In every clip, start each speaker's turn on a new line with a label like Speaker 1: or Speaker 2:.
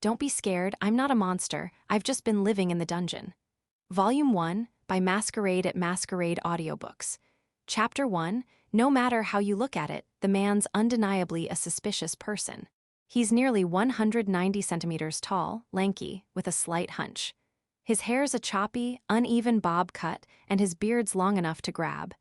Speaker 1: don't be scared, I'm not a monster, I've just been living in the dungeon. Volume 1, by Masquerade at Masquerade Audiobooks. Chapter 1, no matter how you look at it, the man's undeniably a suspicious person. He's nearly 190 centimeters tall, lanky, with a slight hunch. His hair's a choppy, uneven bob cut, and his beard's long enough to grab.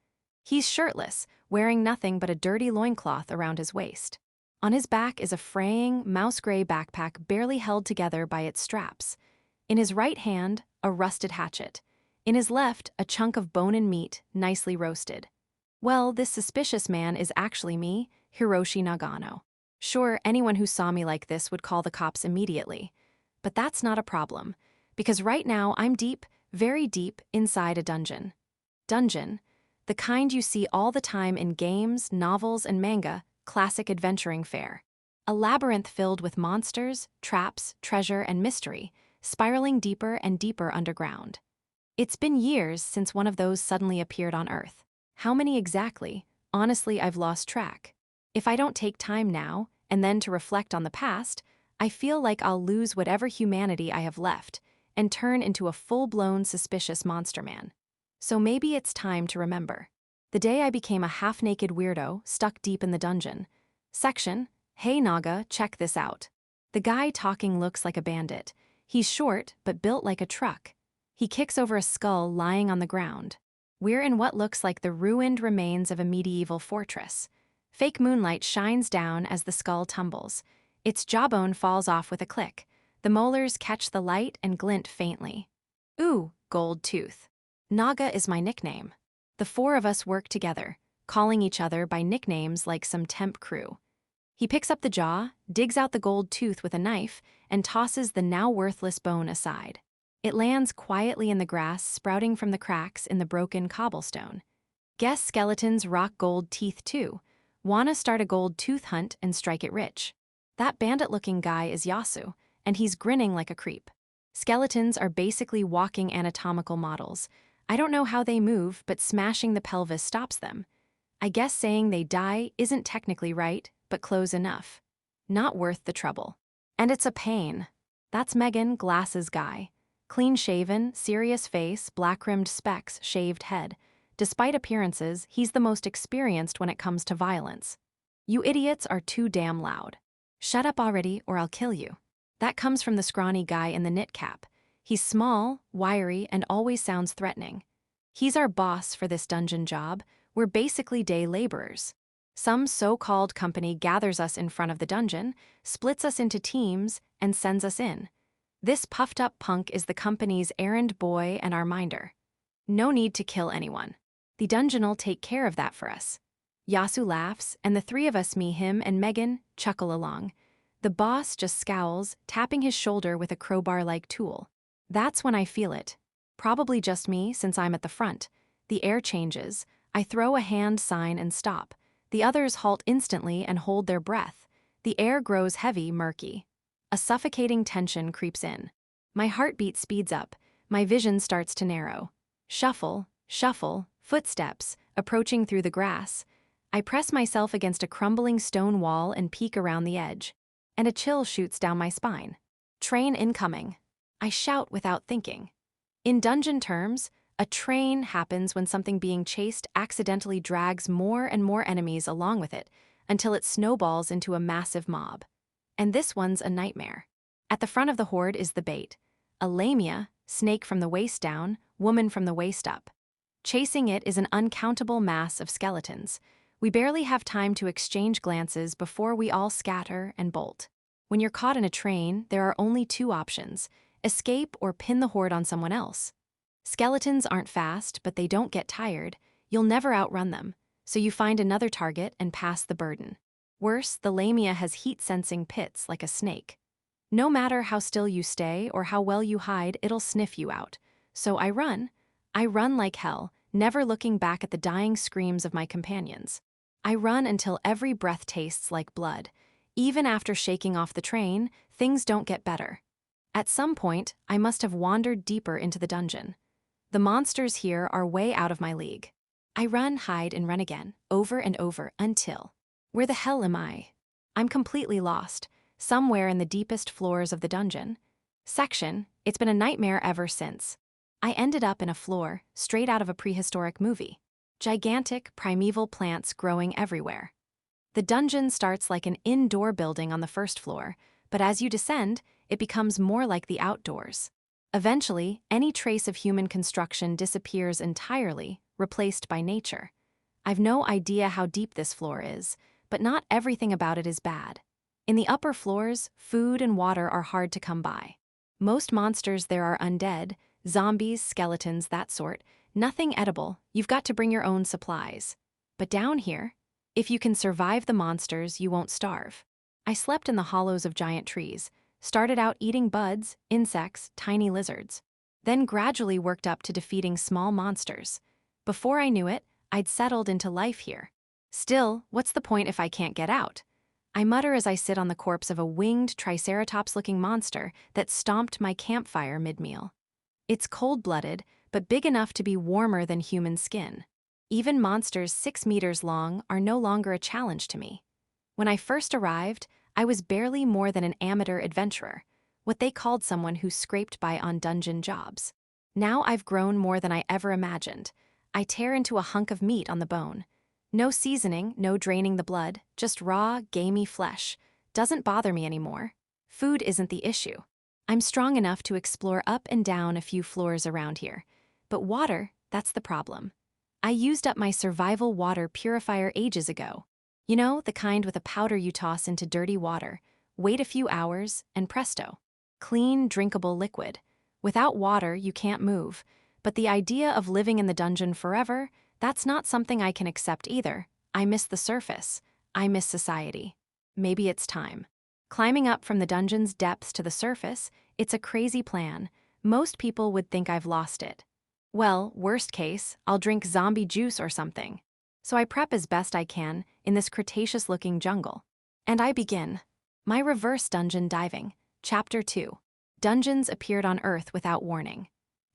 Speaker 1: He's shirtless, wearing nothing but a dirty loincloth around his waist. On his back is a fraying, mouse-gray backpack barely held together by its straps. In his right hand, a rusted hatchet. In his left, a chunk of bone and meat, nicely roasted. Well, this suspicious man is actually me, Hiroshi Nagano. Sure, anyone who saw me like this would call the cops immediately. But that's not a problem, because right now I'm deep, very deep, inside a dungeon. Dungeon, the kind you see all the time in games, novels, and manga, classic adventuring fare. A labyrinth filled with monsters, traps, treasure, and mystery, spiraling deeper and deeper underground. It's been years since one of those suddenly appeared on Earth. How many exactly? Honestly, I've lost track. If I don't take time now, and then to reflect on the past, I feel like I'll lose whatever humanity I have left, and turn into a full-blown suspicious monster man. So maybe it's time to remember. The day I became a half-naked weirdo stuck deep in the dungeon. Section, hey Naga, check this out. The guy talking looks like a bandit. He's short, but built like a truck. He kicks over a skull lying on the ground. We're in what looks like the ruined remains of a medieval fortress. Fake moonlight shines down as the skull tumbles. Its jawbone falls off with a click. The molars catch the light and glint faintly. Ooh, gold tooth. Naga is my nickname. The four of us work together, calling each other by nicknames like some temp crew. He picks up the jaw, digs out the gold tooth with a knife, and tosses the now worthless bone aside. It lands quietly in the grass sprouting from the cracks in the broken cobblestone. Guess skeletons rock gold teeth too. Wanna start a gold tooth hunt and strike it rich. That bandit-looking guy is Yasu, and he's grinning like a creep. Skeletons are basically walking anatomical models. I don't know how they move, but smashing the pelvis stops them. I guess saying they die isn't technically right, but close enough. Not worth the trouble. And it's a pain. That's Megan, glasses guy. Clean-shaven, serious face, black-rimmed specs, shaved head. Despite appearances, he's the most experienced when it comes to violence. You idiots are too damn loud. Shut up already or I'll kill you. That comes from the scrawny guy in the knit cap. He's small, wiry, and always sounds threatening. He's our boss for this dungeon job. We're basically day laborers. Some so-called company gathers us in front of the dungeon, splits us into teams, and sends us in. This puffed-up punk is the company's errand boy and our minder. No need to kill anyone. The dungeon'll take care of that for us. Yasu laughs, and the three of us, me, him, and Megan, chuckle along. The boss just scowls, tapping his shoulder with a crowbar-like tool. That's when I feel it. Probably just me, since I'm at the front. The air changes. I throw a hand sign and stop. The others halt instantly and hold their breath. The air grows heavy, murky. A suffocating tension creeps in. My heartbeat speeds up. My vision starts to narrow. Shuffle, shuffle, footsteps, approaching through the grass. I press myself against a crumbling stone wall and peek around the edge. And a chill shoots down my spine. Train incoming. I shout without thinking. In dungeon terms, a train happens when something being chased accidentally drags more and more enemies along with it, until it snowballs into a massive mob. And this one's a nightmare. At the front of the horde is the bait. A lamia, snake from the waist down, woman from the waist up. Chasing it is an uncountable mass of skeletons. We barely have time to exchange glances before we all scatter and bolt. When you're caught in a train, there are only two options: escape or pin the horde on someone else. Skeletons aren't fast, but they don't get tired. You'll never outrun them, so you find another target and pass the burden. Worse, the lamia has heat-sensing pits like a snake. No matter how still you stay or how well you hide, it'll sniff you out. So I run. I run like hell, never looking back at the dying screams of my companions. I run until every breath tastes like blood. Even after shaking off the train, things don't get better. At some point, I must have wandered deeper into the dungeon. The monsters here are way out of my league. I run, hide, and run again, over and over, until... Where the hell am I? I'm completely lost. somewhere in the deepest floors of the dungeon. Section, it's been a nightmare ever since. I ended up in a floor, straight out of a prehistoric movie. Gigantic, primeval plants growing everywhere. The dungeon starts like an indoor building on the first floor, but as you descend, it becomes more like the outdoors. Eventually, any trace of human construction disappears entirely, replaced by nature. I've no idea how deep this floor is, but not everything about it is bad. In the upper floors, food and water are hard to come by. Most monsters there are undead, zombies, skeletons, that sort. Nothing edible, you've got to bring your own supplies. But down here, if you can survive the monsters, you won't starve. I slept in the hollows of giant trees, started out eating buds, insects, tiny lizards, then gradually worked up to defeating small monsters. Before I knew it, I'd settled into life here. Still, what's the point if I can't get out? I mutter as I sit on the corpse of a winged, triceratops-looking monster that stomped my campfire mid-meal. It's cold-blooded, but big enough to be warmer than human skin. Even monsters 6 meters long are no longer a challenge to me. When I first arrived, I was barely more than an amateur adventurer, what they called someone who scraped by on dungeon jobs. Now I've grown more than I ever imagined. I tear into a hunk of meat on the bone. No seasoning, no draining the blood, just raw, gamey flesh. Doesn't bother me anymore. Food isn't the issue. I'm strong enough to explore up and down a few floors around here. But water, that's the problem. I used up my survival water purifier ages ago. You know, the kind with a powder you toss into dirty water, wait a few hours, and presto. Clean, drinkable liquid. Without water, you can't move. But the idea of living in the dungeon forever, that's not something I can accept either. I miss the surface. I miss society. Maybe it's time. Climbing up from the dungeon's depths to the surface, it's a crazy plan. Most people would think I've lost it. Well, worst case, I'll drink zombie juice or something. So I prep as best I can in this Cretaceous-looking jungle. And I begin. My reverse dungeon diving. Chapter 2. Dungeons appeared on Earth without warning.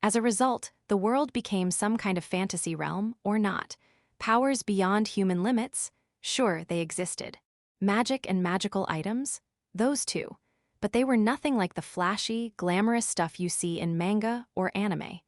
Speaker 1: As a result, the world became some kind of fantasy realm, or not. Powers beyond human limits? Sure, they existed. Magic and magical items? Those too. But they were nothing like the flashy, glamorous stuff you see in manga or anime.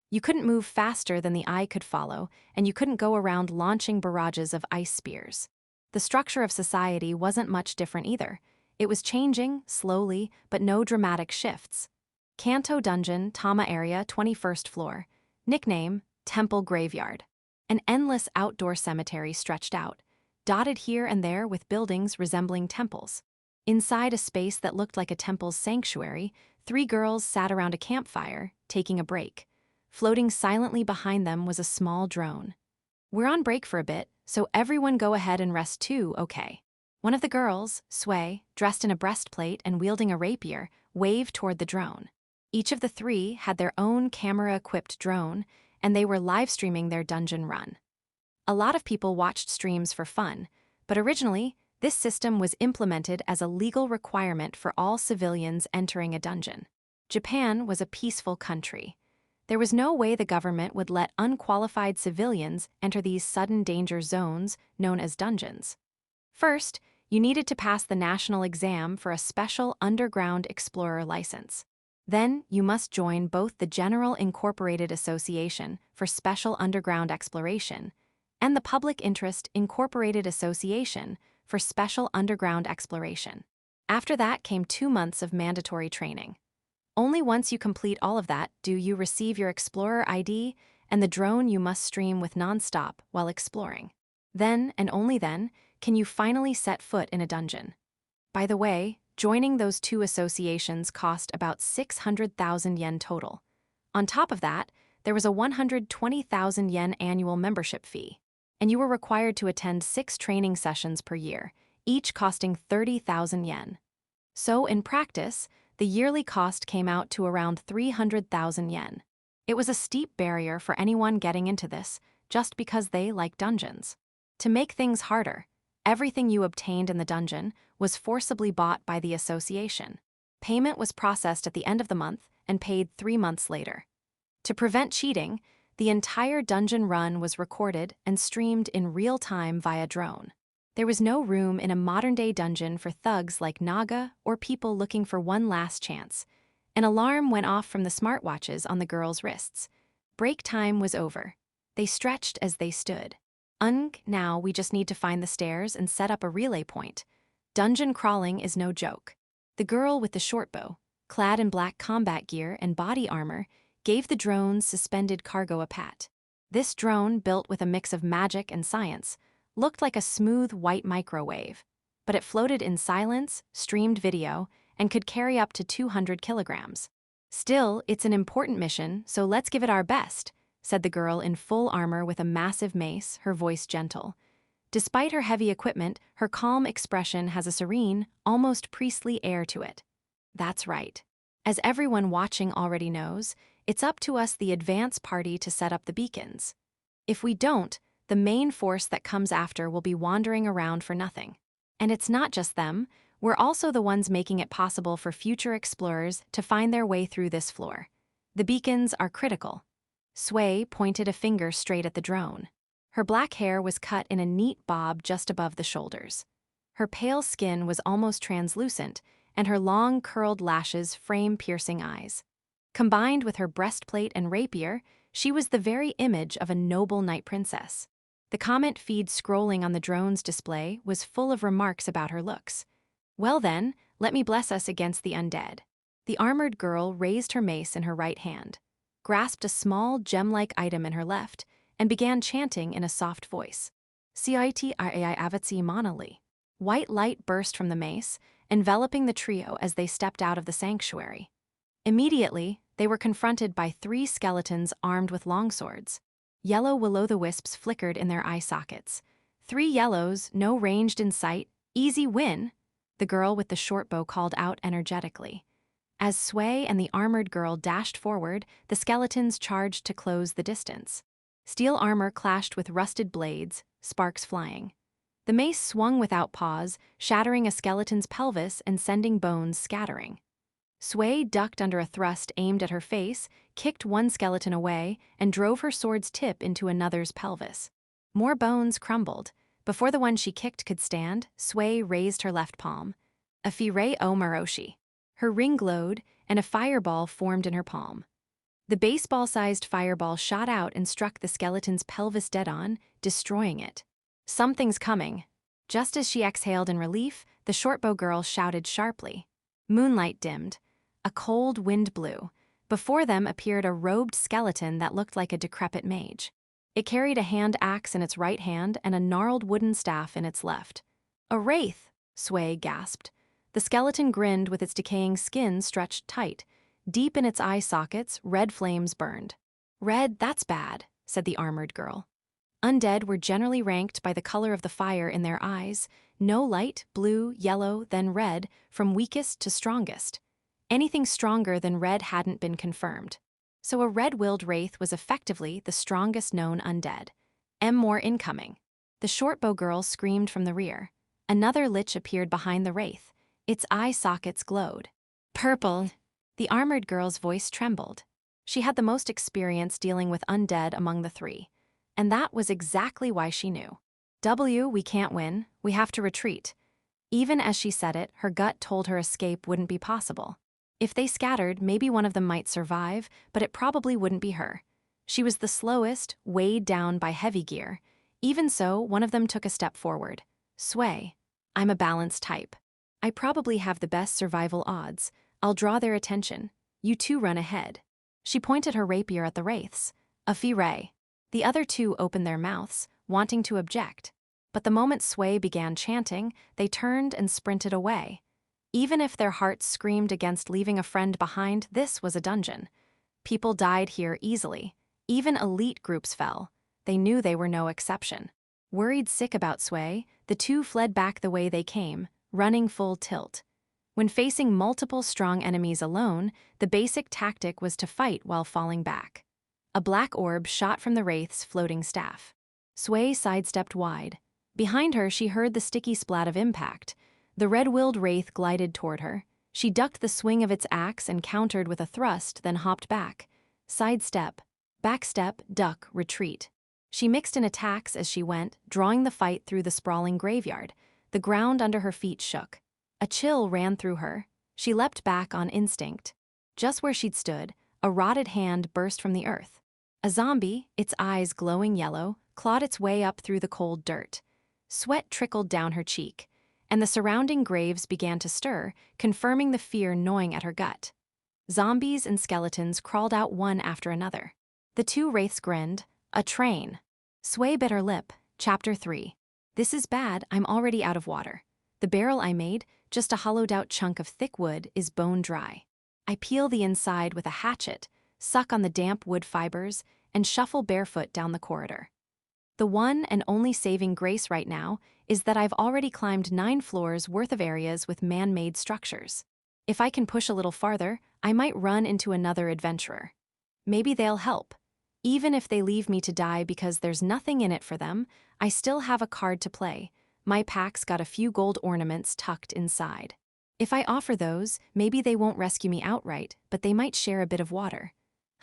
Speaker 1: You couldn't move faster than the eye could follow, and you couldn't go around launching barrages of ice spears. The structure of society wasn't much different either. It was changing, slowly, but no dramatic shifts. Kanto Dungeon, Tama Area, 21st floor. Nickname, Temple Graveyard. An endless outdoor cemetery stretched out, dotted here and there with buildings resembling temples. Inside a space that looked like a temple's sanctuary, 3 girls sat around a campfire, taking a break. Floating silently behind them was a small drone. We're on break for a bit, so everyone go ahead and rest too, okay? One of the girls, Sway, dressed in a breastplate and wielding a rapier, waved toward the drone. Each of the 3 had their own camera-equipped drone, and they were live-streaming their dungeon run. A lot of people watched streams for fun, but originally, this system was implemented as a legal requirement for all civilians entering a dungeon. Japan was a peaceful country. There was no way the government would let unqualified civilians enter these sudden danger zones known as dungeons. First, you needed to pass the national exam for a special underground explorer license. Then, you must join both the General Incorporated Association for Special Underground Exploration and the Public Interest Incorporated Association for Special Underground Exploration. After that came 2 months of mandatory training. Only once you complete all of that do you receive your Explorer ID and the drone you must stream with non-stop while exploring. Then, and only then, can you finally set foot in a dungeon. By the way, joining those 2 associations cost about 600,000 yen total. On top of that, there was a 120,000 yen annual membership fee, and you were required to attend 6 training sessions per year, each costing 30,000 yen. So, in practice, the yearly cost came out to around 300,000 yen. It was a steep barrier for anyone getting into this, just because they like dungeons. To make things harder, everything you obtained in the dungeon was forcibly bought by the association. Payment was processed at the end of the month and paid 3 months later. To prevent cheating, the entire dungeon run was recorded and streamed in real time via drone. There was no room in a modern-day dungeon for thugs like Naga or people looking for one last chance. An alarm went off from the smartwatches on the girls' wrists. Break time was over. They stretched as they stood. Now we just need to find the stairs and set up a relay point. Dungeon crawling is no joke. The girl with the short bow, clad in black combat gear and body armor, gave the drone's suspended cargo a pat. This drone, built with a mix of magic and science, looked like a smooth white microwave, but it floated in silence, streamed video, and could carry up to 200 kilograms. Still, it's an important mission, so let's give it our best, said the girl in full armor with a massive mace, her voice gentle. Despite her heavy equipment, her calm expression has a serene, almost priestly air to it. That's right. As everyone watching already knows, it's up to us, the advance party, to set up the beacons. If we don't, the main force that comes after will be wandering around for nothing. And it's not just them, we're also the ones making it possible for future explorers to find their way through this floor. The beacons are critical. Sway pointed a finger straight at the drone. Her black hair was cut in a neat bob just above the shoulders. Her pale skin was almost translucent, and her long, curled lashes frame piercing eyes. Combined with her breastplate and rapier, she was the very image of a noble knight princess. The comment feed scrolling on the drone's display was full of remarks about her looks. Well then, let me bless us against the undead. The armored girl raised her mace in her right hand, grasped a small gem-like item in her left, and began chanting in a soft voice. Citrai avatsi manali. White light burst from the mace, enveloping the trio as they stepped out of the sanctuary. Immediately, they were confronted by 3 skeletons armed with longswords. Yellow will-o'-the-wisps flickered in their eye sockets. 3 yellows, no ranged in sight, easy win, the girl with the short bow called out energetically. As Sway and the armored girl dashed forward, the skeletons charged to close the distance. Steel armor clashed with rusted blades, sparks flying. The mace swung without pause, shattering a skeleton's pelvis and sending bones scattering. Sway ducked under a thrust aimed at her face, kicked one skeleton away, and drove her sword's tip into another's pelvis. More bones crumbled. Before the one she kicked could stand, Sway raised her left palm. Afire o Maroshi. Her ring glowed, and a fireball formed in her palm. The baseball-sized fireball shot out and struck the skeleton's pelvis dead-on, destroying it. Something's coming. Just as she exhaled in relief, the shortbow girl shouted sharply. Moonlight dimmed. A cold wind blew. Before them appeared a robed skeleton that looked like a decrepit mage. It carried a hand axe in its right hand and a gnarled wooden staff in its left. A wraith, Sway gasped. The skeleton grinned with its decaying skin stretched tight. Deep in its eye sockets, red flames burned. Red, that's bad, said the armored girl. Undead were generally ranked by the color of the fire in their eyes. No light, blue, yellow, then red, from weakest to strongest. Anything stronger than red hadn't been confirmed. So a red-willed wraith was effectively the strongest known undead. More incoming. The shortbow girl screamed from the rear. Another lich appeared behind the wraith. Its eye sockets glowed. Purple. The armored girl's voice trembled. She had the most experience dealing with undead among the 3. And that was exactly why she knew. We can't win. We have to retreat. Even as she said it, her gut told her escape wouldn't be possible. If they scattered, maybe one of them might survive, but it probably wouldn't be her. She was the slowest, weighed down by heavy gear. Even so, one of them took a step forward. Sway. I'm a balanced type. I probably have the best survival odds. I'll draw their attention. You 2 run ahead. She pointed her rapier at the wraiths. Afire. The other 2 opened their mouths, wanting to object. But the moment Sway began chanting, they turned and sprinted away. Even if their hearts screamed against leaving a friend behind, this was a dungeon. People died here easily. Even elite groups fell. They knew they were no exception. Worried sick about Sway, the 2 fled back the way they came, running full tilt. When facing multiple strong enemies alone, the basic tactic was to fight while falling back. A black orb shot from the wraith's floating staff. Sway sidestepped wide. Behind her, she heard the sticky splat of impact. The red-willed wraith glided toward her. She ducked the swing of its axe and countered with a thrust, then hopped back. Sidestep, backstep, duck, retreat. She mixed in attacks as she went, drawing the fight through the sprawling graveyard. The ground under her feet shook. A chill ran through her. She leapt back on instinct. Just where she'd stood, a rotted hand burst from the earth. A zombie, its eyes glowing yellow, clawed its way up through the cold dirt. Sweat trickled down her cheek, and the surrounding graves began to stir, confirming the fear gnawing at her gut. Zombies and skeletons crawled out one after another. The two wraiths grinned. A train. Sway bit her lip. Chapter 3. This is bad, I'm already out of water. The barrel I made, just a hollowed-out chunk of thick wood, is bone dry. I peel the inside with a hatchet, suck on the damp wood fibers, and shuffle barefoot down the corridor. The one and only saving grace right now is that I've already climbed 9 floors worth of areas with man-made structures. If I can push a little farther, I might run into another adventurer. Maybe they'll help. Even if they leave me to die because there's nothing in it for them, I still have a card to play. My pack's got a few gold ornaments tucked inside. If I offer those, maybe they won't rescue me outright, but they might share a bit of water.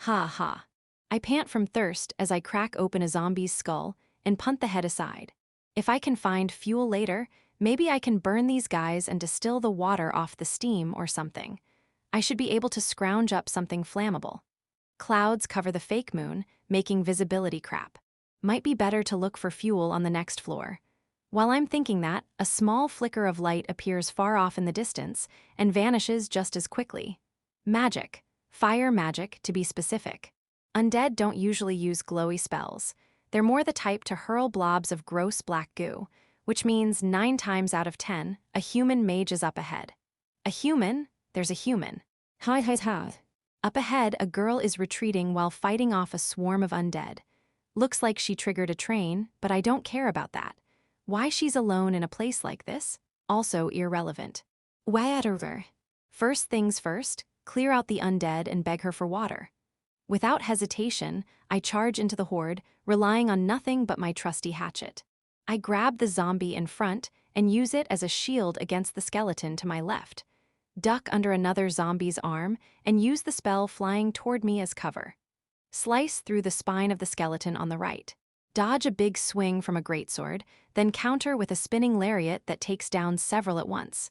Speaker 1: Ha ha. I pant from thirst as I crack open a zombie's skull and punt the head aside. If I can find fuel later, maybe I can burn these guys and distill the water off the steam or something. I should be able to scrounge up something flammable. Clouds cover the fake moon, making visibility crap. Might be better to look for fuel on the next floor. While I'm thinking that, a small flicker of light appears far off in the distance and vanishes just as quickly. Magic. Fire magic, to be specific. Undead don't usually use glowy spells. They're more the type to hurl blobs of gross black goo, which means 9 times out of 10, a human mage is up ahead. A human? There's a human. Hi. Up ahead, a girl is retreating while fighting off a swarm of undead. Looks like she triggered a train, but I don't care about that. Why she's alone in a place like this? Also irrelevant. Whatever. First things first, clear out the undead and beg her for water. Without hesitation, I charge into the horde, relying on nothing but my trusty hatchet. I grab the zombie in front and use it as a shield against the skeleton to my left. Duck under another zombie's arm and use the spell flying toward me as cover. Slice through the spine of the skeleton on the right. Dodge a big swing from a greatsword, then counter with a spinning lariat that takes down several at once.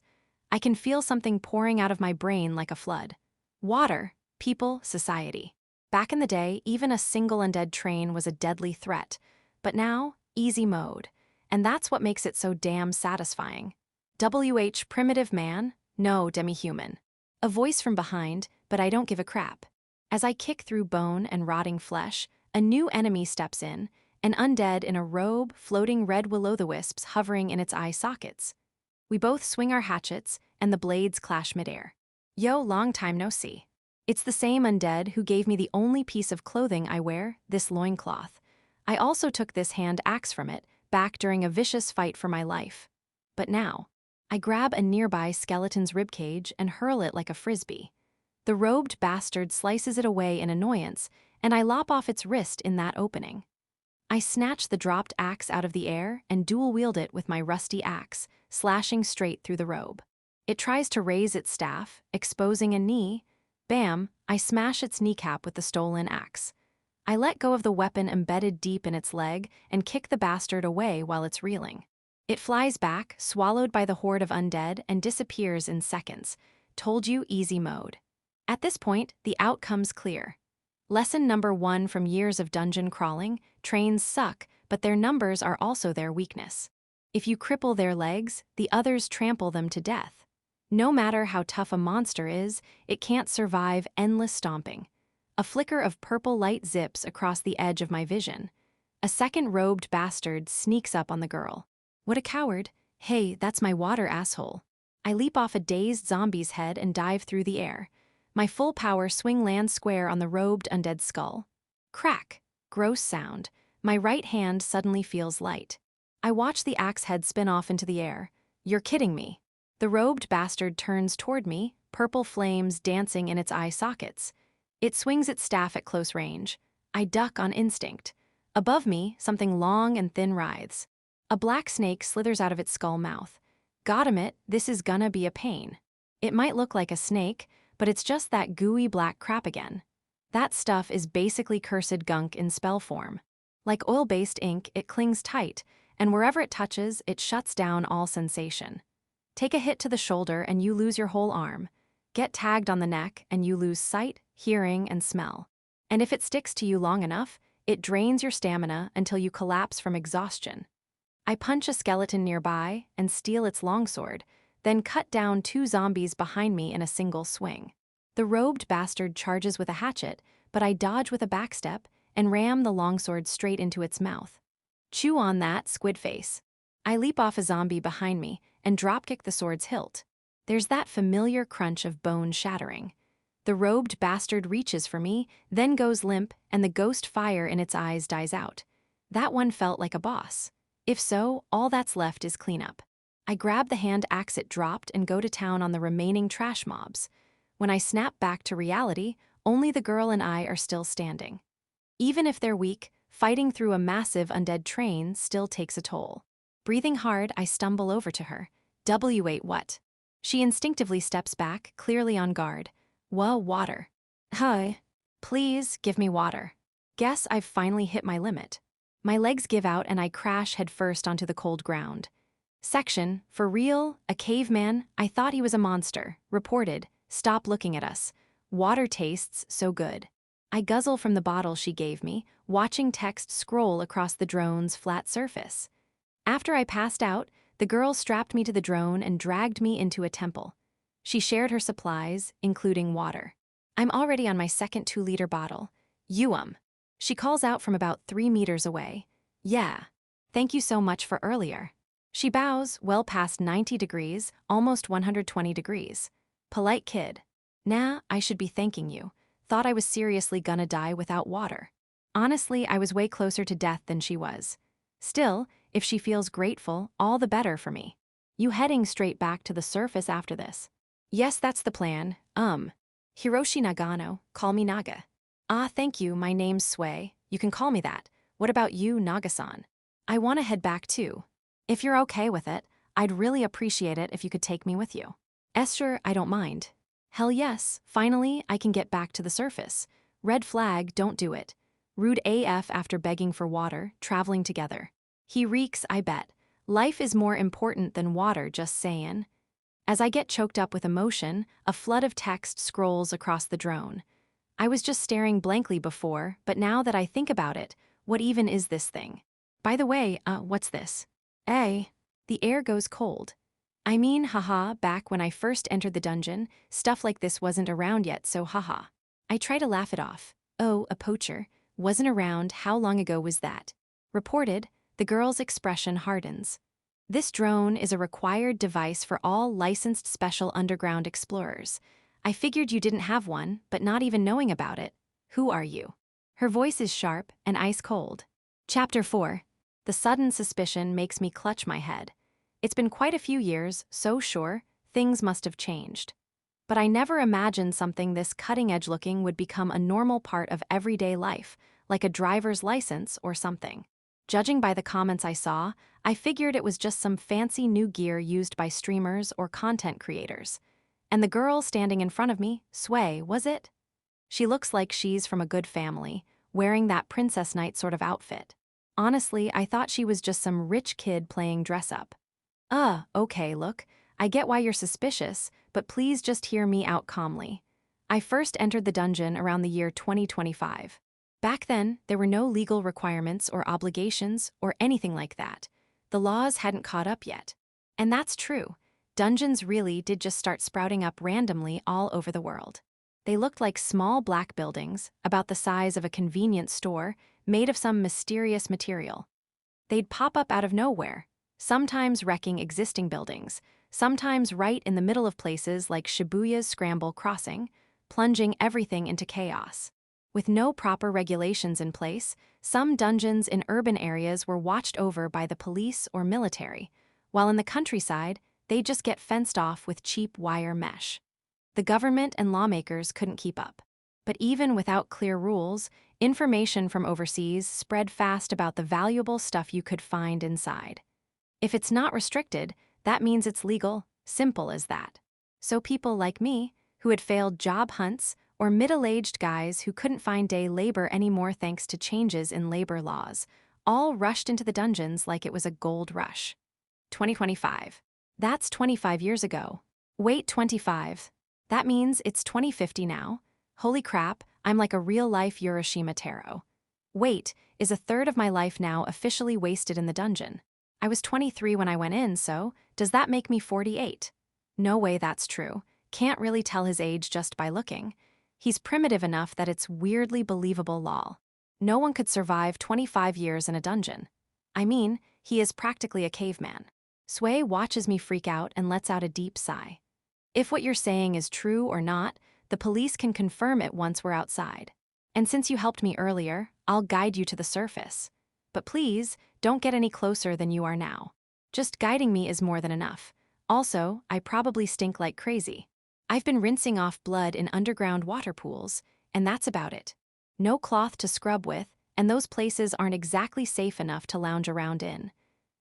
Speaker 1: I can feel something pouring out of my brain like a flood. Water, people, society. Back in the day, even a single undead train was a deadly threat. But now, easy mode. And that's what makes it so damn satisfying. Primitive man? No, demi-human. A voice from behind, but I don't give a crap. As I kick through bone and rotting flesh, a new enemy steps in, an undead in a robe, floating red will-o'-the-wisps hovering in its eye sockets. We both swing our hatchets, and the blades clash midair. Yo, long time no see. It's the same undead who gave me the only piece of clothing I wear, this loincloth. I also took this hand axe from it, back during a vicious fight for my life. But now, I grab a nearby skeleton's ribcage and hurl it like a frisbee. The robed bastard slices it away in annoyance, and I lop off its wrist in that opening. I snatch the dropped axe out of the air and dual-wield it with my rusty axe, slashing straight through the robe. It tries to raise its staff, exposing a knee. Bam, I smash its kneecap with the stolen axe. I let go of the weapon embedded deep in its leg and kick the bastard away while it's reeling. It flies back, swallowed by the horde of undead, and disappears in seconds. Told you, easy mode. At this point, the outcome's clear. Lesson number 1 from years of dungeon crawling: trains suck, but their numbers are also their weakness. If you cripple their legs, the others trample them to death. No matter how tough a monster is, it can't survive endless stomping. A flicker of purple light zips across the edge of my vision. A second robed bastard sneaks up on the girl. What a coward. Hey, that's my water, asshole. I leap off a dazed zombie's head and dive through the air. My full power swing lands square on the robed undead skull. Crack. Gross sound. My right hand suddenly feels light. I watch the axe head spin off into the air. You're kidding me. The robed bastard turns toward me, purple flames dancing in its eye sockets. It swings its staff at close range. I duck on instinct. Above me, something long and thin writhes. A black snake slithers out of its skull mouth. Got him it, this is gonna be a pain. It might look like a snake, but it's just that gooey black crap again. That stuff is basically cursed gunk in spell form. Like oil-based ink, it clings tight, and wherever it touches, it shuts down all sensation. Take a hit to the shoulder and you lose your whole arm. Get tagged on the neck and you lose sight, hearing, and smell. And if it sticks to you long enough, it drains your stamina until you collapse from exhaustion. I punch a skeleton nearby and steal its longsword, then cut down 2 zombies behind me in a single swing. The robed bastard charges with a hatchet, but I dodge with a backstep and ram the longsword straight into its mouth. Chew on that, squid face. I leap off a zombie behind me and dropkick the sword's hilt. There's that familiar crunch of bone shattering. The robed bastard reaches for me, then goes limp, and the ghost fire in its eyes dies out. That one felt like a boss. If so, all that's left is cleanup. I grab the hand axe it dropped and go to town on the remaining trash mobs. When I snap back to reality, only the girl and I are still standing. Even if they're weak, fighting through a massive undead train still takes a toll. Breathing hard, I stumble over to her. Wait, what? She instinctively steps back, clearly on guard. Whoa, water. Hi. Please, give me water. Guess I've finally hit my limit. My legs give out and I crash headfirst onto the cold ground. Section, for real, a caveman, I thought he was a monster, reported, stop looking at us. Water tastes so good. I guzzle from the bottle she gave me, watching text scroll across the drone's flat surface. After I passed out, the girl strapped me to the drone and dragged me into a temple. She shared her supplies, including water. I'm already on my second 2-liter bottle. She calls out from about 3 meters away. Yeah. Thank you so much for earlier. She bows, well past 90 degrees, almost 120 degrees. Polite kid. Nah, I should be thanking you. Thought I was seriously gonna die without water. Honestly, I was way closer to death than she was. Still, if she feels grateful, all the better for me. You heading straight back to the surface after this? Yes, that's the plan. Hiroshi Nagano, call me Naga. Ah, thank you, my name's Sway. You can call me that. What about you, Naga-san? I want to head back too. If you're okay with it, I'd really appreciate it if you could take me with you. Sure, I don't mind. Hell yes, finally, I can get back to the surface. Red flag, don't do it. Rude AF after begging for water, traveling together. He reeks, I bet. Life is more important than water, just sayin'. As I get choked up with emotion, a flood of text scrolls across the drone. I was just staring blankly before, but now that I think about it, what even is this thing? By the way, what's this? The air goes cold. I mean, haha, back when I first entered the dungeon, stuff like this wasn't around yet, so haha. I try to laugh it off. Oh, a poacher. Wasn't around, how long ago was that? Reported, the girl's expression hardens. This drone is a required device for all licensed special underground explorers. I figured you didn't have one, but not even knowing about it. Who are you? Her voice is sharp and ice cold. Chapter 4. The sudden suspicion makes me clutch my head. It's been quite a few years, so sure, things must have changed. But I never imagined something this cutting-edge looking would become a normal part of everyday life, like a driver's license or something. Judging by the comments I saw, I figured it was just some fancy new gear used by streamers or content creators. And the girl standing in front of me, Sway, was it? She looks like she's from a good family, wearing that Princess Knight sort of outfit. Honestly, I thought she was just some rich kid playing dress-up. Okay, look, I get why you're suspicious, but please just hear me out calmly. I first entered the dungeon around the year 2025. Back then, there were no legal requirements or obligations or anything like that. The laws hadn't caught up yet. And that's true. Dungeons really did just start sprouting up randomly all over the world. They looked like small black buildings, about the size of a convenience store, made of some mysterious material. They'd pop up out of nowhere, sometimes wrecking existing buildings, sometimes right in the middle of places like Shibuya's Scramble Crossing, plunging everything into chaos. With no proper regulations in place, some dungeons in urban areas were watched over by the police or military, while in the countryside, they'd just get fenced off with cheap wire mesh. The government and lawmakers couldn't keep up. But even without clear rules, information from overseas spread fast about the valuable stuff you could find inside. If it's not restricted, that means it's legal, simple as that. So people like me, who had failed job hunts or middle-aged guys who couldn't find day labor anymore thanks to changes in labor laws, all rushed into the dungeons like it was a gold rush. 2025. That's 25 years ago. Wait, 25. That means it's 2050 now? Holy crap, I'm like a real-life Urashima Taro. Wait, is a third of my life now officially wasted in the dungeon? I was 23 when I went in, so does that make me 48? No way that's true. Can't really tell his age just by looking. He's primitive enough that it's weirdly believable lol. No one could survive 25 years in a dungeon. I mean, he is practically a caveman. Sway watches me freak out and lets out a deep sigh. If what you're saying is true or not, the police can confirm it once we're outside. And since you helped me earlier, I'll guide you to the surface. But please, don't get any closer than you are now. Just guiding me is more than enough. Also, I probably stink like crazy. I've been rinsing off blood in underground water pools, and that's about it. No cloth to scrub with, and those places aren't exactly safe enough to lounge around in.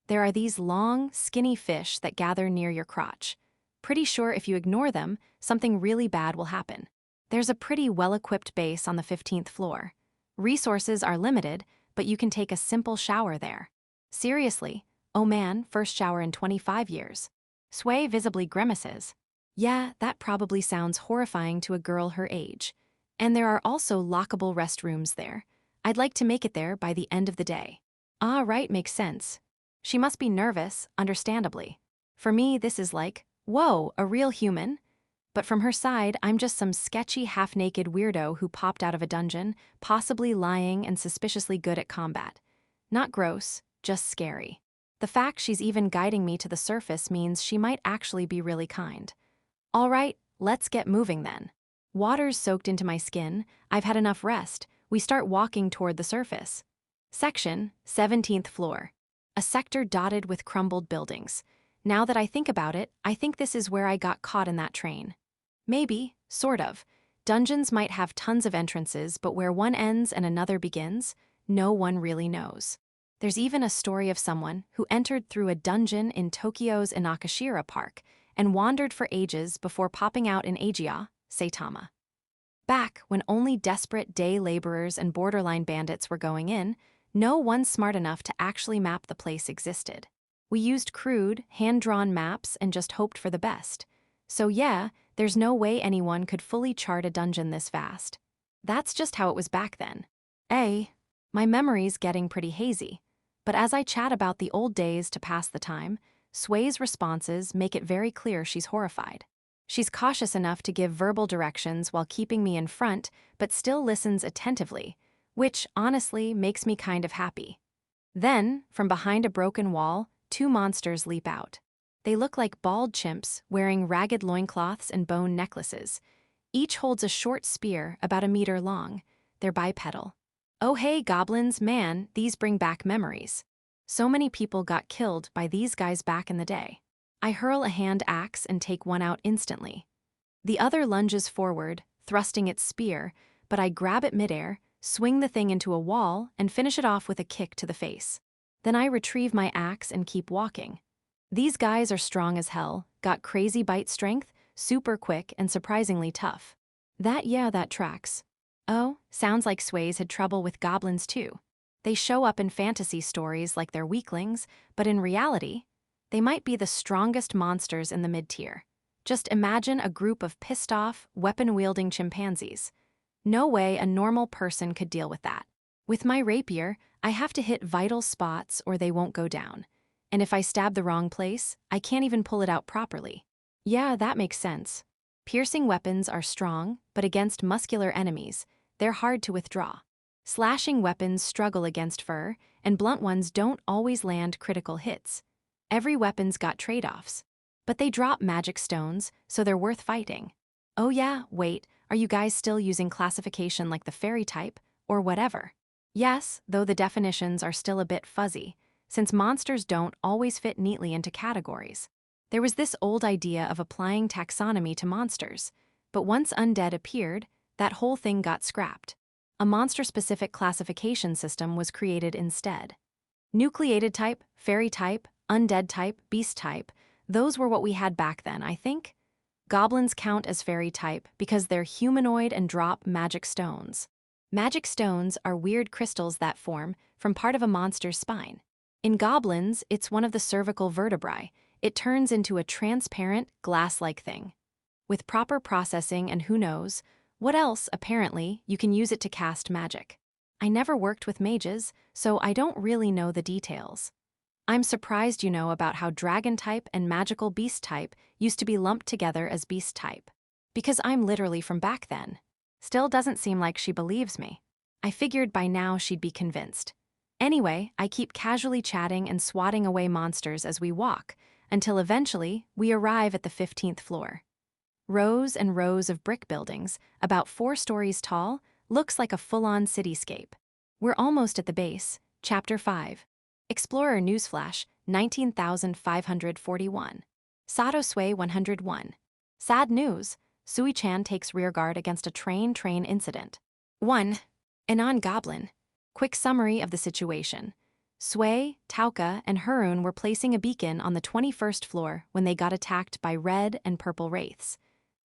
Speaker 1: There are these long, skinny fish that gather near your crotch. Pretty sure if you ignore them, something really bad will happen. There's a pretty well-equipped base on the 15th floor. Resources are limited, but you can take a simple shower there. Seriously, oh man, first shower in 25 years. Sway visibly grimaces. Yeah, that probably sounds horrifying to a girl her age. And there are also lockable restrooms there. I'd like to make it there by the end of the day. Ah, right, makes sense. She must be nervous, understandably. For me, this is like, whoa, a real human? But from her side, I'm just some sketchy half-naked weirdo who popped out of a dungeon, possibly lying and suspiciously good at combat. Not gross, just scary. The fact she's even guiding me to the surface means she might actually be really kind. All right, let's get moving then. Water's soaked into my skin, I've had enough rest, we start walking toward the surface. Section, 17th floor. A sector dotted with crumbled buildings. Now that I think about it, I think this is where I got caught in that train. Maybe, sort of. Dungeons might have tons of entrances, but where one ends and another begins, no one really knows. There's even a story of someone who entered through a dungeon in Tokyo's Inakashira Park and wandered for ages before popping out in Agia, Saitama. Back when only desperate day laborers and borderline bandits were going in, no one smart enough to actually map the place existed. We used crude, hand-drawn maps and just hoped for the best. So yeah, there's no way anyone could fully chart a dungeon this vast. That's just how it was back then. My memory's getting pretty hazy. But as I chat about the old days to pass the time, Sway's responses make it very clear she's horrified. She's cautious enough to give verbal directions while keeping me in front, but still listens attentively, which, honestly, makes me kind of happy. Then, from behind a broken wall, two monsters leap out. They look like bald chimps wearing ragged loincloths and bone necklaces. Each holds a short spear about a meter long. They're bipedal. Oh hey, goblins, man, these bring back memories. So many people got killed by these guys back in the day. I hurl a hand axe and take one out instantly. The other lunges forward, thrusting its spear, but I grab it midair, swing the thing into a wall, and finish it off with a kick to the face. Then I retrieve my axe and keep walking. These guys are strong as hell, got crazy bite strength, super quick, and surprisingly tough. That tracks. Oh, sounds like Sways had trouble with goblins too. They show up in fantasy stories like they're weaklings, but in reality, they might be the strongest monsters in the mid-tier. Just imagine a group of pissed-off, weapon-wielding chimpanzees. No way a normal person could deal with that. With my rapier, I have to hit vital spots or they won't go down. And if I stab the wrong place, I can't even pull it out properly. Yeah, that makes sense. Piercing weapons are strong, but against muscular enemies, they're hard to withdraw. Slashing weapons struggle against fur, and blunt ones don't always land critical hits. Every weapon's got trade-offs. But they drop magic stones, so they're worth fighting. Oh yeah, wait, are you guys still using classification like the fairy type, or whatever? Yes, though the definitions are still a bit fuzzy, since monsters don't always fit neatly into categories. There was this old idea of applying taxonomy to monsters, but once undead appeared, that whole thing got scrapped. A monster-specific classification system was created instead. Nucleated type, fairy type, undead type, beast type, those were what we had back then, I think. Goblins count as fairy type because they're humanoid and drop magic stones. Magic stones are weird crystals that form from part of a monster's spine. In goblins, it's one of the cervical vertebrae. It turns into a transparent, glass-like thing. With proper processing and who knows what else, apparently, you can use it to cast magic. I never worked with mages, so I don't really know the details. I'm surprised you know about how dragon type and magical beast type used to be lumped together as beast type. Because I'm literally from back then. Still doesn't seem like she believes me. I figured by now she'd be convinced. Anyway, I keep casually chatting and swatting away monsters as we walk, until eventually we arrive at the 15th floor. Rows and rows of brick buildings, about 4 stories tall, looks like a full-on cityscape. We're almost at the base. Chapter 5. Explorer Newsflash, 19,541. Sato Sui 101. Sad news. Sui-chan takes rearguard against a train incident. 1. Anon Goblin. Quick summary of the situation. Sui, Tauka, and Harun were placing a beacon on the 21st floor when they got attacked by red and purple wraiths.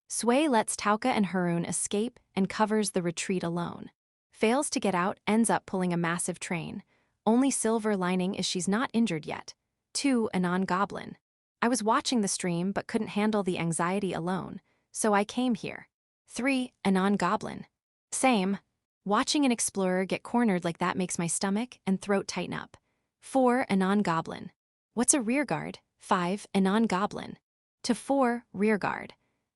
Speaker 1: Sui lets Tauka and Harun escape and covers the retreat alone. Fails to get out, ends up pulling a massive train. Only silver lining is she's not injured yet. 2. Anon Goblin. I was watching the stream but couldn't handle the anxiety alone, so I came here. 3. Anon Goblin. Same. Watching an explorer get cornered like that makes my stomach and throat tighten up. 4. Anon Goblin. What's a rearguard? 5. Anon Goblin. To 4. Rearguard.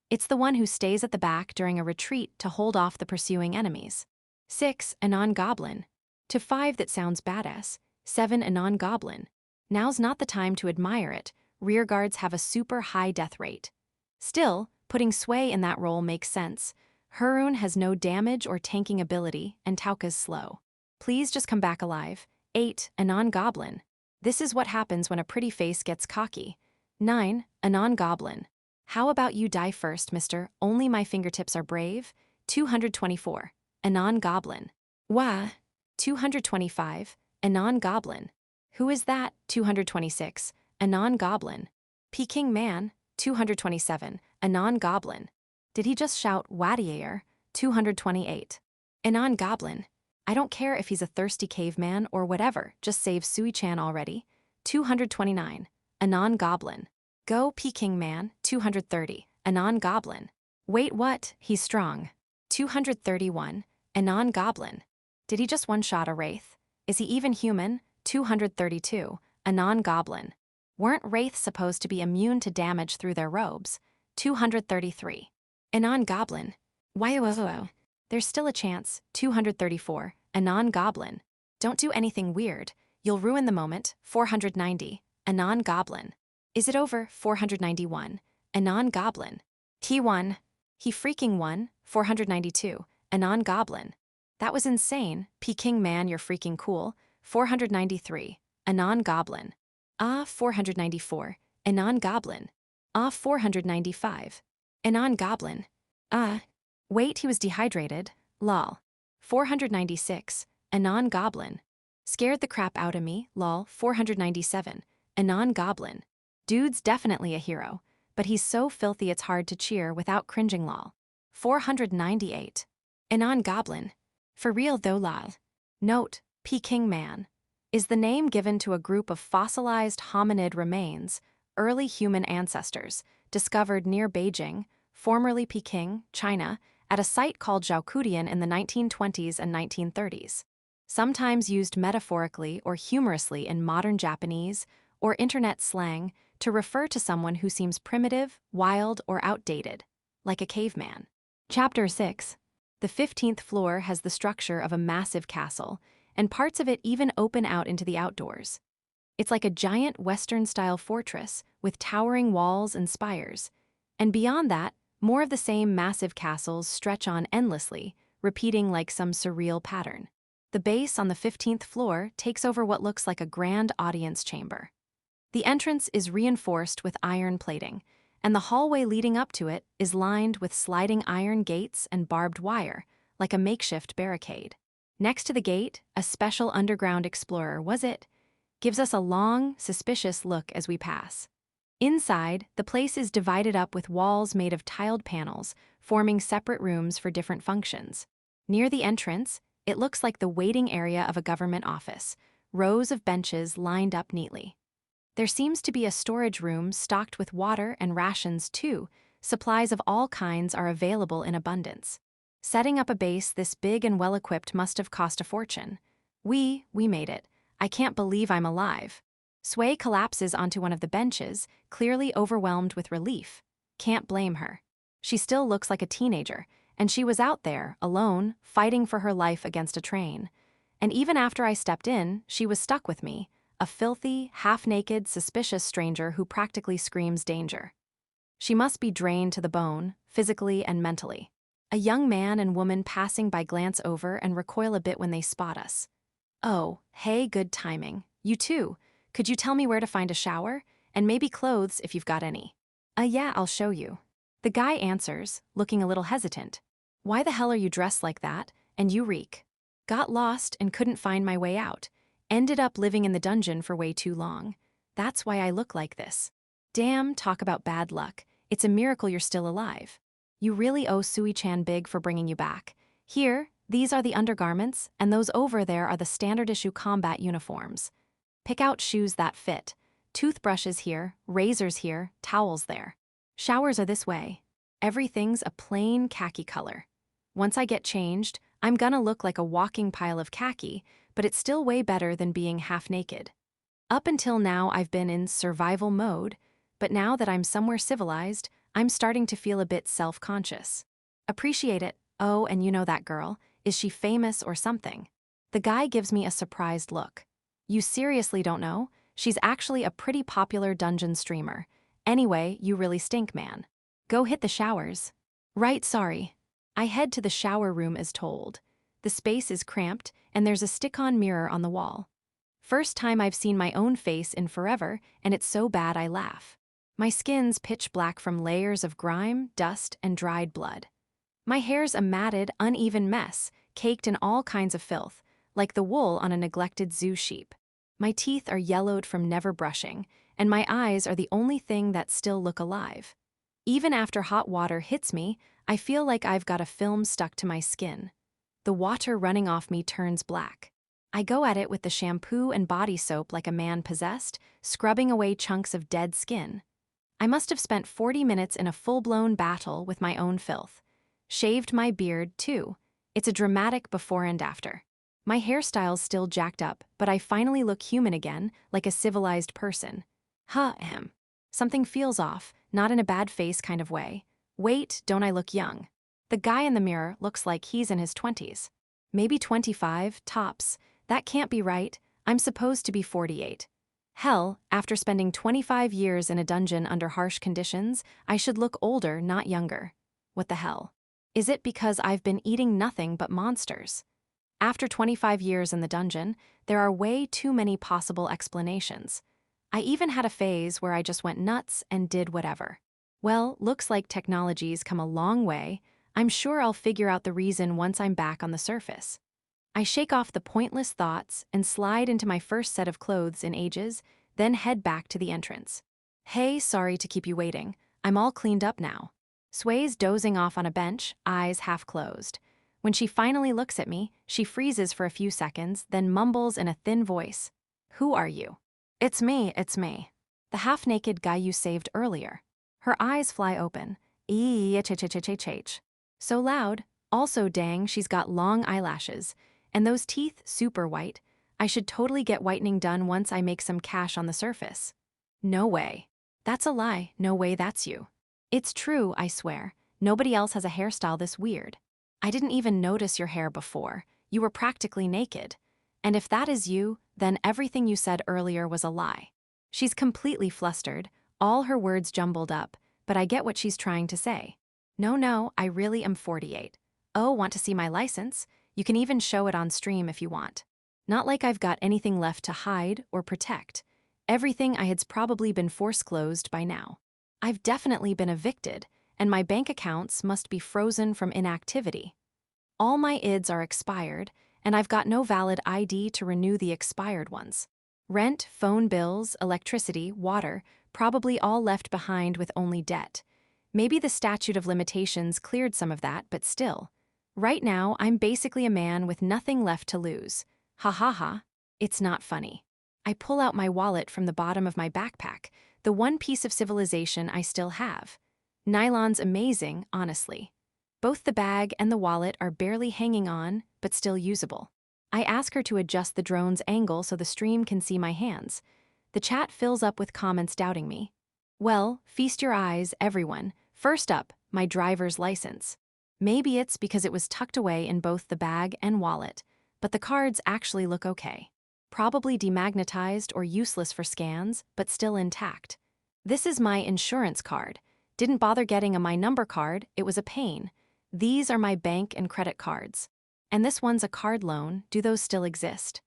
Speaker 1: It's the one who stays at the back during a retreat to hold off the pursuing enemies. 6. Anon Goblin. To 5. That sounds badass. 7. Anon Goblin. Now's not the time to admire it. Rearguards have a super high death rate. Still, putting Sui in that role makes sense. Harun has no damage or tanking ability, and Tauka's slow. Please just come back alive. 8. Anon Goblin. This is what happens when a pretty face gets cocky. 9. Anon Goblin. How about you die first, mister? Only my fingertips are brave. 224. Anon Goblin. Wah. 225. Anon Goblin. Who is that? 226. Anon Goblin. Peking Man. 227. Anon Goblin. Did he just shout Wadiayer? 228. Anon Goblin. I don't care if he's a thirsty caveman or whatever, just save Sui-chan already. 229. Anon Goblin. Go Peking Man. 230. Anon Goblin. Wait, what? He's strong. 231. Anon Goblin. Did he just one-shot a wraith? Is he even human? 232. Anon Goblin. Weren't wraiths supposed to be immune to damage through their robes? 233. Anon Goblin. Why? There's still a chance. 234. Anon Goblin. Don't do anything weird. You'll ruin the moment. 490. Anon Goblin. Is it over? 491. Anon Goblin. He won. He freaking won. 492. Anon Goblin. That was insane. Peking Man, you're freaking cool. 493. Anon Goblin. 494. Anon Goblin. 495. Anon Goblin. Wait, he was dehydrated. Lol. 496. Anon Goblin. Scared the crap out of me. Lol. 497. Anon Goblin. Dude's definitely a hero, but he's so filthy it's hard to cheer without cringing. Lol. 498. Anon Goblin. For real though. Lol. Note, Peking Man is the name given to a group of fossilized hominid remains, early human ancestors, discovered near Beijing, formerly Peking, China, at a site called Zhaokudian in the 1920s and 1930s. Sometimes used metaphorically or humorously in modern Japanese or internet slang to refer to someone who seems primitive, wild, or outdated, like a caveman. Chapter 6. The 15th floor has the structure of a massive castle, and parts of it even open out into the outdoors. It's like a giant Western-style fortress with towering walls and spires. And beyond that, more of the same massive castles stretch on endlessly, repeating like some surreal pattern. The base on the 15th floor takes over what looks like a grand audience chamber. The entrance is reinforced with iron plating, and the hallway leading up to it is lined with sliding iron gates and barbed wire, like a makeshift barricade. Next to the gate, a special underground explorer, gives us a long, suspicious look as we pass. Inside, the place is divided up with walls made of tiled panels, forming separate rooms for different functions. Near the entrance, it looks like the waiting area of a government office, rows of benches lined up neatly. There seems to be a storage room stocked with water and rations too. Supplies of all kinds are available in abundance. Setting up a base this big and well-equipped must have cost a fortune. We made it. I can't believe I'm alive. Sway collapses onto one of the benches, clearly overwhelmed with relief. Can't blame her. She still looks like a teenager, and she was out there, alone, fighting for her life against a train. And even after I stepped in, she was stuck with me, a filthy, half-naked, suspicious stranger who practically screams danger. She must be drained to the bone, physically and mentally. A young man and woman passing by glance over and recoil a bit when they spot us. Oh, hey, good timing. You too. Could you tell me where to find a shower? And maybe clothes if you've got any. Yeah, I'll show you. The guy answers, looking a little hesitant. Why the hell are you dressed like that? And you reek. Got lost and couldn't find my way out. Ended up living in the dungeon for way too long. That's why I look like this. Damn, talk about bad luck. It's a miracle you're still alive. You really owe Sui-chan big for bringing you back. Here, these are the undergarments, and those over there are the standard-issue combat uniforms. Pick out shoes that fit. Toothbrushes here, razors here, towels there. Showers are this way. Everything's a plain khaki color. Once I get changed, I'm gonna look like a walking pile of khaki, but it's still way better than being half naked. Up until now, I've been in survival mode, but now that I'm somewhere civilized, I'm starting to feel a bit self-conscious. Appreciate it. Oh, and you know that girl. Is she famous or something? The guy gives me a surprised look. You seriously don't know? She's actually a pretty popular dungeon streamer. Anyway, you really stink, man. Go hit the showers. Right, sorry. I head to the shower room as told. The space is cramped, and there's a stick-on mirror on the wall. First time I've seen my own face in forever, and it's so bad I laugh. My skin's pitch black from layers of grime, dust, and dried blood. My hair's a matted, uneven mess, caked in all kinds of filth, like the wool on a neglected zoo sheep. My teeth are yellowed from never brushing, and my eyes are the only thing that still look alive. Even after hot water hits me, I feel like I've got a film stuck to my skin. The water running off me turns black. I go at it with the shampoo and body soap like a man possessed, scrubbing away chunks of dead skin. I must have spent 40 minutes in a full-blown battle with my own filth. Shaved my beard, too. It's a dramatic before and after. My hairstyle's still jacked up, but I finally look human again, like a civilized person. Something feels off, not in a bad face kind of way. Wait, don't I look young? The guy in the mirror looks like he's in his 20s. Maybe 25, tops. That can't be right. I'm supposed to be 48. Hell, after spending 25 years in a dungeon under harsh conditions, I should look older, not younger. What the hell? Is it because I've been eating nothing but monsters? After 25 years in the dungeon, there are way too many possible explanations. I even had a phase where I just went nuts and did whatever. Well, looks like technology's come a long way. I'm sure I'll figure out the reason once I'm back on the surface. I shake off the pointless thoughts and slide into my first set of clothes in ages, then head back to the entrance. Hey, sorry to keep you waiting. I'm all cleaned up now. Sway's dozing off on a bench, eyes half closed. When she finally looks at me, she freezes for a few seconds, then mumbles in a thin voice. Who are you? It's me. The half-naked guy you saved earlier. Her eyes fly open. So loud. Also, dang, she's got long eyelashes. And those teeth, super white. I should totally get whitening done once I make some cash on the surface. No way. That's a lie. No way that's you. It's true, I swear. Nobody else has a hairstyle this weird. I didn't even notice your hair before. You were practically naked. And if that is you, then everything you said earlier was a lie. She's completely flustered, all her words jumbled up, but I get what she's trying to say. No, I really am 48. Oh, want to see my license? You can even show it on stream if you want. Not like I've got anything left to hide or protect. Everything I had's probably been force-closed by now. I've definitely been evicted, and my bank accounts must be frozen from inactivity. All my IDs are expired, and I've got no valid ID to renew the expired ones. Rent, phone bills, electricity, water, probably all left behind with only debt. Maybe the statute of limitations cleared some of that, but still. Right now, I'm basically a man with nothing left to lose. Ha ha ha. It's not funny. I pull out my wallet from the bottom of my backpack, the one piece of civilization I still have. Nylon's amazing, honestly. Both the bag and the wallet are barely hanging on, but still usable. I ask her to adjust the drone's angle so the stream can see my hands. The chat fills up with comments doubting me. Well, feast your eyes, everyone. First up, my driver's license. Maybe it's because it was tucked away in both the bag and wallet, but the cards actually look okay. Probably demagnetized or useless for scans, but still intact. This is my insurance card. Didn't bother getting a My Number card, it was a pain. These are my bank and credit cards. And this one's a card loan. Do those still exist?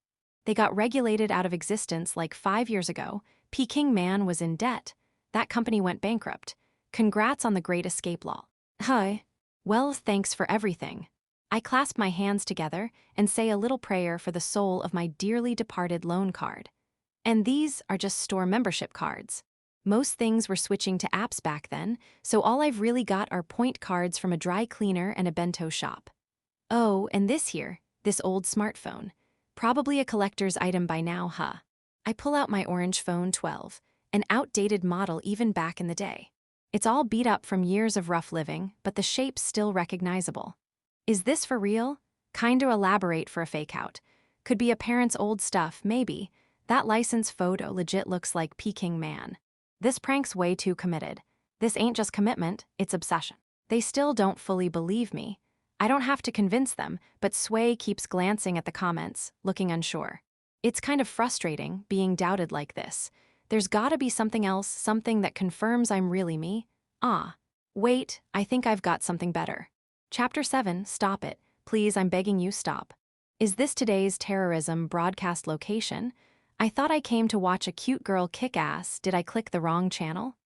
Speaker 1: They got regulated out of existence like 5 years ago. Peking Man was in debt. That company went bankrupt. Congrats on the Great Escape Law. Hi. Well, thanks for everything. I clasp my hands together and say a little prayer for the soul of my dearly departed loan card. And these are just store membership cards. Most things were switching to apps back then, so all I've really got are point cards from a dry cleaner and a bento shop. Oh, and this here, this old smartphone. Probably a collector's item by now, huh? I pull out my orange phone 12, an outdated model even back in the day. It's all beat up from years of rough living, but the shape's still recognizable. Is this for real? Kinda elaborate for a fake out. Could be a parent's old stuff, maybe. That license photo legit looks like Peking Man. This prank's way too committed. This ain't just commitment, it's obsession. They still don't fully believe me. I don't have to convince them, but Sway keeps glancing at the comments, looking unsure. It's kind of frustrating, being doubted like this. There's gotta be something else, something that confirms I'm really me. Wait, I think I've got something better. Chapter 7, Stop It. Please, I'm begging you, stop. Is this today's terrorism broadcast location? I thought I came to watch a cute girl kick ass. Did I click the wrong channel?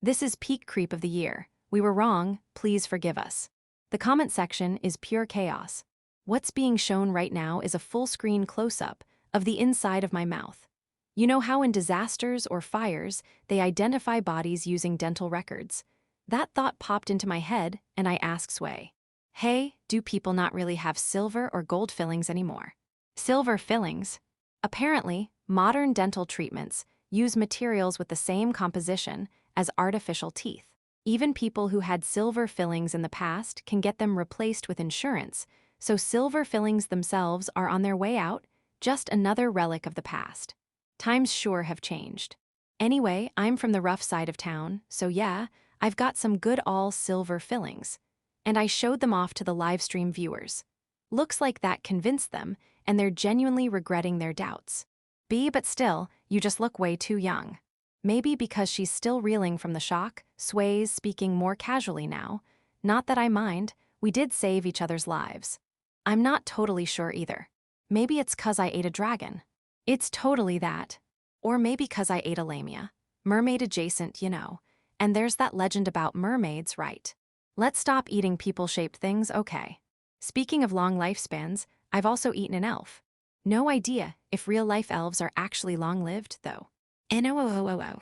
Speaker 1: This is peak creep of the year. We were wrong, please forgive us. The comment section is pure chaos. What's being shown right now is a full-screen close-up of the inside of my mouth. You know how in disasters or fires, they identify bodies using dental records? That thought popped into my head, and I asked Sway, hey, do people not really have silver or gold fillings anymore? Silver fillings? Apparently, modern dental treatments use materials with the same composition as artificial teeth. Even people who had silver fillings in the past can get them replaced with insurance, so silver fillings themselves are on their way out, just another relic of the past. Times sure have changed. Anyway, I'm from the rough side of town, so yeah, I've got some good all-silver fillings. And I showed them off to the livestream viewers. Looks like that convinced them, and they're genuinely regretting their doubts. But still, you just look way too young. Maybe because she's still reeling from the shock, Sway's speaking more casually now. Not that I mind, we did save each other's lives. I'm not totally sure either. Maybe it's 'cause I ate a dragon. It's totally that. Or maybe 'cause I ate a lamia. Mermaid adjacent, you know. And there's that legend about mermaids, right? Let's stop eating people-shaped things, okay. Speaking of long lifespans, I've also eaten an elf. No idea if real-life elves are actually long-lived, though. NOOOOO.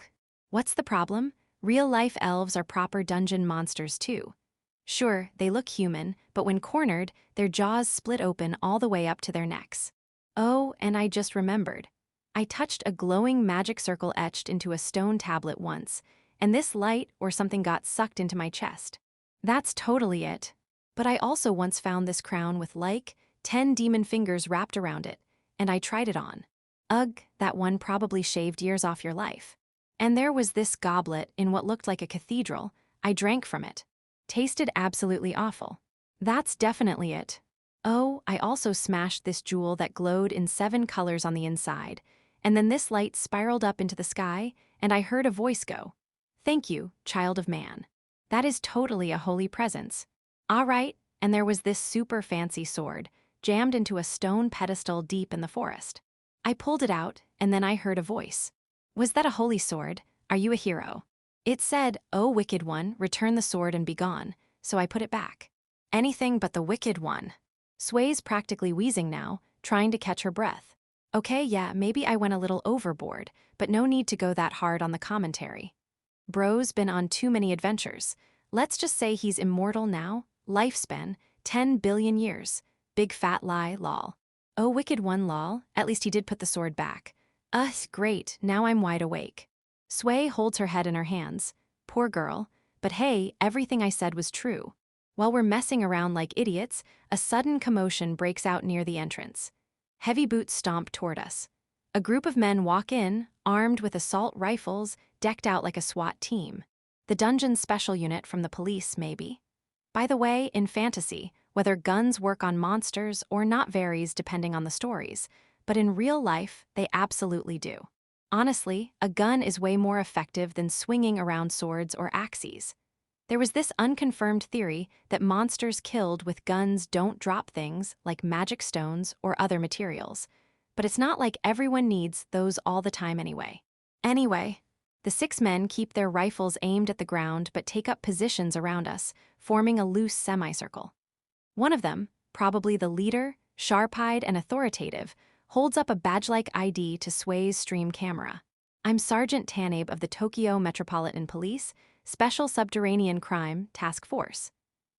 Speaker 1: What's the problem? Real-life elves are proper dungeon monsters, too. Sure, they look human, but when cornered, their jaws split open all the way up to their necks. Oh, and I just remembered. I touched a glowing magic circle etched into a stone tablet once, and this light or something got sucked into my chest. That's totally it. But I also once found this crown with 10 demon fingers wrapped around it, and I tried it on. Ugh, that one probably shaved years off your life. And there was this goblet in what looked like a cathedral. I drank from it. Tasted absolutely awful. That's definitely it. Oh, I also smashed this jewel that glowed in 7 colors on the inside, and then this light spiraled up into the sky, and I heard a voice go, "Thank you, child of man. That is totally a holy presence." All right, and there was this super fancy sword, jammed into a stone pedestal deep in the forest. I pulled it out, and then I heard a voice. Was that a holy sword? Are you a hero? It said, "O wicked one, return the sword and be gone," so I put it back. Anything but the wicked one. Sway's practically wheezing now, trying to catch her breath. Okay, yeah, maybe I went a little overboard, but no need to go that hard on the commentary. Bro's been on too many adventures. Let's just say he's immortal now. Lifespan, 10 billion years. Big fat lie, lol. Oh, wicked one, lol. At least he did put the sword back. Great, now I'm wide awake. Sway holds her head in her hands. Poor girl. But hey, everything I said was true. While we're messing around like idiots, a sudden commotion breaks out near the entrance. Heavy boots stomp toward us. A group of men walk in, armed with assault rifles, decked out like a SWAT team. The dungeon's special unit from the police, maybe. By the way, in fantasy, whether guns work on monsters or not varies depending on the stories, but in real life, they absolutely do. Honestly, a gun is way more effective than swinging around swords or axes. There was this unconfirmed theory that monsters killed with guns don't drop things like magic stones or other materials. But it's not like everyone needs those all the time anyway. Anyway, the 6 men keep their rifles aimed at the ground but take up positions around us, forming a loose semicircle. One of them, probably the leader, sharp-eyed and authoritative, holds up a badge-like ID to Sway's stream camera. I'm Sergeant Tanabe of the Tokyo Metropolitan Police, Special Subterranean Crime Task Force.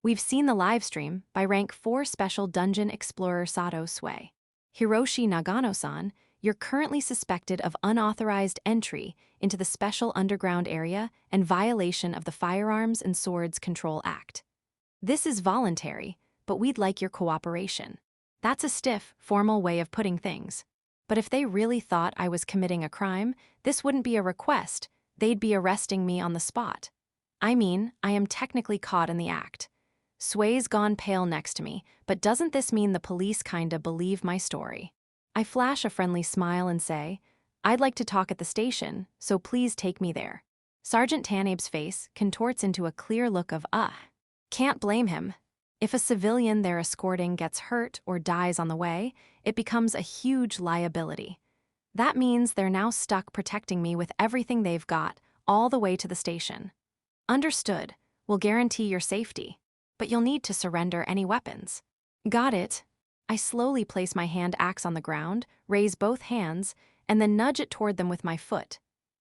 Speaker 1: We've seen the live stream by Rank 4 Special Dungeon Explorer Sato Sway. Hiroshi Nagano-san, you're currently suspected of unauthorized entry into the special underground area and violation of the Firearms and Swords Control Act. This is voluntary, but we'd like your cooperation. That's a stiff, formal way of putting things. But if they really thought I was committing a crime, this wouldn't be a request, they'd be arresting me on the spot. I mean, I am technically caught in the act. Sway's gone pale next to me, but doesn't this mean the police kinda believe my story? I flash a friendly smile and say, I'd like to talk at the station, so please take me there. Sergeant Tanabe's face contorts into a clear look of Can't blame him. If a civilian they're escorting gets hurt or dies on the way, it becomes a huge liability. That means they're now stuck protecting me with everything they've got, all the way to the station. Understood. We'll guarantee your safety. But you'll need to surrender any weapons. Got it. I slowly place my hand axe on the ground, raise both hands, and then nudge it toward them with my foot.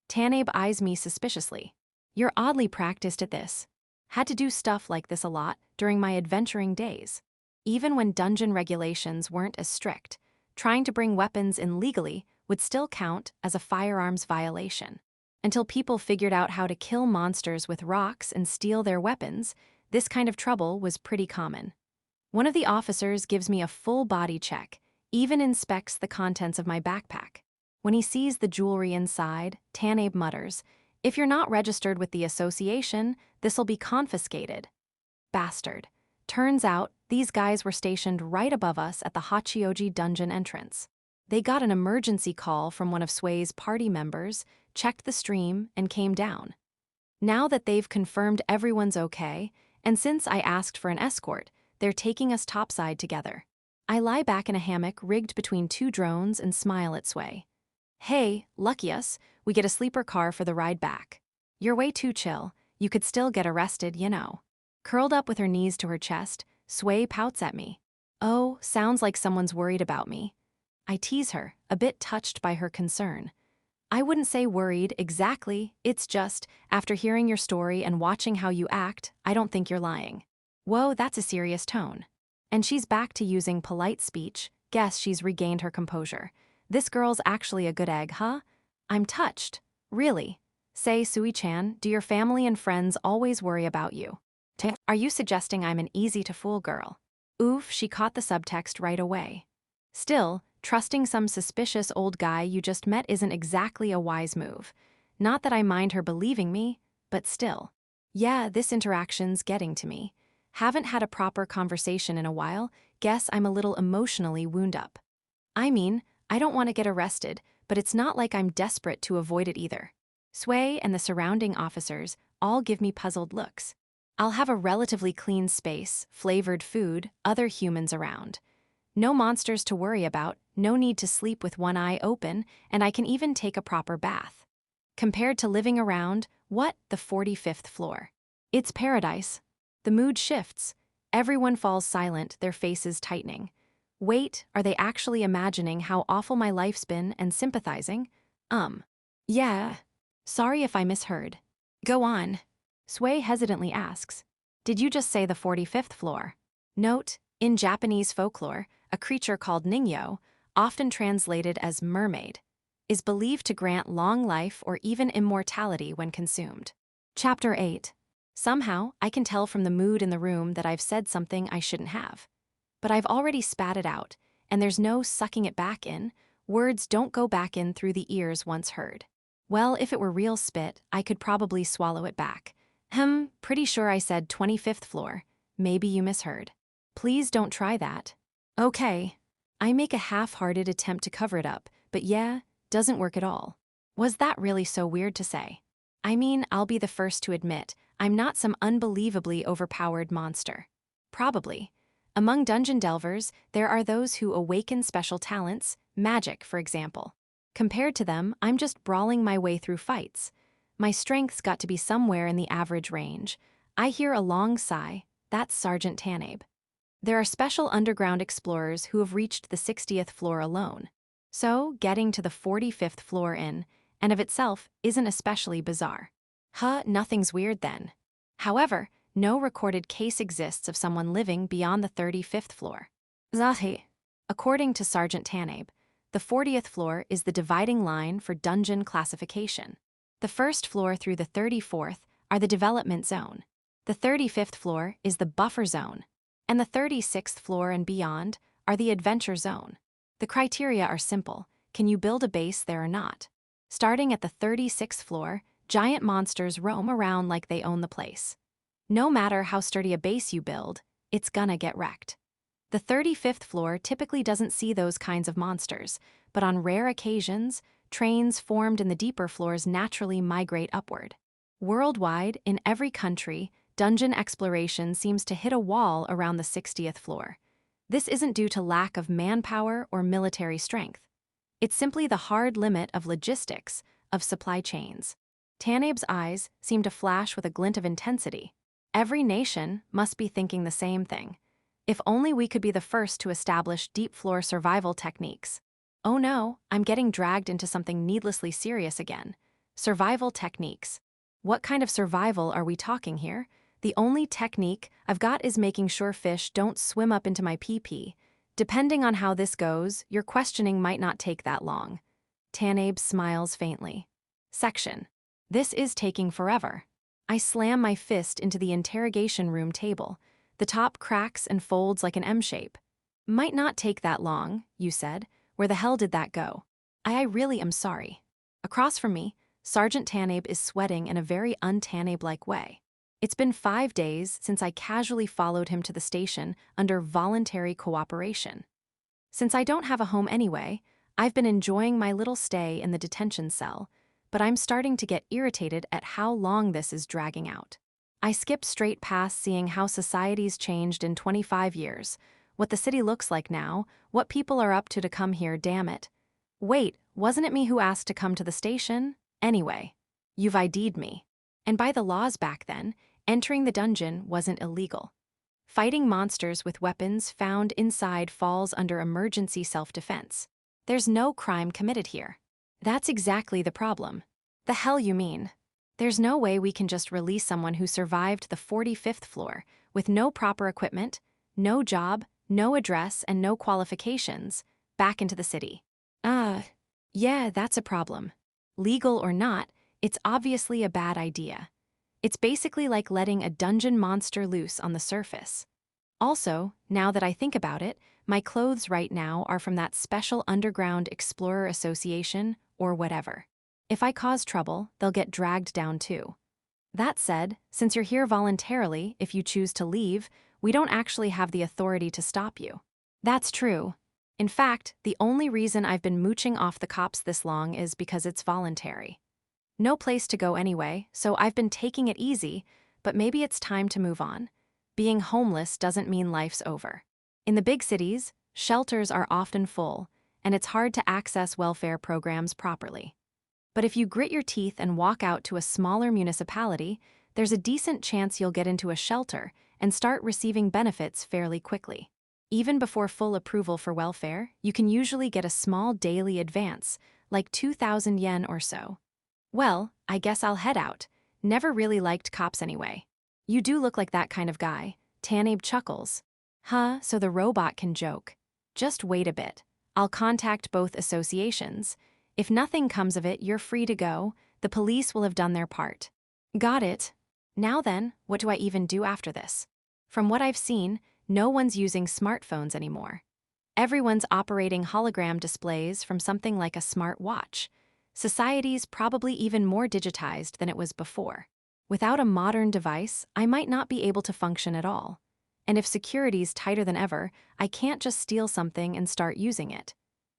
Speaker 1: Tanabe eyes me suspiciously. You're oddly practiced at this. Had to do stuff like this a lot during my adventuring days. Even when dungeon regulations weren't as strict, trying to bring weapons in legally would still count as a firearms violation. Until people figured out how to kill monsters with rocks and steal their weapons, this kind of trouble was pretty common. One of the officers gives me a full body check, even inspects the contents of my backpack. When he sees the jewelry inside, Tanabe mutters, If you're not registered with the association, this'll be confiscated. Bastard. Turns out, these guys were stationed right above us at the Hachioji dungeon entrance. They got an emergency call from one of Sway's party members, checked the stream, and came down. Now that they've confirmed everyone's okay, and since I asked for an escort, they're taking us topside together. I lie back in a hammock rigged between 2 drones and smile at Sway. Hey, lucky us, we get a sleeper car for the ride back. You're way too chill, you could still get arrested, you know. Curled up with her knees to her chest, Sway pouts at me. Oh, sounds like someone's worried about me. I tease her, a bit touched by her concern. I wouldn't say worried exactly, it's just, after hearing your story and watching how you act, I don't think you're lying. Whoa, that's a serious tone. And she's back to using polite speech, guess she's regained her composure. This girl's actually a good egg, huh? I'm touched. Really. Say, Sui-chan, do your family and friends always worry about you? Are you suggesting I'm an easy-to-fool girl? Oof, she caught the subtext right away. Still, trusting some suspicious old guy you just met isn't exactly a wise move. Not that I mind her believing me, but still. Yeah, this interaction's getting to me. Haven't had a proper conversation in a while, guess I'm a little emotionally wound up. I mean, I don't want to get arrested, but it's not like I'm desperate to avoid it either. Sway and the surrounding officers all give me puzzled looks. I'll have a relatively clean space, flavored food, other humans around. No monsters to worry about, no need to sleep with one eye open, and I can even take a proper bath. Compared to living around, the 45th floor? It's paradise. The mood shifts. Everyone falls silent, their faces tightening. Wait, are they actually imagining how awful my life's been and sympathizing? Yeah. Sorry if I misheard. Go on. Sui hesitantly asks, did you just say the 45th floor? Note, in Japanese folklore, a creature called Ningyo, often translated as mermaid, is believed to grant long life or even immortality when consumed. Chapter 8. Somehow, I can tell from the mood in the room that I've said something I shouldn't have. But I've already spat it out, and there's no sucking it back in. Words don't go back in through the ears once heard. Well, if it were real spit, I could probably swallow it back. Pretty sure I said 25th floor. Maybe you misheard. Please don't try that. Okay. I make a half-hearted attempt to cover it up, but yeah, doesn't work at all. Was that really so weird to say? I mean, I'll be the first to admit, I'm not some unbelievably overpowered monster. Probably. Among dungeon delvers, there are those who awaken special talents, magic, for example. Compared to them, I'm just brawling my way through fights. My strength's got to be somewhere in the average range. I hear a long sigh. That's Sergeant Tanabe. There are special underground explorers who have reached the 60th floor alone. So, getting to the 45th floor and of itself isn't especially bizarre. Nothing's weird then. However, no recorded case exists of someone living beyond the 35th floor. Zahi. According to Sergeant Tanabe, the 40th floor is the dividing line for dungeon classification. The first floor through the 34th are the development zone. The 35th floor is the buffer zone. And the 36th floor and beyond are the adventure zone. The criteria are simple. Can you build a base there or not? Starting at the 36th floor, giant monsters roam around like they own the place. No matter how sturdy a base you build, it's gonna get wrecked. The 35th floor typically doesn't see those kinds of monsters, but on rare occasions, trains formed in the deeper floors naturally migrate upward. Worldwide, in every country, dungeon exploration seems to hit a wall around the 60th floor. This isn't due to lack of manpower or military strength. It's simply the hard limit of logistics, of supply chains. Tanabe's eyes seem to flash with a glint of intensity. Every nation must be thinking the same thing. If only we could be the first to establish deep floor survival techniques. Oh no, I'm getting dragged into something needlessly serious again. Survival techniques. What kind of survival are we talking here? The only technique I've got is making sure fish don't swim up into my pee-pee. Depending on how this goes, your questioning might not take that long. Tanabe smiles faintly. Section. This is taking forever. I slam my fist into the interrogation room table. The top cracks and folds like an M shape. Might not take that long, you said. Where the hell did that go? I really am sorry. Across from me, Sergeant Tanabe is sweating in a very un-Tanabe-like way. It's been 5 days since I casually followed him to the station under voluntary cooperation. Since I don't have a home anyway, I've been enjoying my little stay in the detention cell, but I'm starting to get irritated at how long this is dragging out. I skip straight past seeing how society's changed in 25 years, what the city looks like now, what people are up to come here, damn it. Wait, wasn't it me who asked to come to the station? Anyway, you've ID'd me. And by the laws back then, entering the dungeon wasn't illegal. Fighting monsters with weapons found inside falls under emergency self-defense. There's no crime committed here. That's exactly the problem. The hell you mean? There's no way we can just release someone who survived the 45th floor with no proper equipment, no job, no address, and no qualifications back into the city. Yeah, that's a problem. Legal or not, it's obviously a bad idea. It's basically like letting a dungeon monster loose on the surface. Also, now that I think about it, my clothes right now are from that special underground explorer association or whatever. If I cause trouble, they'll get dragged down too. That said, since you're here voluntarily, if you choose to leave, we don't actually have the authority to stop you. That's true. In fact, the only reason I've been mooching off the cops this long is because it's voluntary. No place to go anyway, so I've been taking it easy, but maybe it's time to move on. Being homeless doesn't mean life's over. In the big cities, shelters are often full, and it's hard to access welfare programs properly. But if you grit your teeth and walk out to a smaller municipality, there's a decent chance you'll get into a shelter and start receiving benefits fairly quickly. Even before full approval for welfare, you can usually get a small daily advance, like 2,000 yen or so. Well, I guess I'll head out. Never really liked cops anyway. You do look like that kind of guy. Tanabe chuckles. Huh, so the robot can joke. Just wait a bit. I'll contact both associations. If nothing comes of it, you're free to go. The police will have done their part. Got it. Now then, what do I even do after this? From what I've seen, no one's using smartphones anymore. Everyone's operating hologram displays from something like a smart watch. Society's probably even more digitized than it was before. Without a modern device, I might not be able to function at all. And if security's tighter than ever, I can't just steal something and start using it.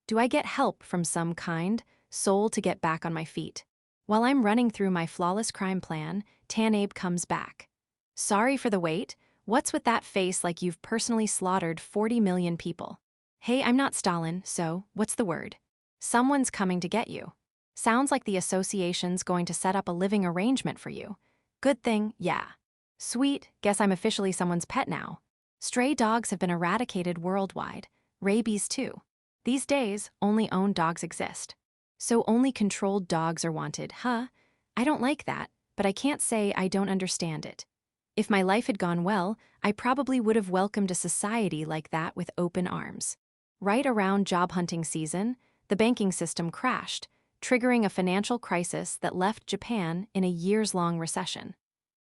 Speaker 1: Do I get help from some kind, soul to get back on my feet? While I'm running through my flawless crime plan, Tanabe comes back. Sorry for the wait. What's with that face like you've personally slaughtered 40 million people? Hey, I'm not Stalin, so what's the word? Someone's coming to get you. Sounds like the association's going to set up a living arrangement for you. Good thing, yeah. Sweet, guess I'm officially someone's pet now. Stray dogs have been eradicated worldwide. Rabies too. These days, only owned dogs exist. So only controlled dogs are wanted, huh? I don't like that, but I can't say I don't understand it. If my life had gone well, I probably would have welcomed a society like that with open arms. Right around job hunting season, the banking system crashed, triggering a financial crisis that left Japan in a years-long recession.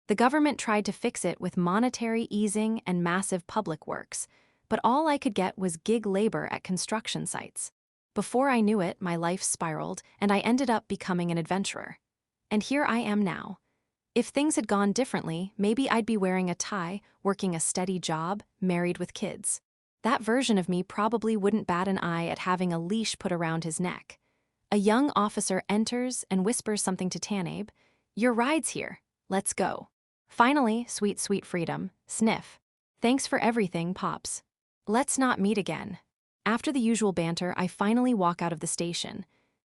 Speaker 1: The government tried to fix it with monetary easing and massive public works, but all I could get was gig labor at construction sites. Before I knew it, my life spiraled, and I ended up becoming an adventurer. And here I am now. If things had gone differently, maybe I'd be wearing a tie, working a steady job, married with kids. That version of me probably wouldn't bat an eye at having a leash put around his neck. A young officer enters and whispers something to Tanabe. Your ride's here. Let's go. Finally, sweet, sweet freedom. Sniff. Thanks for everything, Pops. Let's not meet again. After the usual banter, I finally walk out of the station.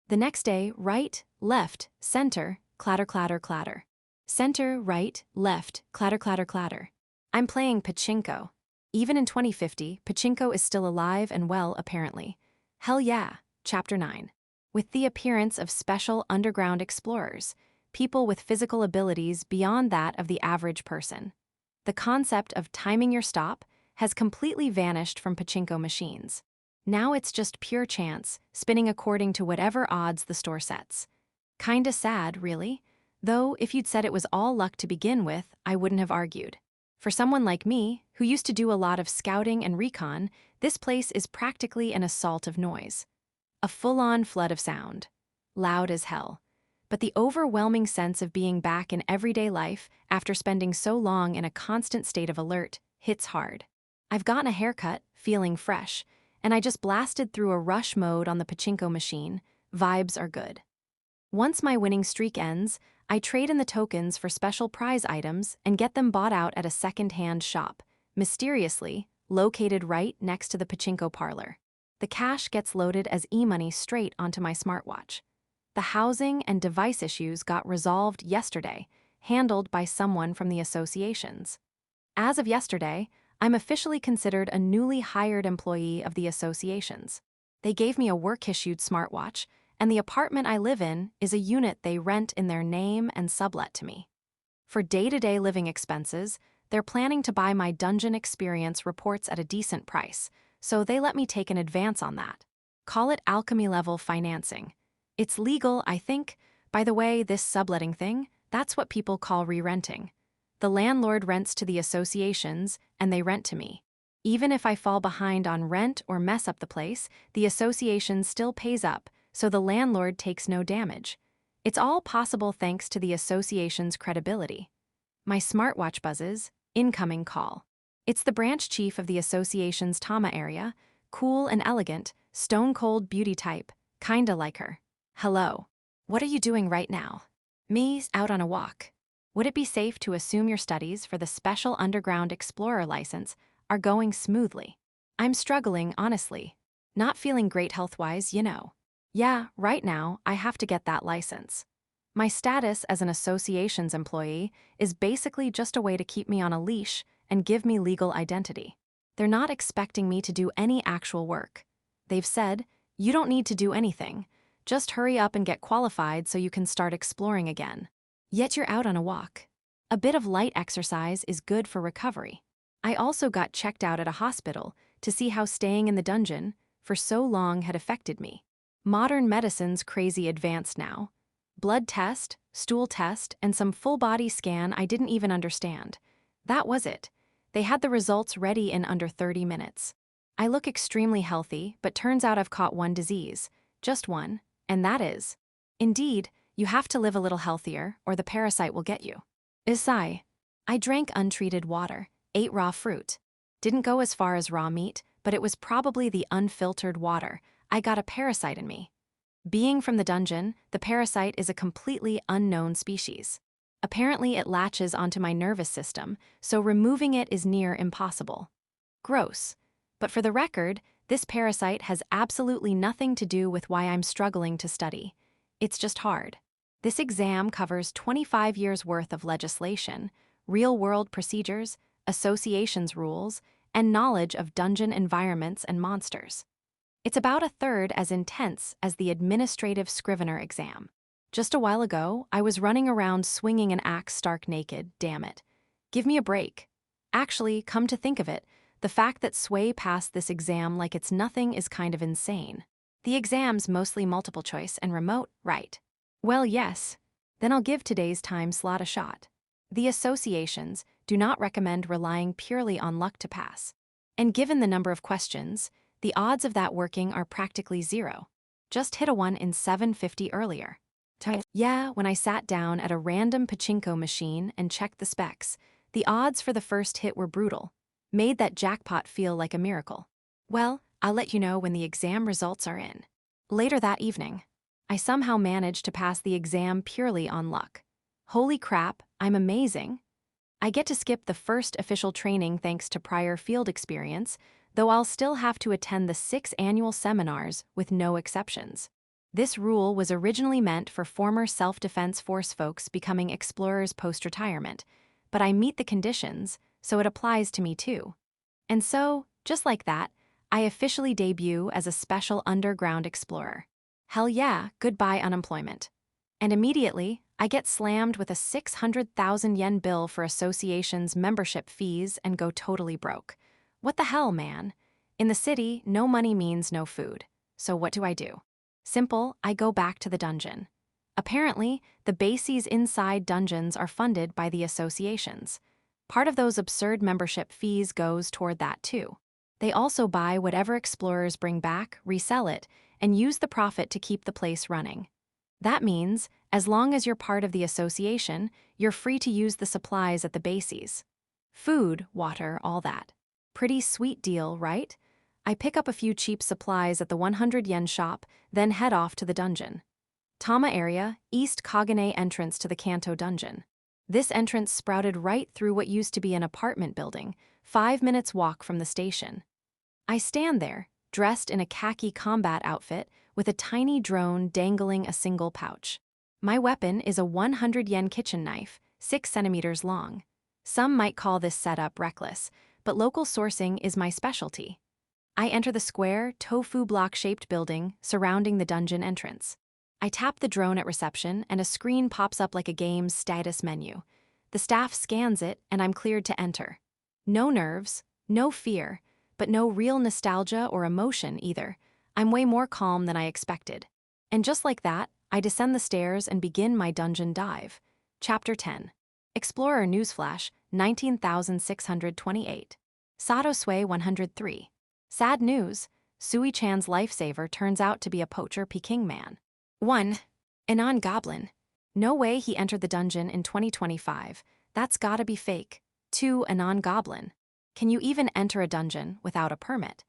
Speaker 1: The next day, right, left, center, clatter, clatter, clatter. Center, right, left, clatter, clatter, clatter. I'm playing pachinko. Even in 2050, pachinko is still alive and well, apparently. Hell yeah. Chapter 9. With the appearance of special underground explorers, people with physical abilities beyond that of the average person. The concept of timing your stop has completely vanished from pachinko machines. Now it's just pure chance, spinning according to whatever odds the store sets. Kinda sad, really. Though, if you'd said it was all luck to begin with, I wouldn't have argued. For someone like me, who used to do a lot of scouting and recon, this place is practically an assault of noise. A full-on flood of sound. Loud as hell. But the overwhelming sense of being back in everyday life after spending so long in a constant state of alert hits hard. I've gotten a haircut, feeling fresh, and I just blasted through a rush mode on the pachinko machine. Vibes are good. Once my winning streak ends, I trade in the tokens for special prize items and get them bought out at a second-hand shop, mysteriously located right next to the pachinko parlor. The cash gets loaded as e-money straight onto my smartwatch. The housing and device issues got resolved yesterday, handled by someone from the associations. As of yesterday, I'm officially considered a newly hired employee of the associations. They gave me a work-issued smartwatch, and the apartment I live in is a unit they rent in their name and sublet to me. For day-to-day living expenses, they're planning to buy my dungeon experience reports at a decent price, so they let me take an advance on that. Call it alchemy-level financing. It's legal, I think. By the way, this subletting thing, that's what people call re-renting. The landlord rents to the associations, and they rent to me. Even if I fall behind on rent or mess up the place, the association still pays up, so the landlord takes no damage. It's all possible thanks to the association's credibility. My smartwatch buzzes, incoming call. It's the branch chief of the association's Tama area, cool and elegant, stone-cold beauty type, kinda like her. Hello. What are you doing right now? Me, out on a walk. Would it be safe to assume your studies for the Special Underground Explorer license are going smoothly? I'm struggling, honestly. Not feeling great health-wise, you know. Yeah, right now, I have to get that license. My status as an association's employee is basically just a way to keep me on a leash and give me legal identity. They're not expecting me to do any actual work. They've said, you don't need to do anything. Just hurry up and get qualified so you can start exploring again. Yet you're out on a walk. A bit of light exercise is good for recovery. I also got checked out at a hospital to see how staying in the dungeon for so long had affected me. Modern medicine's crazy advanced now. Blood test, stool test, and some full-body scan I didn't even understand. That was it. They had the results ready in under 30 minutes. I look extremely healthy, but turns out I've caught one disease. Just one, and that is. Indeed, you have to live a little healthier, or the parasite will get you. Isai. I drank untreated water, ate raw fruit. Didn't go as far as raw meat, but it was probably the unfiltered water. I got a parasite in me. Being from the dungeon, the parasite is a completely unknown species. Apparently it latches onto my nervous system, so removing it is near impossible. Gross. But for the record, this parasite has absolutely nothing to do with why I'm struggling to study. It's just hard. This exam covers 25 years worth of legislation, real-world procedures, associations rules, and knowledge of dungeon environments and monsters. It's about a third as intense as the administrative scrivener exam. Just a while ago, I was running around swinging an axe stark naked, damn it. Give me a break. Actually, come to think of it, the fact that Sway passed this exam like it's nothing is kind of insane. The exam's mostly multiple choice and remote, right? Well, yes. Then I'll give today's time slot a shot. The associations do not recommend relying purely on luck to pass. And given the number of questions, the odds of that working are practically zero. Just hit a 1 in 750 earlier. Yeah, when I sat down at a random pachinko machine and checked the specs, the odds for the first hit were brutal. Made that jackpot feel like a miracle. Well, I'll let you know when the exam results are in. Later that evening, I somehow managed to pass the exam purely on luck. Holy crap, I'm amazing. I get to skip the first official training thanks to prior field experience, though I'll still have to attend the 6 annual seminars with no exceptions. This rule was originally meant for former self-defense force folks becoming explorers post-retirement, but I meet the conditions, so it applies to me too. And so, just like that, I officially debut as a special underground explorer. Hell yeah, goodbye unemployment. And immediately, I get slammed with a 600,000 yen bill for association's membership fees and go totally broke. What the hell, man? In the city, no money means no food. So what do? Simple, I go back to the dungeon. Apparently, the bases inside dungeons are funded by the associations. Part of those absurd membership fees goes toward that too. They also buy whatever explorers bring back, resell it, and use the profit to keep the place running. That means, as long as you're part of the association, you're free to use the supplies at the bases. Food, water, all that. Pretty sweet deal, right? I pick up a few cheap supplies at the 100 yen shop, then head off to the dungeon. Tama area, East Kagane entrance to the Kanto dungeon. This entrance sprouted right through what used to be an apartment building, 5 minutes walk from the station. I stand there, dressed in a khaki combat outfit, with a tiny drone dangling a single pouch. My weapon is a 100 yen kitchen knife, 6 centimeters long. Some might call this setup reckless, but local sourcing is my specialty. I enter the square, tofu block-shaped building surrounding the dungeon entrance. I tap the drone at reception and a screen pops up like a game's status menu. The staff scans it and I'm cleared to enter. No nerves, no fear, but no real nostalgia or emotion either. I'm way more calm than I expected. And just like that, I descend the stairs and begin my dungeon dive. Chapter 10. Explorer Newsflash, 19,628. Sato Sui 103. Sad news, Sui-chan's lifesaver turns out to be a poacher Peking man. 1. Anon Goblin. No way he entered the dungeon in 2025. That's gotta be fake. 2. Anon Goblin. Can you even enter a dungeon without a permit?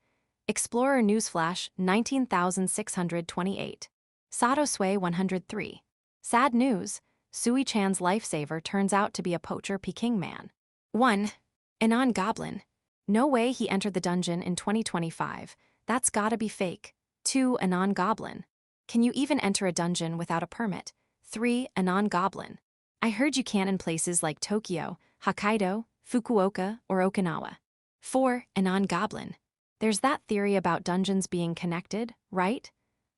Speaker 1: Explorer Newsflash, 19,628. Sato Sui 103. Sad news, Sui-chan's lifesaver turns out to be a poacher Peking man. 1. Anon Goblin. No way he entered the dungeon in 2025. That's gotta be fake. 2. Anon Goblin. Can you even enter a dungeon without a permit? 3. Anon Goblin. I heard you can in places like Tokyo, Hokkaido, Fukuoka, or Okinawa. 4. Anon Goblin. There's that theory about dungeons being connected, right?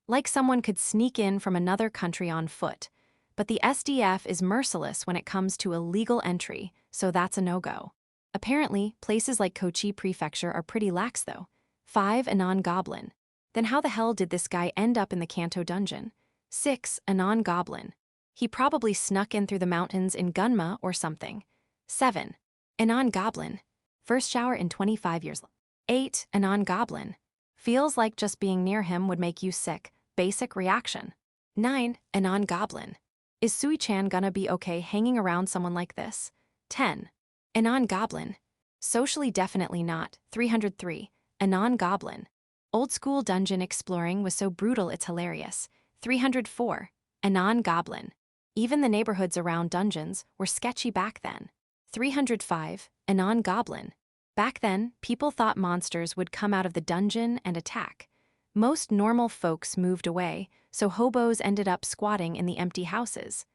Speaker 1: Like someone could sneak in from another country on foot. But the SDF is merciless when it comes to illegal entry, so that's a no-go. Apparently, places like Kochi Prefecture are pretty lax though. 5. Anon Goblin. Then how the hell did this guy end up in the Kanto dungeon? 6. Anon Goblin. He probably snuck in through the mountains in Gunma or something. 7. Anon Goblin. First shower in 25 years. 8. Anon Goblin. Feels like just being near him would make you sick. Basic reaction. 9. Anon Goblin. Is Sui-chan gonna be okay hanging around someone like this? 10. Anon Goblin. Socially definitely not. 303. Anon Goblin. Old school dungeon exploring was so brutal it's hilarious. 304. Anon Goblin. Even the neighborhoods around dungeons were sketchy back then. 305. Anon Goblin. Back then, people thought monsters would come out of the dungeon and attack. Most normal folks moved away, so hobos ended up squatting in the empty houses.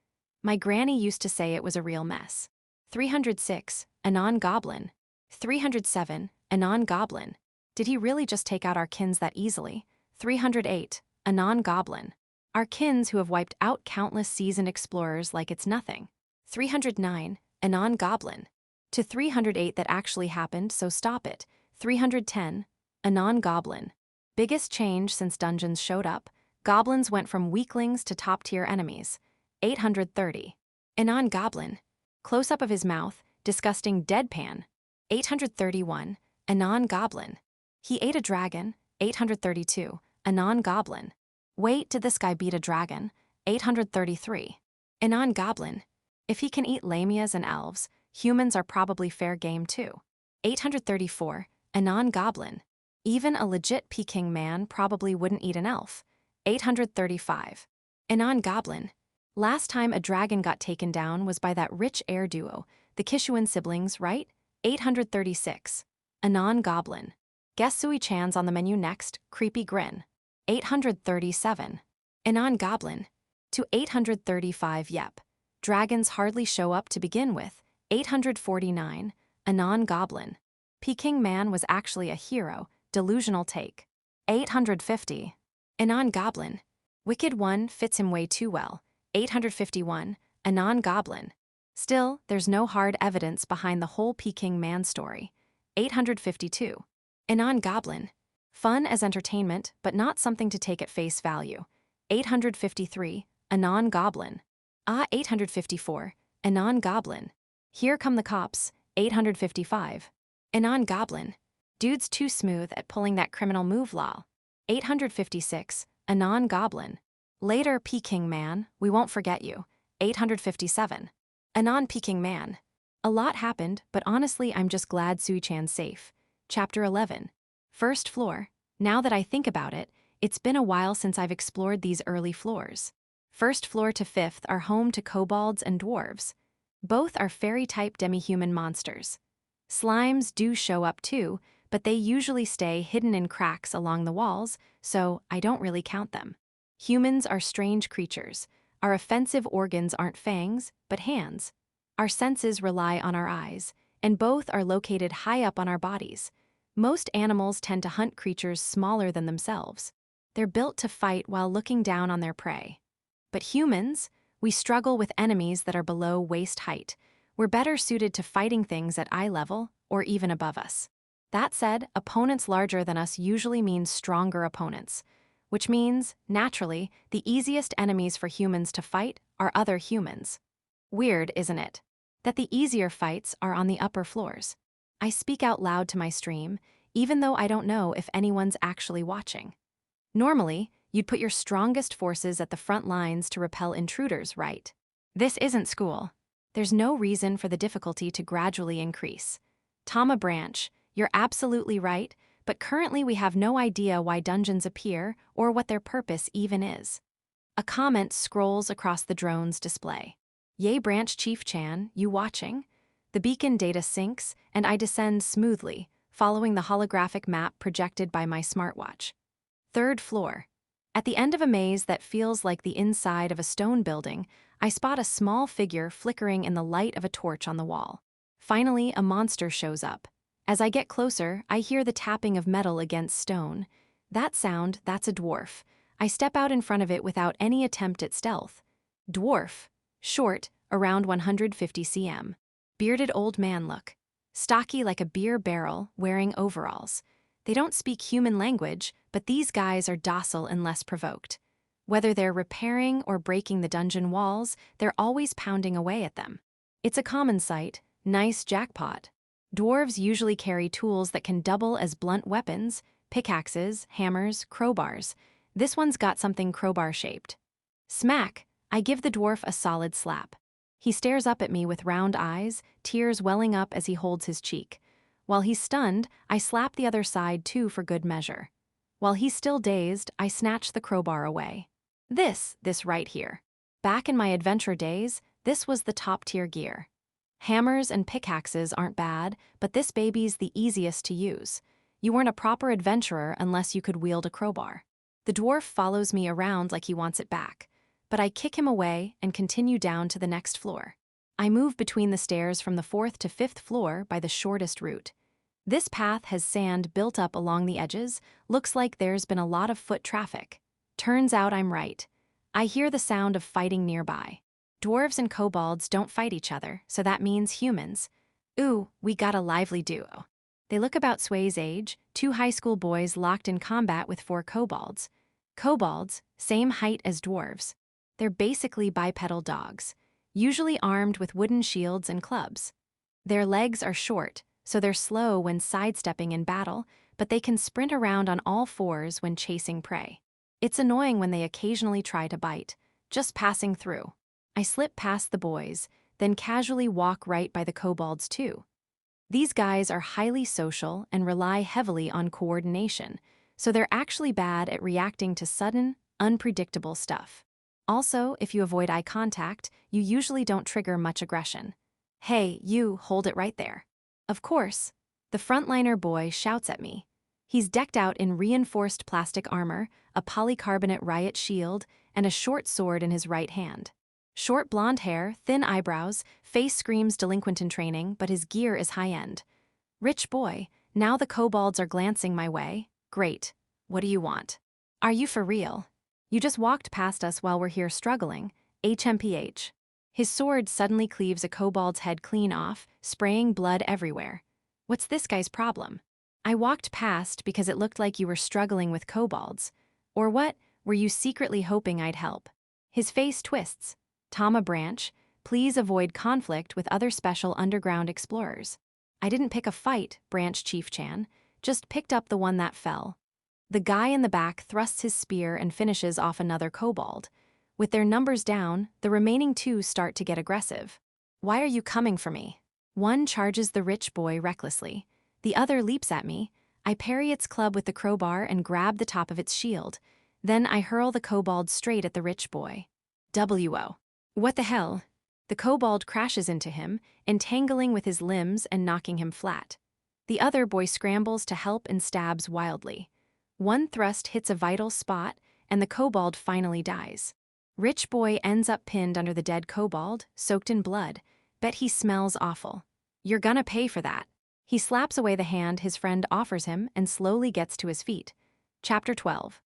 Speaker 1: My granny used to say it was a real mess. 306. Anon Goblin. 307. Anon Goblin. Did he really just take out our kins that easily? 308. Anon Goblin. Our kins who have wiped out countless seasoned explorers like it's nothing. 309. Anon Goblin. To 308 that actually happened, so stop it. 310. Anon Goblin. Biggest change since dungeons showed up, goblins went from weaklings to top-tier enemies. 830. Anon Goblin. Close-up of his mouth, disgusting deadpan. 831. Anon Goblin. He ate a dragon. 832. Anon Goblin. Wait, did this guy beat a dragon? 833. Anon Goblin. If he can eat lamias and elves, humans are probably fair game too. 834. Anon Goblin. Even a legit Peking man probably wouldn't eat an elf. 835. Anon Goblin. Last time a dragon got taken down was by that rich heir duo, the Kishuan siblings, right? 836. Anon Goblin. Guess Sui-chan's on the menu next, creepy grin. 837. Anon Goblin. To 835 yep. Dragons hardly show up to begin with. 849. Anon Goblin. Peking man was actually a hero, delusional take. 850. Anon Goblin. Wicked one fits him way too well. 851. Anon Goblin. Still, there's no hard evidence behind the whole Peking man story. 852. Anon Goblin. Fun as entertainment, but not something to take at face value. 853. Anon Goblin. 854. Anon Goblin. Here come the cops. 855. Anon Goblin. Dude's too smooth at pulling that criminal move lol. 856. Anon Goblin. Later Peking man, we won't forget you. 857. Anon Peking man. A lot happened, but honestly I'm just glad Sui-chan's safe. Chapter 11. First floor. Now that I think about it, it's been a while since I've explored these early floors. First floor to fifth are home to kobolds and dwarves. Both are fairy-type demi-human monsters. Slimes do show up too, but they usually stay hidden in cracks along the walls, so I don't really count them. Humans are strange creatures. Our offensive organs aren't fangs, but hands. Our senses rely on our eyes, and both are located high up on our bodies. Most animals tend to hunt creatures smaller than themselves. They're built to fight while looking down on their prey. But humans, we struggle with enemies that are below waist height. We're better suited to fighting things at eye level or even above us. That said, opponents larger than us usually means stronger opponents, which means, naturally, the easiest enemies for humans to fight are other humans. Weird, isn't it? That the easier fights are on the upper floors. I speak out loud to my stream, even though I don't know if anyone's actually watching. Normally, you'd put your strongest forces at the front lines to repel intruders, right? This isn't school. There's no reason for the difficulty to gradually increase. Tama Branch, you're absolutely right, but currently we have no idea why dungeons appear or what their purpose even is. A comment scrolls across the drone's display. Yay Branch Chief Chan, you watching? The beacon data syncs, and I descend smoothly, following the holographic map projected by my smartwatch. Third floor. At the end of a maze that feels like the inside of a stone building, I spot a small figure flickering in the light of a torch on the wall. Finally, a monster shows up. As I get closer, I hear the tapping of metal against stone. That sound, that's a dwarf. I step out in front of it without any attempt at stealth. Dwarf, Short, around 150 cm. Bearded old man look. Stocky like a beer barrel, wearing overalls. They don't speak human language, but these guys are docile unless provoked. Whether they're repairing or breaking the dungeon walls, they're always pounding away at them. It's a common sight, nice jackpot. Dwarves usually carry tools that can double as blunt weapons, pickaxes, hammers, crowbars. This one's got something crowbar-shaped. Smack! I give the dwarf a solid slap. He stares up at me with round eyes, tears welling up as he holds his cheek. While he's stunned, I slap the other side too for good measure. While he's still dazed, I snatch the crowbar away. This right here. Back in my adventure days, this was the top-tier gear. Hammers and pickaxes aren't bad, but this baby's the easiest to use. You weren't a proper adventurer unless you could wield a crowbar. The dwarf follows me around like he wants it back, but I kick him away and continue down to the next floor. I move between the stairs from the 4th to 5th floor by the shortest route. This path has sand built up along the edges, looks like there's been a lot of foot traffic. Turns out I'm right. I hear the sound of fighting nearby. Dwarves and kobolds don't fight each other, so that means humans. Ooh, we got a lively duo. They look about Sway's age, 2 high school boys locked in combat with 4 kobolds. Kobolds, same height as dwarves. They're basically bipedal dogs, usually armed with wooden shields and clubs. Their legs are short, so they're slow when sidestepping in battle, but they can sprint around on all fours when chasing prey. It's annoying when they occasionally try to bite, just passing through. I slip past the boys, then casually walk right by the kobolds too. These guys are highly social and rely heavily on coordination, so they're actually bad at reacting to sudden, unpredictable stuff. Also, if you avoid eye contact, you usually don't trigger much aggression. Hey, you, hold it right there. Of course, the frontliner boy shouts at me. He's decked out in reinforced plastic armor, a polycarbonate riot shield, and a short sword in his right hand. Short blonde hair, thin eyebrows, face screams delinquent in training, but his gear is high-end. Rich boy, now the kobolds are glancing my way. Great. What do you want? Are you for real? You just walked past us while we're here struggling. HMPH. His sword suddenly cleaves a kobold's head clean off, spraying blood everywhere. What's this guy's problem? I walked past because it looked like you were struggling with kobolds. Or what, were you secretly hoping I'd help? His face twists. Tama Branch, please avoid conflict with other special underground explorers. I didn't pick a fight, Branch Chief Chan, just picked up the one that fell. The guy in the back thrusts his spear and finishes off another kobold. With their numbers down, the remaining 2 start to get aggressive. Why are you coming for me? One charges the rich boy recklessly. The other leaps at me. I parry its club with the crowbar and grab the top of its shield. Then I hurl the kobold straight at the rich boy. W.O. What the hell? The kobold crashes into him, entangling with his limbs and knocking him flat. The other boy scrambles to help and stabs wildly. One thrust hits a vital spot, and the kobold finally dies. Rich boy ends up pinned under the dead kobold, soaked in blood. Bet he smells awful. You're gonna pay for that. He slaps away the hand his friend offers him and slowly gets to his feet. Chapter 12.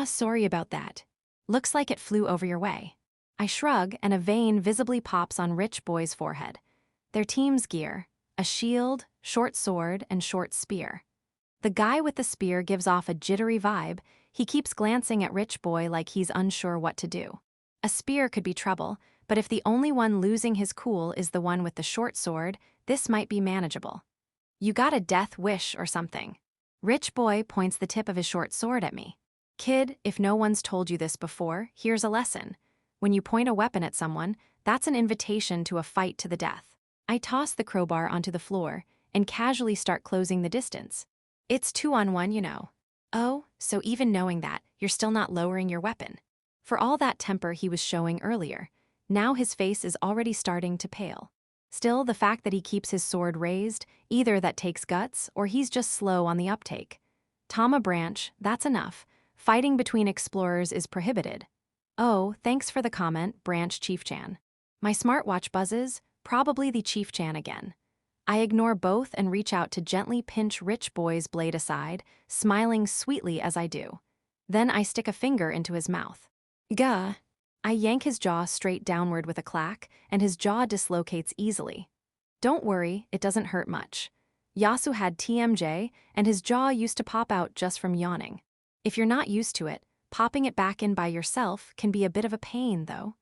Speaker 1: Sorry about that. Looks like it flew over your way. I shrug, and a vein visibly pops on Rich Boy's forehead. Their team's gear: a shield, short sword, and short spear. The guy with the spear gives off a jittery vibe. He keeps glancing at Rich Boy like he's unsure what to do. A spear could be trouble, but if the only one losing his cool is the one with the short sword, this might be manageable. You got a death wish or something. Rich Boy points the tip of his short sword at me. Kid, if no one's told you this before, here's a lesson. When you point a weapon at someone, that's an invitation to a fight to the death. I toss the crowbar onto the floor and casually start closing the distance. It's 2-on-1, you know. Oh, so even knowing that, you're still not lowering your weapon. For all that temper he was showing earlier, now his face is already starting to pale. Still, the fact that he keeps his sword raised, either that takes guts or he's just slow on the uptake. Tama Branch, that's enough. Fighting between explorers is prohibited. Oh, thanks for the comment, Branch Chief Chan. My smartwatch buzzes, probably the Chief Chan again. I ignore both and reach out to gently pinch Rich Boy's blade aside, smiling sweetly as I do. Then I stick a finger into his mouth. Gah. I yank his jaw straight downward with a clack, and his jaw dislocates easily. Don't worry, it doesn't hurt much. Yasu had TMJ, and his jaw used to pop out just from yawning. If you're not used to it, popping it back in by yourself can be a bit of a pain, though.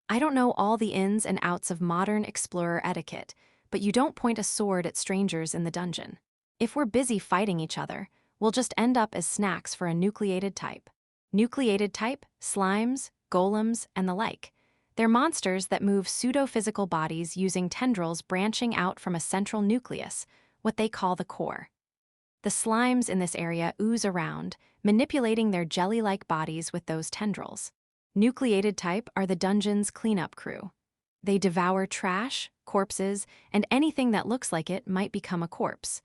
Speaker 1: I don't know all the ins and outs of modern explorer etiquette, but you don't point a sword at strangers in the dungeon. If we're busy fighting each other, we'll just end up as snacks for a nucleated type. Nucleated type, slimes, golems, and the like. They're monsters that move pseudo-physical bodies using tendrils branching out from a central nucleus, what they call the core. The slimes in this area ooze around, manipulating their jelly-like bodies with those tendrils. Nucleated type are the dungeon's cleanup crew. They devour trash, corpses, and anything that looks like it might become a corpse.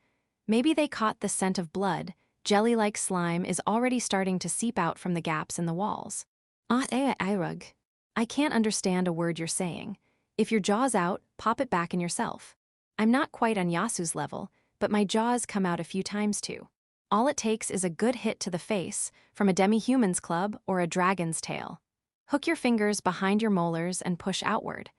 Speaker 1: Maybe they caught the scent of blood. Jelly-like slime is already starting to seep out from the gaps in the walls. I can't understand a word you're saying. If your jaw's out, pop it back in yourself. I'm not quite on Yasu's level, but my jaws come out a few times too. All it takes is a good hit to the face from a demi-human's club or a dragon's tail. Hook your fingers behind your molars and push outward.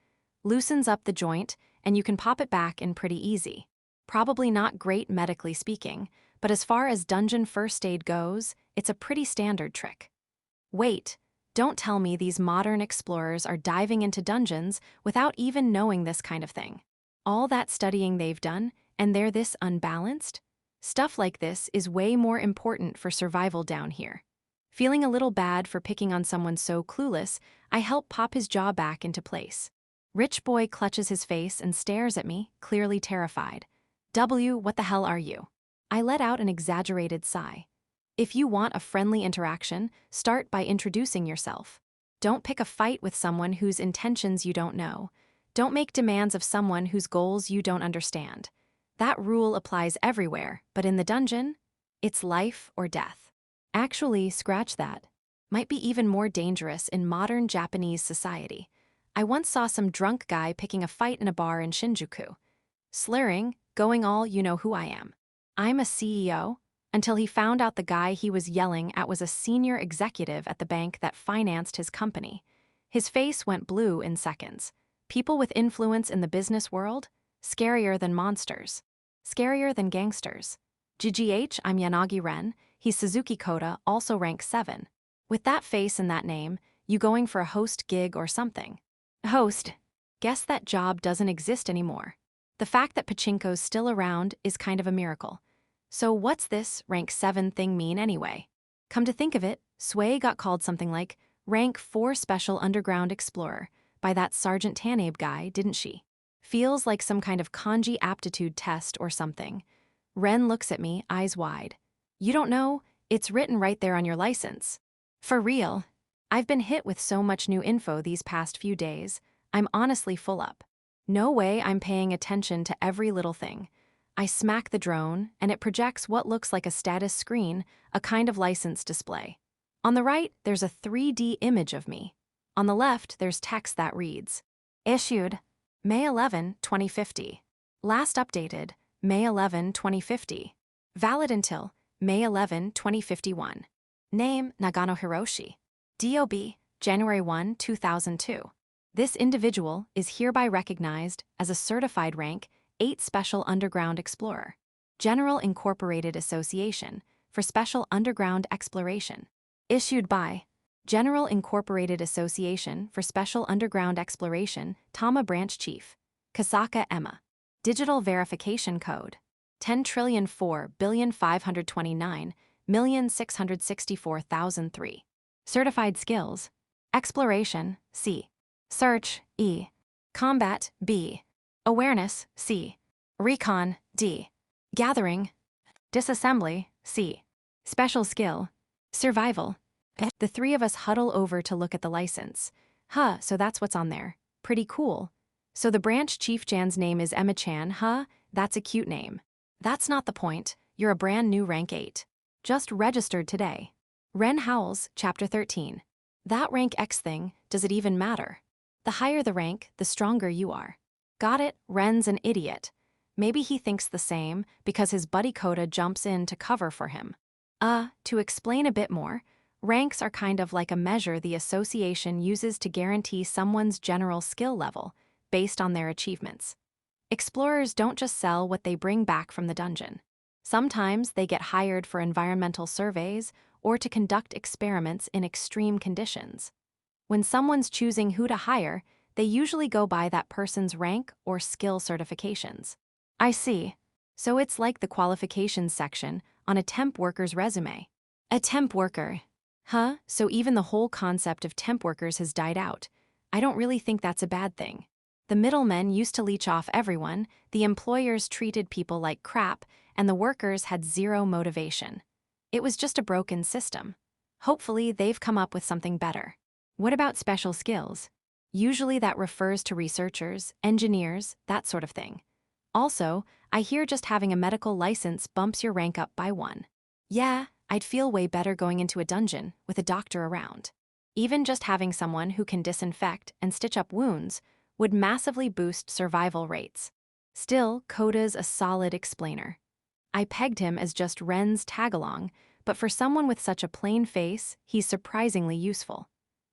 Speaker 1: Loosens up the joint, and you can pop it back in pretty easy. Probably not great medically speaking, but as far as dungeon first aid goes, it's a pretty standard trick. Wait, don't tell me these modern explorers are diving into dungeons without even knowing this kind of thing. All that studying they've done, and they're this unbalanced? Stuff like this is way more important for survival down here. Feeling a little bad for picking on someone so clueless, I help pop his jaw back into place. Rich boy clutches his face and stares at me, clearly terrified. What the hell are you? I let out an exaggerated sigh. If you want a friendly interaction, start by introducing yourself. Don't pick a fight with someone whose intentions you don't know. Don't make demands of someone whose goals you don't understand. That rule applies everywhere, but in the dungeon, it's life or death. Actually, scratch that. Might be even more dangerous in modern Japanese society. I once saw some drunk guy picking a fight in a bar in Shinjuku. Slurring, going all you know who I am. I'm a CEO, until he found out the guy he was yelling at was a senior executive at the bank that financed his company. His face went blue in seconds. People with influence in the business world? Scarier than monsters. Scarier than gangsters. GGH, I'm Yanagi Ren. He's Suzuki Koda, also rank 7. With that face and that name, you going for a host gig or something? Host. Guess that job doesn't exist anymore. The fact that pachinko's still around is kind of a miracle. So what's this rank 7 thing mean anyway? Come to think of it, Sway got called something like rank 4 Special Underground Explorer by that Sergeant Tanabe guy, didn't she? Feels like some kind of kanji aptitude test or something. Ren looks at me, eyes wide. You don't know? It's written right there on your license. For real. I've been hit with so much new info these past few days, I'm honestly full up. No way I'm paying attention to every little thing. I smack the drone, and it projects what looks like a status screen, a kind of license display. On the right, there's a 3D image of me. On the left, there's text that reads, Issued, May 11, 2050. Last updated, May 11, 2050. Valid until May 11, 2051. Name, Nagano Hiroshi. DOB, January 1, 2002. This individual is hereby recognized as a certified rank 8 Special Underground Explorer. General Incorporated Association for Special Underground Exploration. Issued by General Incorporated Association for Special Underground Exploration, Tama Branch Chief, Kasaka Emma. Digital Verification Code 10,004,529,664,003. Certified Skills Exploration, C. Search, E. Combat, B. Awareness, C. Recon, D. Gathering, Disassembly, C. Special Skill, Survival. The three of us huddle over to look at the license. So that's what's on there. Pretty cool. So the branch chief Jan's name is Emma-chan, That's a cute name. That's not the point. You're a brand new rank 8. Just registered today. Ren howls, Chapter 13. That rank X thing, does it even matter? The higher the rank, the stronger you are. Got it, Ren's an idiot. Maybe he thinks the same because his buddy Koda jumps in to cover for him. To explain a bit more, Ranks are kind of like a measure the association uses to guarantee someone's general skill level, based on their achievements. Explorers don't just sell what they bring back from the dungeon. Sometimes they get hired for environmental surveys or to conduct experiments in extreme conditions. When someone's choosing who to hire, they usually go by that person's rank or skill certifications. I see. So it's like the qualifications section on a temp worker's resume. A temp worker. Huh? So even the whole concept of temp workers has died out. I don't really think that's a bad thing. The middlemen used to leech off everyone, the employers treated people like crap, and the workers had zero motivation. It was just a broken system. Hopefully, they've come up with something better. What about special skills? Usually that refers to researchers, engineers, that sort of thing. Also, I hear just having a medical license bumps your rank up by 1. Yeah, I'd feel way better going into a dungeon with a doctor around. Even just having someone who can disinfect and stitch up wounds would massively boost survival rates. Still, Coda's a solid explainer. I pegged him as just Ren's tag-along, but for someone with such a plain face, he's surprisingly useful.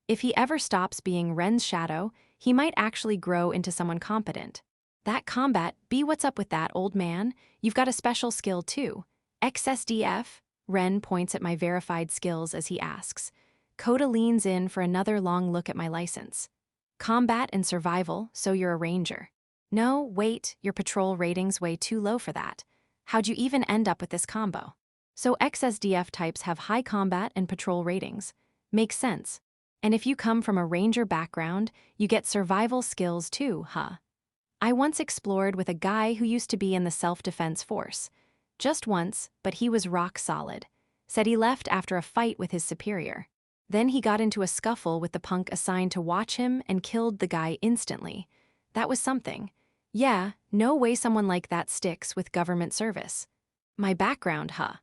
Speaker 1: If he ever stops being Ren's shadow, he might actually grow into someone competent. That combat, what's up with that, old man? You've got a special skill too. XSDF? Ren points at my verified skills as he asks. Coda leans in for another long look at my license. Combat and survival, so you're a ranger. No, wait, your patrol rating's way too low for that. How'd you even end up with this combo? So XSDF types have high combat and patrol ratings. Makes sense. And if you come from a ranger background, you get survival skills too, huh? I once explored with a guy who used to be in the self-defense force. Just once, but he was rock solid. Said he left after a fight with his superior. Then he got into a scuffle with the punk assigned to watch him and killed the guy instantly. That was something. Yeah, no way someone like that sticks with government service. My background, huh?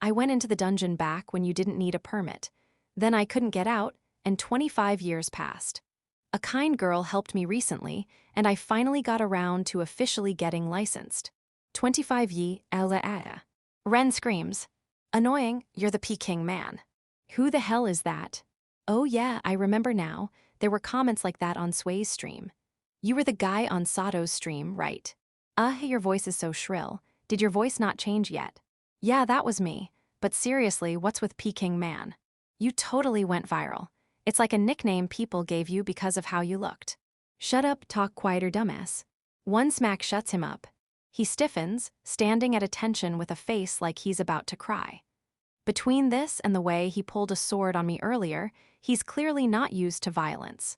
Speaker 1: I went into the dungeon back when you didn't need a permit. Then I couldn't get out, and 25 years passed. A kind girl helped me recently, and I finally got around to officially getting licensed. 25 ye, ella. Ren screams. Annoying, you're the Peking man. Who the hell is that? Oh yeah, I remember now. There were comments like that on Sway's stream. You were the guy on Sato's stream, right? Your voice is so shrill. Did your voice not change yet? Yeah, that was me. But seriously, what's with Peking man? You totally went viral. It's like a nickname people gave you because of how you looked. Shut up, talk quieter, dumbass. One smack shuts him up. He stiffens, standing at attention with a face like he's about to cry. Between this and the way he pulled a sword on me earlier, he's clearly not used to violence.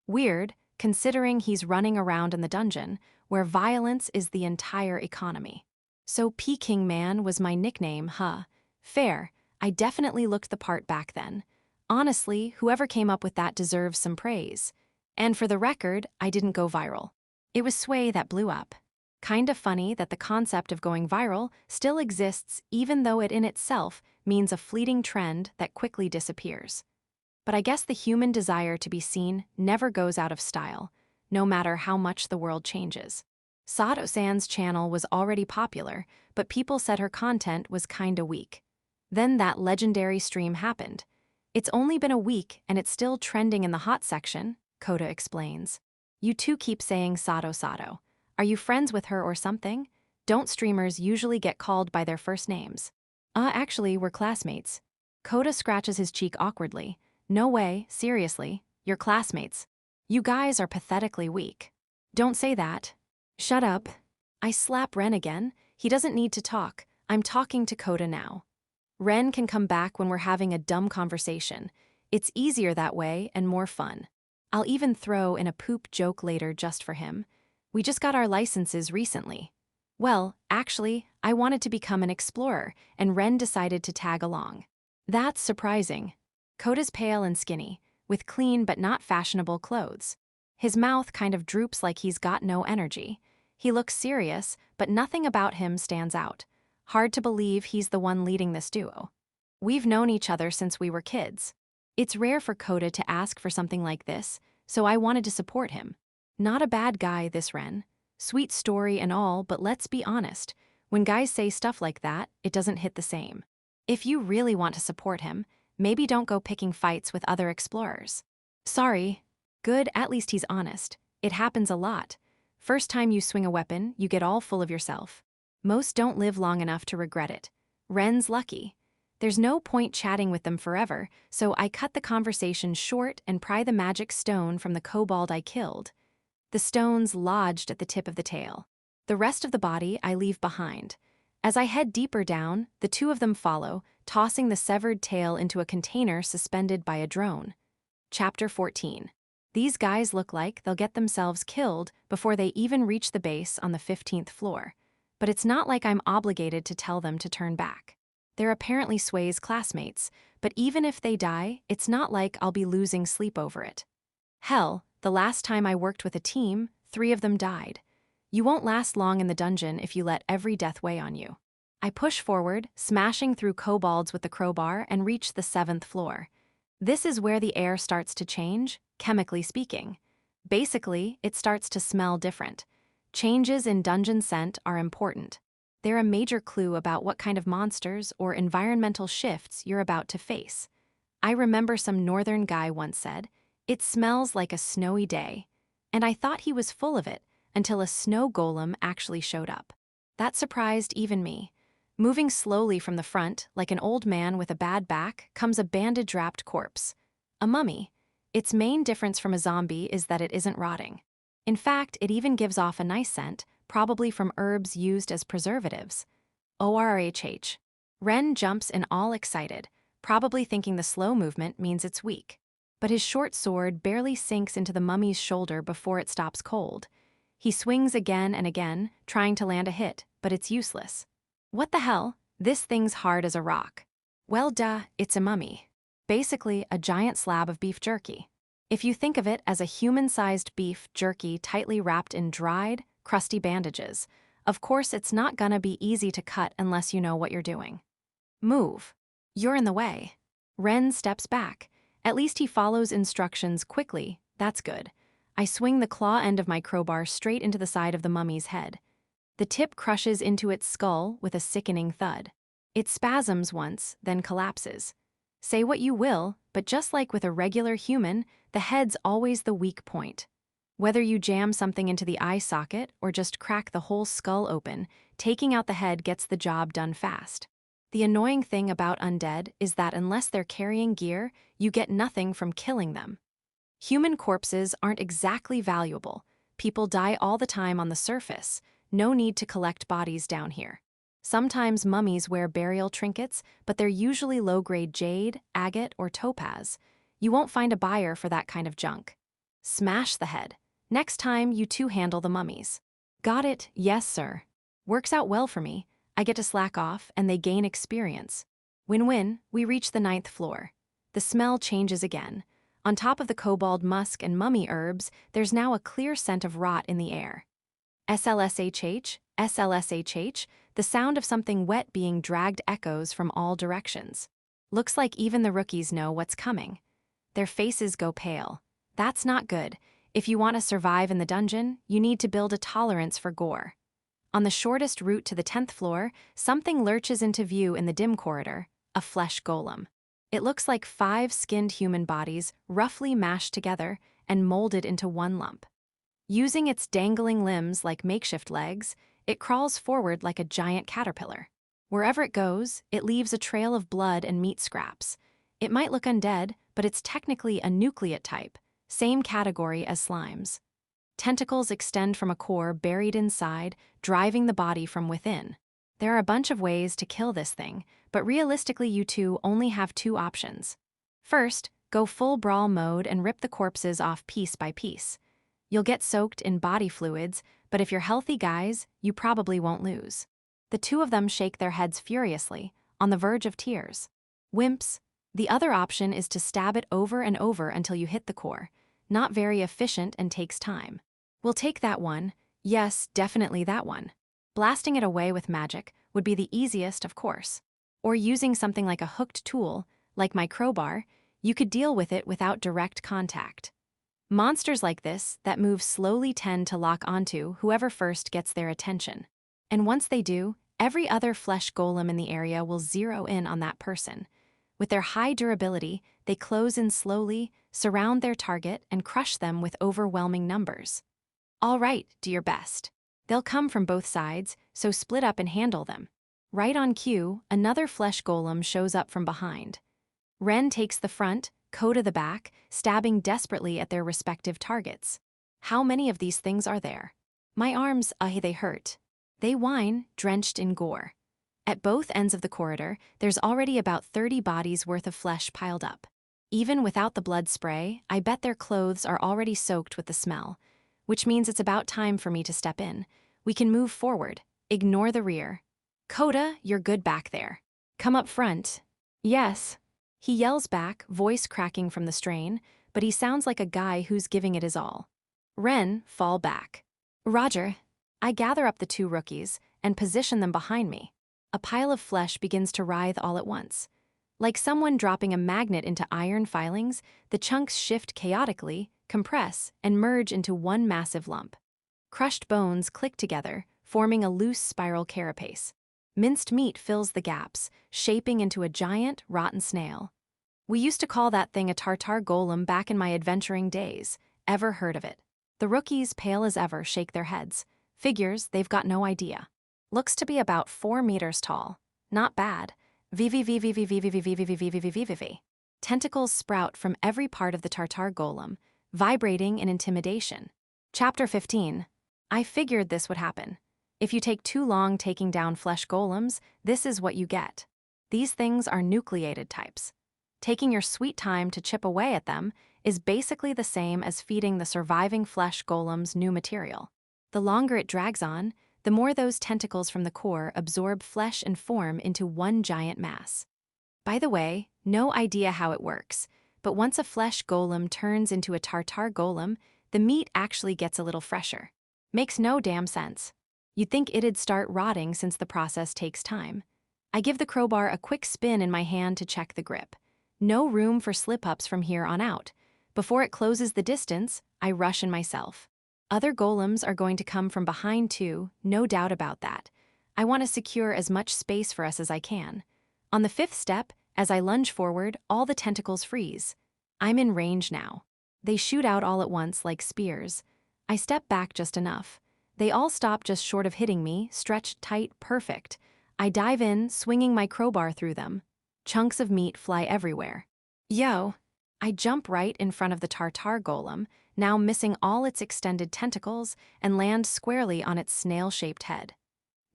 Speaker 1: Weird, considering he's running around in the dungeon, where violence is the entire economy. So Peking Man was my nickname, huh? Fair, I definitely looked the part back then. Honestly, whoever came up with that deserves some praise. And for the record, I didn't go viral. It was Sway that blew up. Kinda funny that the concept of going viral still exists even though it in itself means a fleeting trend that quickly disappears. But I guess the human desire to be seen never goes out of style, no matter how much the world changes. Sato-san's channel was already popular, but people said her content was kinda weak. Then that legendary stream happened. It's only been a week and it's still trending in the hot section, Coda explains. You two keep saying Sato. Are you friends with her or something? Don't streamers usually get called by their first names? Actually, we're classmates. Coda scratches his cheek awkwardly. No way, seriously, you're classmates. You guys are pathetically weak. Don't say that. Shut up. I slap Ren again. He doesn't need to talk. I'm talking to Coda now. Ren can come back when we're having a dumb conversation. It's easier that way and more fun. I'll even throw in a poop joke later just for him. We just got our licenses recently. Well, actually, I wanted to become an explorer, and Ren decided to tag along. That's surprising. Coda's pale and skinny, with clean but not fashionable clothes. His mouth kind of droops like he's got no energy. He looks serious, but nothing about him stands out. Hard to believe he's the one leading this duo. We've known each other since we were kids. It's rare for Coda to ask for something like this, so I wanted to support him. Not a bad guy, this Ren. Sweet story and all, but let's be honest. When guys say stuff like that, it doesn't hit the same. If you really want to support him, maybe don't go picking fights with other explorers. Sorry. Good, at least he's honest. It happens a lot. First time you swing a weapon, you get all full of yourself. Most don't live long enough to regret it. Ren's lucky. There's no point chatting with them forever, so I cut the conversation short and pry the magic stone from the kobold I killed. The stone's lodged at the tip of the tail. The rest of the body I leave behind. As I head deeper down, the two of them follow, tossing the severed tail into a container suspended by a drone. Chapter 14. These guys look like they'll get themselves killed before they even reach the base on the 15th floor. But it's not like I'm obligated to tell them to turn back. They're apparently Sway's classmates, but even if they die, it's not like I'll be losing sleep over it. Hell, the last time I worked with a team, 3 of them died. You won't last long in the dungeon if you let every death weigh on you. I push forward, smashing through kobolds with the crowbar, and reach the 7th floor. This is where the air starts to change, chemically speaking. Basically, it starts to smell different. Changes in dungeon scent are important. They're a major clue about what kind of monsters or environmental shifts you're about to face. I remember some northern guy once said, "It smells like a snowy day," and I thought he was full of it until a snow golem actually showed up. That surprised even me. Moving slowly from the front, like an old man with a bad back, comes a bandage-wrapped corpse. A mummy. Its main difference from a zombie is that it isn't rotting. In fact, it even gives off a nice scent, probably from herbs used as preservatives. ORHH. Ren jumps in all excited, probably thinking the slow movement means it's weak. But his short sword barely sinks into the mummy's shoulder before it stops cold. He swings again and again, trying to land a hit, but it's useless. What the hell? This thing's hard as a rock. Well, duh, it's a mummy. Basically, a giant slab of beef jerky. If you think of it as a human-sized beef jerky tightly wrapped in dried, crusty bandages, of course it's not gonna be easy to cut unless you know what you're doing. Move. You're in the way. Ren steps back. At least he follows instructions quickly, that's good. I swing the claw end of my crowbar straight into the side of the mummy's head. The tip crushes into its skull with a sickening thud. It spasms once, then collapses. Say what you will, but just like with a regular human, the head's always the weak point. Whether you jam something into the eye socket or just crack the whole skull open, taking out the head gets the job done fast. The annoying thing about undead is that unless they're carrying gear, you get nothing from killing them. Human corpses aren't exactly valuable. People die all the time on the surface. No need to collect bodies down here. Sometimes mummies wear burial trinkets, but they're usually low-grade jade, agate, or topaz. You won't find a buyer for that kind of junk. Smash the head. Next time, you two handle the mummies. Got it, yes, sir. Works out well for me. I get to slack off, and they gain experience. Win-win, we reach the 9th floor. The smell changes again. On top of the kobold musk and mummy herbs, there's now a clear scent of rot in the air. SLSHH, SLSHH, the sound of something wet being dragged echoes from all directions. Looks like even the rookies know what's coming. Their faces go pale. That's not good. If you want to survive in the dungeon, you need to build a tolerance for gore. On the shortest route to the 10th floor, something lurches into view in the dim corridor, a flesh golem. It looks like 5 skinned human bodies, roughly mashed together and molded into one lump. Using its dangling limbs like makeshift legs, it crawls forward like a giant caterpillar. Wherever it goes, it leaves a trail of blood and meat scraps. It might look undead, but it's technically a nucleate type, same category as slimes. Tentacles extend from a core buried inside, driving the body from within. There are a bunch of ways to kill this thing, but realistically you two only have 2 options. First, go full brawl mode and rip the corpses off piece by piece. You'll get soaked in body fluids, but if you're healthy guys, you probably won't lose. The 2 of them shake their heads furiously, on the verge of tears. Wimps. The other option is to stab it over and over until you hit the core. Not very efficient and takes time. We'll take that one. Yes, definitely that one. Blasting it away with magic would be the easiest, of course. Or using something like a hooked tool, like my crowbar, you could deal with it without direct contact. Monsters like this that move slowly tend to lock onto whoever first gets their attention. And once they do, every other flesh golem in the area will zero in on that person. With their high durability, they close in slowly, surround their target, and crush them with overwhelming numbers. All right, do your best. They'll come from both sides, so split up and handle them. Right on cue, another flesh golem shows up from behind. Ren takes the front, Coda the back, stabbing desperately at their respective targets. How many of these things are there? My arms, they hurt. They whine, drenched in gore. At both ends of the corridor, there's already about 30 bodies worth of flesh piled up. Even without the blood spray, I bet their clothes are already soaked with the smell, which means it's about time for me to step in. We can move forward. Ignore the rear. Coda, you're good back there. Come up front. Yes. He yells back, voice cracking from the strain, but he sounds like a guy who's giving it his all. Ren, fall back. Roger. I gather up the two rookies and position them behind me. A pile of flesh begins to writhe all at once. Like someone dropping a magnet into iron filings, the chunks shift chaotically, compress, and merge into one massive lump. Crushed bones click together, forming a loose spiral carapace. Minced meat fills the gaps, shaping into a giant, rotten snail. We used to call that thing a tartar golem back in my adventuring days. Ever heard of it? The rookies, pale as ever, shake their heads. Figures they've got no idea. Looks to be about 4 meters tall. Not bad. VVVVVVVVVVVVVVVV. Tentacles sprout from every part of the tartar golem, vibrating in intimidation. Chapter 15. I figured this would happen. If you take too long taking down flesh golems, this is what you get. These things are nucleated types. Taking your sweet time to chip away at them is basically the same as feeding the surviving flesh golems new material. The longer it drags on, the more those tentacles from the core absorb flesh and form into one giant mass. By the way, no idea how it works, but once a flesh golem turns into a tartar golem, the meat actually gets a little fresher. Makes no damn sense. You'd think it'd start rotting since the process takes time. I give the crowbar a quick spin in my hand to check the grip. No room for slip-ups from here on out. Before it closes the distance, I rush in myself. Other golems are going to come from behind too, no doubt about that. I want to secure as much space for us as I can. On the 5th step, as I lunge forward, all the tentacles freeze. I'm in range now. They shoot out all at once like spears. I step back just enough. They all stop just short of hitting me, stretched tight, perfect. I dive in, swinging my crowbar through them. Chunks of meat fly everywhere. Yo! I jump right in front of the tartar golem, now missing all its extended tentacles, and land squarely on its snail-shaped head.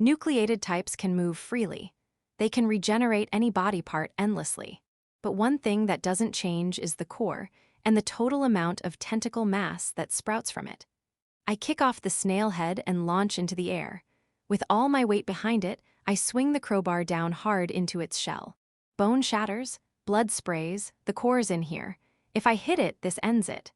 Speaker 1: Nucleated types can move freely. They can regenerate any body part endlessly. But one thing that doesn't change is the core, and the total amount of tentacle mass that sprouts from it. I kick off the snail head and launch into the air. With all my weight behind it, I swing the crowbar down hard into its shell. Bone shatters, blood sprays, the core's in here. If I hit it, this ends it.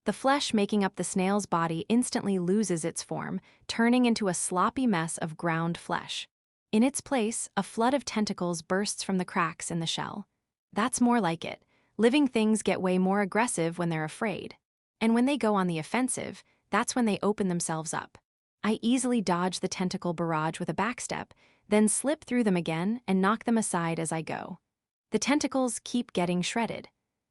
Speaker 1: The flesh making up the snail's body instantly loses its form, turning into a sloppy mess of ground flesh. In its place, a flood of tentacles bursts from the cracks in the shell. That's more like it. Living things get way more aggressive when they're afraid. And when they go on the offensive, that's when they open themselves up. I easily dodge the tentacle barrage with a backstep, then slip through them again and knock them aside as I go. The tentacles keep getting shredded.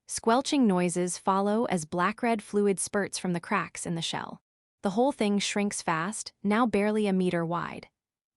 Speaker 1: Squelching noises follow as black-red fluid spurts from the cracks in the shell. The whole thing shrinks fast, now barely a meter wide.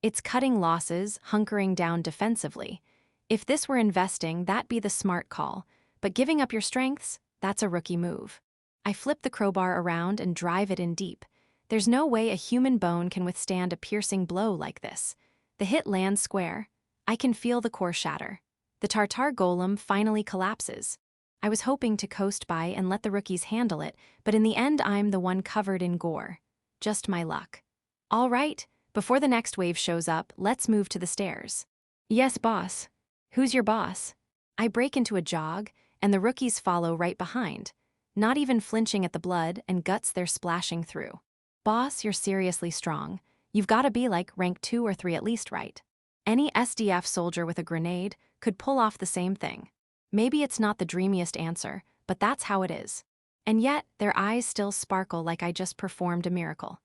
Speaker 1: It's cutting losses, hunkering down defensively. If this were investing, that'd be the smart call, but giving up your strengths, that's a rookie move. I flip the crowbar around and drive it in deep. There's no way a human bone can withstand a piercing blow like this. The hit lands square. I can feel the core shatter. The tartar golem finally collapses. I was hoping to coast by and let the rookies handle it, but in the end I'm the one covered in gore. Just my luck. All right, before the next wave shows up, let's move to the stairs. Yes, boss. Who's your boss? I break into a jog, and the rookies follow right behind, not even flinching at the blood and guts they're splashing through. Boss, you're seriously strong. You've got to be like rank 2 or 3 at least, right? Any SDF soldier with a grenade could pull off the same thing. Maybe it's not the dreamiest answer, but that's how it is. And yet, their eyes still sparkle like I just performed a miracle.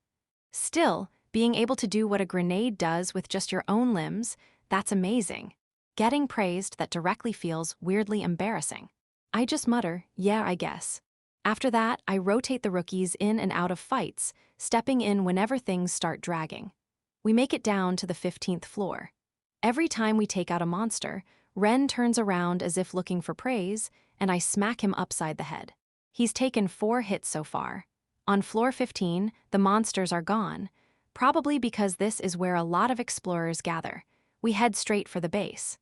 Speaker 1: Still, being able to do what a grenade does with just your own limbs, that's amazing. Getting praised that directly feels weirdly embarrassing. I just mutter, yeah, I guess. After that, I rotate the rookies in and out of fights, stepping in whenever things start dragging. We make it down to the 15th floor. Every time we take out a monster, Ren turns around as if looking for praise, and I smack him upside the head. He's taken 4 hits so far. On floor 15, the monsters are gone, probably because this is where a lot of explorers gather. We head straight for the base.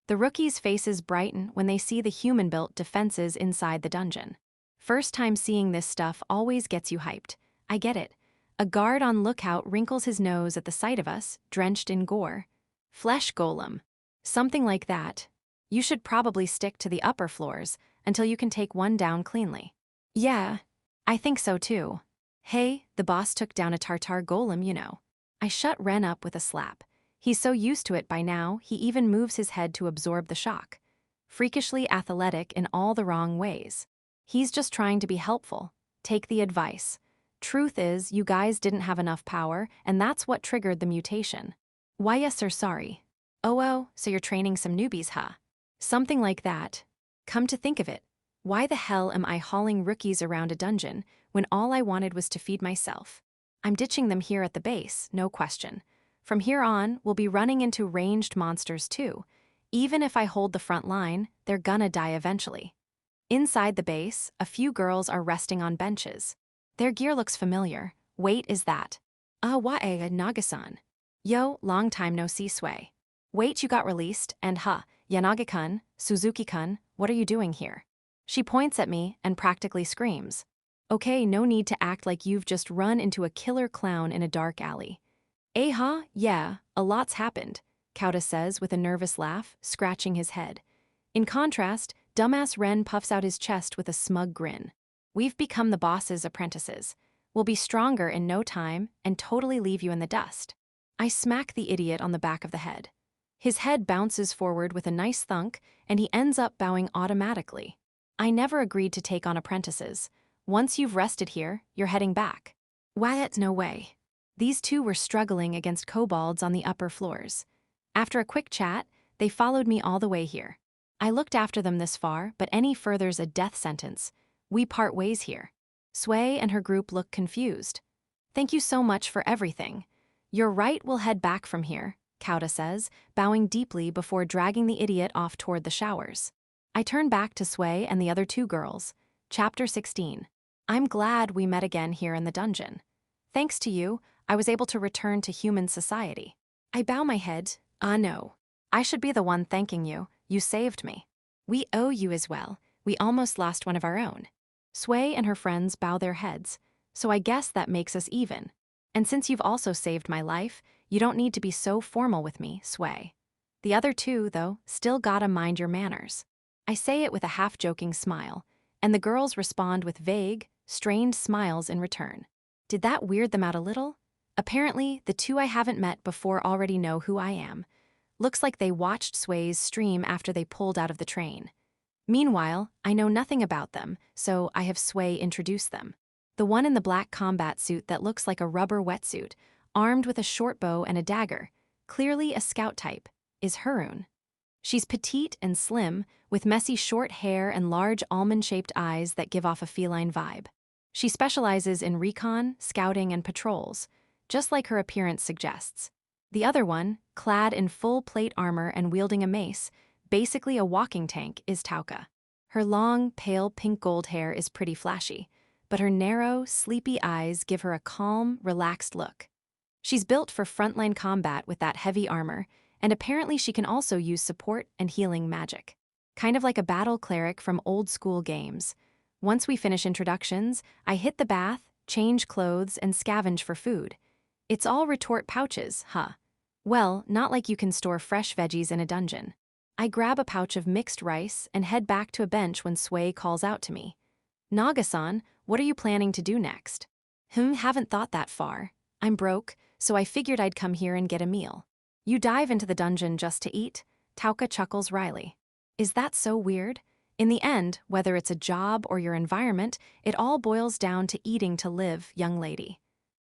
Speaker 1: The rookies' faces brighten when they see the human-built defenses inside the dungeon. First time seeing this stuff always gets you hyped. I get it. A guard on lookout wrinkles his nose at the sight of us, drenched in gore. Flesh golem. Something like that. You should probably stick to the upper floors until you can take one down cleanly. Yeah, I think so too. Hey, the boss took down a Tartar golem, you know. I shut Ren up with a slap. He's so used to it by now, he even moves his head to absorb the shock. Freakishly athletic in all the wrong ways. He's just trying to be helpful. Take the advice. Truth is, you guys didn't have enough power, and that's what triggered the mutation. Why, yes, sir, sorry. Oh, so you're training some newbies, huh? Something like that. Come to think of it, why the hell am I hauling rookies around a dungeon when all I wanted was to feed myself? I'm ditching them here at the base, no question. From here on, we'll be running into ranged monsters too. Even if I hold the front line, they're gonna die eventually. Inside the base, a few girls are resting on benches. Their gear looks familiar. Wait, is that? Naga-san. Yo, long time no see, Sway. Wait, you got released, and Yanagi-kun, Suzuki-kun, what are you doing here? She points at me and practically screams. Okay, no need to act like you've just run into a killer clown in a dark alley. Yeah, a lot's happened, Kauta says with a nervous laugh, scratching his head. In contrast, dumbass Ren puffs out his chest with a smug grin. We've become the boss's apprentices. We'll be stronger in no time and totally leave you in the dust. I smack the idiot on the back of the head. His head bounces forward with a nice thunk, and he ends up bowing automatically. I never agreed to take on apprentices. Once you've rested here, you're heading back. Wyatt, no way. These two were struggling against kobolds on the upper floors. After a quick chat, they followed me all the way here. I looked after them this far, but any further's a death sentence. We part ways here. Sway and her group look confused. Thank you so much for everything. You're right, we'll head back from here, Kauta says, bowing deeply before dragging the idiot off toward the showers. I turn back to Sway and the other 2 girls. Chapter 16. I'm glad we met again here in the dungeon. Thanks to you, I was able to return to human society. I bow my head. No. I should be the one thanking you. You saved me. We owe you as well. We almost lost one of our own. Sway and her friends bow their heads, so I guess that makes us even. And since you've also saved my life, you don't need to be so formal with me, Sway. The other 2, though, still gotta mind your manners. I say it with a half-joking smile, and the girls respond with vague, strained smiles in return. Did that weird them out a little? Apparently, the 2 I haven't met before already know who I am. Looks like they watched Sway's stream after they pulled out of the train. Meanwhile, I know nothing about them, so I have Sway introduce them. The one in the black combat suit that looks like a rubber wetsuit, armed with a short bow and a dagger, clearly a scout type, is Harem. She's petite and slim, with messy short hair and large almond-shaped eyes that give off a feline vibe. She specializes in recon, scouting, and patrols, just like her appearance suggests. The other one, clad in full plate armor and wielding a mace, basically a walking tank, is Tauka. Her long, pale pink-gold hair is pretty flashy, but her narrow, sleepy eyes give her a calm, relaxed look. She's built for frontline combat with that heavy armor, and apparently she can also use support and healing magic. Kind of like a battle cleric from old-school games. Once we finish introductions, I hit the bath, change clothes, and scavenge for food. It's all retort pouches, huh? Well, not like you can store fresh veggies in a dungeon. I grab a pouch of mixed rice and head back to a bench when Sway calls out to me. Naga-san, what are you planning to do next? Haven't thought that far. I'm broke, so I figured I'd come here and get a meal. You dive into the dungeon just to eat? Tauka chuckles wryly. Is that so weird? In the end, whether it's a job or your environment, it all boils down to eating to live, young lady.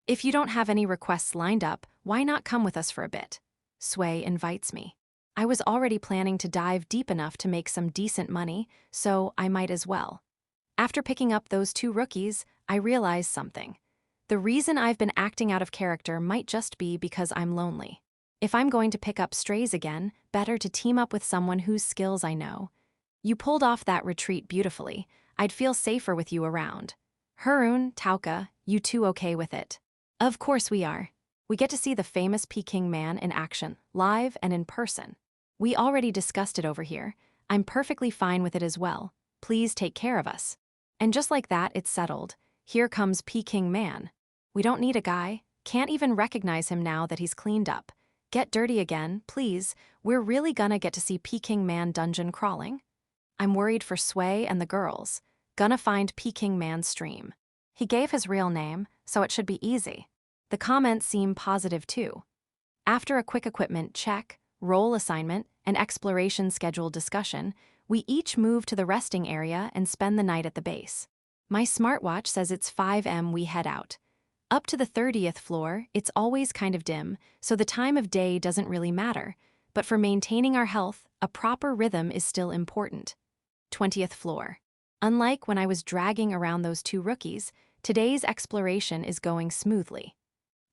Speaker 1: If you don't have any requests lined up, why not come with us for a bit? Sway invites me. I was already planning to dive deep enough to make some decent money, so I might as well. After picking up those two rookies, I realized something. The reason I've been acting out of character might just be because I'm lonely. If I'm going to pick up strays again, better to team up with someone whose skills I know. You pulled off that retreat beautifully. I'd feel safer with you around. Harun, Tauka, you two okay with it? Of course we are. We get to see the famous Peking man in action, live and in person. We already discussed it over here. I'm perfectly fine with it as well. Please take care of us. And just like that, it's settled. Here comes Peking man. We don't need a guy. Can't even recognize him now that he's cleaned up. Get dirty again, please. We're really gonna get to see Peking man dungeon crawling? I'm worried for Sway and the girls. Gonna find Peking man's stream. He gave his real name, so it should be easy. The comments seem positive too. After a quick equipment check, role assignment, and exploration schedule discussion, we each move to the resting area and spend the night at the base. My smartwatch says it's 5 a.m. we head out. Up to the 30th floor, it's always kind of dim, so the time of day doesn't really matter. But for maintaining our health, a proper rhythm is still important. 20th floor. Unlike when I was dragging around those two rookies, today's exploration is going smoothly.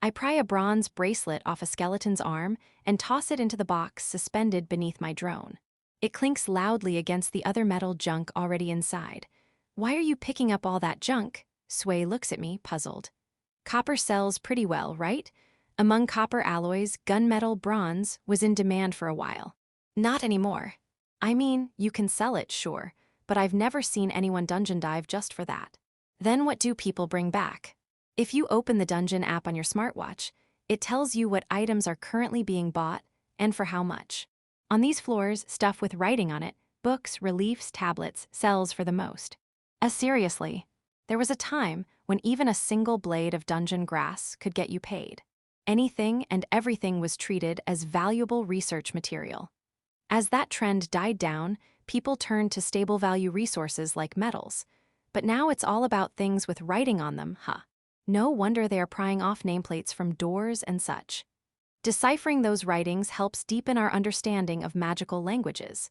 Speaker 1: I pry a bronze bracelet off a skeleton's arm and toss it into the box suspended beneath my drone. It clinks loudly against the other metal junk already inside. Why are you picking up all that junk? Sway looks at me, puzzled. Copper sells pretty well, right? Among copper alloys, gunmetal bronze was in demand for a while. Not anymore. I mean, you can sell it, sure, but I've never seen anyone dungeon dive just for that. Then what do people bring back? If you open the dungeon app on your smartwatch, it tells you what items are currently being bought and for how much. On these floors, stuff with writing on it, books, reliefs, tablets, sells for the most. Seriously, there was a time when even a single blade of dungeon grass could get you paid. Anything and everything was treated as valuable research material. As that trend died down, people turned to stable value resources like metals. But now it's all about things with writing on them, huh? No wonder they are prying off nameplates from doors and such. Deciphering those writings helps deepen our understanding of magical languages.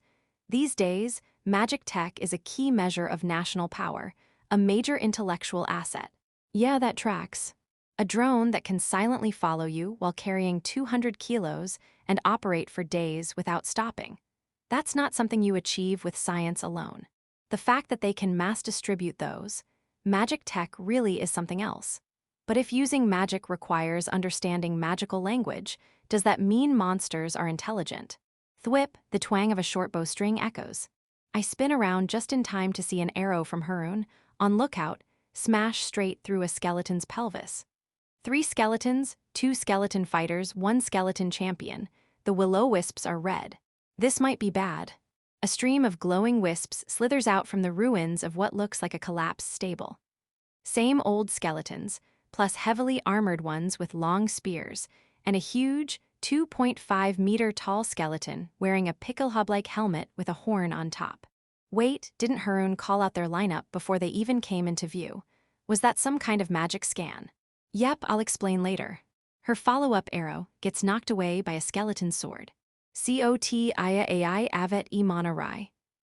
Speaker 1: These days, magic tech is a key measure of national power, a major intellectual asset. Yeah, that tracks. A drone that can silently follow you while carrying 200 kilos and operate for days without stopping. That's not something you achieve with science alone. The fact that they can mass distribute those, magic tech really is something else. But if using magic requires understanding magical language, does that mean monsters are intelligent? Thwip, the twang of a short bowstring echoes. I spin around just in time to see an arrow from Harun, on lookout, smash straight through a skeleton's pelvis. 3 skeletons, 2 skeleton fighters, 1 skeleton champion. The will-o-wisps are red. This might be bad. A stream of glowing wisps slithers out from the ruins of what looks like a collapsed stable. Same old skeletons, plus heavily armored ones with long spears, and a huge, 2.5-meter-tall skeleton wearing a pickle hub-like helmet with a horn on top. Wait, didn't Harun call out their lineup before they even came into view? Was that some kind of magic scan? Yep, I'll explain later. Her follow-up arrow gets knocked away by a skeleton sword. Cot Iya Ai Avet E Monarai.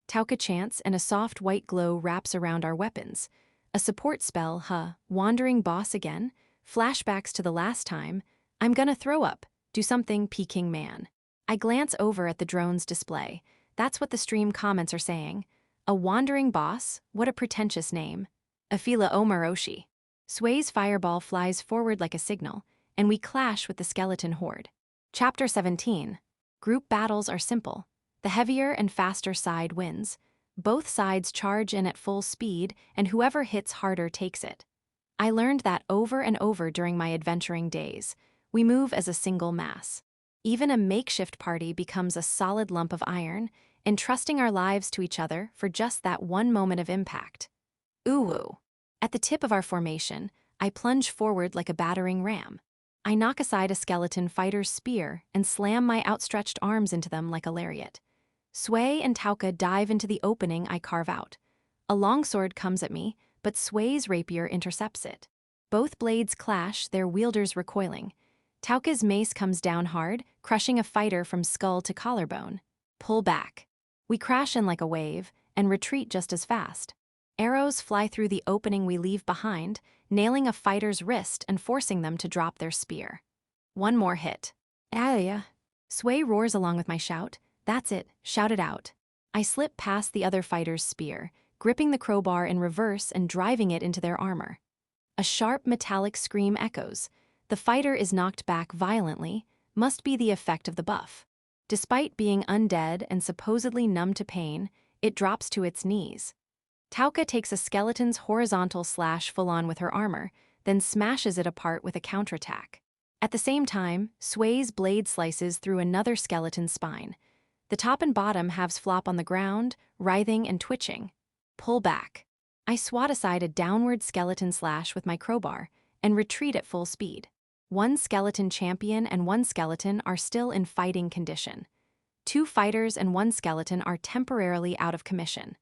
Speaker 1: Tauka chants and a soft white glow wraps around our weapons. A support spell, wandering boss again? Flashbacks to the last time. I'm gonna throw up. Do something, Peking man. I glance over at the drone's display. That's what the stream comments are saying. A wandering boss? What a pretentious name. Afila Omaroshi. Sway's fireball flies forward like a signal, and we clash with the skeleton horde. Chapter 17. Group battles are simple. The heavier and faster side wins. Both sides charge in at full speed, and whoever hits harder takes it. I learned that over and over during my adventuring days. We move as a single mass. Even a makeshift party becomes a solid lump of iron, entrusting our lives to each other for just that one moment of impact. Ooh. At the tip of our formation, I plunge forward like a battering ram. I knock aside a skeleton fighter's spear and slam my outstretched arms into them like a lariat. Sway and Tauka dive into the opening I carve out. A longsword comes at me, but Sway's rapier intercepts it. Both blades clash, their wielders recoiling. Tauka's mace comes down hard, crushing a fighter from skull to collarbone. Pull back. We crash in like a wave, and retreat just as fast. Arrows fly through the opening we leave behind, nailing a fighter's wrist and forcing them to drop their spear. One more hit. Yeah. Sway roars along with my shout. That's it, shout it out. I slip past the other fighter's spear, gripping the crowbar in reverse and driving it into their armor. A sharp metallic scream echoes. The fighter is knocked back violently, must be the effect of the buff. Despite being undead and supposedly numb to pain, it drops to its knees. Tauka takes a skeleton's horizontal slash full-on with her armor, then smashes it apart with a counterattack. At the same time, Sway's blade slices through another skeleton's spine. The top and bottom halves flop on the ground, writhing and twitching. Pull back. I swat aside a downward skeleton slash with my crowbar and retreat at full speed. One skeleton champion and one skeleton are still in fighting condition. 2 fighters and 1 skeleton are temporarily out of commission.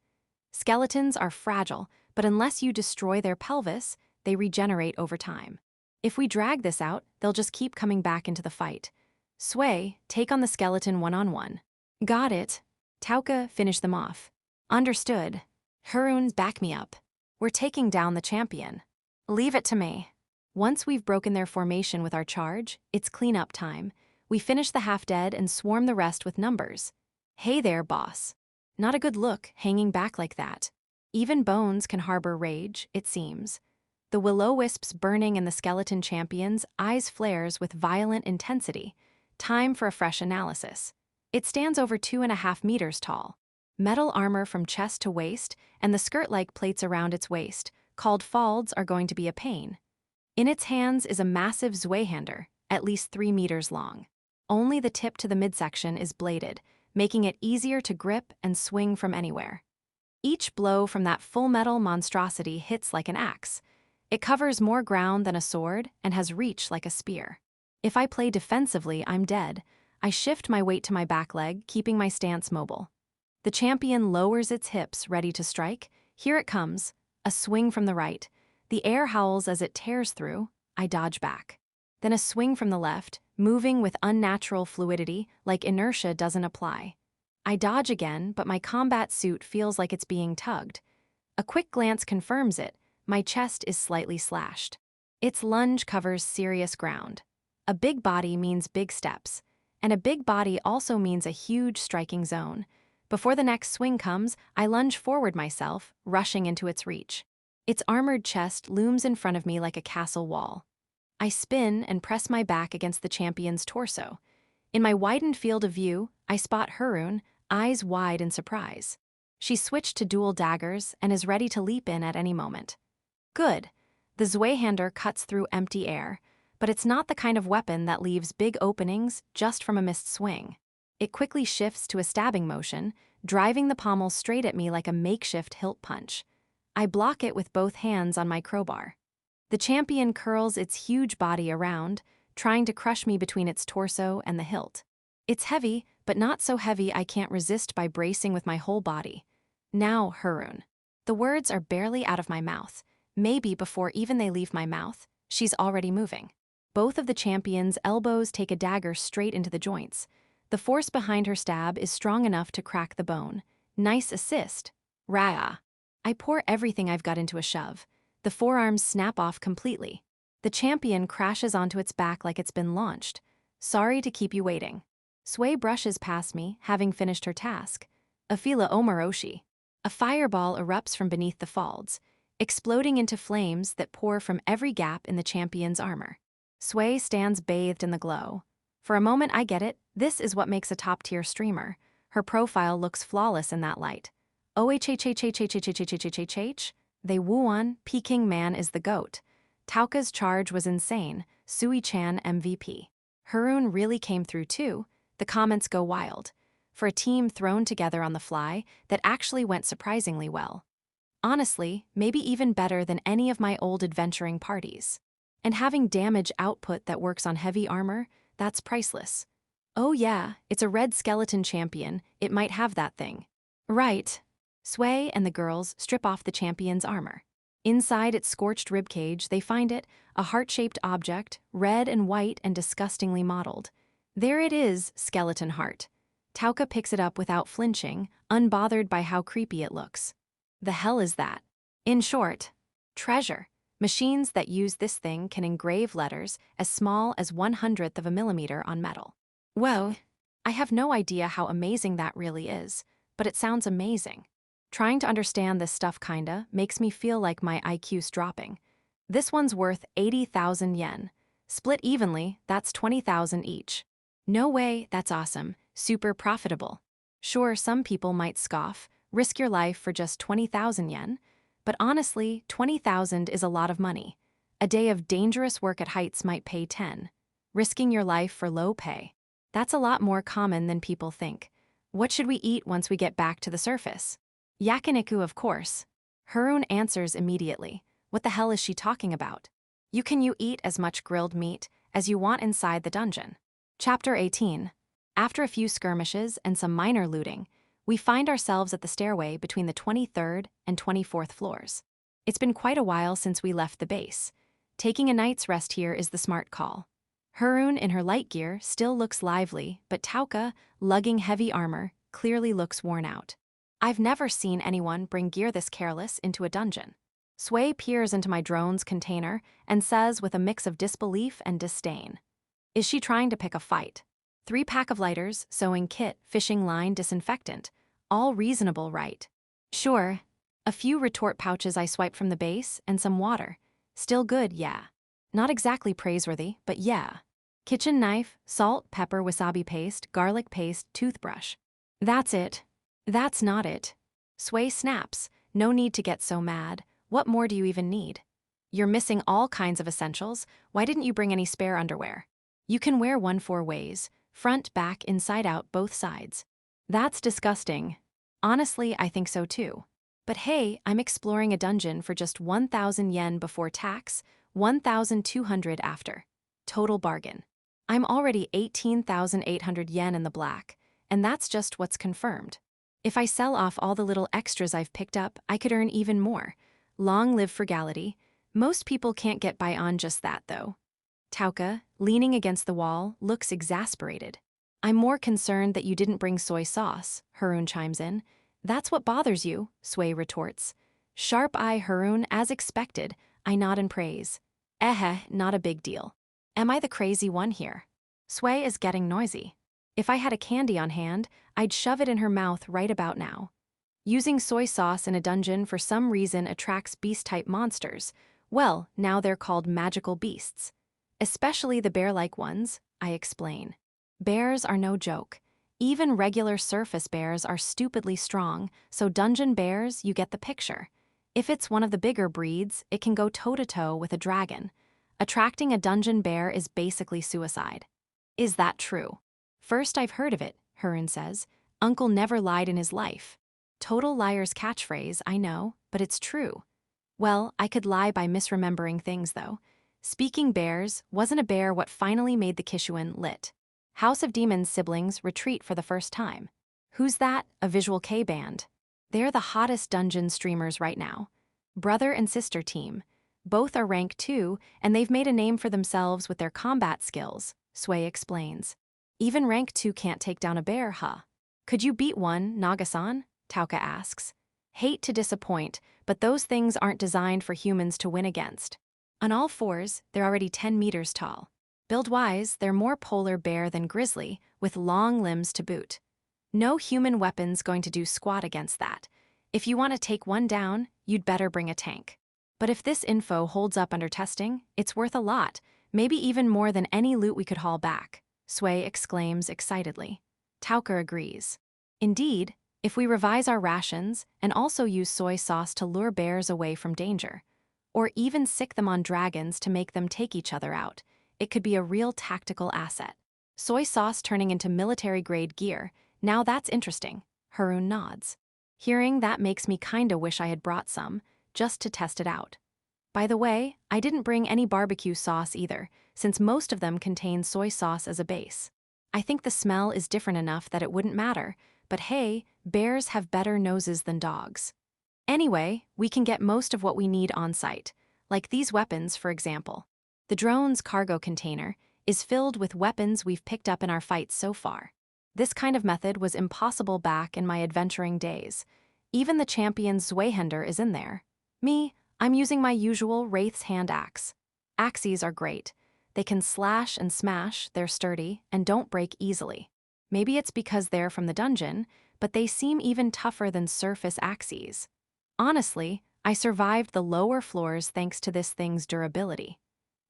Speaker 1: Skeletons are fragile, but unless you destroy their pelvis, they regenerate over time. If we drag this out, they'll just keep coming back into the fight. Sway, take on the skeleton one-on-one. Got it. Tauka, finish them off. Understood. Harem, back me up. We're taking down the champion. Leave it to me. Once we've broken their formation with our charge, it's cleanup time. We finish the half-dead and swarm the rest with numbers. Hey there, boss. Not a good look, hanging back like that. Even bones can harbor rage, it seems. The will-o-wisps burning in the skeleton champion's eyes flares with violent intensity. Time for a fresh analysis. It stands over 2.5 meters tall. Metal armor from chest to waist, and the skirt-like plates around its waist, called falds, are going to be a pain. In its hands is a massive Zweihander, at least 3 meters long. Only the tip to the midsection is bladed, making it easier to grip and swing from anywhere. Each blow from that full-metal monstrosity hits like an axe. It covers more ground than a sword and has reach like a spear. If I play defensively, I'm dead. I shift my weight to my back leg, keeping my stance mobile. The champion lowers its hips, ready to strike. Here it comes, a swing from the right. The air howls as it tears through. I dodge back. Then a swing from the left, moving with unnatural fluidity, like inertia doesn't apply. I dodge again, but my combat suit feels like it's being tugged. A quick glance confirms it. My chest is slightly slashed. Its lunge covers serious ground. A big body means big steps, and a big body also means a huge striking zone. Before the next swing comes, I lunge forward myself, rushing into its reach. Its armored chest looms in front of me like a castle wall. I spin and press my back against the champion's torso. In my widened field of view, I spot Harem, eyes wide in surprise. She switched to dual daggers and is ready to leap in at any moment. Good. The Zweihander cuts through empty air, but it's not the kind of weapon that leaves big openings just from a missed swing. It quickly shifts to a stabbing motion, driving the pommel straight at me like a makeshift hilt punch. I block it with both hands on my crowbar. The champion curls its huge body around, trying to crush me between its torso and the hilt. It's heavy, but not so heavy I can't resist by bracing with my whole body. Now, Harem. The words are barely out of my mouth. Maybe before even they leave my mouth, she's already moving. Both of the champion's elbows take a dagger straight into the joints. The force behind her stab is strong enough to crack the bone. Nice assist. Rah! I pour everything I've got into a shove. The forearms snap off completely. The champion crashes onto its back like it's been launched. Sorry to keep you waiting. Sway brushes past me, having finished her task. Afila Omaroshi. A fireball erupts from beneath the folds, exploding into flames that pour from every gap in the champion's armor. Sway stands bathed in the glow. For a moment I get it, this is what makes a top-tier streamer. Her profile looks flawless in that light. OHHHHHHHHHHH. They woo on, Peking Man is the GOAT. Tauka's charge was insane, Sui-chan MVP. Harem really came through too. The comments go wild. For a team thrown together on the fly, that actually went surprisingly well. Honestly, maybe even better than any of my old adventuring parties. And having damage output that works on heavy armor, that's priceless. Oh yeah, it's a red skeleton champion, it might have that thing. Right. Sway and the girls strip off the champion's armor. Inside its scorched ribcage, they find it, a heart-shaped object, red and white and disgustingly mottled. There it is, skeleton heart. Tauka picks it up without flinching, unbothered by how creepy it looks. The hell is that? In short, treasure. Machines that use this thing can engrave letters as small as 1/100th of a millimeter on metal. Whoa, I have no idea how amazing that really is, but it sounds amazing. Trying to understand this stuff kinda makes me feel like my IQ's dropping. This one's worth 80,000 yen. Split evenly, that's 20,000 each. No way, that's awesome, super profitable. Sure, some people might scoff, risk your life for just 20,000 yen, but honestly, 20,000 is a lot of money. A day of dangerous work at heights might pay 10. Risking your life for low pay. That's a lot more common than people think. What should we eat once we get back to the surface? Yakiniku, of course. Harun answers immediately. What the hell is she talking about? You eat as much grilled meat as you want inside the dungeon. Chapter 18. After a few skirmishes and some minor looting, we find ourselves at the stairway between the 23rd and 24th floors. It's been quite a while since we left the base. Taking a night's rest here is the smart call. Harun in her light gear still looks lively, but Tauka, lugging heavy armor, clearly looks worn out. I've never seen anyone bring gear this careless into a dungeon. Sway peers into my drone's container and says with a mix of disbelief and disdain. Is she trying to pick a fight? 3 pack of lighters, sewing kit, fishing line, disinfectant. All reasonable, right? Sure. A few retort pouches I swipe from the base and some water. Still good, yeah. Not exactly praiseworthy, but yeah. Kitchen knife, salt, pepper, wasabi paste, garlic paste, toothbrush. That's it. That's not it. Sway snaps. No need to get so mad. What more do you even need? You're missing all kinds of essentials. Why didn't you bring any spare underwear? You can wear one 4 ways. Front, back, inside out, both sides. That's disgusting. Honestly, I think so too. But hey, I'm exploring a dungeon for just 1,000 yen before tax, 1,200 after. Total bargain. I'm already 18,800 yen in the black, and that's just what's confirmed. If I sell off all the little extras I've picked up, I could earn even more. Long live frugality. Most people can't get by on just that, though. Tauka, leaning against the wall, looks exasperated. I'm more concerned that you didn't bring soy sauce, Harun chimes in. That's what bothers you, Sway retorts. Sharp eye Harun, as expected. I nod in praise. Not a big deal. Am I the crazy one here? Sway is getting noisy. If I had a candy on hand, I'd shove it in her mouth right about now. Using soy sauce in a dungeon for some reason attracts beast-type monsters. Well, now they're called magical beasts. Especially the bear-like ones, I explain. Bears are no joke. Even regular surface bears are stupidly strong, so dungeon bears, you get the picture. If it's one of the bigger breeds, it can go toe-to-toe with a dragon. Attracting a dungeon bear is basically suicide. Is that true? First I've heard of it, Harun says. Uncle never lied in his life. Total liar's catchphrase, I know, but it's true. Well, I could lie by misremembering things, though. Speaking bears, wasn't a bear what finally made the Kishuin lit? House of Demons siblings retreat for the first time. Who's that? A Visual K band. They're the hottest dungeon streamers right now. Brother and sister team. Both are rank 2, and they've made a name for themselves with their combat skills, Sway explains. Even rank 2 can't take down a bear, huh? Could you beat one, Naga-san? Tauka asks. Hate to disappoint, but those things aren't designed for humans to win against. On all fours, they're already 10 meters tall. Build-wise, they're more polar bear than grizzly, with long limbs to boot. No human weapon's going to do squat against that. If you want to take one down, you'd better bring a tank. But if this info holds up under testing, it's worth a lot, maybe even more than any loot we could haul back, Sway exclaims excitedly. Tauka agrees. Indeed, if we revise our rations and also use soy sauce to lure bears away from danger, or even sick them on dragons to make them take each other out, it could be a real tactical asset. Soy sauce turning into military-grade gear, now that's interesting, Harun nods. Hearing that makes me kinda wish I had brought some, just to test it out. By the way, I didn't bring any barbecue sauce either, since most of them contain soy sauce as a base. I think the smell is different enough that it wouldn't matter, but hey, bears have better noses than dogs. Anyway, we can get most of what we need on site, like these weapons, for example. The drone's cargo container is filled with weapons we've picked up in our fights so far. This kind of method was impossible back in my adventuring days. Even the champion's Zweihander is in there. Me, I'm using my usual Wraith's hand axe. Axes are great. They can slash and smash, they're sturdy, and don't break easily. Maybe it's because they're from the dungeon, but they seem even tougher than surface axes. Honestly, I survived the lower floors thanks to this thing's durability.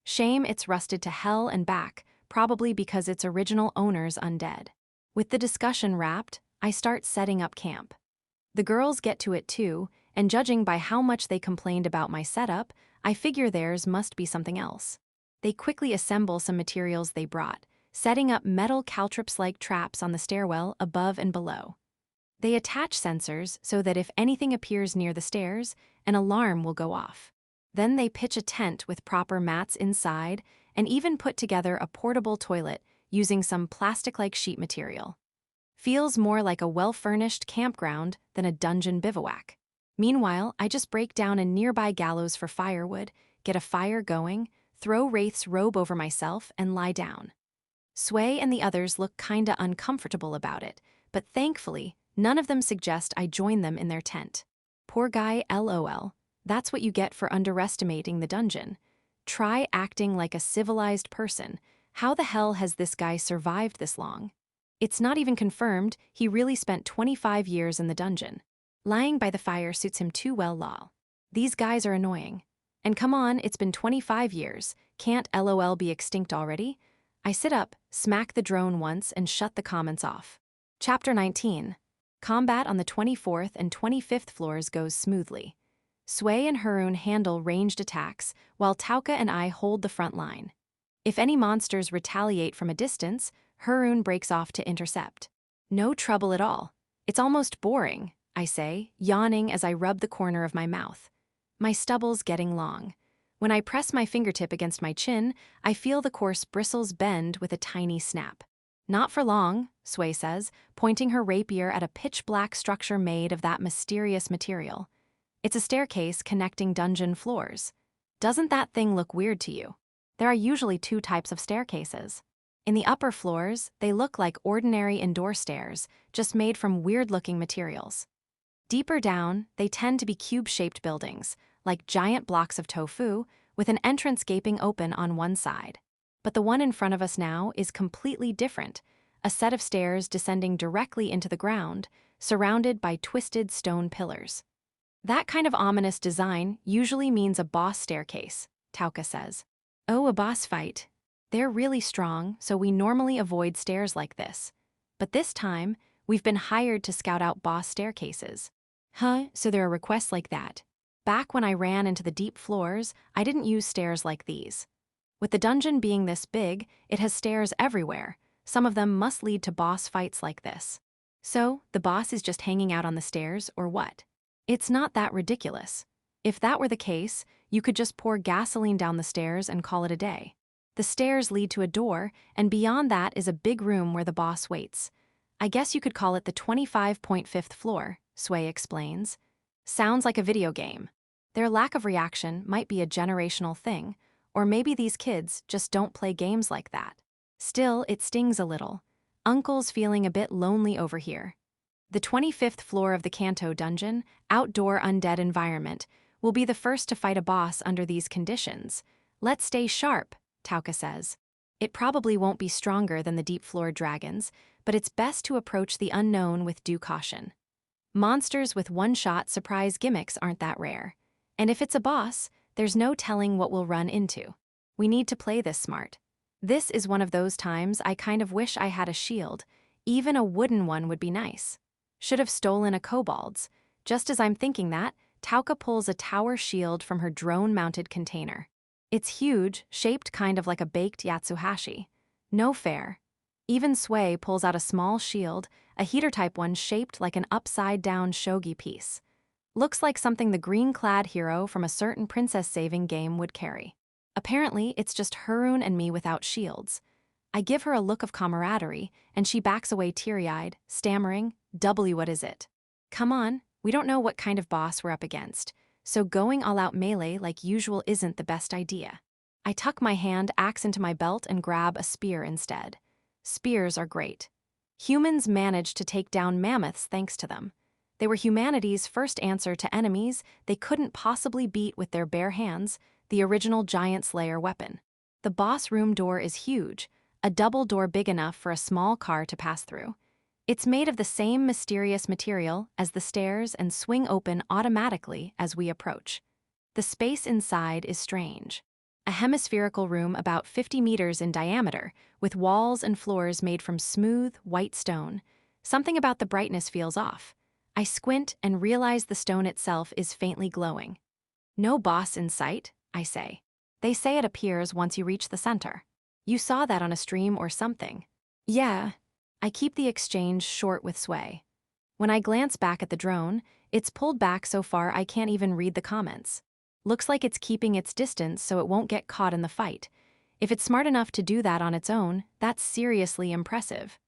Speaker 1: Shame it's rusted to hell and back, probably because its original owner's undead. With the discussion wrapped, I start setting up camp. The girls get to it too, and judging by how much they complained about my setup, I figure theirs must be something else. They quickly assemble some materials they brought, setting up metal caltrops-like traps on the stairwell above and below. They attach sensors so that if anything appears near the stairs, an alarm will go off. Then they pitch a tent with proper mats inside and even put together a portable toilet using some plastic-like sheet material. Feels more like a well-furnished campground than a dungeon bivouac. Meanwhile, I just break down a nearby gallows for firewood, get a fire going, throw Wraith's robe over myself, and lie down. Sway and the others look kinda uncomfortable about it, but thankfully, none of them suggest I join them in their tent. Poor guy, LOL. That's what you get for underestimating the dungeon. Try acting like a civilized person. How the hell has this guy survived this long? It's not even confirmed he really spent 25 years in the dungeon. Lying by the fire suits him too well, lol. These guys are annoying. And come on, it's been 25 years. Can't LOL be extinct already? I sit up, smack the drone once, and shut the comments off. Chapter 19. Combat on the 24th and 25th floors goes smoothly. Sway and Harun handle ranged attacks, while Tauka and I hold the front line. If any monsters retaliate from a distance, Harun breaks off to intercept. No trouble at all. It's almost boring, I say, yawning as I rub the corner of my mouth. My stubble's getting long. When I press my fingertip against my chin, I feel the coarse bristles bend with a tiny snap. Not for long, Sway says, pointing her rapier at a pitch-black structure made of that mysterious material. It's a staircase connecting dungeon floors. Doesn't that thing look weird to you? There are usually two types of staircases. In the upper floors, they look like ordinary indoor stairs, just made from weird-looking materials. Deeper down, they tend to be cube-shaped buildings, like giant blocks of tofu, with an entrance gaping open on one side. But the one in front of us now is completely different, a set of stairs descending directly into the ground, surrounded by twisted stone pillars. That kind of ominous design usually means a boss staircase, Tauka says. Oh, a boss fight. They're really strong, so we normally avoid stairs like this. But this time, we've been hired to scout out boss staircases. Huh, so there are requests like that. Back when I ran into the deep floors, I didn't use stairs like these. With the dungeon being this big, it has stairs everywhere. Some of them must lead to boss fights like this. So, the boss is just hanging out on the stairs, or what? It's not that ridiculous. If that were the case, you could just pour gasoline down the stairs and call it a day. The stairs lead to a door, and beyond that is a big room where the boss waits. I guess you could call it the 25.5th floor, Sway explains. Sounds like a video game. Their lack of reaction might be a generational thing, or maybe these kids just don't play games like that. Still, it stings a little. Uncle's feeling a bit lonely over here. The 25th floor of the Kanto dungeon, outdoor undead environment, will be the first to fight a boss under these conditions. Let's stay sharp, Tauka says. It probably won't be stronger than the deep-floor dragons, but it's best to approach the unknown with due caution. Monsters with one-shot surprise gimmicks aren't that rare. And if it's a boss, there's no telling what we'll run into. We need to play this smart. This is one of those times I kind of wish I had a shield. Even a wooden one would be nice. Should have stolen a kobold's. Just as I'm thinking that, Tauka pulls a tower shield from her drone-mounted container. It's huge, shaped kind of like a baked yatsuhashi. No fair. Even Sway pulls out a small shield, a heater-type one shaped like an upside-down shogi piece. Looks like something the green-clad hero from a certain princess-saving game would carry. Apparently, it's just Harun and me without shields. I give her a look of camaraderie, and she backs away teary-eyed, stammering, "W, what is it? Come on, We don't know what kind of boss we're up against, so going all-out melee like usual isn't the best idea. I tuck my hand axe into my belt and grab a spear instead. Spears are great. Humans managed to take down mammoths thanks to them. They were humanity's first answer to enemies they couldn't possibly beat with their bare hands, the original giant slayer weapon. The boss room door is huge, a double door big enough for a small car to pass through. It's made of the same mysterious material as the stairs and swing open automatically as we approach. The space inside is strange. A hemispherical room about 50 meters in diameter, with walls and floors made from smooth, white stone. Something about the brightness feels off. I squint and realize the stone itself is faintly glowing. No boss in sight, I say. They say it appears once you reach the center. You saw that on a stream or something. Yeah. I keep the exchange short with Sway. When I glance back at the drone, it's pulled back so far I can't even read the comments. Looks like it's keeping its distance so it won't get caught in the fight. If it's smart enough to do that on its own, that's seriously impressive.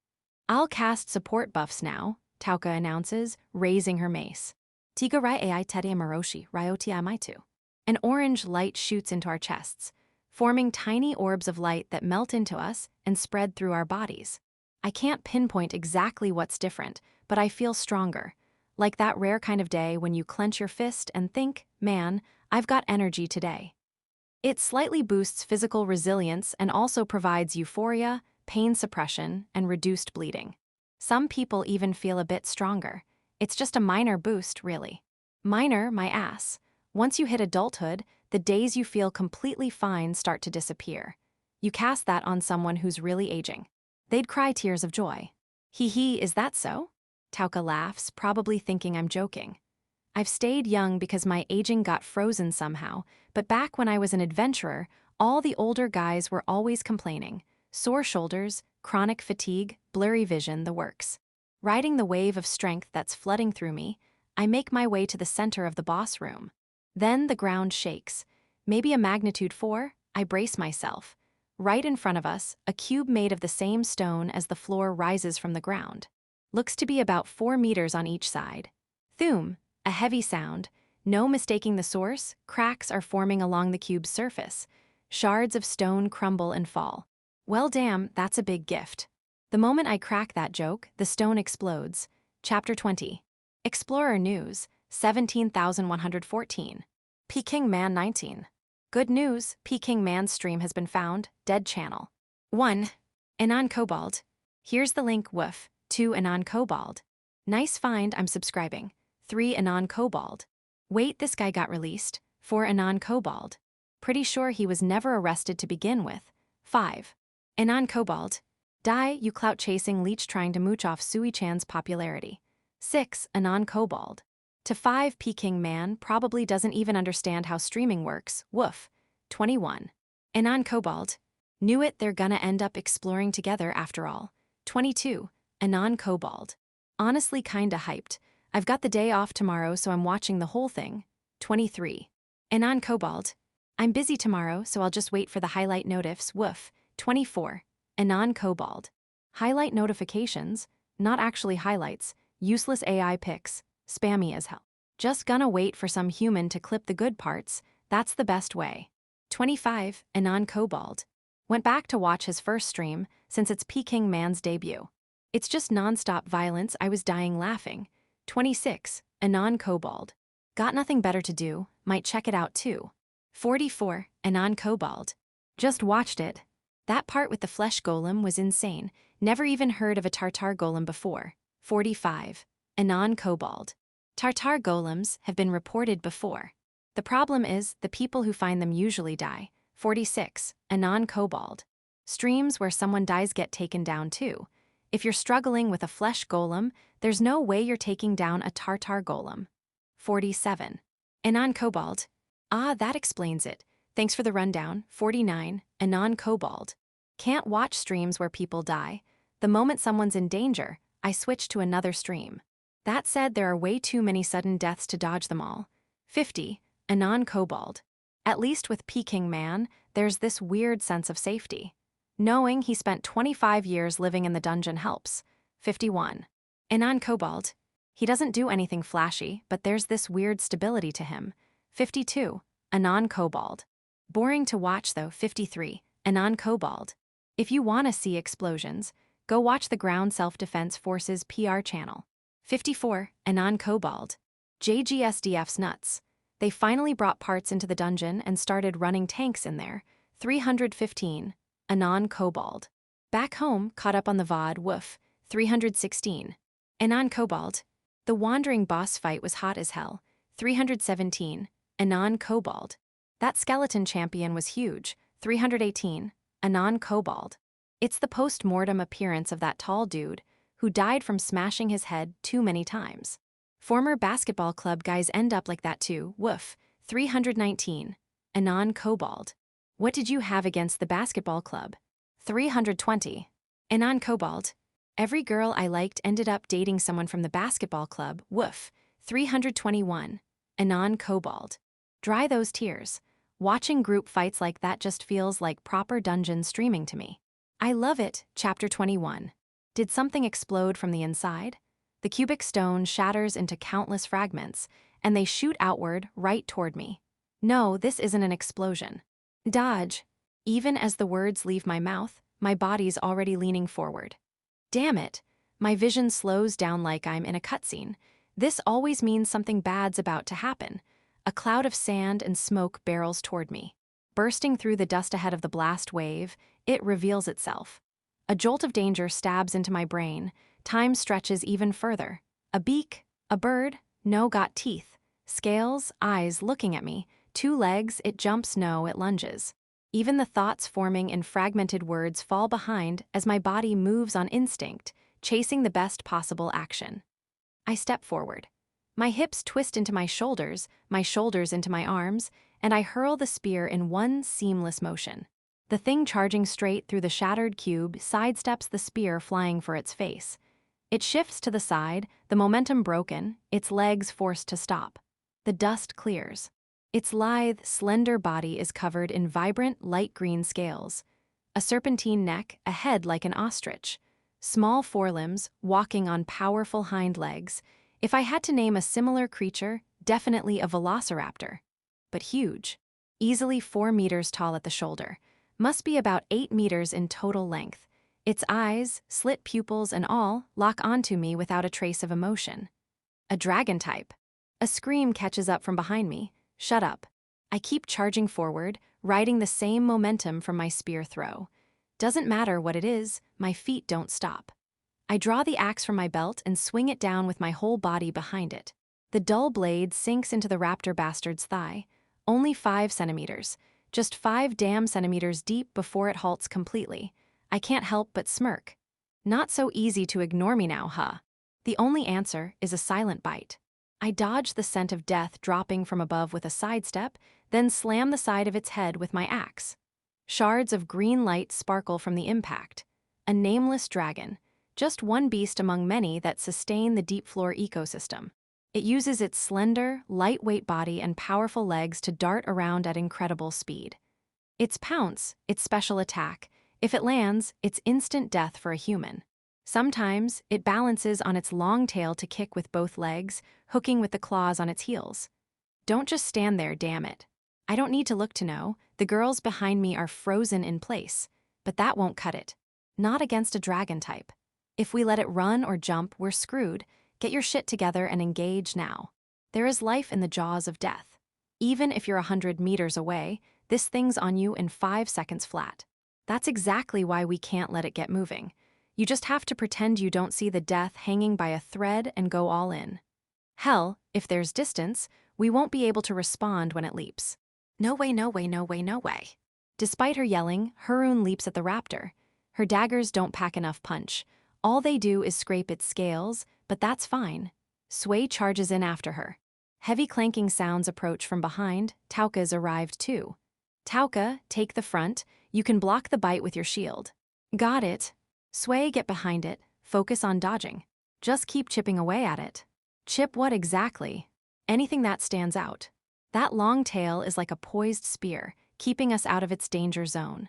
Speaker 1: I'll cast support buffs now, Tauka announces, raising her mace. Tiga rai ai tete maroshi, ryoti amaitu. An orange light shoots into our chests, forming tiny orbs of light that melt into us and spread through our bodies. I can't pinpoint exactly what's different, but I feel stronger. Like that rare kind of day when you clench your fist and think, man, I've got energy today. It slightly boosts physical resilience and also provides euphoria, pain suppression, and reduced bleeding. Some people even feel a bit stronger. It's just a minor boost, really. Minor, my ass. Once you hit adulthood, the days you feel completely fine start to disappear. You cast that on someone who's really aging. They'd cry tears of joy. Hee hee, is that so? Tauka laughs, probably thinking I'm joking. I've stayed young because my aging got frozen somehow, but back when I was an adventurer, all the older guys were always complaining. Sore shoulders, chronic fatigue, blurry vision, the works. Riding the wave of strength that's flooding through me, I make my way to the center of the boss room. Then the ground shakes. Maybe a magnitude 4, I brace myself. Right in front of us, a cube made of the same stone as the floor rises from the ground. Looks to be about 4 meters on each side. Thoom, a heavy sound. No mistaking the source, cracks are forming along the cube's surface. Shards of stone crumble and fall. Well damn, that's a big gift. The moment I crack that joke, the stone explodes. Chapter 20. Explorer News, 17,114. Peking Man 19. Good news, Peking Man's stream has been found, dead channel. 1. Anon Cobalt. Here's the link, woof. 2. Anon Cobalt. Nice find, I'm subscribing. 3. Anon Cobalt. Wait, this guy got released. 4. Anon Cobalt. Pretty sure he was never arrested to begin with. 5. Anon Cobalt. Die, you clout-chasing leech trying to mooch off Sui-chan's popularity. 6. Anon Cobalt. To 5. Peking Man probably doesn't even understand how streaming works. Woof. 21. Anon Cobalt. Knew it, they're gonna end up exploring together after all. 22. Anon Cobalt. Honestly kinda hyped. I've got the day off tomorrow so I'm watching the whole thing. 23. Anon Cobalt. I'm busy tomorrow so I'll just wait for the highlight notifs. Woof. 24. Anon Cobalt. Highlight notifications, not actually highlights, useless AI pics, spammy as hell. Just gonna wait for some human to clip the good parts, that's the best way. 25. Anon Cobalt. Went back to watch his first stream since it's Peking Man's debut. It's just non-stop violence, I was dying laughing. 26. Anon Cobalt. Got nothing better to do, might check it out too. 44. Anon Cobalt. Just watched it. That part with the flesh golem was insane, never even heard of a Tartar golem before. 45. Anon Cobalt. Tartar golems have been reported before. The problem is, the people who find them usually die. 46. Anon Cobalt. Streams where someone dies get taken down too. If you're struggling with a flesh golem, there's no way you're taking down a Tartar golem. 47. Anon Cobalt. Ah, that explains it. Thanks for the rundown. 49. Anon Cobalt. Can't watch streams where people die. The moment someone's in danger, I switch to another stream. That said, there are way too many sudden deaths to dodge them all. 50. Anon Cobalt. At least with Peking Man, there's this weird sense of safety. Knowing he spent 25 years living in the dungeon helps. 51. Anon Cobalt. He doesn't do anything flashy, but there's this weird stability to him. 52. Anon Kobold. Boring to watch though. 53. Anon Kobold. If you want to see explosions, go watch the Ground Self-Defense Forces PR channel. 54. Anon Kobold. JGSDF's nuts. They finally brought parts into the dungeon and started running tanks in there. 315. Anon Kobold. Back home, caught up on the VOD, woof. 316. Anon Kobold. The wandering boss fight was hot as hell. 317. Anon Kobold. That skeleton champion was huge. 318. Anon Kobold. It's the post-mortem appearance of that tall dude who died from smashing his head too many times. Former basketball club guys end up like that too, woof. 319. Anon Kobold. What did you have against the basketball club? 320. Anon Kobold. Every girl I liked ended up dating someone from the basketball club, woof. 321. Anon Kobold. Dry those tears. Watching group fights like that just feels like proper dungeon streaming to me. I love it. Chapter 21. Did something explode from the inside? The cubic stone shatters into countless fragments, and they shoot outward, right toward me. No, this isn't an explosion. Dodge. Even as the words leave my mouth, my body's already leaning forward. Damn it. My vision slows down like I'm in a cutscene. This always means something bad's about to happen. A cloud of sand and smoke barrels toward me. Bursting through the dust ahead of the blast wave, it reveals itself. A jolt of danger stabs into my brain. Time stretches even further. A beak, a bird, no, got teeth. Scales, eyes looking at me. 2 legs, it jumps, no, it lunges. Even the thoughts forming in fragmented words fall behind as my body moves on instinct, chasing the best possible action. I step forward. My hips twist into my shoulders into my arms, and I hurl the spear in one seamless motion. The thing charging straight through the shattered cube sidesteps the spear flying for its face. It shifts to the side, the momentum broken, its legs forced to stop. The dust clears. Its lithe, slender body is covered in vibrant, light green scales. A serpentine neck, a head like an ostrich. Small forelimbs, walking on powerful hind legs. If I had to name a similar creature, definitely a velociraptor. But huge. Easily 4 meters tall at the shoulder. Must be about 8 meters in total length. Its eyes, slit pupils and all, lock onto me without a trace of emotion. A dragon type. A scream catches up from behind me. Shut up. I keep charging forward, riding the same momentum from my spear throw. Doesn't matter what it is, my feet don't stop. I draw the axe from my belt and swing it down with my whole body behind it. The dull blade sinks into the raptor bastard's thigh. Only 5 centimeters. Just 5 damn centimeters deep before it halts completely. I can't help but smirk. Not so easy to ignore me now, huh? The only answer is a silent bite. I dodge the scent of death dropping from above with a sidestep, then slam the side of its head with my axe. Shards of green light sparkle from the impact. A nameless dragon. Just one beast among many that sustain the deep floor ecosystem. It uses its slender, lightweight body and powerful legs to dart around at incredible speed. Its pounce, its special attack, if it lands, it's instant death for a human. Sometimes, it balances on its long tail to kick with both legs, hooking with the claws on its heels. Don't just stand there, damn it. I don't need to look to know, the girls behind me are frozen in place, but that won't cut it. Not against a dragon type. If we let it run or jump, we're screwed. Get your shit together and engage now. There is life in the jaws of death. Even if you're 100 meters away, this thing's on you in 5 seconds flat. That's exactly why we can't let it get moving. You just have to pretend you don't see the death hanging by a thread and go all in. Hell, if there's distance, we won't be able to respond when it leaps. No way, no way, no way, no way. Despite her yelling, Harem leaps at the raptor. Her daggers don't pack enough punch. All they do is scrape its scales, but that's fine. Sway charges in after her. Heavy clanking sounds approach from behind. Tauka's arrived too. Tauka, take the front. You can block the bite with your shield. Got it. Sway, get behind it. Focus on dodging. Just keep chipping away at it. Chip what exactly? Anything that stands out. That long tail is like a poised spear, keeping us out of its danger zone.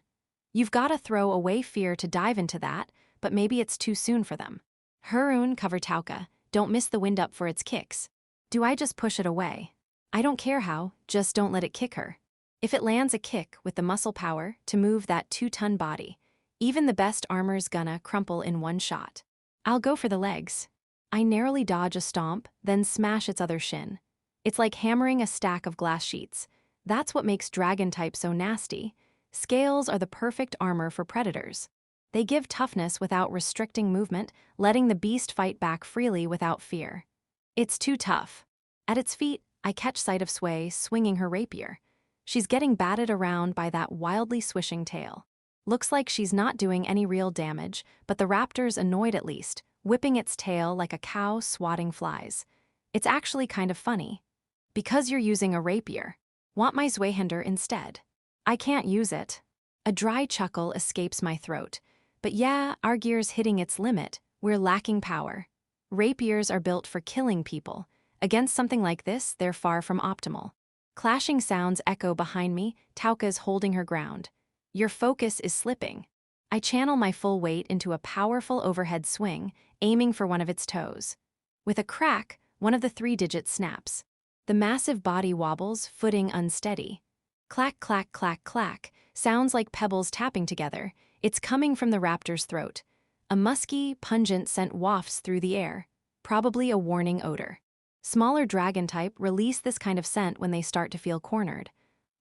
Speaker 1: You've got to throw away fear to dive into that, but maybe it's too soon for them. Harem, cover Tauka. don't miss the wind up for its kicks. Do I just push it away? I don't care how, just don't let it kick her. If it lands a kick with the muscle power to move that 2-ton body, even the best armor's gonna crumple in one shot. I'll go for the legs. I narrowly dodge a stomp, then smash its other shin. It's like hammering a stack of glass sheets. That's what makes dragon type so nasty. Scales are the perfect armor for predators. They give toughness without restricting movement, letting the beast fight back freely without fear. It's too tough. At its feet, I catch sight of Sway swinging her rapier. She's getting batted around by that wildly swishing tail. Looks like she's not doing any real damage, but the raptor's annoyed at least, whipping its tail like a cow swatting flies. It's actually kind of funny. Because you're using a rapier. Want my Zweihander instead? I can't use it. A dry chuckle escapes my throat. But yeah, our gear's hitting its limit. We're lacking power. Rapiers are built for killing people. Against something like this, they're far from optimal. Clashing sounds echo behind me. Tauka's holding her ground. Your focus is slipping. I channel my full weight into a powerful overhead swing, aiming for one of its toes. With a crack, one of the 3 digits snaps. The massive body wobbles, footing unsteady. Clack, clack, clack, clack, sounds like pebbles tapping together. It's coming from the raptor's throat. A musky, pungent scent wafts through the air, probably a warning odor. Smaller dragon type release this kind of scent when they start to feel cornered.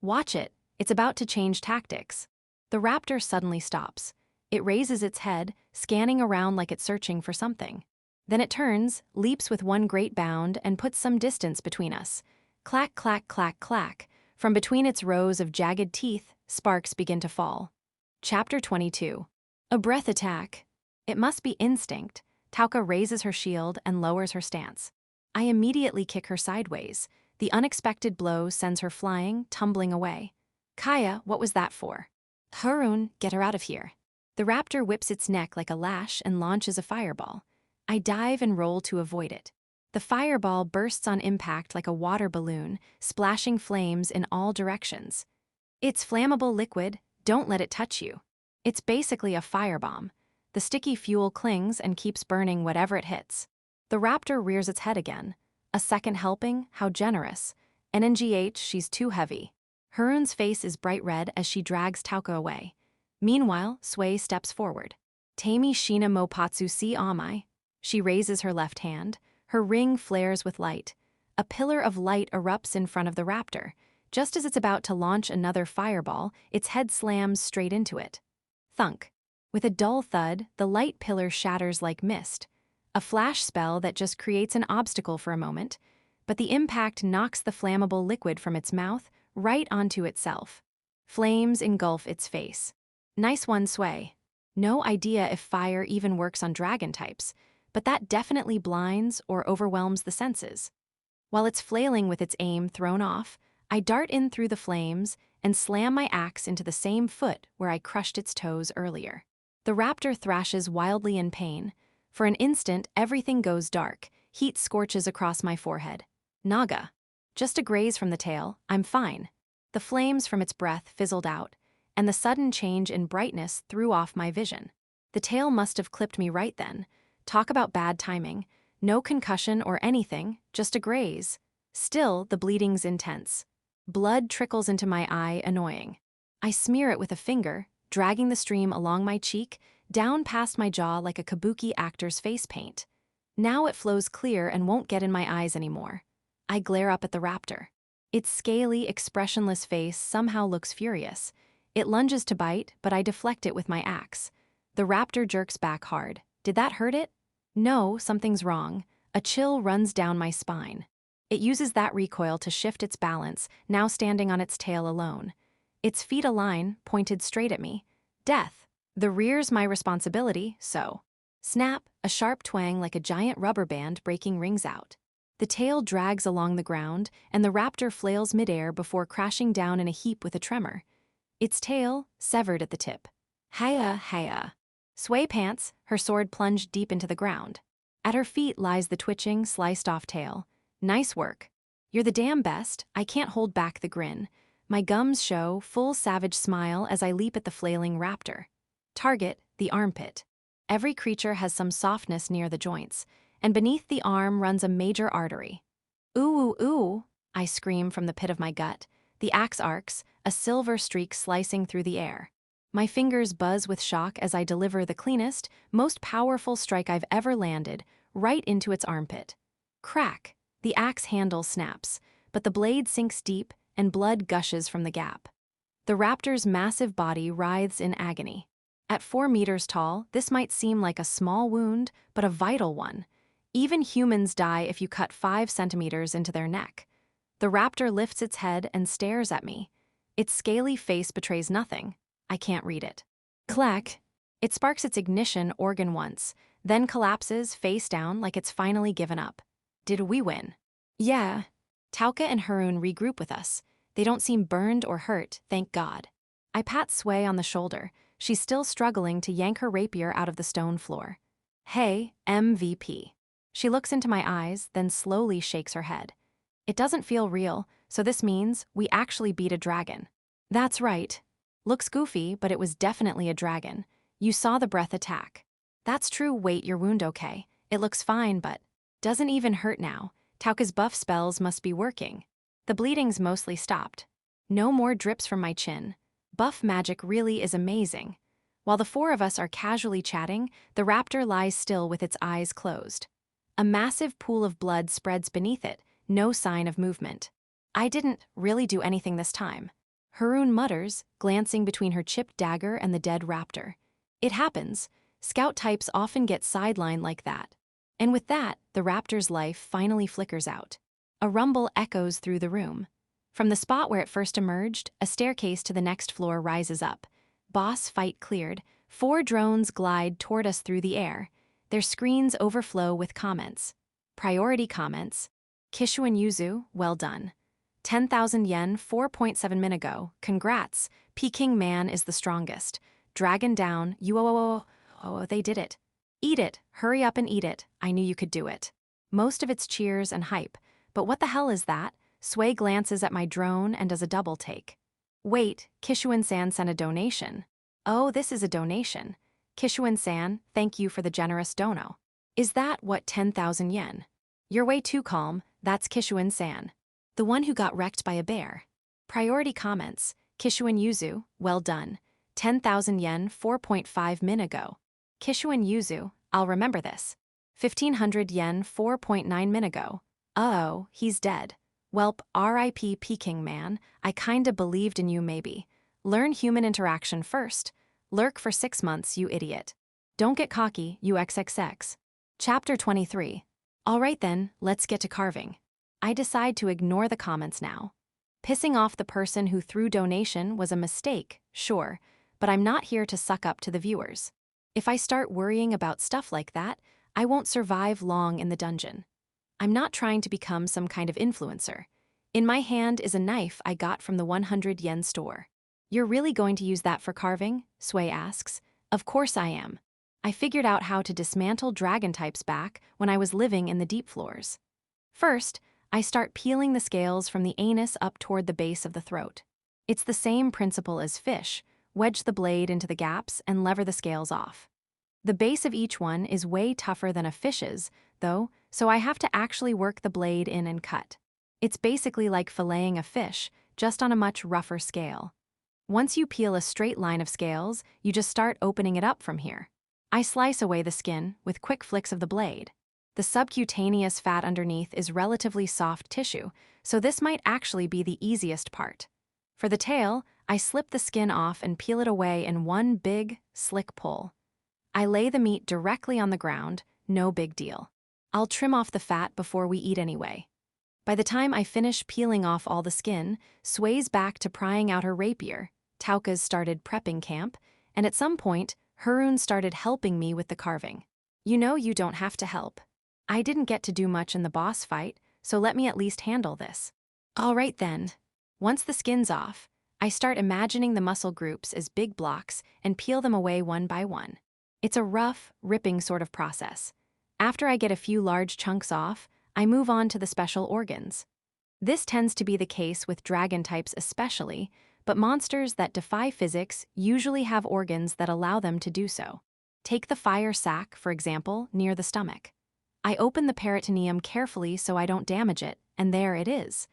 Speaker 1: Watch it, it's about to change tactics. The raptor suddenly stops. It raises its head, scanning around like it's searching for something. Then it turns, leaps with one great bound, and puts some distance between us. Clack, clack, clack, clack. From between its rows of jagged teeth, sparks begin to fall. Chapter 22. A breath attack. It must be instinct. Tauka raises her shield and lowers her stance. I immediately kick her sideways. The unexpected blow sends her flying, tumbling away. Kaya, what was that for? Harun, get her out of here. The raptor whips its neck like a lash and launches a fireball. I dive and roll to avoid it. The fireball bursts on impact like a water balloon, splashing flames in all directions. It's flammable liquid, don't let it touch you. It's basically a firebomb. The sticky fuel clings and keeps burning whatever it hits. The raptor rears its head again. A second helping, how generous. NNGH, she's too heavy. Harun's face is bright red as she drags Tauka away. Meanwhile, Sway steps forward. Taimi Shina Mopatsu si amai. She raises her left hand. Her ring flares with light. A pillar of light erupts in front of the raptor. Just as it's about to launch another fireball, its head slams straight into it. Thunk. With a dull thud, the light pillar shatters like mist. A flash spell that just creates an obstacle for a moment, but the impact knocks the flammable liquid from its mouth right onto itself. Flames engulf its face. Nice one, Sway. No idea if fire even works on dragon types, but that definitely blinds or overwhelms the senses. While it's flailing with its aim thrown off, I dart in through the flames and slam my axe into the same foot where I crushed its toes earlier. The raptor thrashes wildly in pain. For an instant, everything goes dark. Heat scorches across my forehead. Naga. Just a graze from the tail, I'm fine. The flames from its breath fizzled out, and the sudden change in brightness threw off my vision. The tail must have clipped me right then. Talk about bad timing. No concussion or anything, just a graze. Still, the bleeding's intense. Blood trickles into my eye, annoying. I smear it with a finger, dragging the stream along my cheek, down past my jaw like a kabuki actor's face paint. Now it flows clear and won't get in my eyes anymore. I glare up at the raptor. Its scaly, expressionless face somehow looks furious. It lunges to bite, but I deflect it with my axe. The raptor jerks back hard. Did that hurt it? No, something's wrong. A chill runs down my spine. It uses that recoil to shift its balance, now standing on its tail alone. Its feet align, pointed straight at me. Death. The rear's my responsibility, so. Snap, a sharp twang like a giant rubber band breaking rings out. The tail drags along the ground, and the raptor flails midair before crashing down in a heap with a tremor. Its tail, severed at the tip. Hiya, hiya. Sway pants, her sword plunged deep into the ground. At her feet lies the twitching, sliced-off tail. Nice work. You're the damn best, I can't hold back the grin. My gums show, full savage smile as I leap at the flailing raptor. Target, the armpit. Every creature has some softness near the joints, and beneath the arm runs a major artery. Ooh, ooh, ooh, I scream from the pit of my gut. The axe arcs, a silver streak slicing through the air. My fingers buzz with shock as I deliver the cleanest, most powerful strike I've ever landed, right into its armpit. Crack! The axe handle snaps, but the blade sinks deep and blood gushes from the gap. The raptor's massive body writhes in agony. At 4 meters tall, this might seem like a small wound, but a vital one. Even humans die if you cut 5 centimeters into their neck. The raptor lifts its head and stares at me. Its scaly face betrays nothing. I can't read it. Clack! It sparks its ignition organ once, then collapses face down like it's finally given up. Did we win? Yeah. Tauka and Harun regroup with us. They don't seem burned or hurt, thank God. I pat Sway on the shoulder. She's still struggling to yank her rapier out of the stone floor. Hey, MVP. She looks into my eyes, then slowly shakes her head. It doesn't feel real, so this means we actually beat a dragon. That's right. Looks goofy, but it was definitely a dragon. You saw the breath attack. That's true. Wait, your wound okay? It looks fine, but doesn't even hurt now. Tauka's buff spells must be working. The bleeding's mostly stopped. No more drips from my chin. Buff magic really is amazing. While the 4 of us are casually chatting, the raptor lies still with its eyes closed. A massive pool of blood spreads beneath it, no sign of movement. I didn't really do anything this time. Harun mutters, glancing between her chipped dagger and the dead raptor. It happens. Scout types often get sidelined like that. And with that, the raptor's life finally flickers out. A rumble echoes through the room. From the spot where it first emerged, a staircase to the next floor rises up. Boss fight cleared. 4 drones glide toward us through the air. Their screens overflow with comments. Priority comments. Kishu and Yuzu, well done. 10,000 yen, 4.7 min ago. Congrats. Peking man is the strongest. Dragon down. Oh, they did it. Eat it. Hurry up and eat it. I knew you could do it. Most of it's cheers and hype. But what the hell is that? Sway glances at my drone and does a double take. Wait, Kishuan-san sent a donation. Oh, this is a donation. Kishuan-san, thank you for the generous dono. Is that what 10,000 yen? You're way too calm. That's Kishuan-san. The one who got wrecked by a bear. Priority comments. Kishuan Yuzu, well done. 10,000 yen, 4.5 min ago. Kishuan Yuzu, I'll remember this. 1,500 yen, 4.9 min ago. Uh-oh, he's dead. Welp, R.I.P. Peking man, I kinda believed in you maybe. Learn human interaction first. Lurk for 6 months, you idiot. Don't get cocky, you XXX. Chapter 23. Alright then, let's get to carving. I decide to ignore the comments now. Pissing off the person who threw donation was a mistake, sure, but I'm not here to suck up to the viewers. If I start worrying about stuff like that, I won't survive long in the dungeon. I'm not trying to become some kind of influencer. In my hand is a knife I got from the 100 yen store. You're really going to use that for carving? Sway asks. Of course I am. I figured out how to dismantle dragon types back when I was living in the deep floors. First, I start peeling the scales from the anus up toward the base of the throat. It's the same principle as fish. Wedge the blade into the gaps and lever the scales off. The base of each one is way tougher than a fish's, though, so I have to actually work the blade in and cut. It's basically like filleting a fish, just on a much rougher scale. Once you peel a straight line of scales, you just start opening it up from here. I slice away the skin with quick flicks of the blade. The subcutaneous fat underneath is relatively soft tissue, so this might actually be the easiest part. For the tail, I slip the skin off and peel it away in one big, slick pull. I lay the meat directly on the ground, no big deal. I'll trim off the fat before we eat anyway. By the time I finish peeling off all the skin, Sway's back to prying out her rapier, Tauka's started prepping camp, and at some point, Harun started helping me with the carving. You know you don't have to help. I didn't get to do much in the boss fight, so let me at least handle this. All right then. Once the skin's off, I start imagining the muscle groups as big blocks and peel them away one by one. It's a rough, ripping sort of process. After I get a few large chunks off, I move on to the special organs. This tends to be the case with dragon types especially, but monsters that defy physics usually have organs that allow them to do so. Take the fire sac, for example, near the stomach. I open the peritoneum carefully so I don't damage it, and there it is.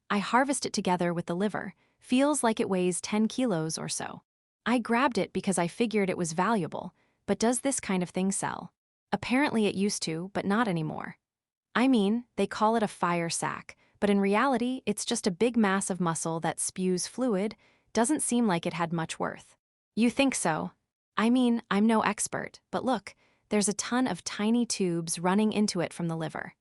Speaker 1: I harvest it together with the liver. Feels like it weighs 10 kilos or so. I grabbed it because I figured it was valuable, but does this kind of thing sell? Apparently it used to, but not anymore. I mean, they call it a fire sac, but in reality, it's just a big mass of muscle that spews fluid. Doesn't seem like it had much worth. You think so? I mean, I'm no expert, but look, there's a ton of tiny tubes running into it from the liver.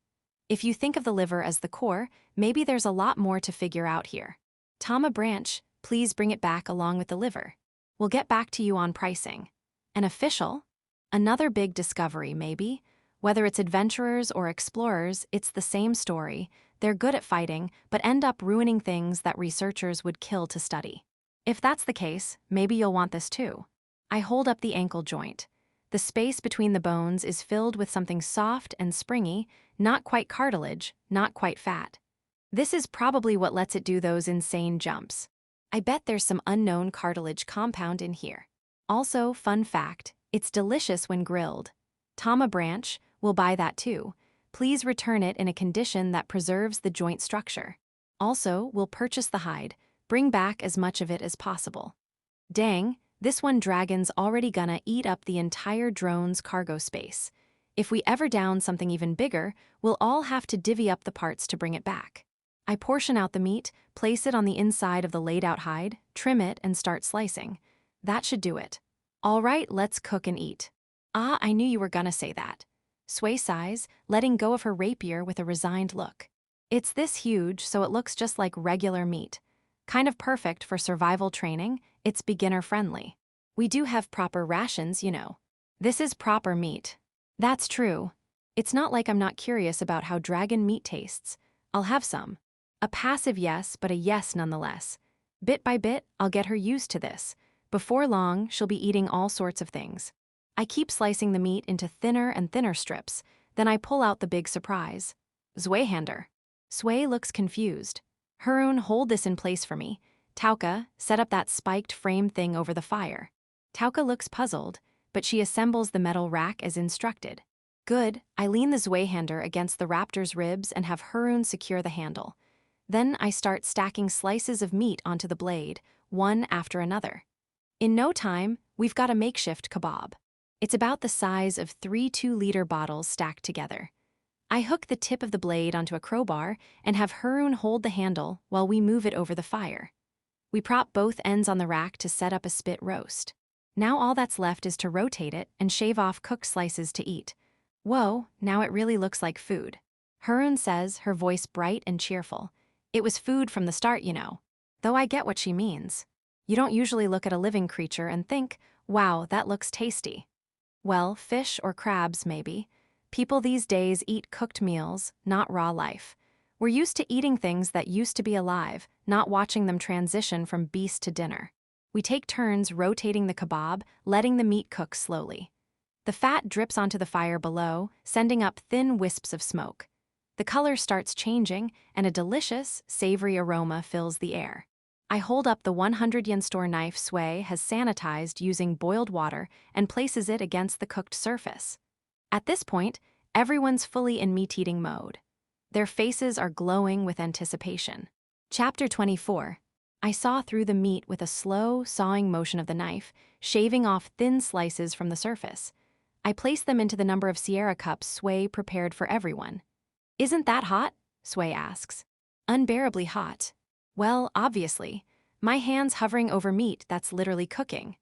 Speaker 1: If you think of the liver as the core, maybe there's a lot more to figure out here. Tama Branch, please bring it back along with the liver. We'll get back to you on pricing. An official? Another big discovery, maybe? Whether it's adventurers or explorers, it's the same story. They're good at fighting, but end up ruining things that researchers would kill to study. If that's the case, maybe you'll want this too. I hold up the ankle joint. The space between the bones is filled with something soft and springy, not quite cartilage, not quite fat. This is probably what lets it do those insane jumps. I bet there's some unknown cartilage compound in here. Also, fun fact, it's delicious when grilled. Tama Branch, we'll buy that too. Please return it in a condition that preserves the joint structure. Also, we'll purchase the hide. Bring back as much of it as possible. Dang, this one dragon's already gonna eat up the entire drone's cargo space. If we ever down something even bigger, we'll all have to divvy up the parts to bring it back. I portion out the meat, place it on the inside of the laid-out hide, trim it, and start slicing. That should do it. All right, let's cook and eat. Ah, I knew you were gonna say that. Sway sighs, letting go of her rapier with a resigned look. It's this huge, so it looks just like regular meat. Kind of perfect for survival training, it's beginner-friendly. We do have proper rations, you know. This is proper meat. That's true. It's not like I'm not curious about how dragon meat tastes. I'll have some. A passive yes, but a yes nonetheless. Bit by bit, I'll get her used to this. Before long, she'll be eating all sorts of things. I keep slicing the meat into thinner and thinner strips, then I pull out the big surprise. Zweihander. Sway looks confused. Harun, hold this in place for me. Tauka, set up that spiked frame thing over the fire. Tauka looks puzzled, but she assembles the metal rack as instructed. Good, I lean the Zweihander against the raptor's ribs and have Harun secure the handle. Then I start stacking slices of meat onto the blade, one after another. In no time, we've got a makeshift kebab. It's about the size of 3 2-liter bottles stacked together. I hook the tip of the blade onto a crowbar and have Harun hold the handle while we move it over the fire. We prop both ends on the rack to set up a spit roast. Now all that's left is to rotate it and shave off cooked slices to eat. Whoa, now it really looks like food. Harun says, her voice bright and cheerful. It was food from the start, you know. Though I get what she means. You don't usually look at a living creature and think, wow, that looks tasty. Well, fish or crabs, maybe. People these days eat cooked meals, not raw life. We're used to eating things that used to be alive, not watching them transition from beast to dinner. We take turns rotating the kebab, letting the meat cook slowly. The fat drips onto the fire below, sending up thin wisps of smoke. The color starts changing, and a delicious, savory aroma fills the air. I hold up the 100-yen store knife Sway has sanitized using boiled water and places it against the cooked surface. At this point, everyone's fully in meat-eating mode. Their faces are glowing with anticipation. Chapter 24. I saw through the meat with a slow, sawing motion of the knife, shaving off thin slices from the surface. I place them into the number of Sierra cups Sway prepared for everyone. Isn't that hot? Sway asks. Unbearably hot. Well, obviously. My hands hovering over meat that's literally cooking.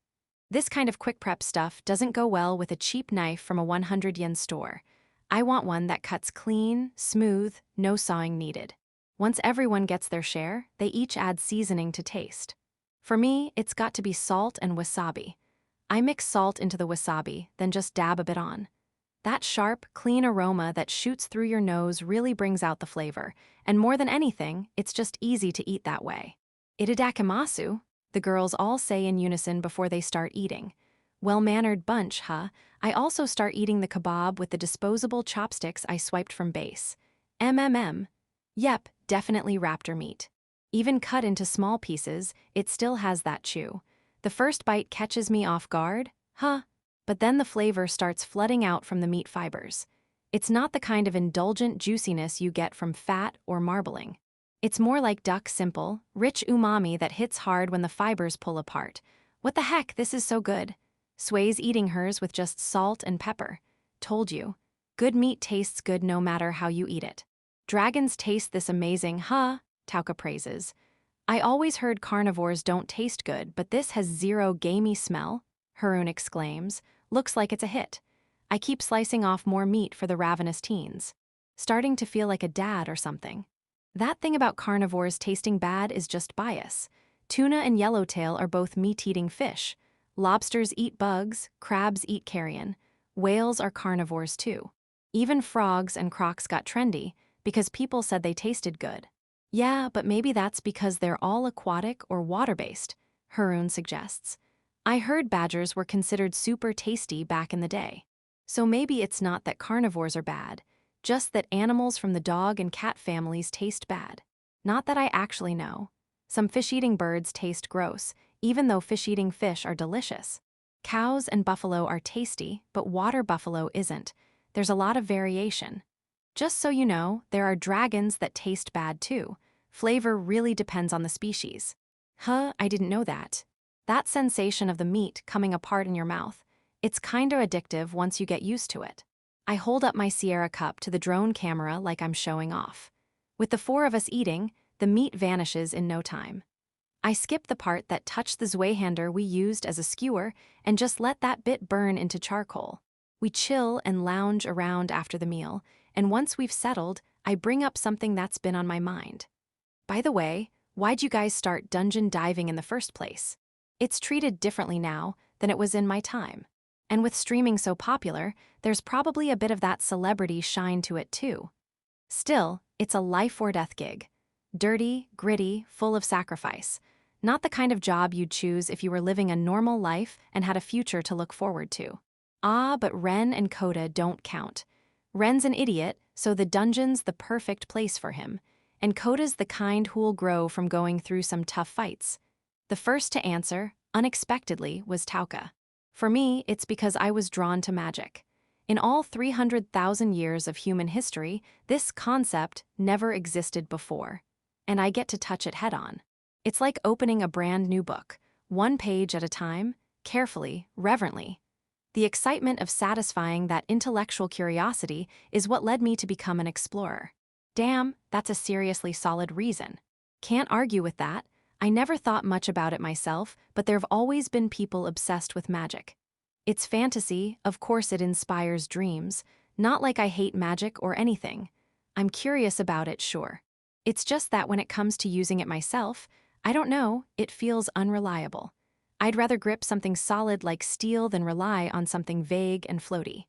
Speaker 1: This kind of quick prep stuff doesn't go well with a cheap knife from a 100-yen store. I want one that cuts clean, smooth, no sawing needed. Once everyone gets their share, they each add seasoning to taste. For me, it's got to be salt and wasabi. I mix salt into the wasabi, then just dab a bit on. That sharp, clean aroma that shoots through your nose really brings out the flavor, and more than anything, it's just easy to eat that way. Itadakimasu, the girls all say in unison before they start eating. Well-mannered bunch, huh? I also start eating the kebab with the disposable chopsticks I swiped from base. Yep, definitely raptor meat. Even cut into small pieces, it still has that chew. The first bite catches me off guard, huh? But then the flavor starts flooding out from the meat fibers. It's not the kind of indulgent juiciness you get from fat or marbling. It's more like duck simple, rich umami that hits hard when the fibers pull apart. What the heck, this is so good. Sway's eating hers with just salt and pepper. Told you. Good meat tastes good no matter how you eat it. Dragons taste this amazing, huh? Tauka praises. I always heard carnivores don't taste good, but this has zero gamey smell, Harun exclaims. Looks like it's a hit. I keep slicing off more meat for the ravenous teens. Starting to feel like a dad or something. That thing about carnivores tasting bad is just bias. Tuna and yellowtail are both meat-eating fish. Lobsters eat bugs, crabs eat carrion. Whales are carnivores too. Even frogs and crocs got trendy because people said they tasted good. Yeah, but maybe that's because they're all aquatic or water-based, Harun suggests. I heard badgers were considered super tasty back in the day. So maybe it's not that carnivores are bad, just that animals from the dog and cat families taste bad. Not that I actually know. Some fish-eating birds taste gross, even though fish-eating fish are delicious. Cows and buffalo are tasty, but water buffalo isn't. There's a lot of variation. Just so you know, there are dragons that taste bad too. Flavor really depends on the species. Huh, I didn't know that. That sensation of the meat coming apart in your mouth, it's kinda addictive once you get used to it. I hold up my Sierra cup to the drone camera like I'm showing off. With the four of us eating, the meat vanishes in no time. I skip the part that touched the Zweihander we used as a skewer and just let that bit burn into charcoal. We chill and lounge around after the meal, and once we've settled, I bring up something that's been on my mind. By the way, why'd you guys start dungeon diving in the first place? It's treated differently now than it was in my time. And with streaming so popular, there's probably a bit of that celebrity shine to it too. Still, it's a life-or-death gig. Dirty, gritty, full of sacrifice. Not the kind of job you'd choose if you were living a normal life and had a future to look forward to. Ah, but Ren and Coda don't count. Ren's an idiot, so the dungeon's the perfect place for him. And Coda's the kind who'll grow from going through some tough fights. The first to answer, unexpectedly, was Tauka. For me, it's because I was drawn to magic. In all 300,000 years of human history, this concept never existed before. And I get to touch it head-on. It's like opening a brand new book, one page at a time, carefully, reverently. The excitement of satisfying that intellectual curiosity is what led me to become an explorer. Damn, that's a seriously solid reason. Can't argue with that. I never thought much about it myself, but there've always been people obsessed with magic. It's fantasy, of course it inspires dreams, not like I hate magic or anything. I'm curious about it, sure. It's just that when it comes to using it myself, I don't know, it feels unreliable. I'd rather grip something solid like steel than rely on something vague and floaty.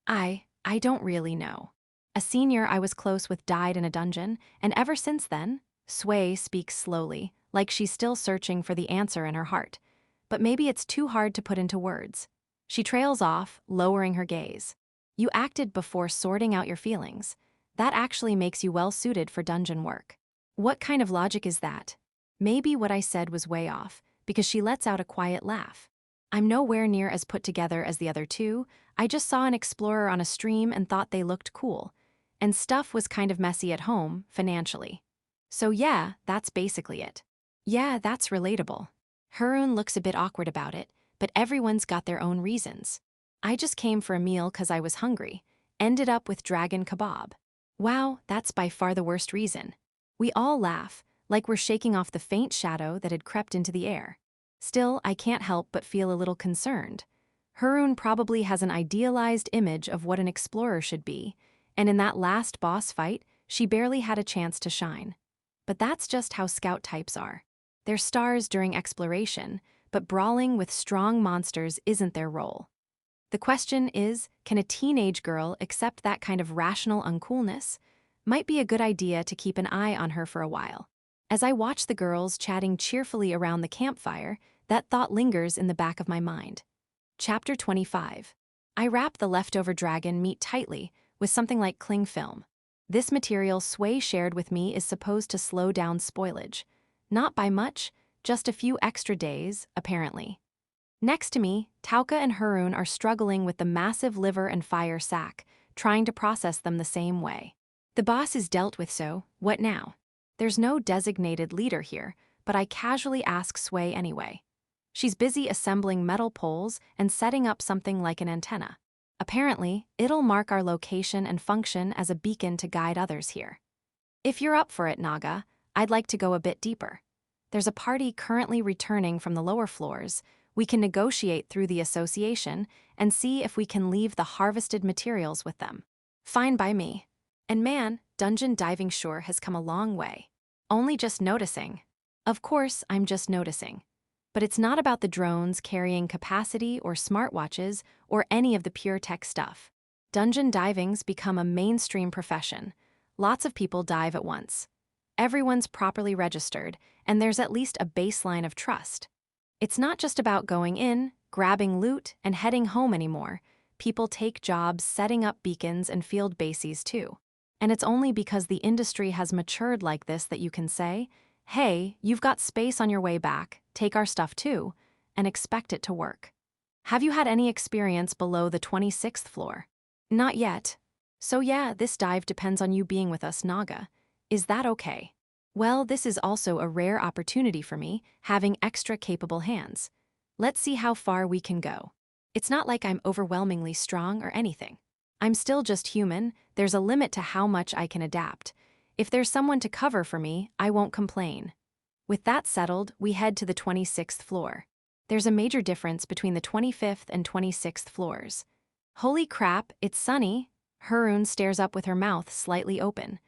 Speaker 1: I don't really know. A senior I was close with died in a dungeon, and ever since then, Sway speaks slowly, like she's still searching for the answer in her heart. But maybe it's too hard to put into words. She trails off, lowering her gaze. You acted before sorting out your feelings. That actually makes you well-suited for dungeon work. What kind of logic is that? Maybe what I said was way off, because she lets out a quiet laugh. I'm nowhere near as put together as the other two. I just saw an explorer on a stream and thought they looked cool. And stuff was kind of messy at home, financially. So yeah, that's basically it. Yeah, that's relatable. Harun looks a bit awkward about it, but everyone's got their own reasons. I just came for a meal because I was hungry. Ended up with dragon kebab. Wow, that's by far the worst reason. We all laugh, like we're shaking off the faint shadow that had crept into the air. Still, I can't help but feel a little concerned. Harun probably has an idealized image of what an explorer should be, and in that last boss fight, she barely had a chance to shine. But that's just how scout types are. They're stars during exploration, but brawling with strong monsters isn't their role. The question is, can a teenage girl accept that kind of rational uncoolness? Might be a good idea to keep an eye on her for a while. As I watch the girls chatting cheerfully around the campfire, that thought lingers in the back of my mind. Chapter 25. I wrap the leftover dragon meat tightly with something like cling film. This material Sway shared with me is supposed to slow down spoilage. Not by much, just a few extra days, apparently. Next to me, Tauka and Harun are struggling with the massive liver and fire sack, trying to process them the same way. The boss is dealt with, so what now? There's no designated leader here, but I casually ask Sway anyway. She's busy assembling metal poles and setting up something like an antenna. Apparently, it'll mark our location and function as a beacon to guide others here. If you're up for it, Naga, I'd like to go a bit deeper. There's a party currently returning from the lower floors. We can negotiate through the association and see if we can leave the harvested materials with them. Fine by me. And man, dungeon diving sure has come a long way. Only just noticing. Of course, I'm just noticing. But it's not about the drones carrying capacity or smartwatches or any of the pure tech stuff. Dungeon diving's become a mainstream profession. Lots of people dive at once. Everyone's properly registered, and there's at least a baseline of trust. It's not just about going in, grabbing loot, and heading home anymore. People take jobs setting up beacons and field bases too. And it's only because the industry has matured like this that you can say, hey, you've got space on your way back, take our stuff too, and expect it to work. Have you had any experience below the 26th floor? Not yet. So yeah, this dive depends on you being with us, Naga. Is that okay? Well, this is also a rare opportunity for me, having extra capable hands. Let's see how far we can go. It's not like I'm overwhelmingly strong or anything. I'm still just human. There's a limit to how much I can adapt. If there's someone to cover for me, I won't complain. With that settled, we head to the 26th floor. There's a major difference between the 25th and 26th floors. Holy crap, it's sunny. Harun stares up with her mouth slightly open.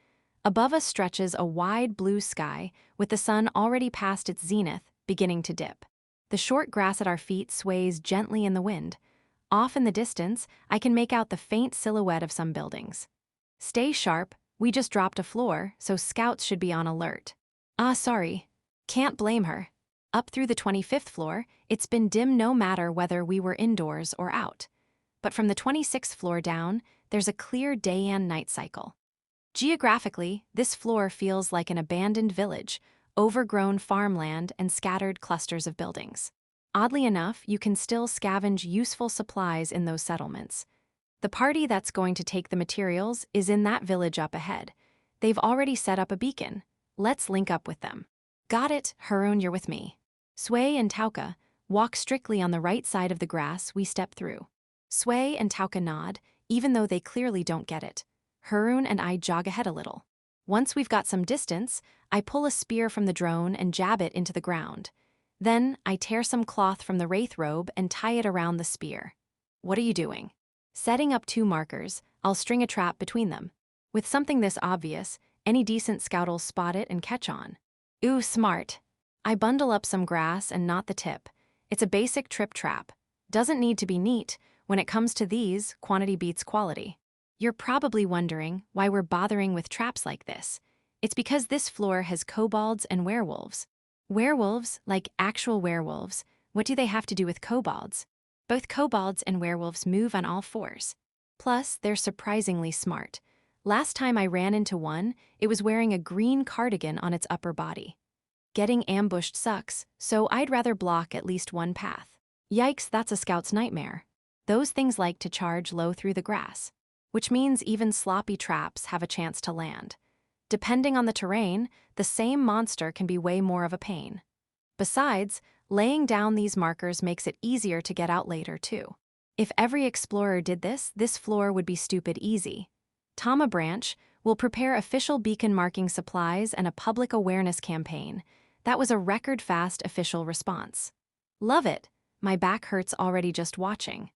Speaker 1: Above us stretches a wide blue sky, with the sun already past its zenith, beginning to dip. The short grass at our feet sways gently in the wind. Off in the distance, I can make out the faint silhouette of some buildings. Stay sharp, we just dropped a floor, so scouts should be on alert. Ah, sorry. Can't blame her. Up through the 25th floor, it's been dim no matter whether we were indoors or out. But from the 26th floor down, there's a clear day and night cycle. Geographically, this floor feels like an abandoned village, overgrown farmland, and scattered clusters of buildings. Oddly enough, you can still scavenge useful supplies in those settlements. The party that's going to take the materials is in that village up ahead. They've already set up a beacon. Let's link up with them. Got it, Harun, you're with me. Sway and Tauka walk strictly on the right side of the grass we step through. Sway and Tauka nod, even though they clearly don't get it. Harun and I jog ahead a little. Once we've got some distance, I pull a spear from the drone and jab it into the ground. Then, I tear some cloth from the wraith robe and tie it around the spear. What are you doing? Setting up 2 markers, I'll string a trap between them. With something this obvious, any decent scout'll spot it and catch on. Ooh, smart. I bundle up some grass and knot the tip. It's a basic trip trap. Doesn't need to be neat. When it comes to these, quantity beats quality. You're probably wondering why we're bothering with traps like this. It's because this floor has kobolds and werewolves. Werewolves, like actual werewolves, what do they have to do with kobolds? Both kobolds and werewolves move on all 4s. Plus, they're surprisingly smart. Last time I ran into one, it was wearing a green cardigan on its upper body. Getting ambushed sucks, so I'd rather block at least one path. Yikes, that's a scout's nightmare. Those things like to charge low through the grass, which means even sloppy traps have a chance to land. Depending on the terrain, the same monster can be way more of a pain. Besides, laying down these markers makes it easier to get out later, too. If every explorer did this, this floor would be stupid easy. Tama Branch will prepare official beacon marking supplies and a public awareness campaign. That was a record-fast official response. Love it. My back hurts already just watching.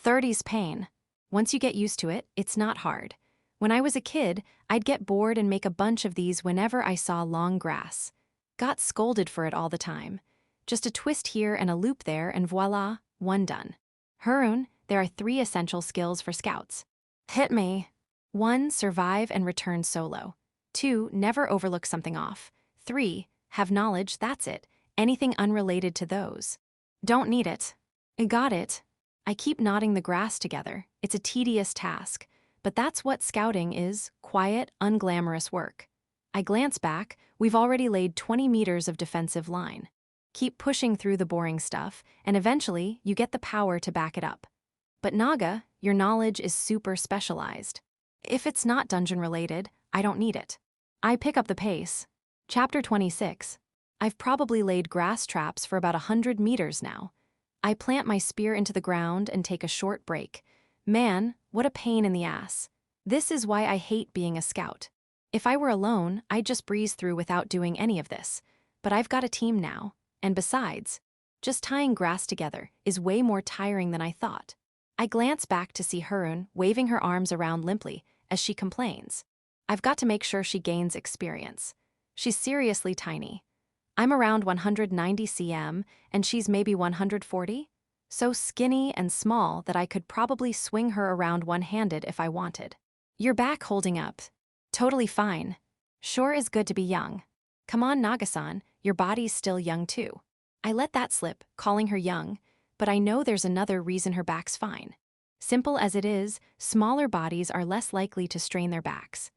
Speaker 1: 30's pain. Once you get used to it, it's not hard. When I was a kid, I'd get bored and make a bunch of these whenever I saw long grass. Got scolded for it all the time. Just a twist here and a loop there and voila, one done. Harun, there are 3 essential skills for scouts. Hit me. 1, survive and return solo. 2, never overlook something off. 3, have knowledge, that's it. Anything unrelated to those. Don't need it. I got it. I keep knotting the grass together. It's a tedious task. But that's what scouting is, quiet, unglamorous work. I glance back, we've already laid 20 meters of defensive line. Keep pushing through the boring stuff, and eventually you get the power to back it up. But Naga, your knowledge is super specialized. If it's not dungeon-related, I don't need it. I pick up the pace. Chapter 26. I've probably laid grass traps for about 100 meters now. I plant my spear into the ground and take a short break. Man, what a pain in the ass. This is why I hate being a scout. If I were alone, I'd just breeze through without doing any of this. But I've got a team now, and besides, just tying grass together is way more tiring than I thought. I glance back to see Harem waving her arms around limply as she complains. I've got to make sure she gains experience. She's seriously tiny. I'm around 190 cm, and she's maybe 140? So skinny and small that I could probably swing her around one-handed if I wanted. Your back holding up. Totally fine. Sure is good to be young. Come on, Naga-san, your body's still young too. I let that slip, calling her young, but I know there's another reason her back's fine. Simple as it is, smaller bodies are less likely to strain their backs.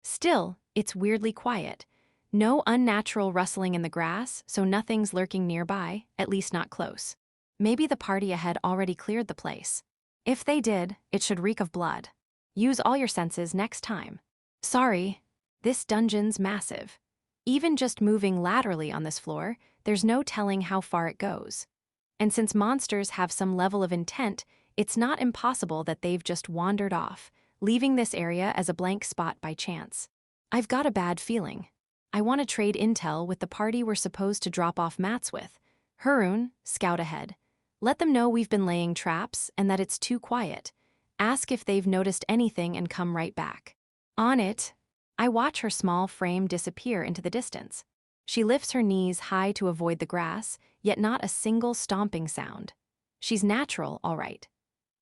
Speaker 1: Still, it's weirdly quiet. No unnatural rustling in the grass, so nothing's lurking nearby, at least not close. Maybe the party ahead already cleared the place. If they did, it should reek of blood. Use all your senses next time. Sorry, this dungeon's massive. Even just moving laterally on this floor, there's no telling how far it goes. And since monsters have some level of intent, it's not impossible that they've just wandered off, leaving this area as a blank spot by chance. I've got a bad feeling. I want to trade intel with the party we're supposed to drop off mats with. Harem, scout ahead. Let them know we've been laying traps and that it's too quiet. Ask if they've noticed anything and come right back. On it. I watch her small frame disappear into the distance. She lifts her knees high to avoid the grass, yet not a single stomping sound. She's natural, all right.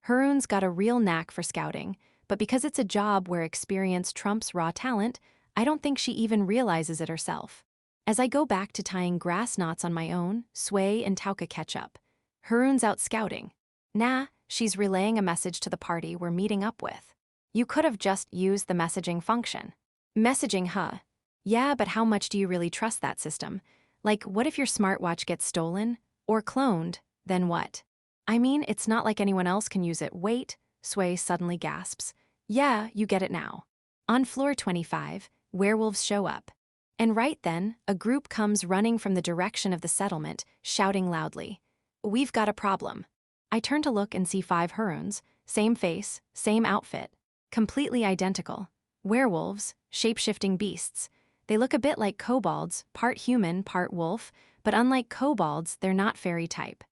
Speaker 1: Harem's got a real knack for scouting, but because it's a job where experience trumps raw talent, I don't think she even realizes it herself. As I go back to tying grass knots on my own, Sway and Tauka catch up. Harem's out scouting. Nah, she's relaying a message to the party we're meeting up with. You could have just used the messaging function. Messaging, huh? Yeah, but how much do you really trust that system? Like, what if your smartwatch gets stolen? Or cloned? Then what? I mean, it's not like anyone else can use it. Wait, Sway suddenly gasps. Yeah, you get it now. On floor 25, werewolves show up. And right then, a group comes running from the direction of the settlement, shouting loudly. We've got a problem. I turn to look and see 5 Harems, same face, same outfit, completely identical. Werewolves, shape-shifting beasts. They look a bit like kobolds, part human, part wolf, but unlike kobolds, they're not fairy type.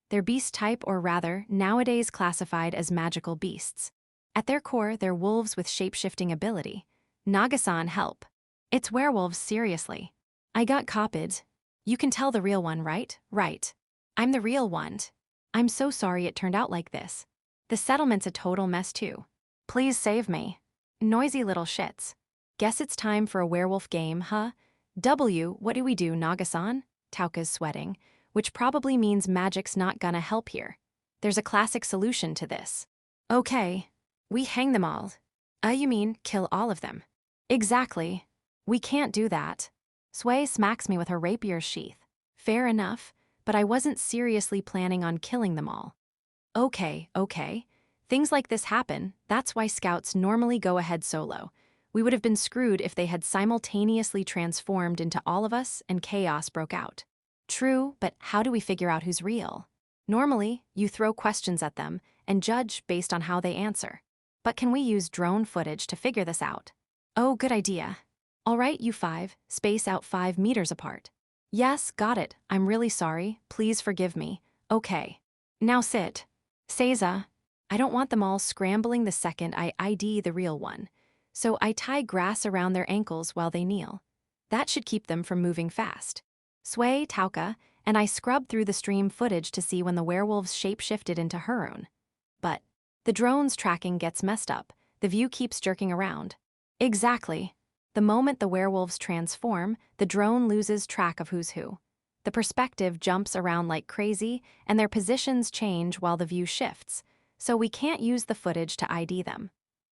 Speaker 1: They're beast type, or rather, nowadays classified as magical beasts. At their core, they're wolves with shape-shifting ability. Naga-san, help. It's werewolves, seriously. I got copied. You can tell the real one, right? Right. I'm the real one. I'm so sorry it turned out like this. The settlement's a total mess too. Please save me. Noisy little shits. Guess it's time for a werewolf game, huh? What do we do, Naga-san? Tauka's sweating, which probably means magic's not gonna help here. There's a classic solution to this. Okay. We hang them all. You mean kill all of them? Exactly. We can't do that. Sway smacks me with her rapier's sheath. Fair enough, but I wasn't seriously planning on killing them all. Okay. Things like this happen, that's why scouts normally go ahead solo. We would have been screwed if they had simultaneously transformed into all of us and chaos broke out. True, but how do we figure out who's real? Normally, you throw questions at them and judge based on how they answer. But can we use drone footage to figure this out? Oh, good idea. All right, you 5, space out 5 meters apart. Yes, got it. I'm really sorry. Please forgive me. Okay. Now sit. Seiza. I don't want them all scrambling the second I ID the real one. So I tie grass around their ankles while they kneel. That should keep them from moving fast. Sway, Tauka, and I scrub through the stream footage to see when the werewolves shape-shifted into Harem. But the drone's tracking gets messed up. The view keeps jerking around. Exactly. The moment the werewolves transform, the drone loses track of who's who. The perspective jumps around like crazy, and their positions change while the view shifts, so we can't use the footage to ID them.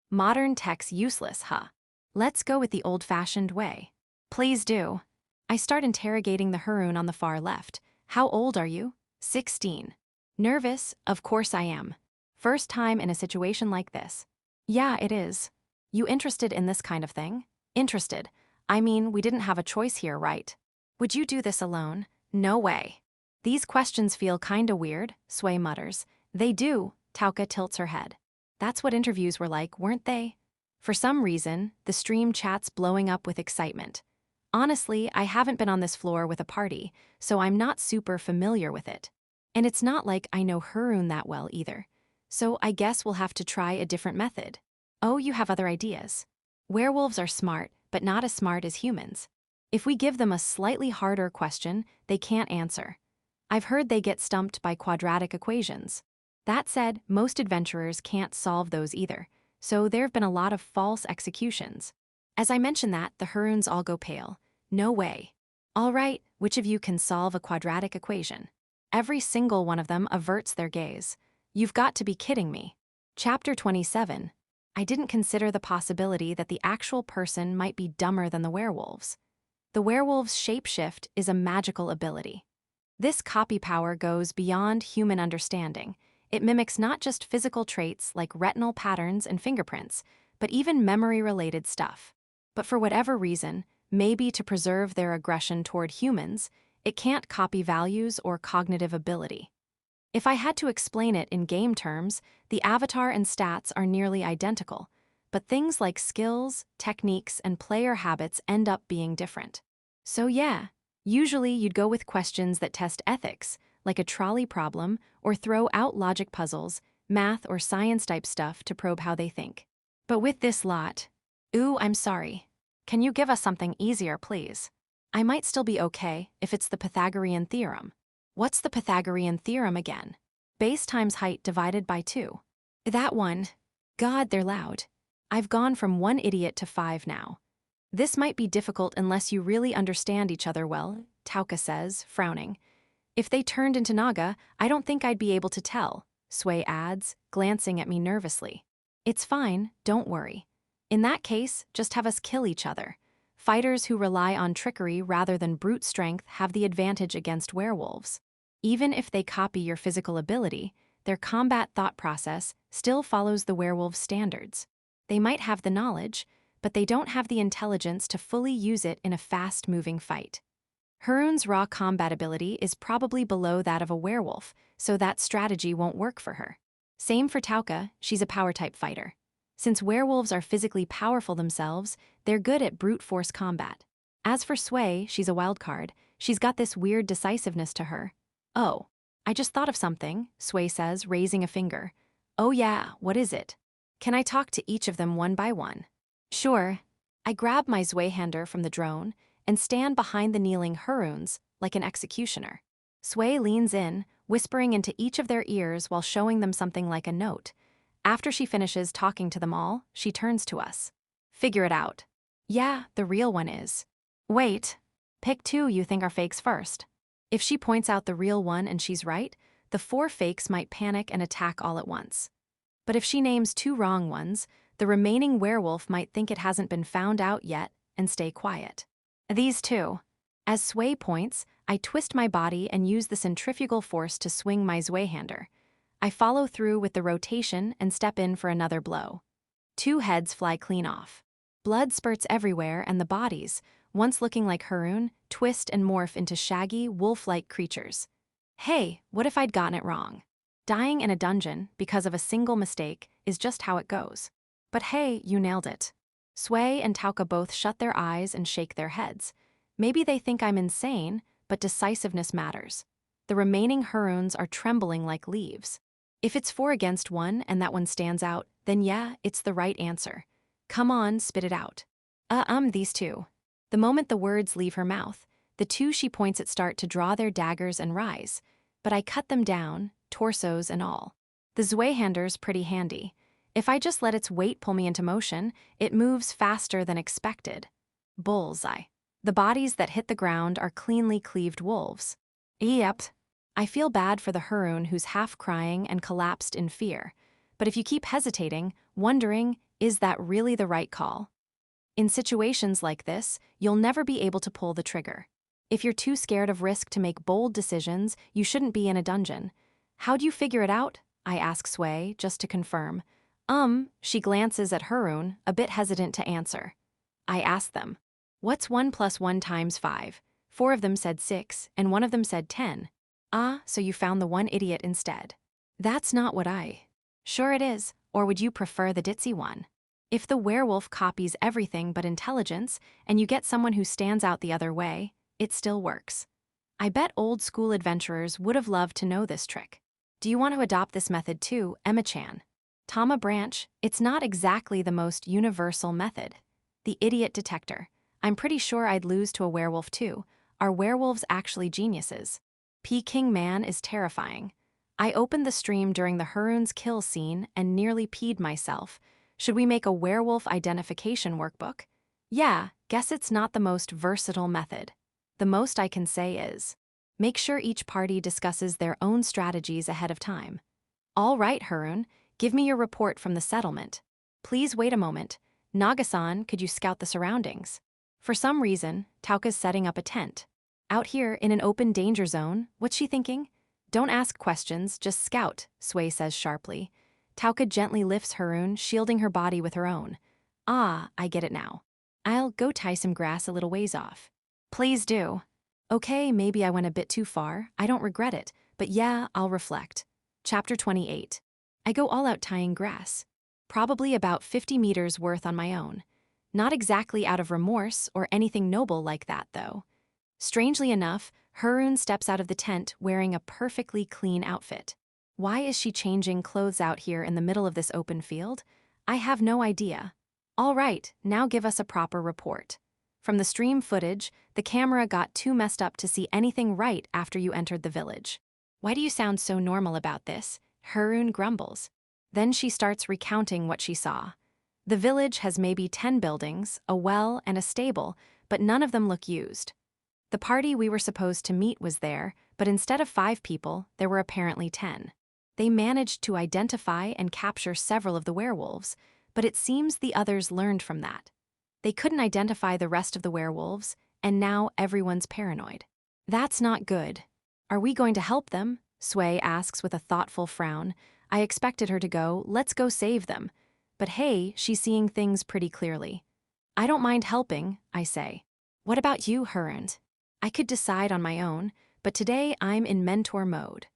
Speaker 1: Modern tech's useless, huh? Let's go with the old-fashioned way. Please do. I start interrogating the Harem on the far left. How old are you? 16. Nervous? Of course I am. First time in a situation like this. Yeah, it is. You interested in this kind of thing? Interested. I mean, we didn't have a choice here, right? Would you do this alone? No way. These questions feel kinda weird, Sway mutters. They do, Tauka tilts her head. That's what interviews were like, weren't they? For some reason, the stream chat's blowing up with excitement. Honestly, I haven't been on this floor with a party, so I'm not super familiar with it. And it's not like I know Harun that well either. So I guess we'll have to try a different method. Oh, you have other ideas. Werewolves are smart, but not as smart as humans. If we give them a slightly harder question, they can't answer. I've heard they get stumped by quadratic equations. That said, most adventurers can't solve those either, so there have been a lot of false executions. As I mention that, the Haruns all go pale. No way. All right, which of you can solve a quadratic equation? Every single one of them averts their gaze. You've got to be kidding me. Chapter 27. I didn't consider the possibility that the actual person might be dumber than the werewolves. The werewolves' shapeshift is a magical ability. This copy power goes beyond human understanding. It mimics not just physical traits like retinal patterns and fingerprints, but even memory-related stuff. But for whatever reason, maybe to preserve their aggression toward humans, it can't copy values or cognitive ability. If I had to explain it in game terms, the avatar and stats are nearly identical, but things like skills, techniques, and player habits end up being different. So yeah, usually you'd go with questions that test ethics, like a trolley problem, or throw out logic puzzles, math or science-type stuff to probe how they think. But with this lot, ooh, I'm sorry. Can you give us something easier, please? I might still be okay if it's the Pythagorean theorem. What's the Pythagorean theorem again? Base times height divided by 2. That one. God, they're loud. I've gone from 1 idiot to 5 now. This might be difficult unless you really understand each other well, Tauka says, frowning. If they turned into Naga, I don't think I'd be able to tell, Sway adds, glancing at me nervously. It's fine, don't worry. In that case, just have us kill each other. Fighters who rely on trickery rather than brute strength have the advantage against werewolves. Even if they copy your physical ability, their combat thought process still follows the werewolf standards. They might have the knowledge, but they don't have the intelligence to fully use it in a fast-moving fight. Harun's raw combat ability is probably below that of a werewolf, so that strategy won't work for her. Same for Tauka, she's a power-type fighter. Since werewolves are physically powerful themselves, they're good at brute force combat. As for Sway, she's a wild card. She's got this weird decisiveness to her. Oh, I just thought of something, Sway says, raising a finger. Oh yeah, what is it? Can I talk to each of them one by one? Sure. I grab my Zweihander from the drone and stand behind the kneeling Haruns like an executioner. Sway leans in, whispering into each of their ears while showing them something like a note. After she finishes talking to them all, she turns to us. Figure it out. Yeah, the real one is. Wait. Pick 2 you think are fakes first. If she points out the real one and she's right, the 4 fakes might panic and attack all at once. But if she names 2 wrong ones, the remaining werewolf might think it hasn't been found out yet and stay quiet. These 2. As Sway points, I twist my body and use the centrifugal force to swing my Zweihander. I follow through with the rotation and step in for another blow. 2 heads fly clean off. Blood spurts everywhere and the bodies, once looking like Harun, twist and morph into shaggy, wolf-like creatures. Hey, what if I'd gotten it wrong? Dying in a dungeon because of a single mistake is just how it goes. But hey, you nailed it. Sway and Tauka both shut their eyes and shake their heads. Maybe they think I'm insane, but decisiveness matters. The remaining Haruns are trembling like leaves. If it's 4 against 1 and that one stands out, then yeah, it's the right answer. Come on, spit it out. These 2. The moment the words leave her mouth, the 2 she points at start to draw their daggers and rise. But I cut them down, torsos and all. The Zweihander's pretty handy. If I just let its weight pull me into motion, it moves faster than expected. Bullseye. The bodies that hit the ground are cleanly cleaved wolves. Yep. I feel bad for the Harun who's half crying and collapsed in fear. But if you keep hesitating, wondering, is that really the right call? In situations like this, you'll never be able to pull the trigger. If you're too scared of risk to make bold decisions, you shouldn't be in a dungeon. How'd you figure it out? I ask Sway, just to confirm. She glances at Harun, a bit hesitant to answer. I ask them, what's 1 plus 1 times 5? 4 of them said 6, and 1 of them said 10. Ah, so you found the one idiot instead. That's not what I... Sure it is, or would you prefer the ditzy one? If the werewolf copies everything but intelligence, and you get someone who stands out the other way, it still works. I bet old school adventurers would have loved to know this trick. Do you want to adopt this method too, Emma-chan? Tama Branch, it's not exactly the most universal method. The idiot detector. I'm pretty sure I'd lose to a werewolf too. Are werewolves actually geniuses? Peking Man is terrifying. I opened the stream during the Harun's kill scene and nearly peed myself. Should we make a werewolf identification workbook? Yeah, guess it's not the most versatile method. The most I can say is, make sure each party discusses their own strategies ahead of time. All right, Harun, give me your report from the settlement. Please wait a moment. Naga-san, could you scout the surroundings? For some reason, Tauka's setting up a tent. Out here in an open danger zone, what's she thinking? Don't ask questions, just scout, Sway says sharply. Tauka gently lifts Harun, shielding her body with her own. Ah, I get it now. I'll go tie some grass a little ways off. Please do. Okay, maybe I went a bit too far. I don't regret it, but yeah, I'll reflect. Chapter 28. I go all out tying grass. Probably about 50 meters worth on my own. Not exactly out of remorse or anything noble like that, though. Strangely enough, Harun steps out of the tent wearing a perfectly clean outfit. Why is she changing clothes out here in the middle of this open field? I have no idea. All right, now give us a proper report. From the stream footage, the camera got too messed up to see anything right after you entered the village. Why do you sound so normal about this? Harun grumbles. Then she starts recounting what she saw. The village has maybe 10 buildings, a well, and a stable, but none of them look used. The party we were supposed to meet was there, but instead of 5 people, there were apparently 10. They managed to identify and capture several of the werewolves, but it seems the others learned from that. They couldn't identify the rest of the werewolves, and now everyone's paranoid. That's not good. Are we going to help them? Sway asks with a thoughtful frown. I expected her to go, let's go save them. But hey, she's seeing things pretty clearly. I don't mind helping, I say. What about you, Harun? I could decide on my own, but today I'm in mentor mode.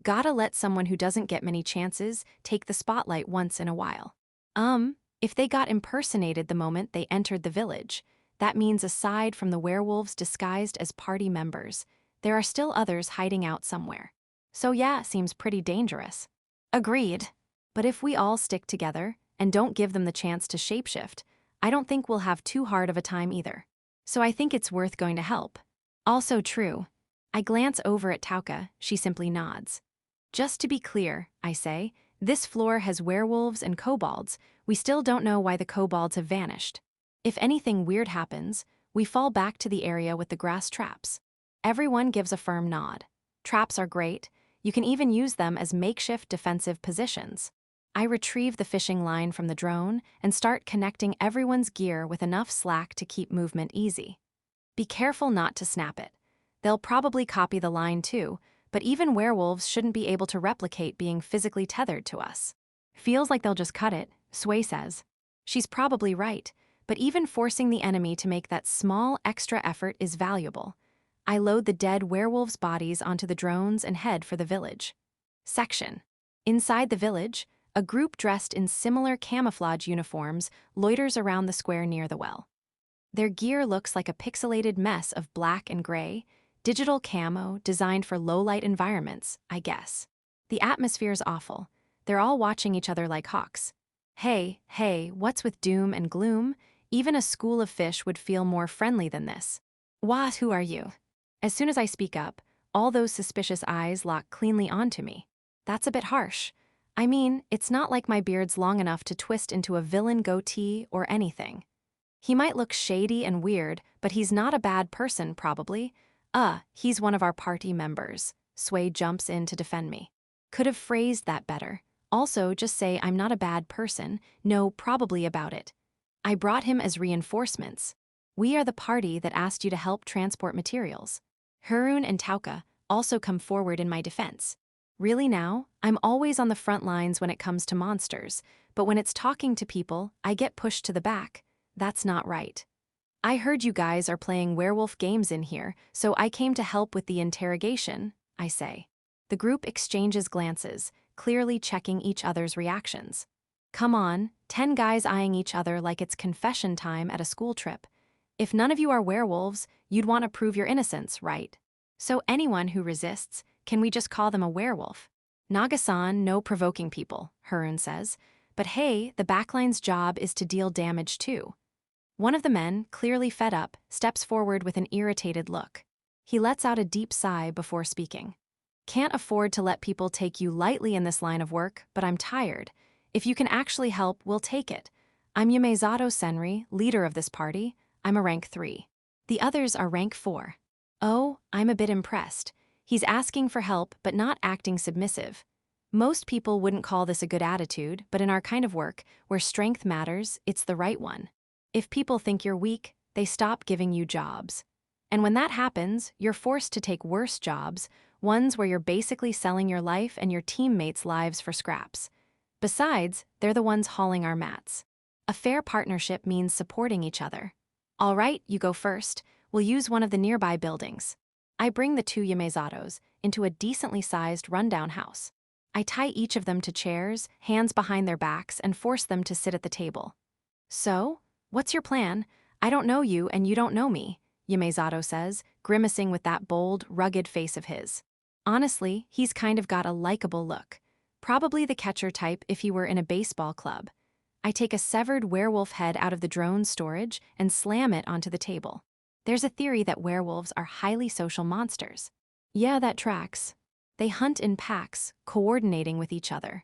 Speaker 1: Gotta let someone who doesn't get many chances take the spotlight once in a while. If they got impersonated the moment they entered the village, that means aside from the werewolves disguised as party members, there are still others hiding out somewhere. So yeah, seems pretty dangerous. Agreed. But if we all stick together and don't give them the chance to shapeshift, I don't think we'll have too hard of a time either. So I think it's worth going to help. Also true. I glance over at Tauka, she simply nods. Just to be clear, I say, this floor has werewolves and kobolds. We still don't know why the kobolds have vanished. If anything weird happens, we fall back to the area with the grass traps. Everyone gives a firm nod. Traps are great. You can even use them as makeshift defensive positions. I retrieve the fishing line from the drone and start connecting everyone's gear with enough slack to keep movement easy. Be careful not to snap it. They'll probably copy the line too, but even werewolves shouldn't be able to replicate being physically tethered to us. Feels like they'll just cut it, Sway says. She's probably right, but even forcing the enemy to make that small extra effort is valuable. I load the dead werewolves' bodies onto the drones and head for the village. Section. Inside the village, a group dressed in similar camouflage uniforms loiters around the square near the well. Their gear looks like a pixelated mess of black and gray, digital camo designed for low-light environments, I guess. The atmosphere's awful. They're all watching each other like hawks. Hey, what's with doom and gloom? Even a school of fish would feel more friendly than this. What, who are you? As soon as I speak up, all those suspicious eyes lock cleanly onto me. That's a bit harsh. I mean, it's not like my beard's long enough to twist into a villain goatee or anything. He might look shady and weird, but he's not a bad person, probably. He's one of our party members. Sway jumps in to defend me. Could have phrased that better. Also, just say I'm not a bad person. No, probably about it. I brought him as reinforcements. We are the party that asked you to help transport materials. Harun and Tauka also come forward in my defense. Really now? I'm always on the front lines when it comes to monsters, but when it's talking to people, I get pushed to the back. That's not right. I heard you guys are playing werewolf games in here, so I came to help with the interrogation, I say. The group exchanges glances, clearly checking each other's reactions. Come on, 10 guys eyeing each other like it's confession time at a school trip. If none of you are werewolves, you'd want to prove your innocence, right? So anyone who resists, can we just call them a werewolf? Naga-san, no provoking people, Harun says. But hey, the backline's job is to deal damage too. One of the men, clearly fed up, steps forward with an irritated look. He lets out a deep sigh before speaking. Can't afford to let people take you lightly in this line of work, but I'm tired. If you can actually help, we'll take it. I'm Yumezato Senri, leader of this party. I'm a rank 3. The others are rank 4. Oh, I'm a bit impressed. He's asking for help, but not acting submissive. Most people wouldn't call this a good attitude, but in our kind of work, where strength matters, it's the right one. If people think you're weak, they stop giving you jobs. And when that happens, you're forced to take worse jobs, ones where you're basically selling your life and your teammates' lives for scraps. Besides, they're the ones hauling our mats. A fair partnership means supporting each other. All right, you go first. We'll use one of the nearby buildings. I bring the 2 Yamezatos into a decently sized rundown house. I tie each of them to chairs, hands behind their backs, and force them to sit at the table. So, what's your plan? I don't know you and you don't know me, Yamezato says, grimacing with that bold, rugged face of his. Honestly, he's kind of got a likable look. Probably the catcher type if he were in a baseball club. I take a severed werewolf head out of the drone's storage and slam it onto the table. There's a theory that werewolves are highly social monsters. Yeah, that tracks. They hunt in packs, coordinating with each other.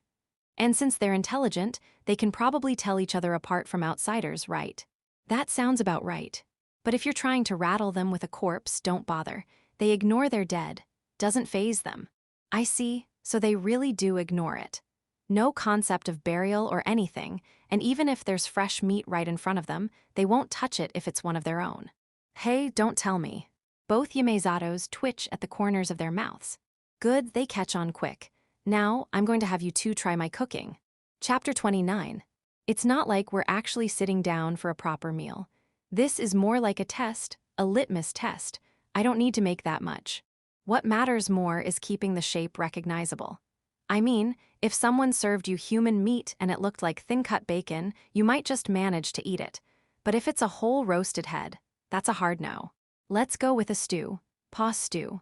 Speaker 1: And since they're intelligent, they can probably tell each other apart from outsiders, right? That sounds about right. But if you're trying to rattle them with a corpse, don't bother. They ignore their dead. Doesn't faze them. I see, so they really do ignore it. No concept of burial or anything, and even if there's fresh meat right in front of them, they won't touch it if it's one of their own. Hey, don't tell me. Both Yamezatos twitch at the corners of their mouths. Good, they catch on quick. Now, I'm going to have you 2 try my cooking. Chapter 29. It's not like we're actually sitting down for a proper meal. This is more like a test, a litmus test. I don't need to make that much. What matters more is keeping the shape recognizable. I mean, if someone served you human meat and it looked like thin-cut bacon, you might just manage to eat it. But if it's a whole roasted head, that's a hard no. Let's go with a stew. Paw stew.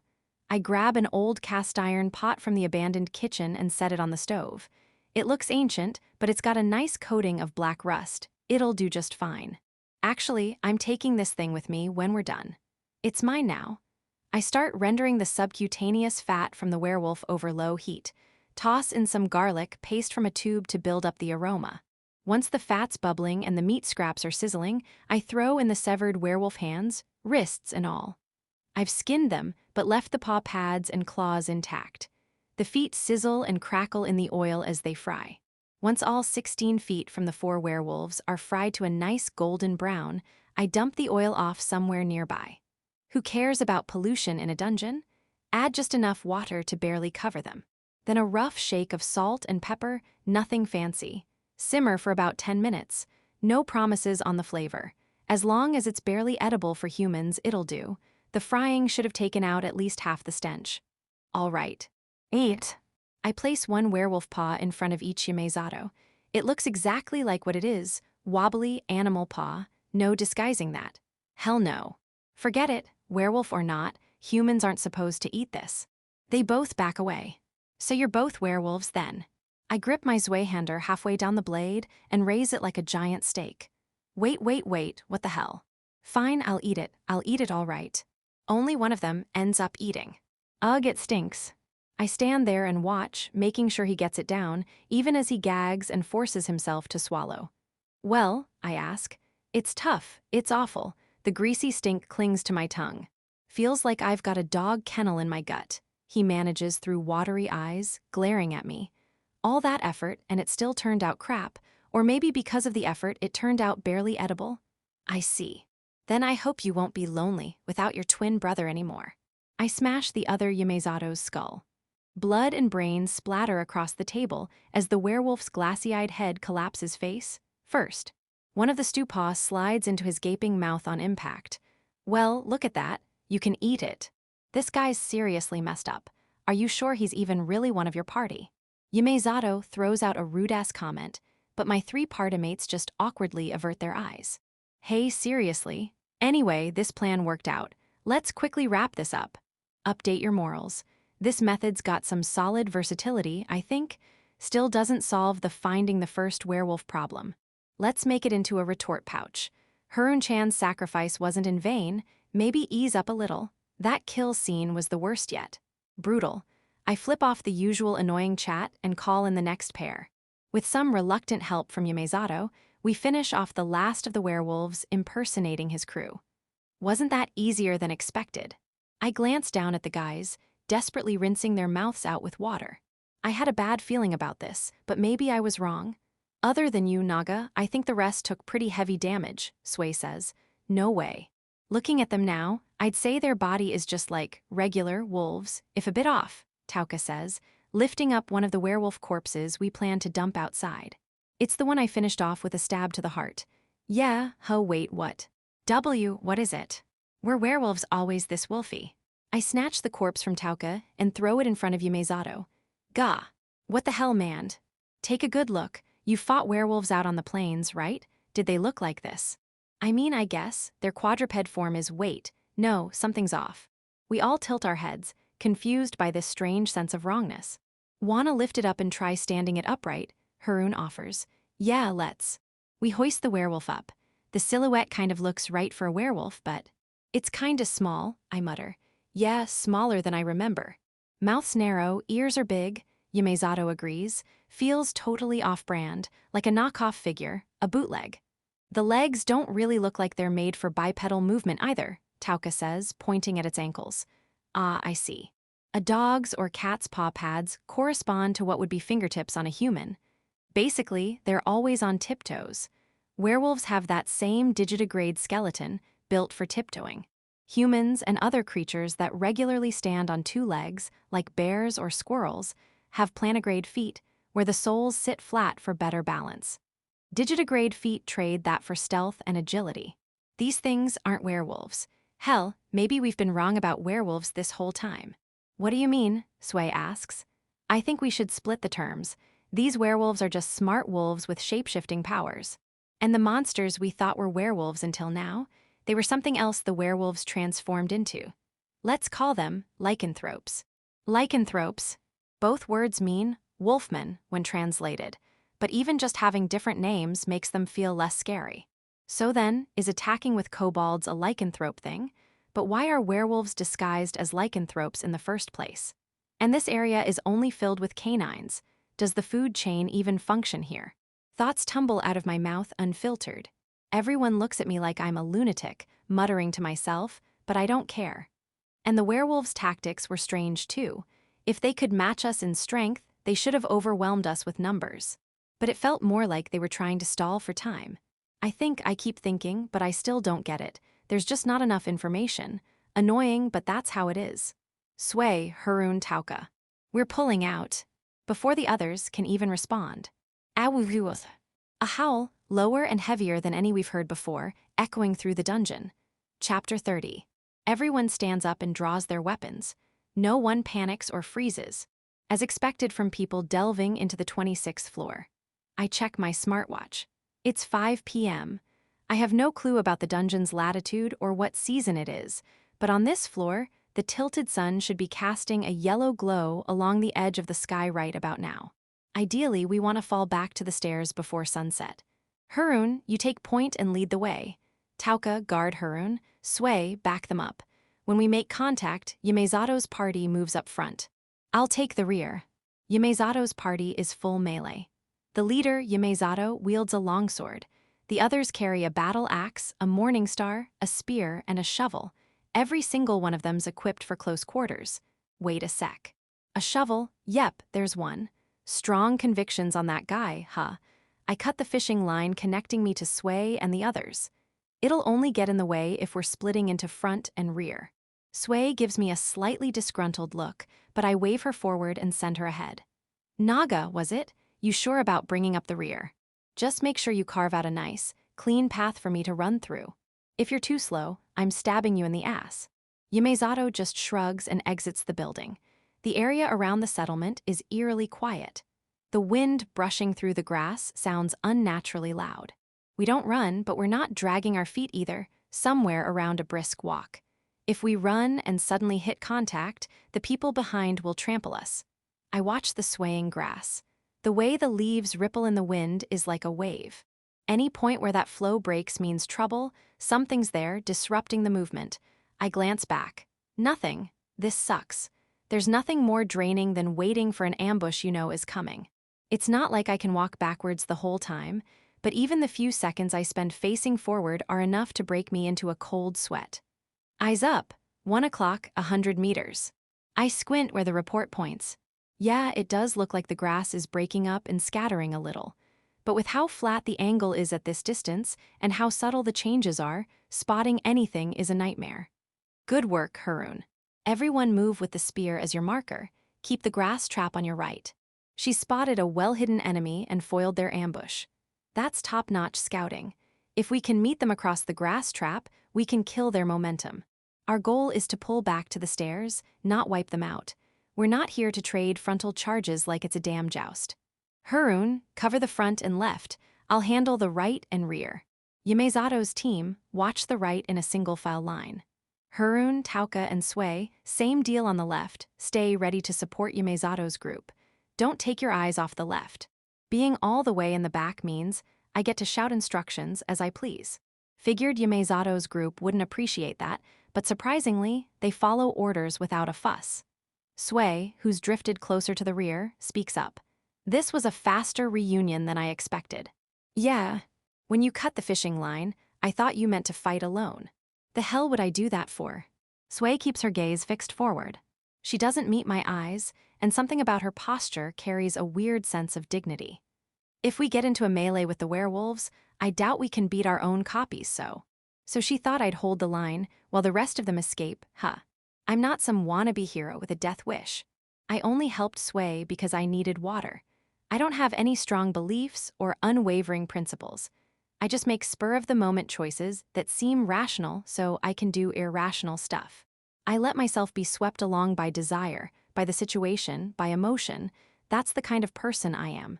Speaker 1: I grab an old cast-iron pot from the abandoned kitchen and set it on the stove. It looks ancient, but it's got a nice coating of black rust. It'll do just fine. Actually, I'm taking this thing with me when we're done. It's mine now. I start rendering the subcutaneous fat from the werewolf over low heat. Toss in some garlic paste from a tube to build up the aroma. Once the fat's bubbling and the meat scraps are sizzling, I throw in the severed werewolf hands, wrists and all. I've skinned them, but left the paw pads and claws intact. The feet sizzle and crackle in the oil as they fry. Once all 16 feet from the 4 werewolves are fried to a nice golden brown, I dump the oil off somewhere nearby. Who cares about pollution in a dungeon? Add just enough water to barely cover them. Then a rough shake of salt and pepper, nothing fancy. Simmer for about 10 minutes. No promises on the flavor. As long as it's barely edible for humans, it'll do. The frying should have taken out at least half the stench. All right. Eat. I place 1 werewolf paw in front of each Yamezato. It looks exactly like what it is, wobbly animal paw, no disguising that. Hell no. Forget it, werewolf or not, humans aren't supposed to eat this. They both back away. So you're both werewolves then. I grip my Zweihander halfway down the blade and raise it like a giant steak. Wait, what the hell? Fine, I'll eat it all right. Only one of them ends up eating. Ugh, it stinks. I stand there and watch, making sure he gets it down, even as he gags and forces himself to swallow. Well, I ask. It's tough, it's awful. The greasy stink clings to my tongue. Feels like I've got a dog kennel in my gut. He manages through watery eyes, glaring at me. All that effort, and it still turned out crap, or maybe because of the effort, it turned out barely edible. I see. Then I hope you won't be lonely without your twin brother anymore. I smash the other Yamezato's skull. Blood and brains splatter across the table as the werewolf's glassy-eyed head collapses face first. One of the stew paws slides into his gaping mouth on impact. Well, look at that. You can eat it. This guy's seriously messed up. Are you sure he's even really one of your party? Yumezato throws out a rude-ass comment, but my three party-mates just awkwardly avert their eyes. Hey, seriously? Anyway, this plan worked out. Let's quickly wrap this up. Update your morals. This method's got some solid versatility, I think. Still doesn't solve the finding the first werewolf problem. Let's make it into a retort pouch. Harun-chan's sacrifice wasn't in vain. Maybe ease up a little. That kill scene was the worst yet. Brutal. I flip off the usual annoying chat and call in the next pair. With some reluctant help from Yumezato, we finish off the last of the werewolves impersonating his crew. Wasn't that easier than expected? I glanced down at the guys, desperately rinsing their mouths out with water. I had a bad feeling about this, but maybe I was wrong. Other than you, Naga, I think the rest took pretty heavy damage, Sway says. No way. Looking at them now, I'd say their body is just like regular wolves, if a bit off, Tauka says, lifting up one of the werewolf corpses we plan to dump outside. It's the one I finished off with a stab to the heart. Yeah, wait, what? What is it? Were werewolves always this wolfy? I snatch the corpse from Tauka and throw it in front of Yumezato. Gah! What the hell, man? Take a good look. You fought werewolves out on the plains, right? Did they look like this? I mean, I guess, their quadruped form is wait. No, something's off. We all tilt our heads, confused by this strange sense of wrongness. Wanna lift it up and try standing it upright? Harun offers. Yeah, let's. We hoist the werewolf up. The silhouette kind of looks right for a werewolf, but it's kinda small, I mutter. Yeah, smaller than I remember. Mouth's narrow, ears are big, Yumezato agrees. Feels totally off-brand, like a knockoff figure, a bootleg. The legs don't really look like they're made for bipedal movement either, Tauka says, pointing at its ankles. Ah, I see. A dog's or cat's paw pads correspond to what would be fingertips on a human. Basically, they're always on tiptoes. Werewolves have that same digitigrade skeleton built for tiptoeing. Humans and other creatures that regularly stand on two legs, like bears or squirrels, have plantigrade feet, where the soles sit flat for better balance. Digitigrade feet trade that for stealth and agility. These things aren't werewolves. Hell, maybe we've been wrong about werewolves this whole time. What do you mean? Sway asks. I think we should split the terms. These werewolves are just smart wolves with shape-shifting powers. And the monsters we thought were werewolves until now, they were something else the werewolves transformed into. Let's call them lycanthropes. Lycanthropes. Both words mean wolfmen when translated, but even just having different names makes them feel less scary. So then, is attacking with kobolds a lycanthrope thing? But why are werewolves disguised as lycanthropes in the first place? And this area is only filled with canines. Does the food chain even function here? Thoughts tumble out of my mouth unfiltered. Everyone looks at me like I'm a lunatic, muttering to myself, but I don't care. And the werewolves' tactics were strange too. If they could match us in strength, they should have overwhelmed us with numbers. But it felt more like they were trying to stall for time. I keep thinking, but I still don't get it. There's just not enough information. Annoying, but that's how it is. Sway, Harun, Tauka. We're pulling out. Before the others can even respond. A howl, lower and heavier than any we've heard before, echoing through the dungeon. Chapter 30. Everyone stands up and draws their weapons. No one panics or freezes, as expected from people delving into the 26th floor. I check my smartwatch. It's 5 p.m. I have no clue about the dungeon's latitude or what season it is, but on this floor, the tilted sun should be casting a yellow glow along the edge of the sky right about now. Ideally, we want to fall back to the stairs before sunset. Harun, you take point and lead the way. Tauka, guard Harun. Sway, back them up. When we make contact, Yumezato's party moves up front. I'll take the rear. Yumezato's party is full melee. The leader, Yumezato, wields a longsword. The others carry a battle axe, a morning star, a spear, and a shovel. Every single one of them's equipped for close quarters. Wait a sec. A shovel? Yep, there's one. Strong convictions on that guy, huh? I cut the fishing line connecting me to Sway and the others. It'll only get in the way if we're splitting into front and rear. Sway gives me a slightly disgruntled look, but I wave her forward and send her ahead. Naga, was it? You sure about bringing up the rear? Just make sure you carve out a nice, clean path for me to run through. If you're too slow, I'm stabbing you in the ass. Yamezato just shrugs and exits the building. The area around the settlement is eerily quiet. The wind brushing through the grass sounds unnaturally loud. We don't run, but we're not dragging our feet either, somewhere around a brisk walk. If we run and suddenly hit contact, the people behind will trample us. I watch the swaying grass. The way the leaves ripple in the wind is like a wave. Any point where that flow breaks means trouble, something's there disrupting the movement. I glance back. Nothing. This sucks. There's nothing more draining than waiting for an ambush you know is coming. It's not like I can walk backwards the whole time, but even the few seconds I spend facing forward are enough to break me into a cold sweat. Eyes up. 1 o'clock, 100 meters. I squint where the report points. Yeah, it does look like the grass is breaking up and scattering a little. But with how flat the angle is at this distance and how subtle the changes are, spotting anything is a nightmare. Good work, Harun. Everyone move with the spear as your marker. Keep the grass trap on your right. She spotted a well-hidden enemy and foiled their ambush. That's top-notch scouting. If we can meet them across the grass trap, we can kill their momentum. Our goal is to pull back to the stairs, not wipe them out. We're not here to trade frontal charges like it's a damn joust. Harun, cover the front and left. I'll handle the right and rear. Yamezato's team, watch the right in a single-file line. Harun, Tauka, and Sway, same deal on the left, stay ready to support Yamezato's group. Don't take your eyes off the left. Being all the way in the back means I get to shout instructions as I please. Figured Yamezato's group wouldn't appreciate that, but surprisingly, they follow orders without a fuss. Sway, who's drifted closer to the rear, speaks up. This was a faster reunion than I expected. Yeah, when you cut the fishing line, I thought you meant to fight alone. The hell would I do that for? Sway keeps her gaze fixed forward. She doesn't meet my eyes, and something about her posture carries a weird sense of dignity. If we get into a melee with the werewolves, I doubt we can beat our own copies, so she thought I'd hold the line, while the rest of them escape, huh? I'm not some wannabe hero with a death wish. I only helped Sway because I needed water. I don't have any strong beliefs or unwavering principles. I just make spur-of-the-moment choices that seem rational so I can do irrational stuff. I let myself be swept along by desire, by the situation, by emotion. That's the kind of person I am.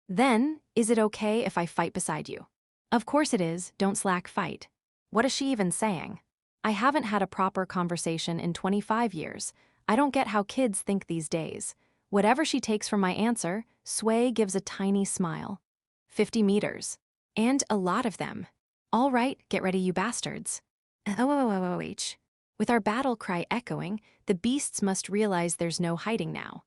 Speaker 1: Then, is it okay if I fight beside you? Of course it is, don't slack fight. What is she even saying? I haven't had a proper conversation in 25 years. I don't get how kids think these days. Whatever she takes from my answer, Sway gives a tiny smile. 50 meters. And a lot of them. All right, get ready, you bastards. OOOOH. With our battle cry echoing, the beasts must realize there's no hiding now.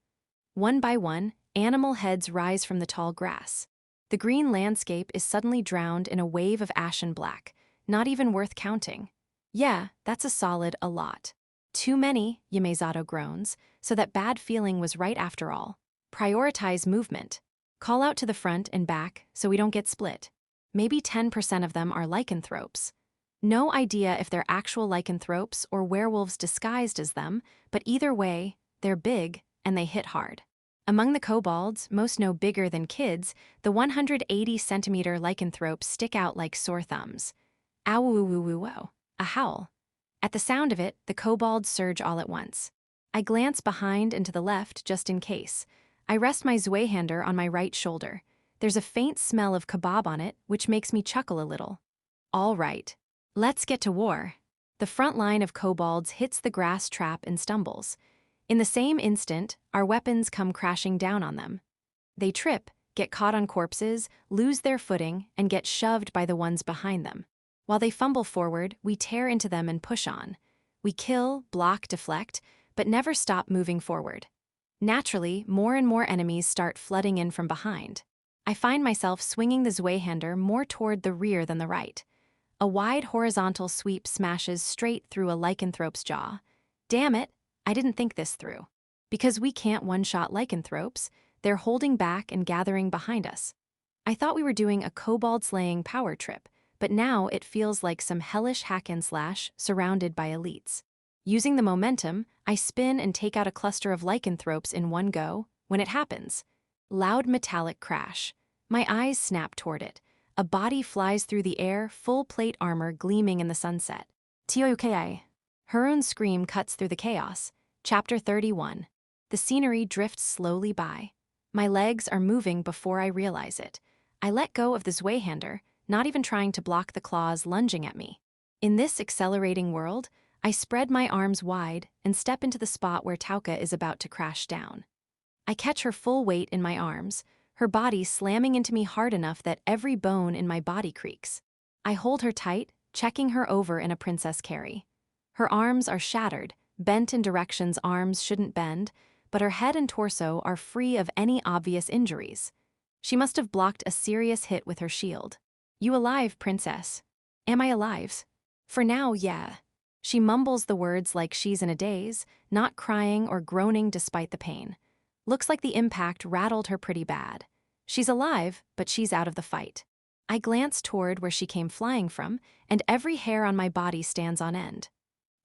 Speaker 1: One by one, animal heads rise from the tall grass. The green landscape is suddenly drowned in a wave of ashen black, not even worth counting. Yeah, that's a solid a lot. Too many, Yamezato groans, so that bad feeling was right after all. Prioritize movement. Call out to the front and back so we don't get split. Maybe 10% of them are lycanthropes. No idea if they're actual lycanthropes or werewolves disguised as them, but either way, they're big and they hit hard. Among the kobolds, most no bigger than kids, the 180-centimeter lycanthropes stick out like sore thumbs. Ow-woo-woo-woo-woo. A howl. At the sound of it, the kobolds surge all at once. I glance behind and to the left just in case. I rest my Zweihander on my right shoulder. There's a faint smell of kebab on it, which makes me chuckle a little. All right. Let's get to war. The front line of kobolds hits the grass trap and stumbles. In the same instant, our weapons come crashing down on them. They trip, get caught on corpses, lose their footing, and get shoved by the ones behind them. While they fumble forward, we tear into them and push on. We kill, block, deflect, but never stop moving forward. Naturally, more and more enemies start flooding in from behind. I find myself swinging the Zweihander more toward the rear than the right. A wide horizontal sweep smashes straight through a lycanthrope's jaw. Damn it, I didn't think this through. Because we can't one-shot lycanthropes, they're holding back and gathering behind us. I thought we were doing a kobold-slaying power trip, but now it feels like some hellish hack and slash surrounded by elites. Using the momentum, I spin and take out a cluster of lycanthropes in one go. When it happens, loud metallic crash. My eyes snap toward it. A body flies through the air, full plate armor gleaming in the sunset. Tiouki. Haroon's scream cuts through the chaos. Chapter 31. The scenery drifts slowly by. My legs are moving before I realize it. I let go of the Zweihander, not even trying to block the claws lunging at me. In this accelerating world, I spread my arms wide and step into the spot where Tauka is about to crash down. I catch her full weight in my arms, her body slamming into me hard enough that every bone in my body creaks. I hold her tight, checking her over in a princess carry. Her arms are shattered, bent in directions arms shouldn't bend, but her head and torso are free of any obvious injuries. She must have blocked a serious hit with her shield. You alive, princess? Am I alive? For now, yeah. She mumbles the words like she's in a daze, not crying or groaning despite the pain. Looks like the impact rattled her pretty bad. She's alive, but she's out of the fight. I glance toward where she came flying from, and every hair on my body stands on end.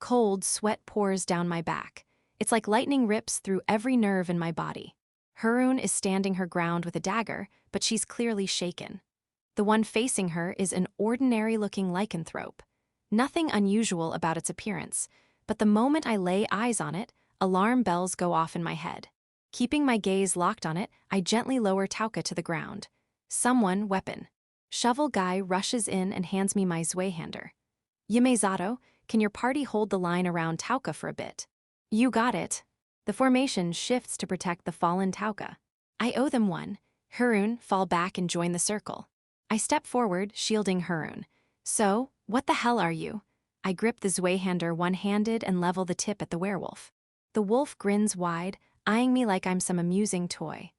Speaker 1: Cold sweat pours down my back. It's like lightning rips through every nerve in my body. Haroon is standing her ground with a dagger, but she's clearly shaken. The one facing her is an ordinary-looking lycanthrope. Nothing unusual about its appearance, but the moment I lay eyes on it, alarm bells go off in my head. Keeping my gaze locked on it, I gently lower Tauka to the ground. Someone, weapon. Shovel guy rushes in and hands me my Zweihander. Yamezato, can your party hold the line around Tauka for a bit? You got it. The formation shifts to protect the fallen Tauka. I owe them one. Haroon, fall back and join the circle. I step forward, shielding Haroon. So, what the hell are you? I grip the Zweihander one-handed and level the tip at the werewolf. The wolf grins wide, eyeing me like I'm some amusing toy.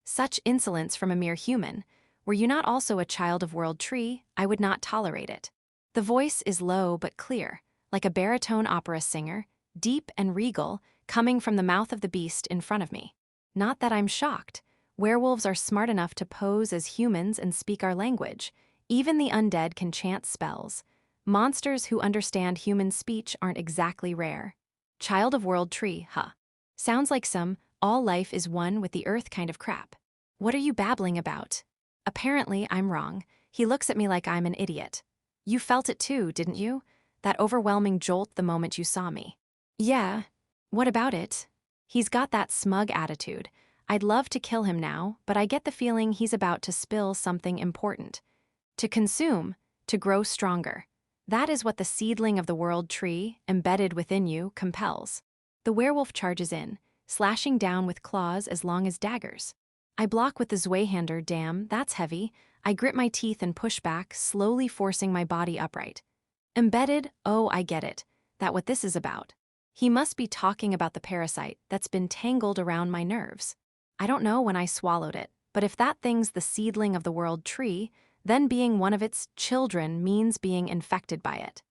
Speaker 1: Such insolence from a mere human. Were you not also a child of World Tree, I would not tolerate it. The voice is low but clear, like a baritone opera singer, deep and regal, coming from the mouth of the beast in front of me. Not that I'm shocked. Werewolves are smart enough to pose as humans and speak our language. Even the undead can chant spells. Monsters who understand human speech aren't exactly rare. Child of World Tree, huh? Sounds like some all life is one with the earth kind of crap. What are you babbling about? Apparently, I'm wrong. He looks at me like I'm an idiot. You felt it too, didn't you? That overwhelming jolt the moment you saw me. Yeah. What about it? He's got that smug attitude. I'd love to kill him now, but I get the feeling he's about to spill something important. To consume, to grow stronger. That is what the seedling of the World Tree, embedded within you, compels. The werewolf charges in, slashing down with claws as long as daggers. I block with the Zweihander, damn, that's heavy. I grit my teeth and push back, slowly forcing my body upright. Embedded, oh, I get it. That what this is about. He must be talking about the parasite that's been tangled around my nerves. I don't know when I swallowed it, but if that thing's the seedling of the World Tree, then being one of its children means being infected by it.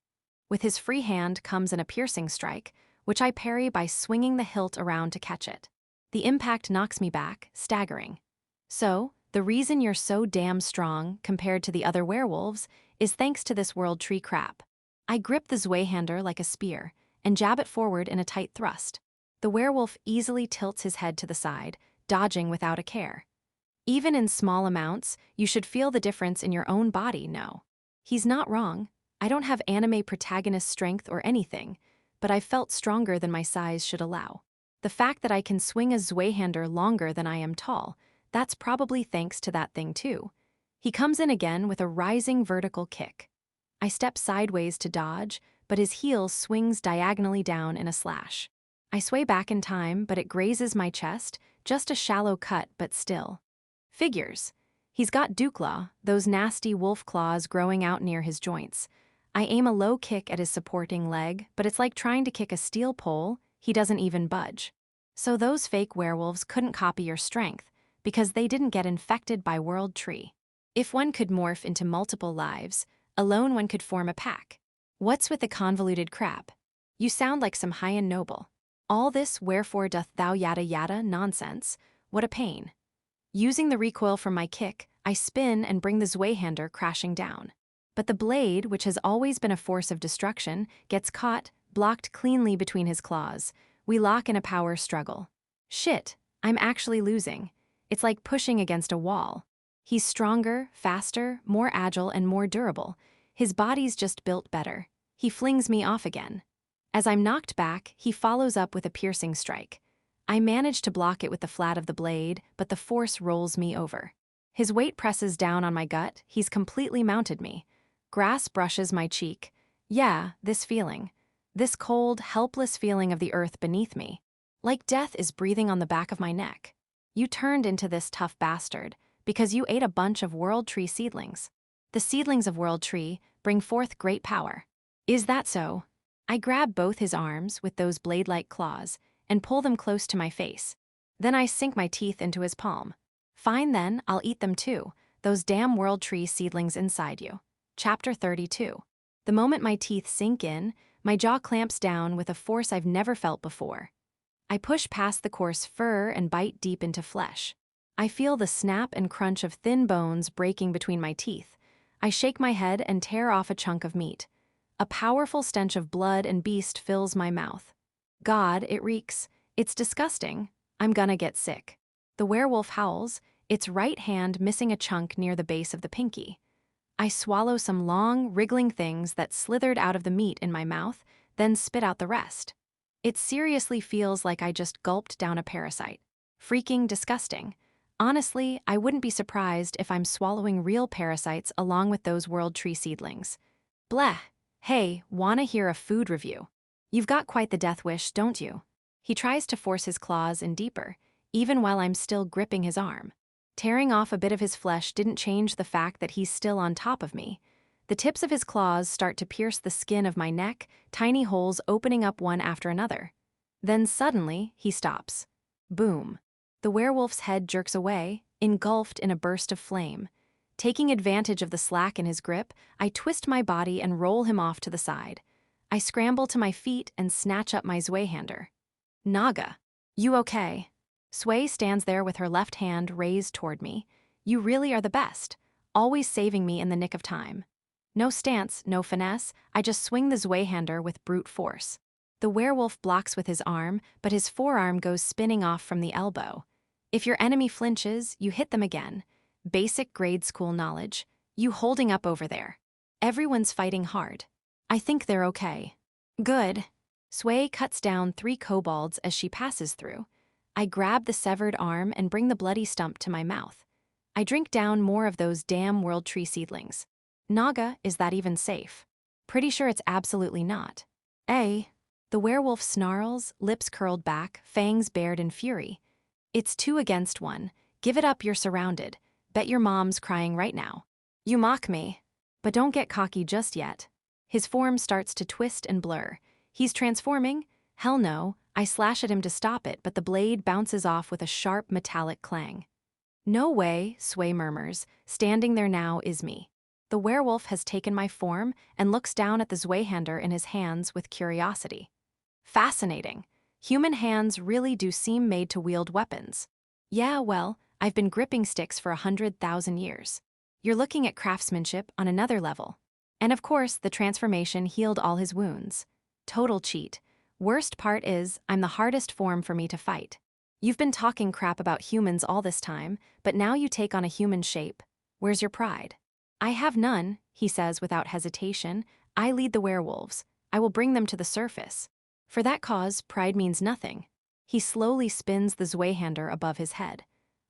Speaker 1: With his free hand comes a piercing strike, which I parry by swinging the hilt around to catch it. The impact knocks me back, staggering. So, the reason you're so damn strong compared to the other werewolves is thanks to this World Tree crap. I grip the Zweihander like a spear and jab it forward in a tight thrust. The werewolf easily tilts his head to the side, dodging without a care. Even in small amounts, you should feel the difference in your own body, no. He's not wrong. I don't have anime protagonist strength or anything, but I've felt stronger than my size should allow. The fact that I can swing a Zweihander longer than I am tall, that's probably thanks to that thing too. He comes in again with a rising vertical kick. I step sideways to dodge, but his heel swings diagonally down in a slash. I sway back in time, but it grazes my chest, just a shallow cut, but still. Figures. He's got dewclaw, those nasty wolf claws growing out near his joints. I aim a low kick at his supporting leg, but it's like trying to kick a steel pole, he doesn't even budge. So those fake werewolves couldn't copy your strength, because they didn't get infected by World Tree. If one could morph into multiple lives, alone one could form a pack. What's with the convoluted crap? You sound like some high and noble. All this wherefore doth thou yada yada nonsense, what a pain. Using the recoil from my kick, I spin and bring the Zweihander crashing down. But the blade, which has always been a force of destruction, gets caught, blocked cleanly between his claws. We lock in a power struggle. Shit, I'm actually losing. It's like pushing against a wall. He's stronger, faster, more agile, and more durable. His body's just built better. He flings me off again. As I'm knocked back, he follows up with a piercing strike. I manage to block it with the flat of the blade, but the force rolls me over. His weight presses down on my gut. He's completely mounted me. Grass brushes my cheek. Yeah, this feeling. This cold, helpless feeling of the earth beneath me. Like death is breathing on the back of my neck. You turned into this tough bastard because you ate a bunch of World Tree seedlings. The seedlings of World Tree bring forth great power. Is that so? I grab both his arms with those blade-like claws and pull them close to my face. Then I sink my teeth into his palm. Fine then, I'll eat them too, those damn World Tree seedlings inside you. Chapter 32. The moment my teeth sink in, my jaw clamps down with a force I've never felt before. I push past the coarse fur and bite deep into flesh. I feel the snap and crunch of thin bones breaking between my teeth. I shake my head and tear off a chunk of meat. A powerful stench of blood and beast fills my mouth. God, it reeks. It's disgusting. I'm gonna get sick. The werewolf howls, its right hand missing a chunk near the base of the pinky. I swallow some long, wriggling things that slithered out of the meat in my mouth, then spit out the rest. It seriously feels like I just gulped down a parasite. Freaking disgusting. Honestly, I wouldn't be surprised if I'm swallowing real parasites along with those World Tree seedlings. Bleh. Hey, wanna hear a food review? You've got quite the death wish, don't you? He tries to force his claws in deeper, even while I'm still gripping his arm. Tearing off a bit of his flesh didn't change the fact that he's still on top of me. The tips of his claws start to pierce the skin of my neck, tiny holes opening up one after another. Then suddenly, he stops. Boom. The werewolf's head jerks away, engulfed in a burst of flame. Taking advantage of the slack in his grip, I twist my body and roll him off to the side. I scramble to my feet and snatch up my Zweihander. Naga. You okay? Sway stands there with her left hand raised toward me. You really are the best, always saving me in the nick of time. No stance, no finesse, I just swing the Zweihander with brute force. The werewolf blocks with his arm, but his forearm goes spinning off from the elbow. If your enemy flinches, you hit them again. Basic grade school knowledge. You holding up over there. Everyone's fighting hard. I think they're okay. Good. Sway cuts down 3 kobolds as she passes through. I grab the severed arm and bring the bloody stump to my mouth. I drink down more of those damn World Tree seedlings. Naga, is that even safe? Pretty sure it's absolutely not. The werewolf snarls, lips curled back, fangs bared in fury. It's 2 against 1. Give it up, you're surrounded. Bet your mom's crying right now. You mock me. But don't get cocky just yet. His form starts to twist and blur. He's transforming? Hell no. I slash at him to stop it, but the blade bounces off with a sharp metallic clang. No way, Sway murmurs. Standing there now is me. The werewolf has taken my form and looks down at the Zweihander in his hands with curiosity. Fascinating. Human hands really do seem made to wield weapons. Yeah, well, I've been gripping sticks for 100,000 years. You're looking at craftsmanship on another level. And of course, the transformation healed all his wounds. Total cheat. Worst part is, I'm the hardest form for me to fight. You've been talking crap about humans all this time, but now you take on a human shape. Where's your pride? I have none, he says without hesitation. I lead the werewolves. I will bring them to the surface. For that cause, pride means nothing. He slowly spins the Zweihander above his head.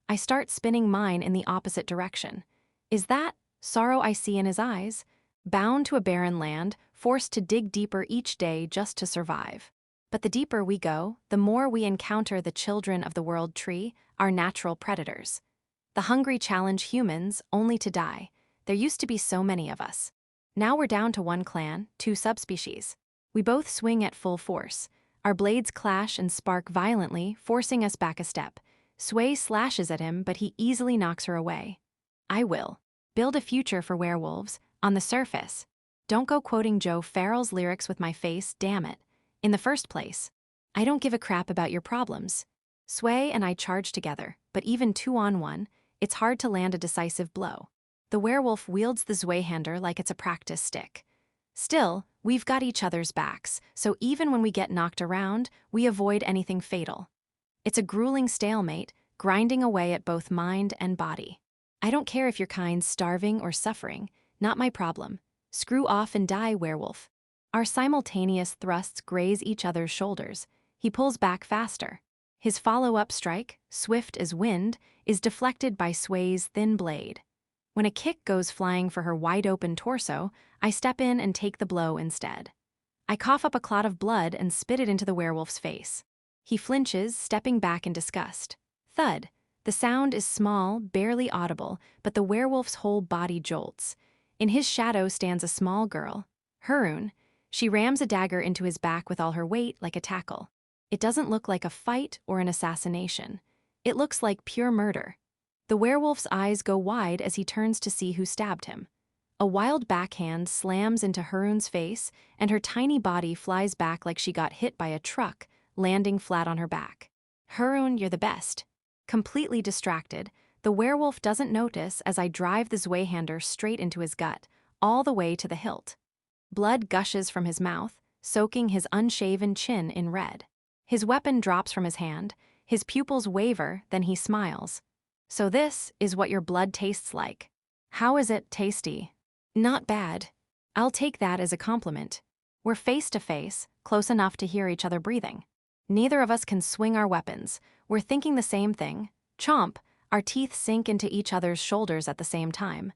Speaker 1: I start spinning mine in the opposite direction. Is that sorrow I see in his eyes? Bound to a barren land, forced to dig deeper each day just to survive. But the deeper we go, the more we encounter the children of the World Tree, our natural predators. The hungry challenge humans, only to die. There used to be so many of us. Now we're down to 1 clan, 2 subspecies. We both swing at full force. Our blades clash and spark violently, forcing us back a step. Sway slashes at him, but he easily knocks her away. I will. Build a future for werewolves, on the surface. Don't go quoting Joe Farrell's lyrics with my face, damn it. In the first place, I don't give a crap about your problems. Sway and I charge together, but even 2 on 1, it's hard to land a decisive blow. The werewolf wields the Zweihander like it's a practice stick. Still, We've got each other's backs, so even when we get knocked around, we avoid anything fatal. It's a grueling stalemate, grinding away at both mind and body. I don't care if your kind's starving or suffering, not my problem. Screw off and die, werewolf. Our simultaneous thrusts graze each other's shoulders. He pulls back faster. His follow-up strike, swift as wind, is deflected by Sway's thin blade. When a kick goes flying for her wide-open torso, I step in and take the blow instead. I cough up a clot of blood and spit it into the werewolf's face. He flinches, stepping back in disgust. Thud. The sound is small, barely audible, but the werewolf's whole body jolts. In his shadow stands a small girl, Harem. She rams a dagger into his back with all her weight like a tackle. It doesn't look like a fight or an assassination. It looks like pure murder. The werewolf's eyes go wide as he turns to see who stabbed him. A wild backhand slams into Harem's face, and her tiny body flies back like she got hit by a truck, landing flat on her back. Harem, you're the best. Completely distracted, the werewolf doesn't notice as I drive the Zweihander straight into his gut, all the way to the hilt. Blood gushes from his mouth, soaking his unshaven chin in red. His weapon drops from his hand, his pupils waver, then he smiles. So this is what your blood tastes like. How is it tasty? Not bad. I'll take that as a compliment. We're face to face, close enough to hear each other breathing. Neither of us can swing our weapons. We're thinking the same thing. Chomp, our teeth sink into each other's shoulders at the same time.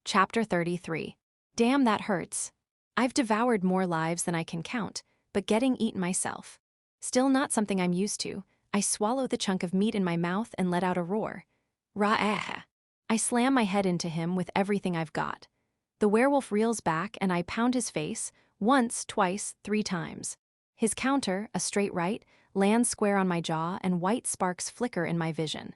Speaker 1: Chapter 33. Damn, that hurts. I've devoured more lives than I can count, but getting eaten myself. Still not something I'm used to. I swallow the chunk of meat in my mouth and let out a roar. Rah-ah. I slam my head into him with everything I've got. The werewolf reels back and I pound his face, once, twice, 3 times. His counter, a straight right, lands square on my jaw and white sparks flicker in my vision.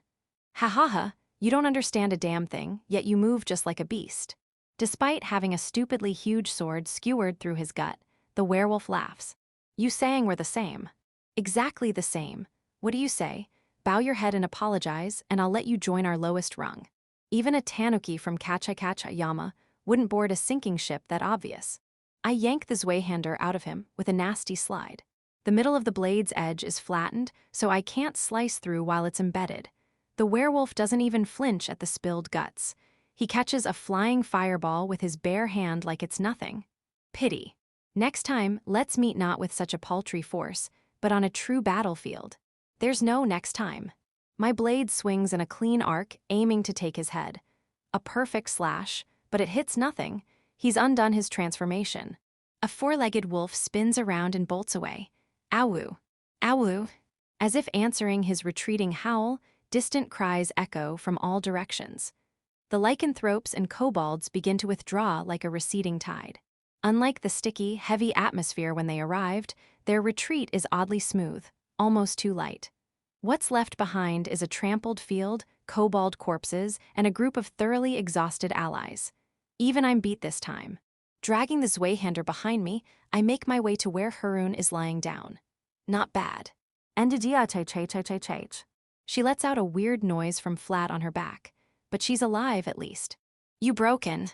Speaker 1: Ha ha ha, you don't understand a damn thing, yet you move just like a beast. Despite having a stupidly huge sword skewered through his gut, the werewolf laughs. You saying we're the same. Exactly the same. What do you say? Bow your head and apologize, and I'll let you join our lowest rung. Even a tanuki from Kacha-Kacha-Yama wouldn't board a sinking ship that obvious. I yank the Zweihander out of him with a nasty slide. The middle of the blade's edge is flattened, so I can't slice through while it's embedded. The werewolf doesn't even flinch at the spilled guts. He catches a flying fireball with his bare hand like it's nothing. Pity. Next time, let's meet not with such a paltry force, but on a true battlefield. There's no next time. My blade swings in a clean arc, aiming to take his head. A perfect slash, but it hits nothing. He's undone his transformation. A 4-legged wolf spins around and bolts away. Ow! Ow! As if answering his retreating howl, distant cries echo from all directions. The lycanthropes and kobolds begin to withdraw like a receding tide. Unlike the sticky, heavy atmosphere when they arrived, their retreat is oddly smooth, almost too light. What's left behind is a trampled field, kobold corpses, and a group of thoroughly exhausted allies. Even I'm beat this time. Dragging the Zweihander behind me, I make my way to where Harem is lying down. Not bad. She lets out a weird noise from flat on her back, but she's alive at least. You broken.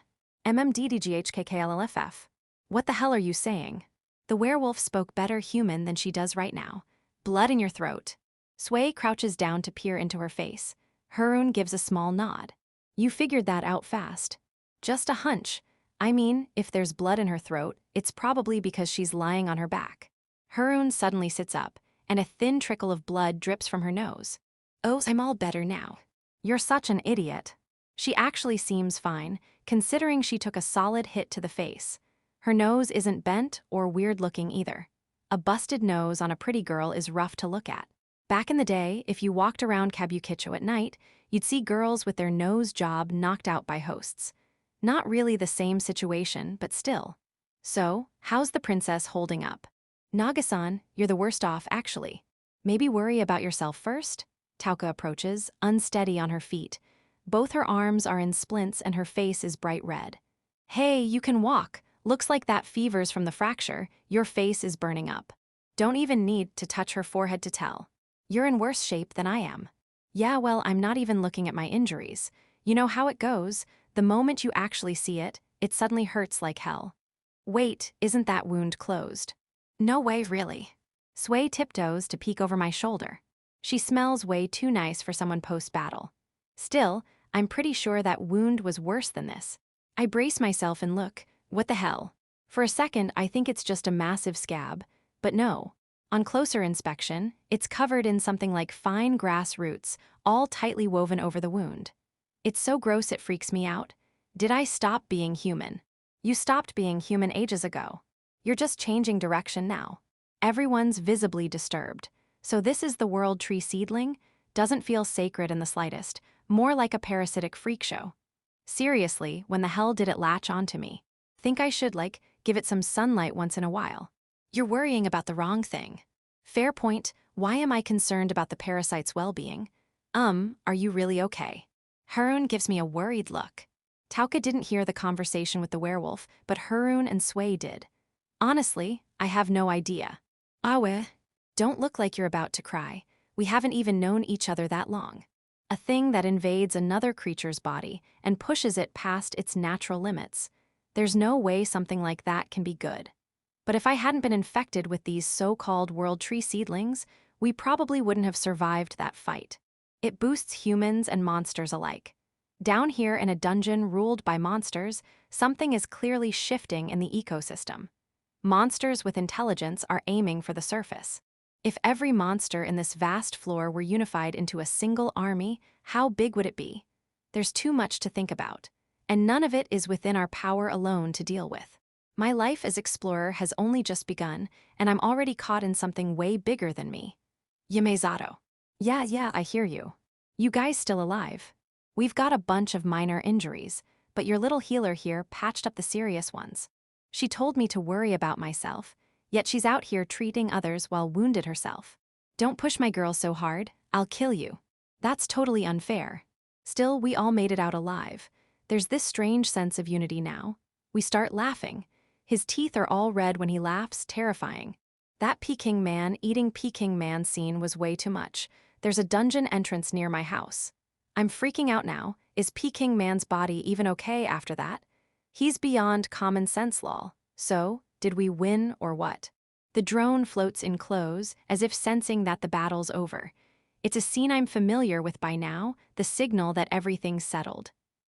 Speaker 1: MMDDGHKKLLFF. What the hell are you saying? The werewolf spoke better human than she does right now. Blood in your throat. Sway crouches down to peer into her face. Harem gives a small nod. You figured that out fast. Just a hunch. I mean, if there's blood in her throat, it's probably because she's lying on her back. Harem suddenly sits up, and a thin trickle of blood drips from her nose. Oh, I'm all better now. You're such an idiot. She actually seems fine, considering she took a solid hit to the face. Her nose isn't bent or weird-looking either. A busted nose on a pretty girl is rough to look at. Back in the day, if you walked around Kabukicho at night, you'd see girls with their nose job knocked out by hosts. Not really the same situation, but still. So, how's the princess holding up? Naga-san, you're the worst off, actually. Maybe worry about yourself first? Tauka approaches, unsteady on her feet. Both her arms are in splints and her face is bright red. Hey, you can walk. Looks like that fever's from the fracture. Your face is burning up. Don't even need to touch her forehead to tell. You're in worse shape than I am. Yeah, well, I'm not even looking at my injuries. You know how it goes. The moment you actually see it, it suddenly hurts like hell. Wait, isn't that wound closed? No way, really. Sway tiptoes to peek over my shoulder. She smells way too nice for someone post-battle. Still, I'm pretty sure that wound was worse than this. I brace myself and look. What the hell? For a second, I think it's just a massive scab, but no. On closer inspection, it's covered in something like fine grass roots, all tightly woven over the wound. It's so gross it freaks me out. Did I stop being human? You stopped being human ages ago. You're just changing direction now. Everyone's visibly disturbed. So this is the world tree seedling? Doesn't feel sacred in the slightest, more like a parasitic freak show. Seriously, when the hell did it latch onto me? Think I should, give it some sunlight once in a while. You're worrying about the wrong thing. Fair point, why am I concerned about the parasite's well-being? Are you really okay? Harun gives me a worried look. Tauka didn't hear the conversation with the werewolf, but Harun and Sway did. Honestly, I have no idea. Awe, don't look like you're about to cry. We haven't even known each other that long. A thing that invades another creature's body and pushes it past its natural limits. There's no way something like that can be good. But if I hadn't been infected with these so-called world tree seedlings, we probably wouldn't have survived that fight. It boosts humans and monsters alike. Down here in a dungeon ruled by monsters, something is clearly shifting in the ecosystem. Monsters with intelligence are aiming for the surface. If every monster in this vast floor were unified into a single army, how big would it be? There's too much to think about, and none of it is within our power alone to deal with. My life as explorer has only just begun, and I'm already caught in something way bigger than me. Yamezato. Yeah, I hear you. You guys still alive? We've got a bunch of minor injuries, but your little healer here patched up the serious ones. She told me to worry about myself, yet she's out here treating others while wounded herself. Don't push my girl so hard, I'll kill you. That's totally unfair. Still, we all made it out alive. There's this strange sense of unity now. We start laughing. His teeth are all red when he laughs, terrifying. That Peking man eating Peking man scene was way too much. There's a dungeon entrance near my house. I'm freaking out now. Is Peking man's body even okay after that? He's beyond common sense, lol. So, did we win or what? The drone floats in close, as if sensing that the battle's over. It's a scene I'm familiar with by now, the signal that everything's settled.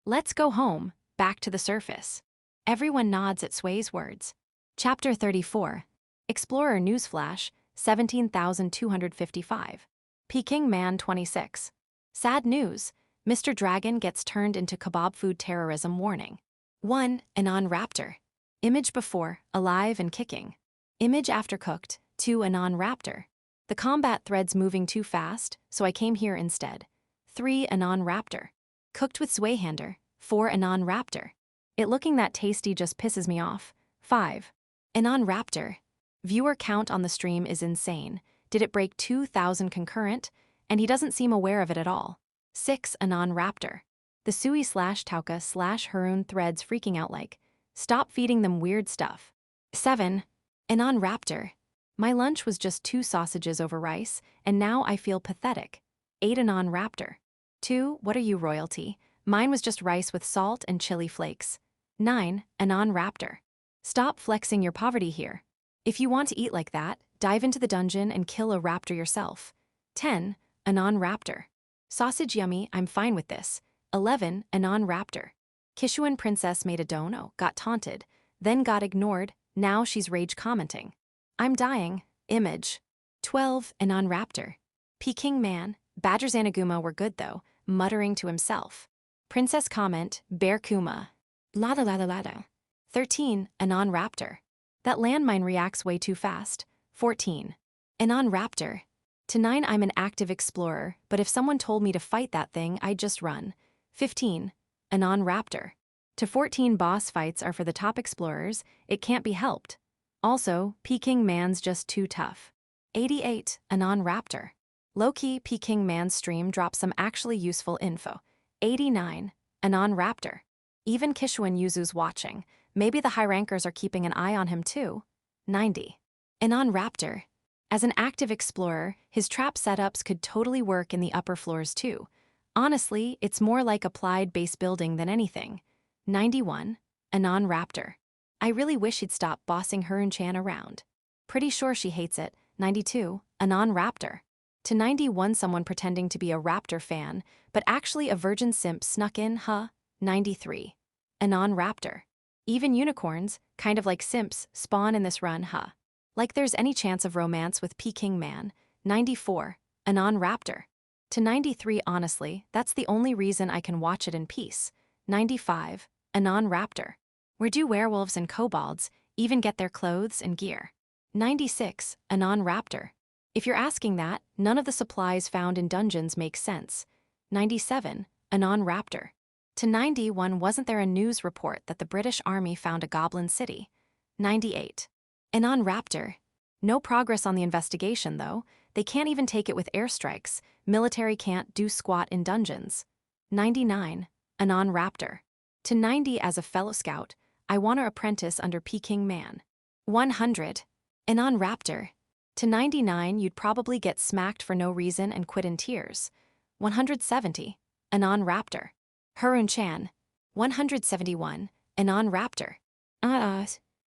Speaker 1: Let's go home, back to the surface. Everyone nods at Sway's words. Chapter 34. Explorer Newsflash, 17,255. Peking Man 26. Sad news. Mr. Dragon gets turned into kebab food terrorism warning. 1. Anon Raptor. Image before, alive and kicking. Image after cooked, 2. Anon Raptor. The combat thread's moving too fast, so I came here instead. 3. Anon Raptor. Cooked with Swayhander, 4. Anon Raptor. It looking that tasty just pisses me off. 5. Anon Raptor. Viewer count on the stream is insane. Did it break 2,000 concurrent? And he doesn't seem aware of it at all. 6. Anon Raptor. The Sui/Tauka/Harun threads freaking out like, stop feeding them weird stuff. 7. Anon Raptor. My lunch was just 2 sausages over rice, and now I feel pathetic. 8. Anon Raptor. 2. What are you, royalty? Mine was just rice with salt and chili flakes. 9. Anon Raptor. Stop flexing your poverty here. If you want to eat like that, dive into the dungeon and kill a raptor yourself. 10. Anon Raptor. Sausage yummy, I'm fine with this. 11. Anon Raptor. Kishuan princess made a dono, got taunted, then got ignored, now she's rage commenting. I'm dying. Image. 12. Anon Raptor. Peking man, Badger Zanaguma were good though, muttering to himself. Princess comment, Bear Kuma. Lada lada lada. 13. Anon Raptor. That landmine reacts way too fast. 14. Anon Raptor. To 9, I'm an active explorer, but if someone told me to fight that thing, I'd just run. 15. Anon Raptor. To 14, boss fights are for the top explorers, it can't be helped. Also, Peking man's just too tough. 88. Anon Raptor. Low-key, Peking man's stream drops some actually useful info. 89. Anon Raptor. Even Kishuan Yuzu's watching. Maybe the high rankers are keeping an eye on him too. 90. Anon Raptor. As an active explorer, his trap setups could totally work in the upper floors too. Honestly, it's more like applied base building than anything. 91. Anon Raptor. I really wish he'd stop bossing her and Chan around. Pretty sure she hates it. 92. Anon Raptor. To 91, someone pretending to be a Raptor fan, but actually a virgin simp snuck in, huh? 93. Anon Raptor. Even unicorns, kind of like simps, spawn in this run, huh? Like there's any chance of romance with Peking Man. 94. Anon Raptor. To 93, honestly, that's the only reason I can watch it in peace. 95. Anon Raptor. Where do werewolves and kobolds even get their clothes and gear? 96. Anon Raptor. If you're asking that, none of the supplies found in dungeons make sense. 97. Anon Raptor. To 91, wasn't there a news report that the British Army found a goblin city? 98. Anon Raptor. No progress on the investigation, though. They can't even take it with airstrikes. Military can't do squat in dungeons. 99. Anon Raptor. To 90, as a fellow scout, I want to apprentice under Peking Man. 100. Anon Raptor. To 99, you'd probably get smacked for no reason and quit in tears. 170. Anon Raptor. Harun Chan. 171. Anon Raptor.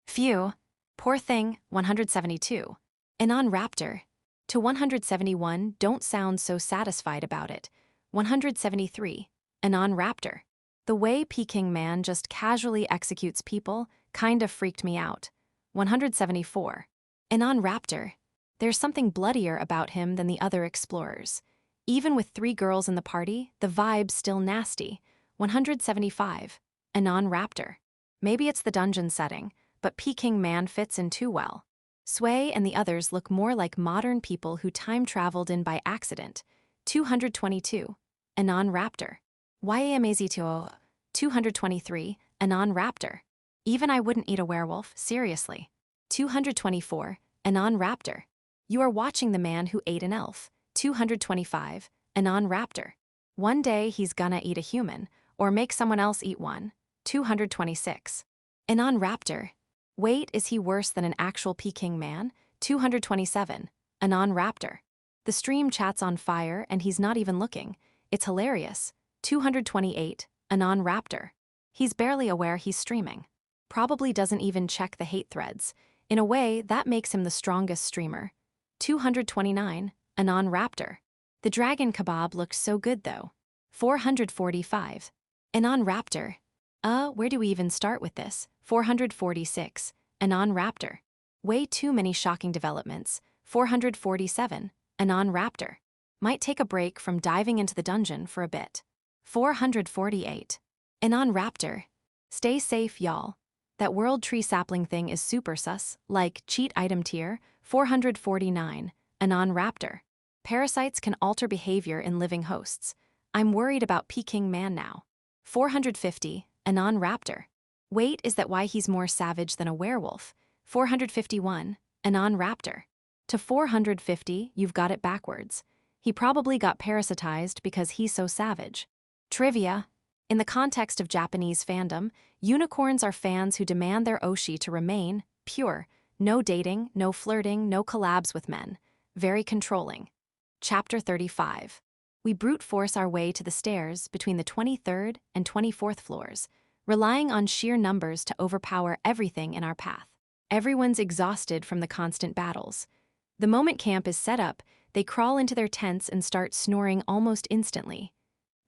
Speaker 1: Phew. Poor thing. 172. Anon Raptor. To 171, don't sound so satisfied about it. 173. Anon Raptor. The way Peking Man just casually executes people kinda freaked me out. 174. Anon Raptor. There's something bloodier about him than the other explorers. Even with 3 girls in the party, the vibe's still nasty. 175. Anon Raptor. Maybe it's the dungeon setting, but Peking Man fits in too well. Sway and the others look more like modern people who time-traveled in by accident. 222. Anon Raptor. YAMAZ2. 223. Anon Raptor. Even I wouldn't eat a werewolf, seriously. 224. Anon Raptor. You are watching the man who ate an elf. 225. Anon Raptor. One day he's gonna eat a human, or make someone else eat one. 226. Anon Raptor. Wait, is he worse than an actual Peking Man? 227. Anon Raptor. The stream chat's on fire and he's not even looking. It's hilarious. 228. Anon Raptor. He's barely aware he's streaming. Probably doesn't even check the hate threads. In a way, that makes him the strongest streamer. 229. Anon Raptor. The dragon kebab looks so good though. 445. Anon Raptor. Where do we even start with this? 446. Anon Raptor. Way too many shocking developments. 447. Anon Raptor. Might take a break from diving into the dungeon for a bit. 448. Anon Raptor. Stay safe, y'all. That world tree sapling thing is super sus, like cheat item tier. 449. Anon Raptor. Parasites can alter behavior in living hosts. I'm worried about Peking Man now. 450. Anon Raptor. Wait, is that why he's more savage than a werewolf? 451. Anon Raptor. To 450, you've got it backwards. He probably got parasitized because he's so savage. Trivia. In the context of Japanese fandom, unicorns are fans who demand their oshi to remain pure. No dating, no flirting, no collabs with men. Very controlling. Chapter 35. We brute force our way to the stairs between the 23rd and 24th floors, relying on sheer numbers to overpower everything in our path. Everyone's exhausted from the constant battles. The moment camp is set up, they crawl into their tents and start snoring almost instantly.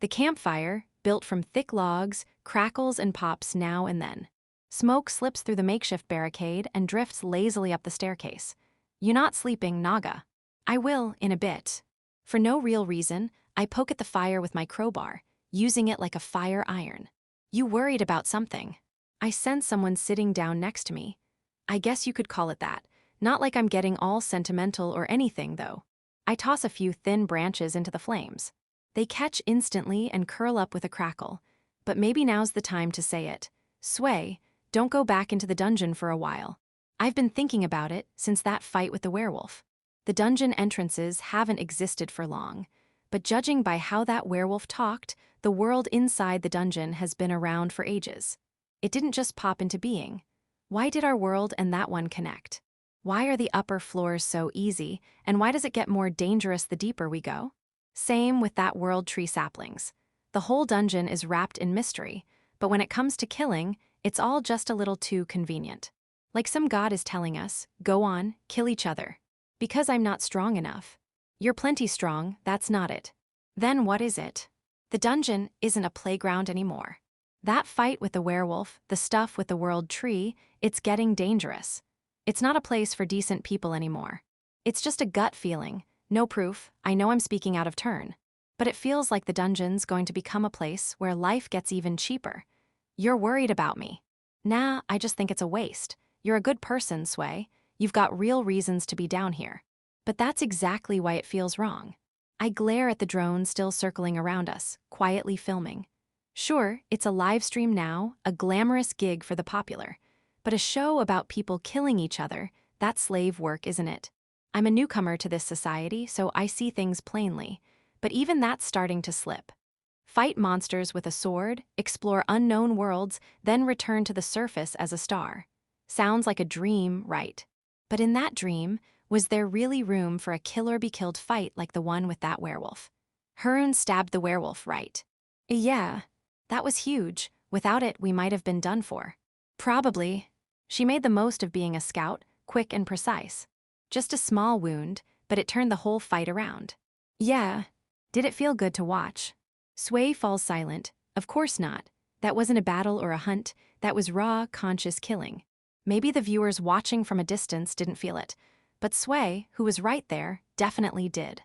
Speaker 1: The campfire, built from thick logs, crackles and pops now and then. Smoke slips through the makeshift barricade and drifts lazily up the staircase. You not sleeping, Naga? I will, in a bit. For no real reason, I poke at the fire with my crowbar, using it like a fire iron. You worried about something. I sense someone sitting down next to me. I guess you could call it that. Not like I'm getting all sentimental or anything, though. I toss a few thin branches into the flames. They catch instantly and curl up with a crackle. But maybe now's the time to say it. Sway, don't go back into the dungeon for a while. I've been thinking about it since that fight with the werewolf. The dungeon entrances haven't existed for long, but judging by how that werewolf talked, the world inside the dungeon has been around for ages. It didn't just pop into being. Why did our world and that one connect? Why are the upper floors so easy, and why does it get more dangerous the deeper we go? Same with that world tree saplings. The whole dungeon is wrapped in mystery, but when it comes to killing, It's all just a little too convenient. Like some god is telling us, go on, kill each other. Because I'm not strong enough. You're plenty strong, that's not it. Then what is it? The dungeon isn't a playground anymore. That fight with the werewolf, the stuff with the world tree, it's getting dangerous. It's not a place for decent people anymore. It's just a gut feeling. No proof, I know I'm speaking out of turn. But it feels like the dungeon's going to become a place where life gets even cheaper. You're worried about me. Nah, I just think it's a waste. You're a good person, Sway. You've got real reasons to be down here. But that's exactly why it feels wrong. I glare at the drone still circling around us, quietly filming. Sure, it's a live stream now, a glamorous gig for the popular. But a show about people killing each other, that's slave work, isn't it? I'm a newcomer to this society, so I see things plainly. But even that's starting to slip. Fight monsters with a sword, explore unknown worlds, then return to the surface as a star. Sounds like a dream, right? But in that dream, was there really room for a kill-or-be-killed fight like the one with that werewolf? Harem stabbed the werewolf, right? Yeah, that was huge. Without it, we might have been done for. Probably. She made the most of being a scout, quick and precise. Just a small wound, but it turned the whole fight around. Yeah. Did it feel good to watch? Sway falls silent. Of course not. That wasn't a battle or a hunt. That was raw, conscious killing. Maybe the viewers watching from a distance didn't feel it. But Sway, who was right there, definitely did.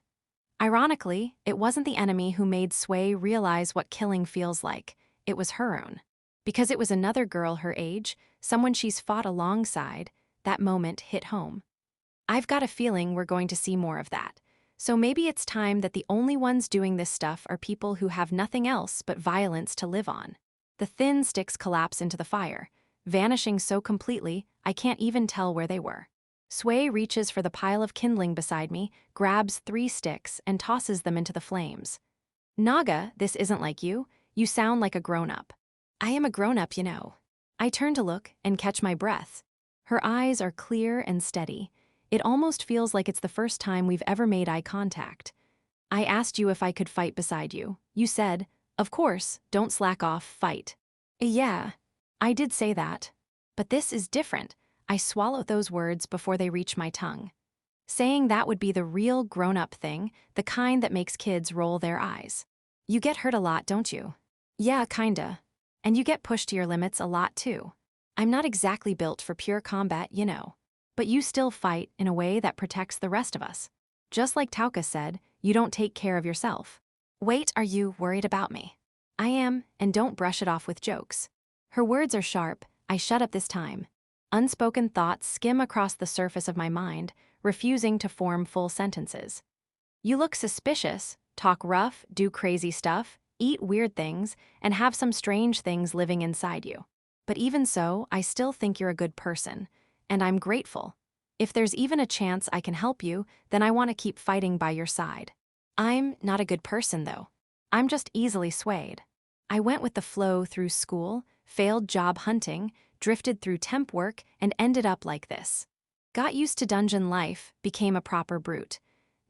Speaker 1: Ironically, it wasn't the enemy who made Sway realize what killing feels like. It was her own. Because it was another girl her age, someone she's fought alongside, that moment hit home. I've got a feeling we're going to see more of that. So maybe it's time that the only ones doing this stuff are people who have nothing else but violence to live on. The thin sticks collapse into the fire, vanishing so completely I can't even tell where they were. Sway reaches for the pile of kindling beside me, grabs 3 sticks, and tosses them into the flames. Naga, this isn't like you. You sound like a grown-up. I am a grown-up, you know. I turn to look and catch my breath. Her eyes are clear and steady. It almost feels like it's the first time we've ever made eye contact. I asked you if I could fight beside you. You said, of course, don't slack off, fight. Yeah, I did say that. But this is different. I swallow those words before they reach my tongue. Saying that would be the real grown-up thing, the kind that makes kids roll their eyes. You get hurt a lot, don't you? Yeah, kinda. And you get pushed to your limits a lot too. I'm not exactly built for pure combat, you know. But you still fight in a way that protects the rest of us. Just like Tauka said, you don't take care of yourself. Wait, are you worried about me? I am, and don't brush it off with jokes. Her words are sharp. I shut up this time. Unspoken thoughts skim across the surface of my mind, refusing to form full sentences. You look suspicious, talk rough, do crazy stuff, eat weird things, and have some strange things living inside you. But even so, I still think you're a good person, and I'm grateful. If there's even a chance I can help you, then I want to keep fighting by your side. I'm not a good person, though. I'm just easily swayed. I went with the flow through school, failed job hunting, drifted through temp work, and ended up like this. Got used to dungeon life, became a proper brute.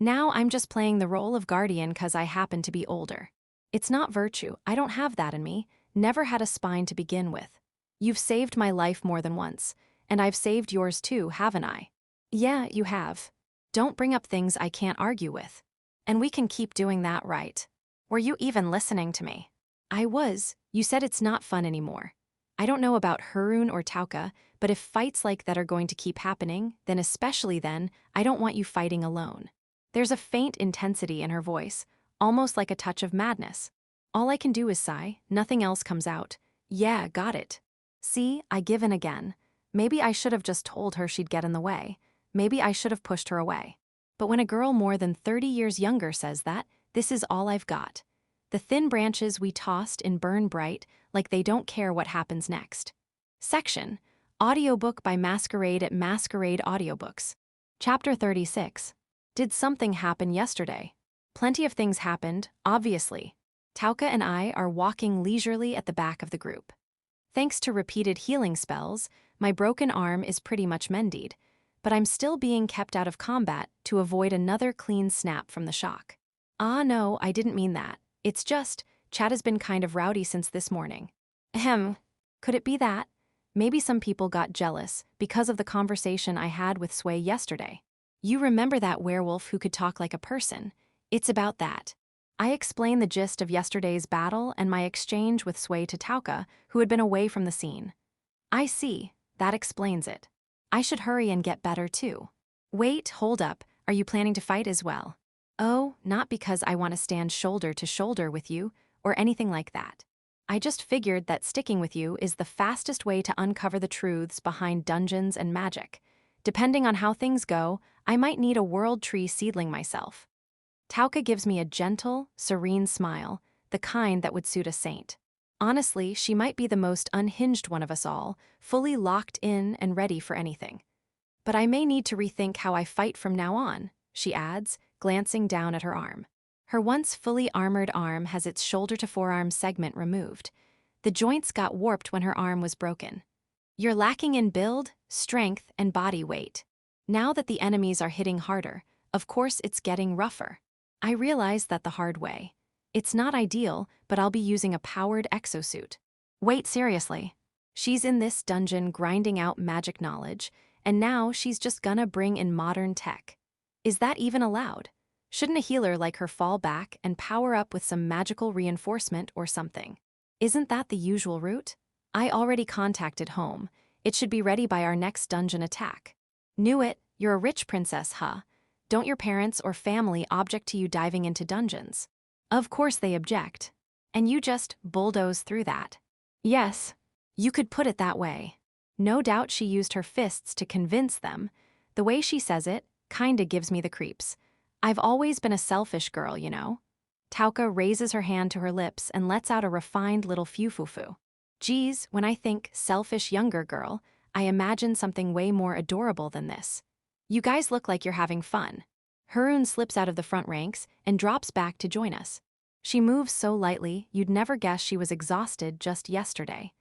Speaker 1: Now I'm just playing the role of guardian 'cause I happen to be older. It's not virtue, I don't have that in me, never had a spine to begin with. You've saved my life more than once, and I've saved yours too, haven't I? Yeah, you have. Don't bring up things I can't argue with. And we can keep doing that, right? Were you even listening to me? I was. You said it's not fun anymore. I don't know about Harun or Tauka, but if fights like that are going to keep happening, then especially then, I don't want you fighting alone. There's a faint intensity in her voice, almost like a touch of madness. All I can do is sigh, nothing else comes out. Yeah, got it. See, I give in again. Maybe I should have just told her she'd get in the way. Maybe I should have pushed her away. But when a girl more than 30 years younger says that, this is all I've got. The thin branches we tossed in burn bright, like they don't care what happens next. Section: Audiobook by Masquerade Audiobooks. Chapter 36. Did something happen yesterday? Plenty of things happened, obviously. Tauka and I are walking leisurely at the back of the group. Thanks to repeated healing spells, my broken arm is pretty much mended, but I'm still being kept out of combat to avoid another clean snap from the shock. Ah, no, I didn't mean that. It's just, Chad has been kind of rowdy since this morning. Ahem. Could it be that? Maybe some people got jealous because of the conversation I had with Sway yesterday. You remember that werewolf who could talk like a person? It's about that. I explained the gist of yesterday's battle and my exchange with Sway to Tauka, who had been away from the scene. I see, that explains it. I should hurry and get better too. Wait, hold up, are you planning to fight as well? Oh, not because I want to stand shoulder to shoulder with you, or anything like that. I just figured that sticking with you is the fastest way to uncover the truths behind dungeons and magic. Depending on how things go, I might need a world tree seedling myself. Tauka gives me a gentle, serene smile, the kind that would suit a saint. Honestly, she might be the most unhinged one of us all, fully locked in and ready for anything. But I may need to rethink how I fight from now on, she adds, glancing down at her arm. Her once fully armored arm has its shoulder-to-forearm segment removed. The joints got warped when her arm was broken. You're lacking in build, strength, and body weight. Now that the enemies are hitting harder, of course it's getting rougher. I realize that the hard way. It's not ideal, but I'll be using a powered exosuit. Wait, seriously. She's in this dungeon grinding out magic knowledge, and now she's just gonna bring in modern tech. Is that even allowed? Shouldn't a healer like her fall back and power up with some magical reinforcement or something? Isn't that the usual route? I already contacted home. It should be ready by our next dungeon attack. Knew it, you're a rich princess, huh? Don't your parents or family object to you diving into dungeons? Of course they object. And you just bulldoze through that. Yes, you could put it that way. No doubt she used her fists to convince them. The way she says it kinda gives me the creeps. I've always been a selfish girl, you know? Tauka raises her hand to her lips and lets out a refined little foo-foo-foo. Geez, when I think selfish younger girl, I imagine something way more adorable than this. You guys look like you're having fun. Harun slips out of the front ranks and drops back to join us. She moves so lightly, you'd never guess she was exhausted just yesterday.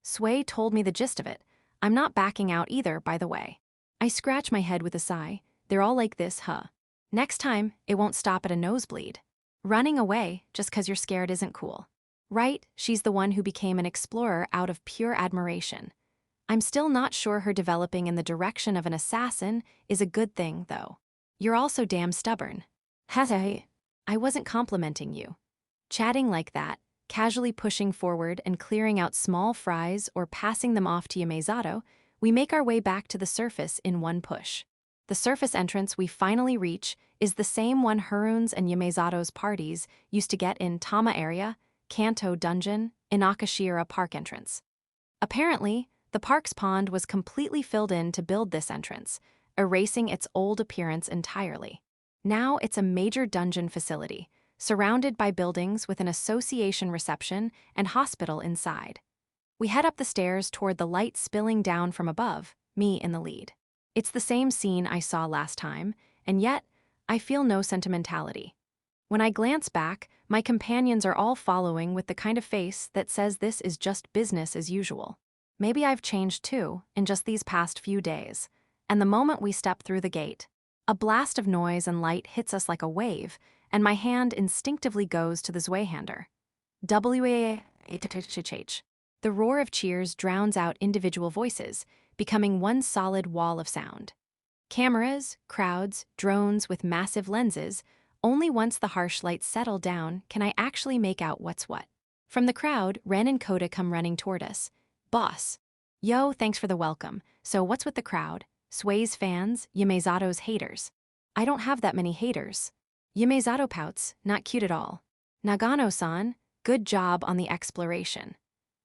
Speaker 1: Sway told me the gist of it. I'm not backing out either, by the way. I scratch my head with a sigh. They're all like this, huh? Next time, it won't stop at a nosebleed. Running away just 'cause you're scared isn't cool. Right, she's the one who became an explorer out of pure admiration. I'm still not sure her developing in the direction of an assassin is a good thing, though. You're also damn stubborn. Hey, I wasn't complimenting you. Chatting like that, casually pushing forward and clearing out small fries or passing them off to Yamezato, we make our way back to the surface in one push. The surface entrance we finally reach is the same one Harun's and Yamezato's parties used to get in Tama area, Kanto Dungeon, Inakashira Park entrance. Apparently, the park's pond was completely filled in to build this entrance, erasing its old appearance entirely. Now it's a major dungeon facility, surrounded by buildings with an association reception and hospital inside. We head up the stairs toward the light spilling down from above, me in the lead. It's the same scene I saw last time, and yet, I feel no sentimentality. When I glance back, my companions are all following with the kind of face that says this is just business as usual. Maybe I've changed too, in just these past few days. And the moment we step through the gate, a blast of noise and light hits us like a wave, and my hand instinctively goes to the Zweihander. W-A-H-H. The roar of cheers drowns out individual voices, becoming one solid wall of sound. Cameras, crowds, drones with massive lenses, only once the harsh lights settle down can I actually make out what's what. From the crowd, Ren and Koda come running toward us. Boss. Yo, thanks for the welcome. So what's with the crowd? Sway's fans, Yamezato's haters. I don't have that many haters. Yamezato pouts, not cute at all. Nagano-san, good job on the exploration.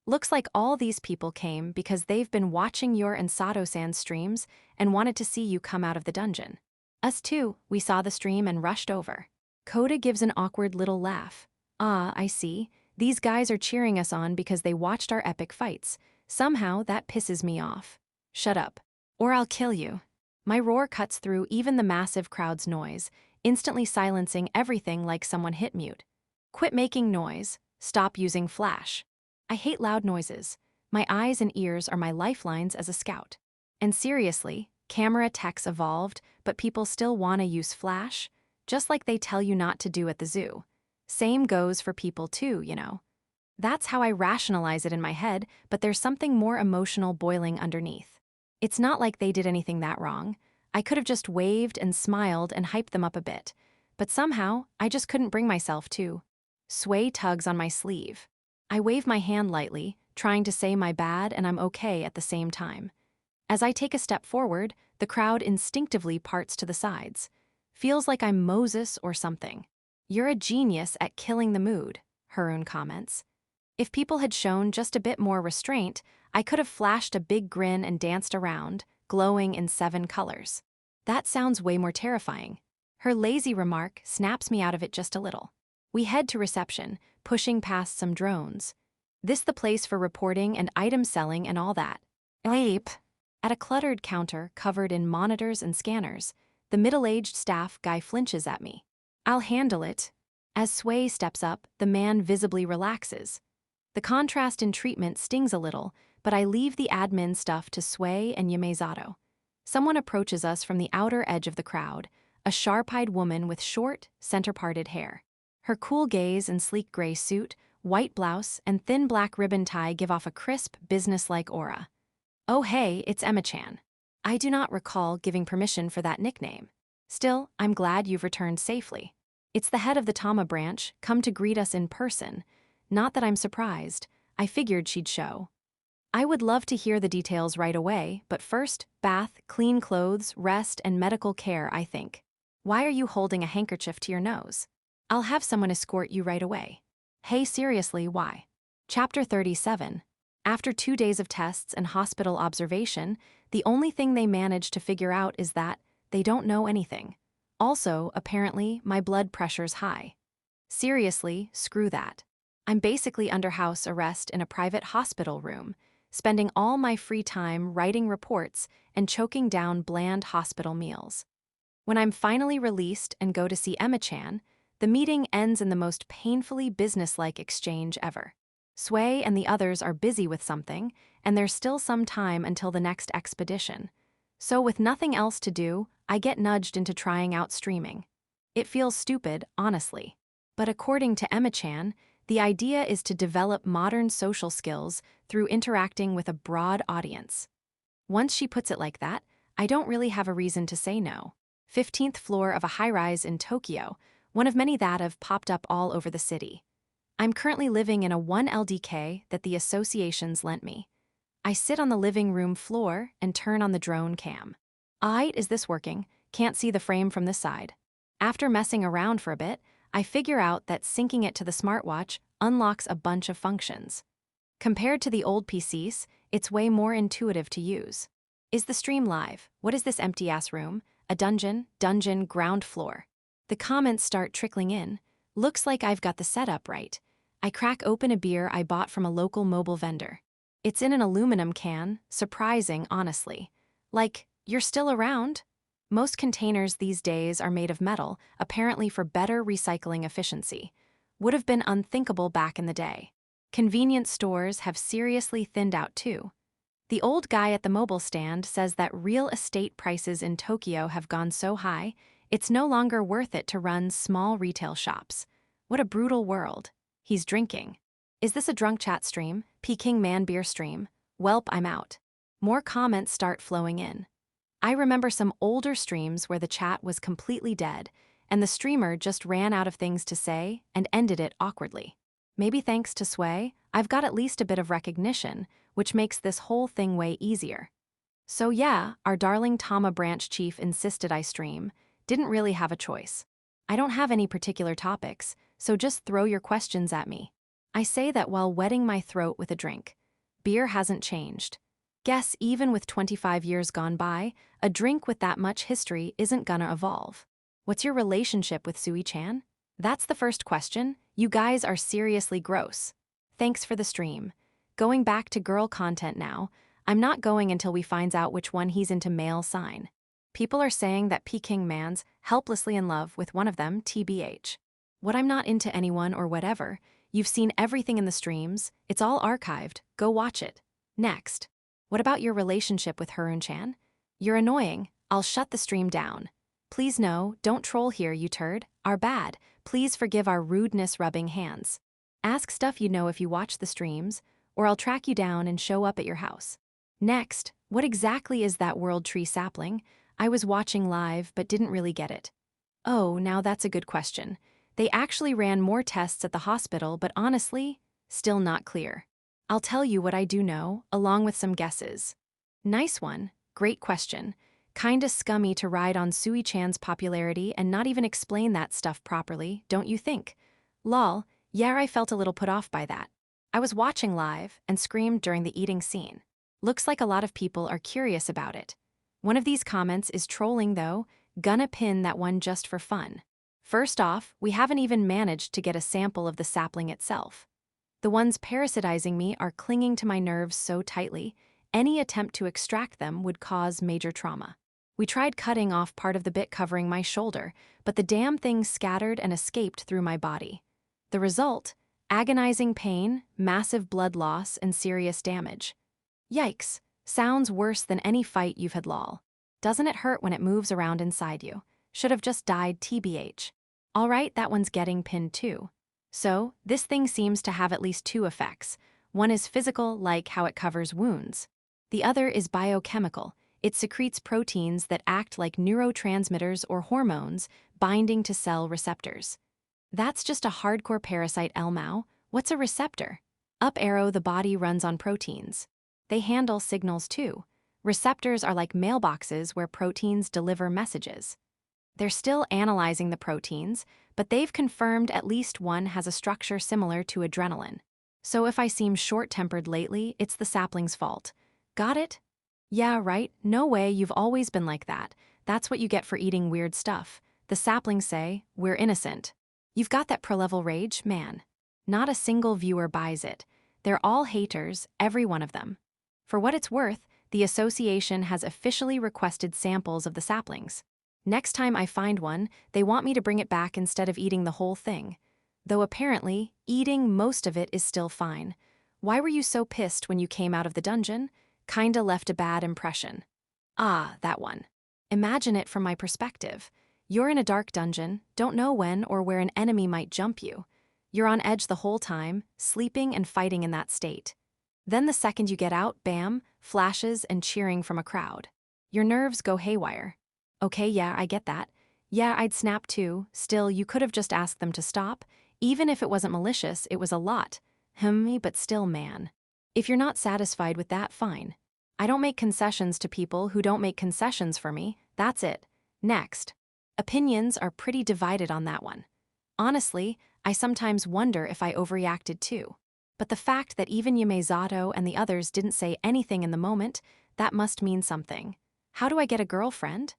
Speaker 1: Looks like all these people came because they've been watching your and Sato-san's streams and wanted to see you come out of the dungeon. Us too, we saw the stream and rushed over. Koda gives an awkward little laugh. Ah, I see. These guys are cheering us on because they watched our epic fights. Somehow that pisses me off. Shut up. Or I'll kill you. My roar cuts through even the massive crowd's noise, instantly silencing everything like someone hit mute. Quit making noise. Stop using flash. I hate loud noises. My eyes and ears are my lifelines as a scout. And seriously, camera tech's evolved, but people still want to use flash, just like they tell you not to do at the zoo. Same goes for people too, you know. That's how I rationalize it in my head, but there's something more emotional boiling underneath. It's not like they did anything that wrong. I could have just waved and smiled and hyped them up a bit. But somehow, I just couldn't bring myself to. Sway tugs on my sleeve. I wave my hand lightly, trying to say my bad and I'm okay at the same time. As I take a step forward, the crowd instinctively parts to the sides. Feels like I'm Moses or something. "You're a genius at killing the mood," Harun comments. If people had shown just a bit more restraint, I could have flashed a big grin and danced around, glowing in 7 colors. That sounds way more terrifying. Her lazy remark snaps me out of it just a little. We head to reception, pushing past some drones. This the place for reporting and item selling and all that. Leap. At a cluttered counter covered in monitors and scanners, the middle-aged staff guy flinches at me. "I'll handle it." As Sway steps up, the man visibly relaxes. The contrast in treatment stings a little, but I leave the admin stuff to Sway and Yamezato. Someone approaches us from the outer edge of the crowd, a sharp-eyed woman with short, center-parted hair. Her cool gaze and sleek gray suit, white blouse, and thin black ribbon tie give off a crisp, businesslike aura. "Oh hey, it's Emma-chan. I do not recall giving permission for that nickname. Still, I'm glad you've returned safely. It's the head of the Tama branch, come to greet us in person. Not that I'm surprised. I figured she'd show." I would love to hear the details right away, but first, bath, clean clothes, rest, and medical care, I think. "Why are you holding a handkerchief to your nose?" "I'll have someone escort you right away." "Hey, seriously, why?" Chapter 37. After 2 days of tests and hospital observation, the only thing they manage to figure out is that they don't know anything. Also, apparently, my blood pressure's high. Seriously, screw that. I'm basically under house arrest in a private hospital room, spending all my free time writing reports and choking down bland hospital meals. When I'm finally released and go to see Emma-chan, the meeting ends in the most painfully businesslike exchange ever. Sway and the others are busy with something, and there's still some time until the next expedition. So with nothing else to do, I get nudged into trying out streaming. It feels stupid, honestly. But according to Emma-chan, the idea is to develop modern social skills through interacting with a broad audience. Once she puts it like that, I don't really have a reason to say no. 15th floor of a high-rise in Tokyo, one of many that have popped up all over the city. I'm currently living in a 1 LDK that the associations lent me. I sit on the living room floor and turn on the drone cam. Aight, is this working? Can't see the frame from this side. After messing around for a bit, I figure out that syncing it to the smartwatch unlocks a bunch of functions. Compared to the old PCs, it's way more intuitive to use. Is the stream live? What is this empty-ass room? A dungeon, ground floor. The comments start trickling in. Looks like I've got the setup right. I crack open a beer I bought from a local mobile vendor. It's in an aluminum can, surprising, honestly. Like, you're still around? Most containers these days are made of metal, apparently for better recycling efficiency. Would have been unthinkable back in the day. Convenience stores have seriously thinned out too. The old guy at the mobile stand says that real estate prices in Tokyo have gone so high, it's no longer worth it to run small retail shops. What a brutal world. He's drinking. Is this a drunk chat stream? Peking Man beer stream? Welp, I'm out. More comments start flowing in. I remember some older streams where the chat was completely dead, and the streamer just ran out of things to say and ended it awkwardly. Maybe thanks to Sway, I've got at least a bit of recognition, which makes this whole thing way easier. So yeah, our darling Tama branch chief insisted I stream. Didn't really have a choice. I don't have any particular topics, so just throw your questions at me. I say that while wetting my throat with a drink. Beer hasn't changed. Guess even with 25 years gone by, a drink with that much history isn't gonna evolve. What's your relationship with Sui-chan? That's the first question. You guys are seriously gross. Thanks for the stream. Going back to girl content now, I'm not going until we finds out which one he's into male sign. People are saying that Peking Man's helplessly in love with one of them, TBH. What, I'm not into anyone or whatever. You've seen everything in the streams. It's all archived. Go watch it. Next. What about your relationship with Harun-chan? You're annoying. I'll shut the stream down. Please no, don't troll here, you turd. Our bad. Please forgive our rudeness rubbing hands. Ask stuff you know if you watch the streams, or I'll track you down and show up at your house. Next, what exactly is that world tree sapling? I was watching live but didn't really get it. Oh, now that's a good question. They actually ran more tests at the hospital, but honestly, still not clear. I'll tell you what I do know, along with some guesses. Nice one. Great question. Kinda scummy to ride on Sui-chan's popularity and not even explain that stuff properly, don't you think? Lol, yeah, I felt a little put off by that. I was watching live and screamed during the eating scene. Looks like a lot of people are curious about it. One of these comments is trolling though, gonna pin that one just for fun. First off, we haven't even managed to get a sample of the sapling itself. The ones parasitizing me are clinging to my nerves so tightly, any attempt to extract them would cause major trauma. We tried cutting off part of the bit covering my shoulder, but the damn thing scattered and escaped through my body. The result? Agonizing pain, massive blood loss, and serious damage. Yikes, sounds worse than any fight you've had lol. Doesn't it hurt when it moves around inside you? Should have just died TBH. Alright, that one's getting pinned too. So, this thing seems to have at least two effects. One is physical, like how it covers wounds. The other is biochemical. It secretes proteins that act like neurotransmitters or hormones, binding to cell receptors. That's just a hardcore parasite Elmao. What's a receptor? Up arrow, the body runs on proteins. They handle signals too. Receptors are like mailboxes where proteins deliver messages. They're still analyzing the proteins, but they've confirmed at least one has a structure similar to adrenaline. So if I seem short-tempered lately, it's the sapling's fault. Got it? Yeah, right? No way, you've always been like that. That's what you get for eating weird stuff. The saplings say, we're innocent. You've got that pro-level rage, man. Not a single viewer buys it. They're all haters, every one of them. For what it's worth, the association has officially requested samples of the saplings. Next time I find one, they want me to bring it back instead of eating the whole thing. Though apparently, eating most of it is still fine. Why were you so pissed when you came out of the dungeon? Kinda left a bad impression. Ah, that one. Imagine it from my perspective. You're in a dark dungeon, don't know when or where an enemy might jump you. You're on edge the whole time, sleeping and fighting in that state. Then the second you get out, bam, flashes and cheering from a crowd. Your nerves go haywire. Okay, yeah, I get that. Yeah, I'd snap too. Still, you could have just asked them to stop. Even if it wasn't malicious, it was a lot. But still, man. If you're not satisfied with that, fine. I don't make concessions to people who don't make concessions for me. That's it. Next. Opinions are pretty divided on that one. Honestly, I sometimes wonder if I overreacted too. But the fact that even Yamezato and the others didn't say anything in the moment, that must mean something. How do I get a girlfriend?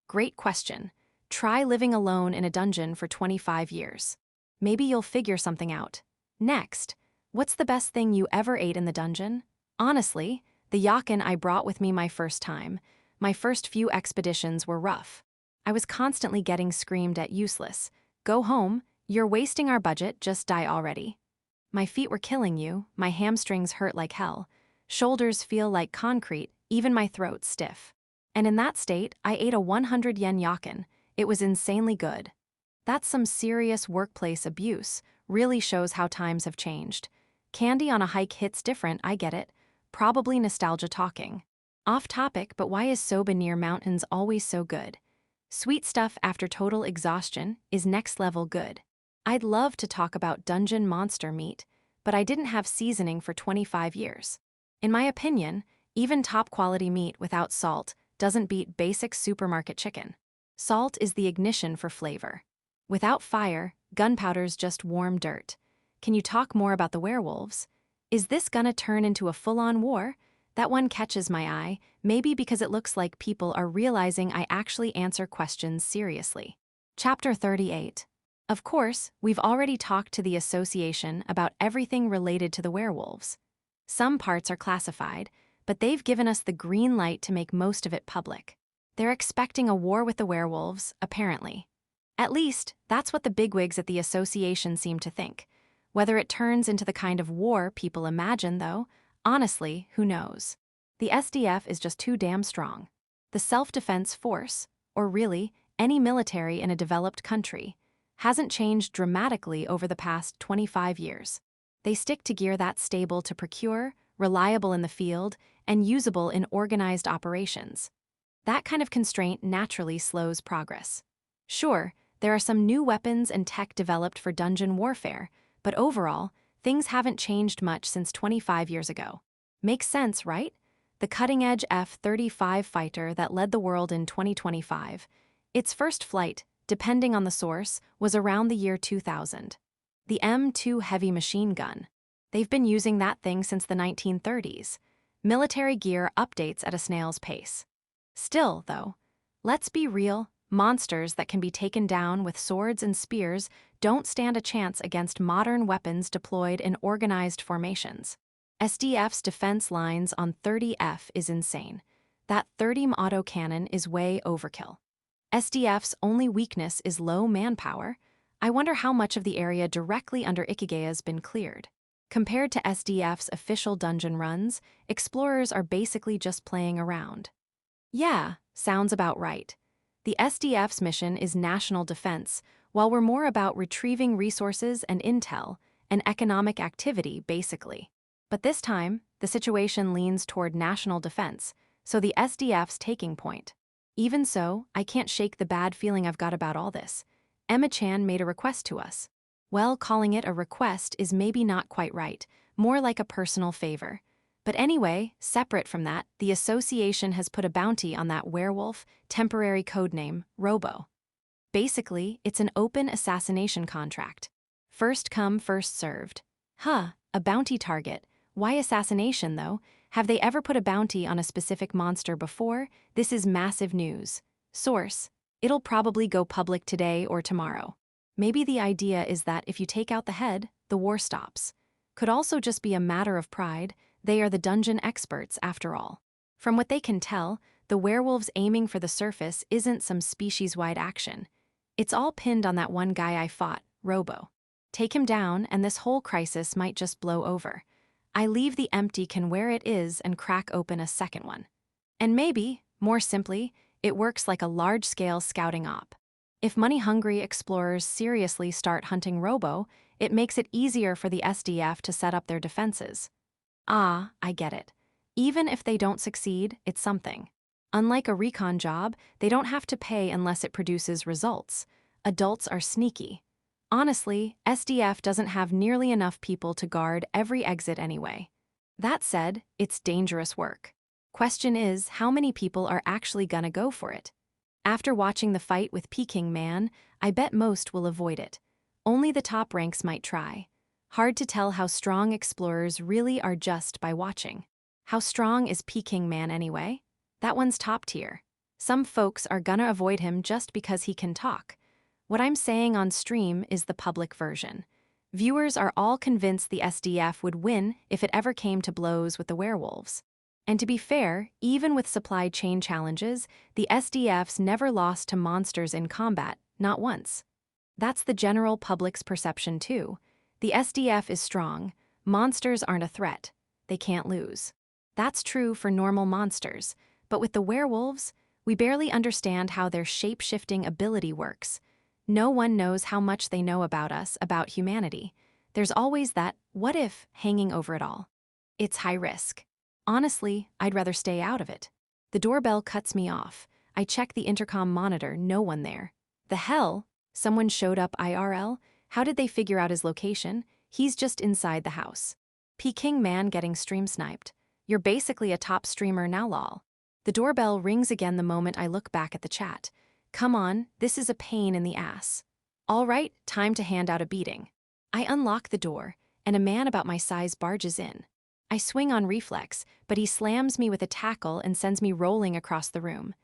Speaker 1: Great question. Try living alone in a dungeon for 25 years. Maybe you'll figure something out. Next, what's the best thing you ever ate in the dungeon? Honestly, the yakin I brought with me my first time. My first few expeditions were rough. I was constantly getting screamed at useless. Go home, you're wasting our budget, just die already. My feet were killing you, my hamstrings hurt like hell. Shoulders feel like concrete, even my throat's stiff. And in that state, I ate a 100 yen yakin. It was insanely good. That's some serious workplace abuse, really shows how times have changed. Candy on a hike hits different, I get it. Probably nostalgia talking. Off topic, but why is soba near mountains always so good? Sweet stuff after total exhaustion is next level good. I'd love to talk about dungeon monster meat, but I didn't have seasoning for 25 years. In my opinion, even top quality meat without salt doesn't beat basic supermarket chicken. Salt is the ignition for flavor. Without fire, gunpowder's just warm dirt. Can you talk more about the werewolves? Is this gonna turn into a full-on war? That one catches my eye, maybe because it looks like people are realizing I actually answer questions seriously. Chapter 38. Of course, we've already talked to the association about everything related to the werewolves. Some parts are classified, but they've given us the green light to make most of it public. They're expecting a war with the werewolves, apparently. At least, that's what the bigwigs at the association seem to think. Whether it turns into the kind of war people imagine, though, honestly, who knows? The SDF is just too damn strong. The self-defense force, or really, any military in a developed country, hasn't changed dramatically over the past 25 years. They stick to gear that's stable to procure, reliable in the field, and usable in organized operations. That kind of constraint naturally slows progress. Sure, there are some new weapons and tech developed for dungeon warfare, but overall, things haven't changed much since 25 years ago. Makes sense, right? The cutting-edge F-35 fighter that led the world in 2025. Its first flight, depending on the source, was around the year 2000. The M2 heavy machine gun. They've been using that thing since the 1930s. Military gear updates at a snail's pace. Still, though, let's be real, monsters that can be taken down with swords and spears don't stand a chance against modern weapons deployed in organized formations. SDF's defense lines on 30F is insane. That 30mm autocannon is way overkill. SDF's only weakness is low manpower. I wonder how much of the area directly under Ikegaya's been cleared. Compared to SDF's official dungeon runs, explorers are basically just playing around. Yeah, sounds about right. The SDF's mission is national defense, while we're more about retrieving resources and intel, and economic activity, basically. But this time, the situation leans toward national defense, so the SDF's taking point. Even so, I can't shake the bad feeling I've got about all this. Emma-chan made a request to us. Well, calling it a request is maybe not quite right, more like a personal favor. But anyway, separate from that, the association has put a bounty on that werewolf, temporary codename, Robo. Basically, it's an open assassination contract. First come, first served. Huh, a bounty target. Why assassination, though? Have they ever put a bounty on a specific monster before? This is massive news. Source: it'll probably go public today or tomorrow. Maybe the idea is that if you take out the head, the war stops. Could also just be a matter of pride. They are the dungeon experts, after all. From what they can tell, the werewolves aiming for the surface isn't some species-wide action. It's all pinned on that one guy I fought, Robo. Take him down, and this whole crisis might just blow over. I leave the empty can where it is and crack open a second one. And maybe, more simply, it works like a large-scale scouting op. If money-hungry explorers seriously start hunting Robo, it makes it easier for the SDF to set up their defenses. Ah, I get it. Even if they don't succeed, it's something. Unlike a recon job, they don't have to pay unless it produces results. Adults are sneaky. Honestly, SDF doesn't have nearly enough people to guard every exit anyway. That said, it's dangerous work. Question is, how many people are actually gonna go for it? After watching the fight with Peking Man, I bet most will avoid it. Only the top ranks might try. Hard to tell how strong explorers really are just by watching. How strong is Peking Man anyway? That one's top tier. Some folks are gonna avoid him just because he can talk. What I'm saying on stream is the public version. Viewers are all convinced the SDF would win if it ever came to blows with the werewolves. And to be fair, even with supply chain challenges, the SDFs never lost to monsters in combat, not once. That's the general public's perception too. The SDF is strong. Monsters aren't a threat. They can't lose. That's true for normal monsters, but with the werewolves, we barely understand how their shape-shifting ability works. No one knows how much they know about us, about humanity. There's always that what if hanging over it all. It's high risk. Honestly, I'd rather stay out of it. The doorbell cuts me off. I check the intercom monitor, no one there. The hell? Someone showed up IRL? How did they figure out his location? He's just inside the house. Peking Man getting stream sniped. You're basically a top streamer now, lol. The doorbell rings again the moment I look back at the chat. Come on, this is a pain in the ass. All right, time to hand out a beating. I unlock the door, and a man about my size barges in. I swing on reflex, but he slams me with a tackle and sends me rolling across the room.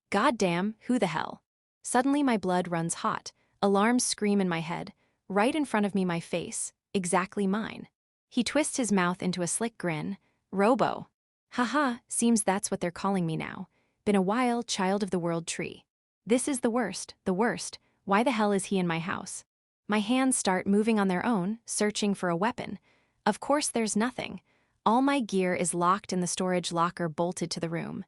Speaker 1: Goddamn, who the hell? Suddenly my blood runs hot. Alarms scream in my head. Right in front of me, my face. Exactly mine. He twists his mouth into a slick grin. Robo. Haha, seems that's what they're calling me now. Been a while, child of the world tree. This is the worst, the worst. Why the hell is he in my house? My hands start moving on their own, searching for a weapon. Of course there's nothing. All my gear is locked in the storage locker bolted to the room.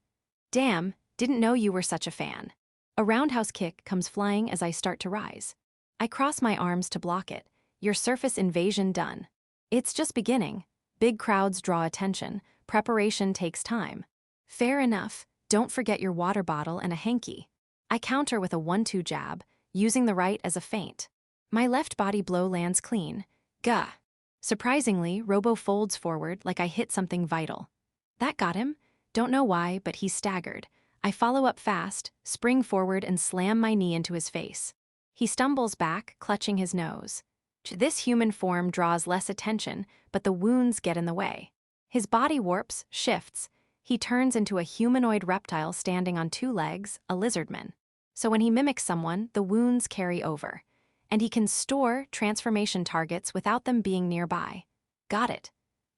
Speaker 1: Damn, didn't know you were such a fan. A roundhouse kick comes flying as I start to rise. I cross my arms to block it. Your surface invasion done. It's just beginning. Big crowds draw attention. Preparation takes time. Fair enough. Don't forget your water bottle and a hanky. I counter with a 1-2 jab, using the right as a feint. My left body blow lands clean. Gah. Surprisingly, Robo folds forward like I hit something vital. That got him. Don't know why, but he staggered. I follow up fast, spring forward and slam my knee into his face. He stumbles back, clutching his nose. This human form draws less attention, but the wounds get in the way. His body warps, shifts. He turns into a humanoid reptile standing on 2 legs, a lizardman. So when he mimics someone, the wounds carry over. And he can store transformation targets without them being nearby. Got it.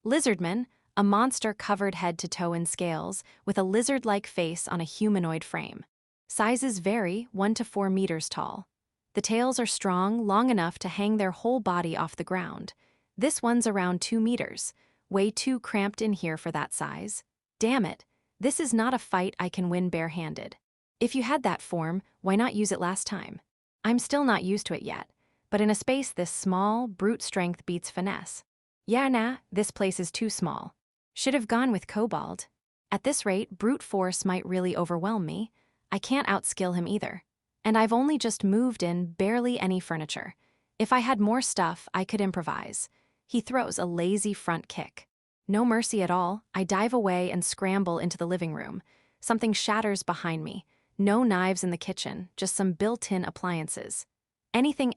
Speaker 1: Lizardman, a monster covered head to toe in scales, with a lizard-like face on a humanoid frame. Sizes vary, 1 to 4 meters tall. The tails are strong, long enough to hang their whole body off the ground. This one's around 2 meters, way too cramped in here for that size. Damn it, this is not a fight I can win barehanded. If you had that form, why not use it last time? I'm still not used to it yet, but in a space this small, brute strength beats finesse. Yeah, nah, this place is too small. Should have gone with Kobold. At this rate, brute force might really overwhelm me. I can't outskill him either. And I've only just moved in barely any furniture. If I had more stuff, I could improvise. He throws a lazy front kick. No mercy at all, I dive away and scramble into the living room. Something shatters behind me. No knives in the kitchen, just some built-in appliances. Anything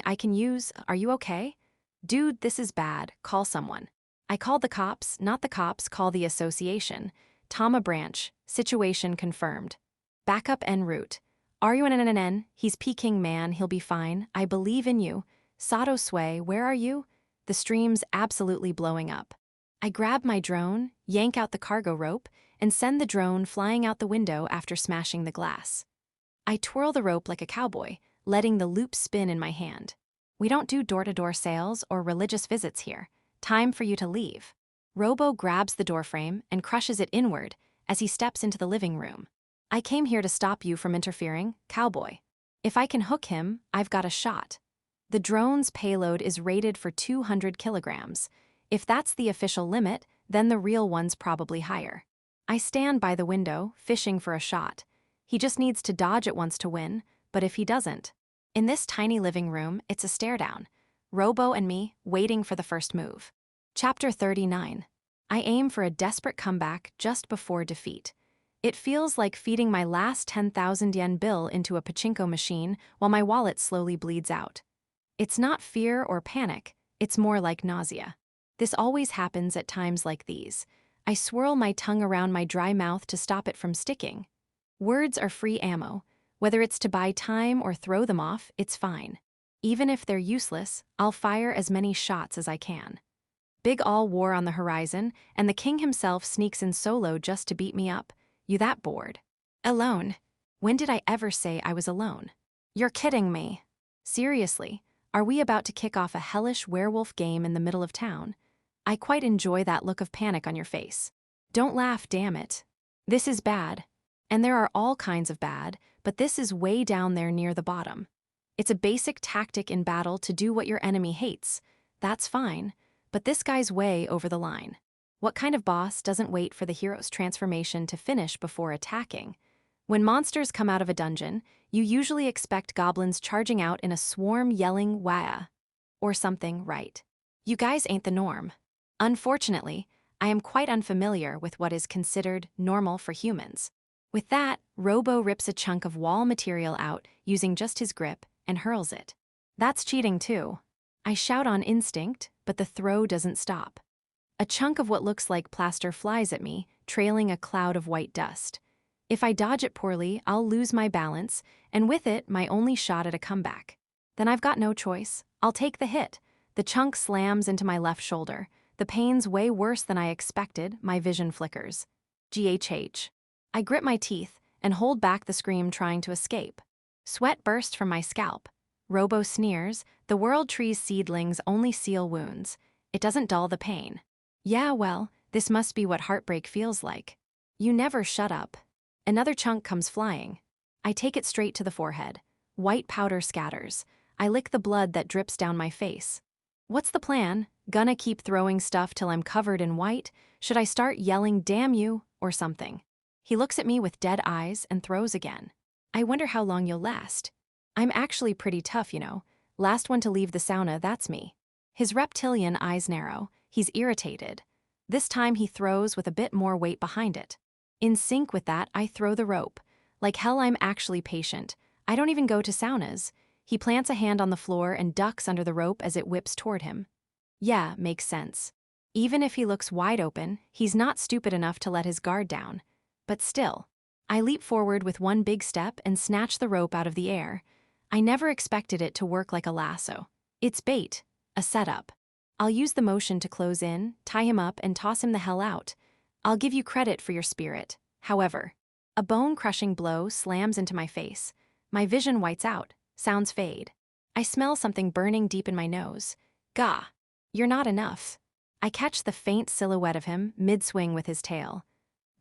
Speaker 1: I can use, are you okay? Dude, this is bad, call someone. I called the cops, not the cops, call the association. Tama branch, situation confirmed. Backup en route. Are you an? He's Peking man, he'll be fine, I believe in you. Sato Sway, where are you? The stream's absolutely blowing up. I grab my drone, yank out the cargo rope, and send the drone flying out the window after smashing the glass. I twirl the rope like a cowboy, letting the loop spin in my hand. We don't do door-to-door sales or religious visits here. Time for you to leave. Robo grabs the doorframe and crushes it inward as he steps into the living room. I came here to stop you from interfering, cowboy. If I can hook him, I've got a shot. The drone's payload is rated for 200 kilograms. If that's the official limit, then the real one's probably higher. I stand by the window, fishing for a shot. He just needs to dodge it once to win, but if he doesn't. In this tiny living room, it's a stare-down. Robo and me, waiting for the first move. Chapter 39. I aim for a desperate comeback just before defeat. It feels like feeding my last 10,000 yen bill into a pachinko machine while my wallet slowly bleeds out. It's not fear or panic, it's more like nausea. This always happens at times like these. I swirl my tongue around my dry mouth to stop it from sticking. Words are free ammo. Whether it's to buy time or throw them off, it's fine. Even if they're useless, I'll fire as many shots as I can. Big all war on the horizon, and the king himself sneaks in solo just to beat me up. You that bored? Alone? When did I ever say I was alone? You're kidding me. Seriously, are we about to kick off a hellish werewolf game in the middle of town? I quite enjoy that look of panic on your face. Don't laugh, damn it. This is bad. And there are all kinds of bad, but this is way down there near the bottom. It's a basic tactic in battle to do what your enemy hates. That's fine, but this guy's way over the line. What kind of boss doesn't wait for the hero's transformation to finish before attacking? When monsters come out of a dungeon, you usually expect goblins charging out in a swarm yelling wah or something, right? You guys ain't the norm. Unfortunately, I am quite unfamiliar with what is considered normal for humans. With that, Robo rips a chunk of wall material out using just his grip and hurls it. That's cheating too. I shout on instinct, but the throw doesn't stop. A chunk of what looks like plaster flies at me, trailing a cloud of white dust. If I dodge it poorly, I'll lose my balance, and with it, my only shot at a comeback. Then I've got no choice. I'll take the hit. The chunk slams into my left shoulder. The pain's way worse than I expected, my vision flickers. GHH. I grit my teeth and hold back the scream trying to escape. Sweat bursts from my scalp. Robo sneers, the world tree's seedlings only seal wounds. It doesn't dull the pain. Yeah, well, this must be what heartbreak feels like. You never shut up. Another chunk comes flying. I take it straight to the forehead. White powder scatters. I lick the blood that drips down my face. What's the plan? Gonna keep throwing stuff till I'm covered in white? Should I start yelling, damn you, or something? He looks at me with dead eyes and throws again. I wonder how long you'll last. I'm actually pretty tough, you know. Last one to leave the sauna, that's me. His reptilian eyes narrow. He's irritated. This time he throws with a bit more weight behind it. In sync with that, I throw the rope. Like hell, I'm actually patient. I don't even go to saunas. He plants a hand on the floor and ducks under the rope as it whips toward him. Yeah, makes sense. Even if he looks wide open, he's not stupid enough to let his guard down. But still, I leap forward with one big step and snatch the rope out of the air. I never expected it to work like a lasso. It's bait, a setup. I'll use the motion to close in, tie him up, and toss him the hell out. I'll give you credit for your spirit. However, a bone-crushing blow slams into my face. My vision whites out, sounds fade. I smell something burning deep in my nose. Gah! You're not enough. I catch the faint silhouette of him, mid-swing with his tail.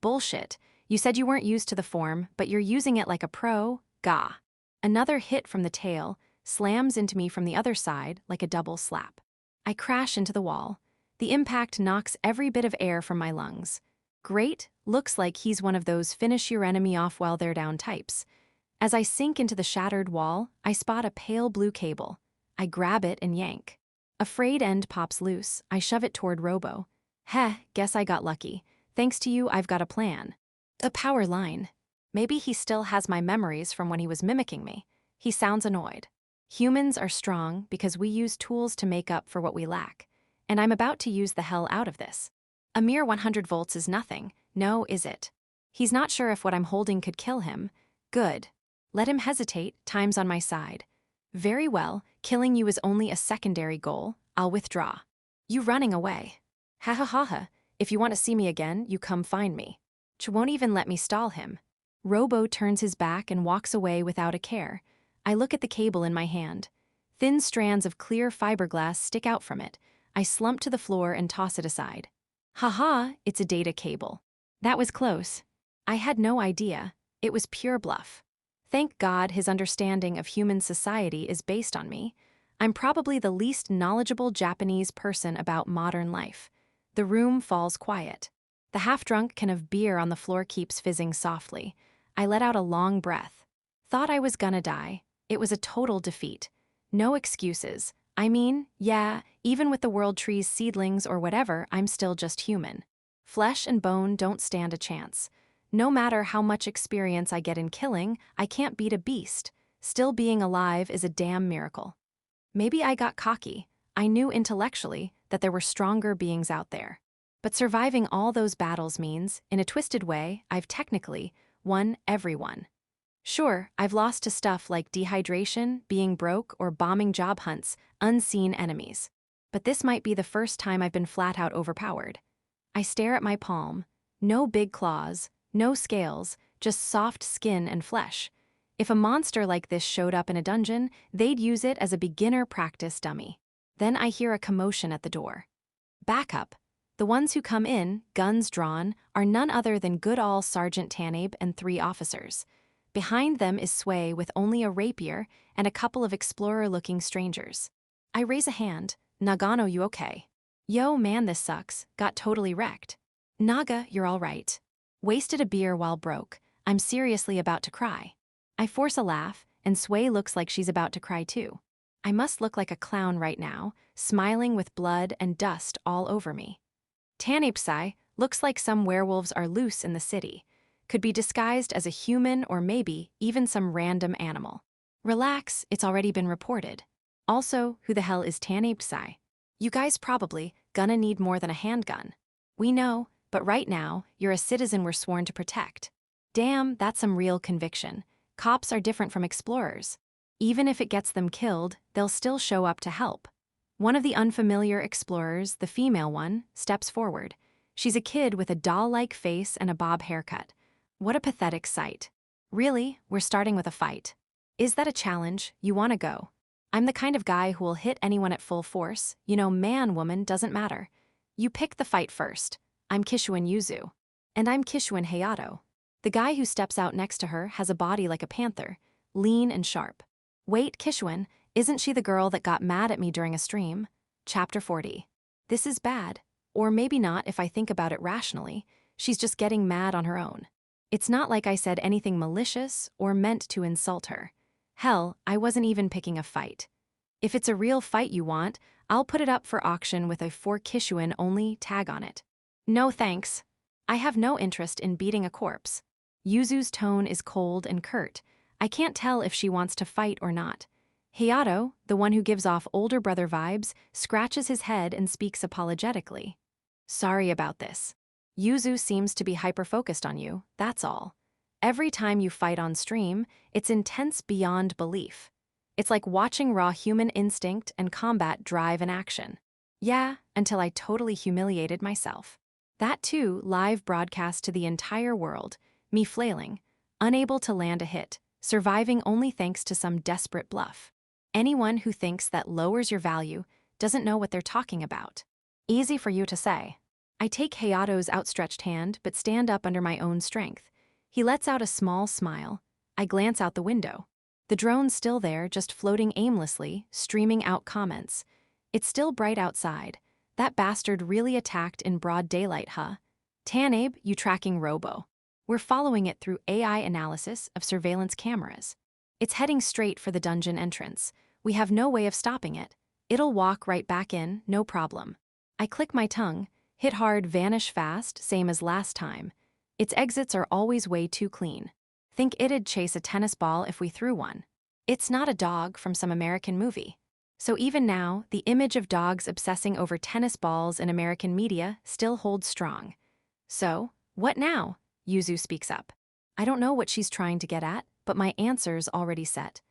Speaker 1: Bullshit. You said you weren't used to the form, but you're using it like a pro. Gah! Another hit from the tail slams into me from the other side like a double slap. I crash into the wall. The impact knocks every bit of air from my lungs. Great, looks like he's one of those finish your enemy off while they're down types. As I sink into the shattered wall, I spot a pale blue cable. I grab it and yank. A frayed end pops loose. I shove it toward Robo. Heh, guess I got lucky. Thanks to you, I've got a plan. A power line. Maybe he still has my memories from when he was mimicking me. He sounds annoyed. Humans are strong because we use tools to make up for what we lack. And I'm about to use the hell out of this. A mere 100 volts is nothing. No, is it? He's not sure if what I'm holding could kill him. Good. Let him hesitate, time's on my side. Very well, killing you is only a secondary goal. I'll withdraw. You running away. Ha ha ha ha. If you want to see me again, you come find me. Ch won't even let me stall him. Robo turns his back and walks away without a care. I look at the cable in my hand. Thin strands of clear fiberglass stick out from it. I slump to the floor and toss it aside. Ha, it's a data cable. That was close. I had no idea. It was pure bluff. Thank God his understanding of human society is based on me. I'm probably the least knowledgeable Japanese person about modern life. The room falls quiet. The half-drunk can of beer on the floor keeps fizzing softly. I let out a long breath. Thought I was gonna die. It was a total defeat. No excuses. I mean, yeah, even with the world tree's seedlings or whatever, I'm still just human. Flesh and bone don't stand a chance. No matter how much experience I get in killing, I can't beat a beast. Still being alive is a damn miracle. Maybe I got cocky. I knew intellectually that there were stronger beings out there. But surviving all those battles means, in a twisted way, I've technically won everyone. Sure, I've lost to stuff like dehydration, being broke, or bombing job hunts, unseen enemies. But this might be the first time I've been flat out overpowered. I stare at my palm. No big claws, no scales, just soft skin and flesh. If a monster like this showed up in a dungeon, they'd use it as a beginner practice dummy. Then I hear a commotion at the door. Backup. The ones who come in, guns drawn, are none other than good old Sergeant Tanabe and 3 officers. Behind them is Sway with only a rapier and a couple of explorer-looking strangers. I raise a hand. Nagano, you okay? Yo, man, this sucks. Got totally wrecked. Naga, you're all right. Wasted a beer while broke. I'm seriously about to cry. I force a laugh, and Sway looks like she's about to cry too. I must look like a clown right now, smiling with blood and dust all over me. Tanapsai looks like some werewolves are loose in the city. Could be disguised as a human or maybe even some random animal. Relax, it's already been reported. Also, who the hell is Tanapsai? You guys probably gonna need more than a handgun. We know, but right now, you're a citizen we're sworn to protect. Damn, that's some real conviction. Cops are different from explorers. Even if it gets them killed, they'll still show up to help. One of the unfamiliar explorers, the female one, steps forward. She's a kid with a doll-like face and a bob haircut. What a pathetic sight. Really, we're starting with a fight. Is that a challenge? You want to go? I'm the kind of guy who will hit anyone at full force. You know, man, woman, doesn't matter. You pick the fight first. I'm Kishuin Yuzu. And I'm Kishuin Hayato. The guy who steps out next to her has a body like a panther, lean and sharp. Wait, Kishuin, isn't she the girl that got mad at me during a stream? Chapter 40. This is bad. Or maybe not if I think about it rationally. She's just getting mad on her own. It's not like I said anything malicious or meant to insult her. Hell, I wasn't even picking a fight. If it's a real fight you want, I'll put it up for auction with a for Kishuan only tag on it. No thanks. I have no interest in beating a corpse. Yuzu's tone is cold and curt. I can't tell if she wants to fight or not. Hayato, the one who gives off older brother vibes, scratches his head and speaks apologetically. Sorry about this. Yuzu seems to be hyper-focused on you, that's all. Every time you fight on stream, it's intense beyond belief. It's like watching raw human instinct and combat drive in action. Yeah, until I totally humiliated myself. That too, live broadcast to the entire world, me flailing, unable to land a hit, surviving only thanks to some desperate bluff. Anyone who thinks that lowers your value doesn't know what they're talking about. Easy for you to say. I take Hayato's outstretched hand but stand up under my own strength. He lets out a small smile. I glance out the window. The drone's still there, just floating aimlessly, streaming out comments. It's still bright outside. That bastard really attacked in broad daylight, huh? Tanabe, you tracking robo. We're following it through AI analysis of surveillance cameras. It's heading straight for the dungeon entrance. We have no way of stopping it. It'll walk right back in, no problem. I click my tongue, hit hard, vanish fast, same as last time. Its exits are always way too clean. Think it'd chase a tennis ball if we threw one. It's not a dog from some American movie. So even now, the image of dogs obsessing over tennis balls in American media still holds strong. So, what now? Yuzu speaks up. I don't know what she's trying to get at, but my answer's already set.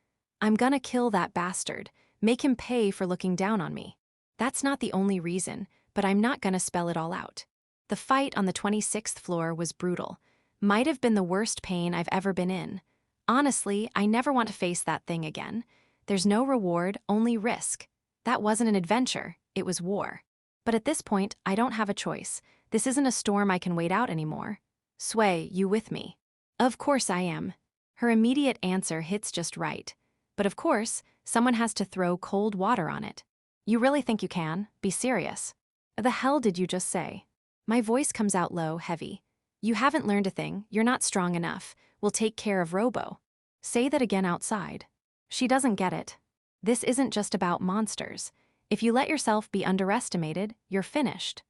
Speaker 1: I'm gonna kill that bastard, make him pay for looking down on me. That's not the only reason, but I'm not gonna spell it all out. The fight on the 26th floor was brutal. Might have been the worst pain I've ever been in. Honestly, I never want to face that thing again. There's no reward, only risk. That wasn't an adventure, it was war. But at this point, I don't have a choice. This isn't a storm I can wait out anymore. Sway, you with me? Of course I am. Her immediate answer hits just right. But of course, someone has to throw cold water on it. You really think you can? Be serious. The hell did you just say? My voice comes out low, heavy. You haven't learned a thing, you're not strong enough. We'll take care of Robo. Say that again outside. She doesn't get it. This isn't just about monsters. If you let yourself be underestimated, you're finished.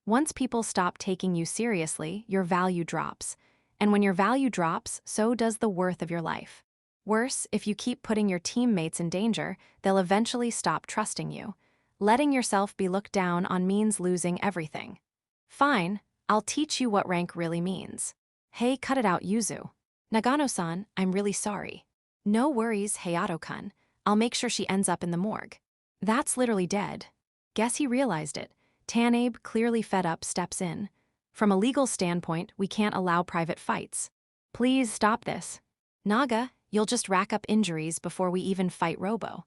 Speaker 1: Once people stop taking you seriously, your value drops. And when your value drops, so does the worth of your life. Worse, if you keep putting your teammates in danger, they'll eventually stop trusting you. Letting yourself be looked down on means losing everything. Fine, I'll teach you what rank really means. Hey, cut it out, Yuzu. Nagano-san, I'm really sorry. No worries, Hayato-kun. I'll make sure she ends up in the morgue. That's literally dead. Guess he realized it. Tanabe, clearly fed up, steps in. From a legal standpoint, we can't allow private fights. Please stop this. Naga, you'll just rack up injuries before we even fight Robo.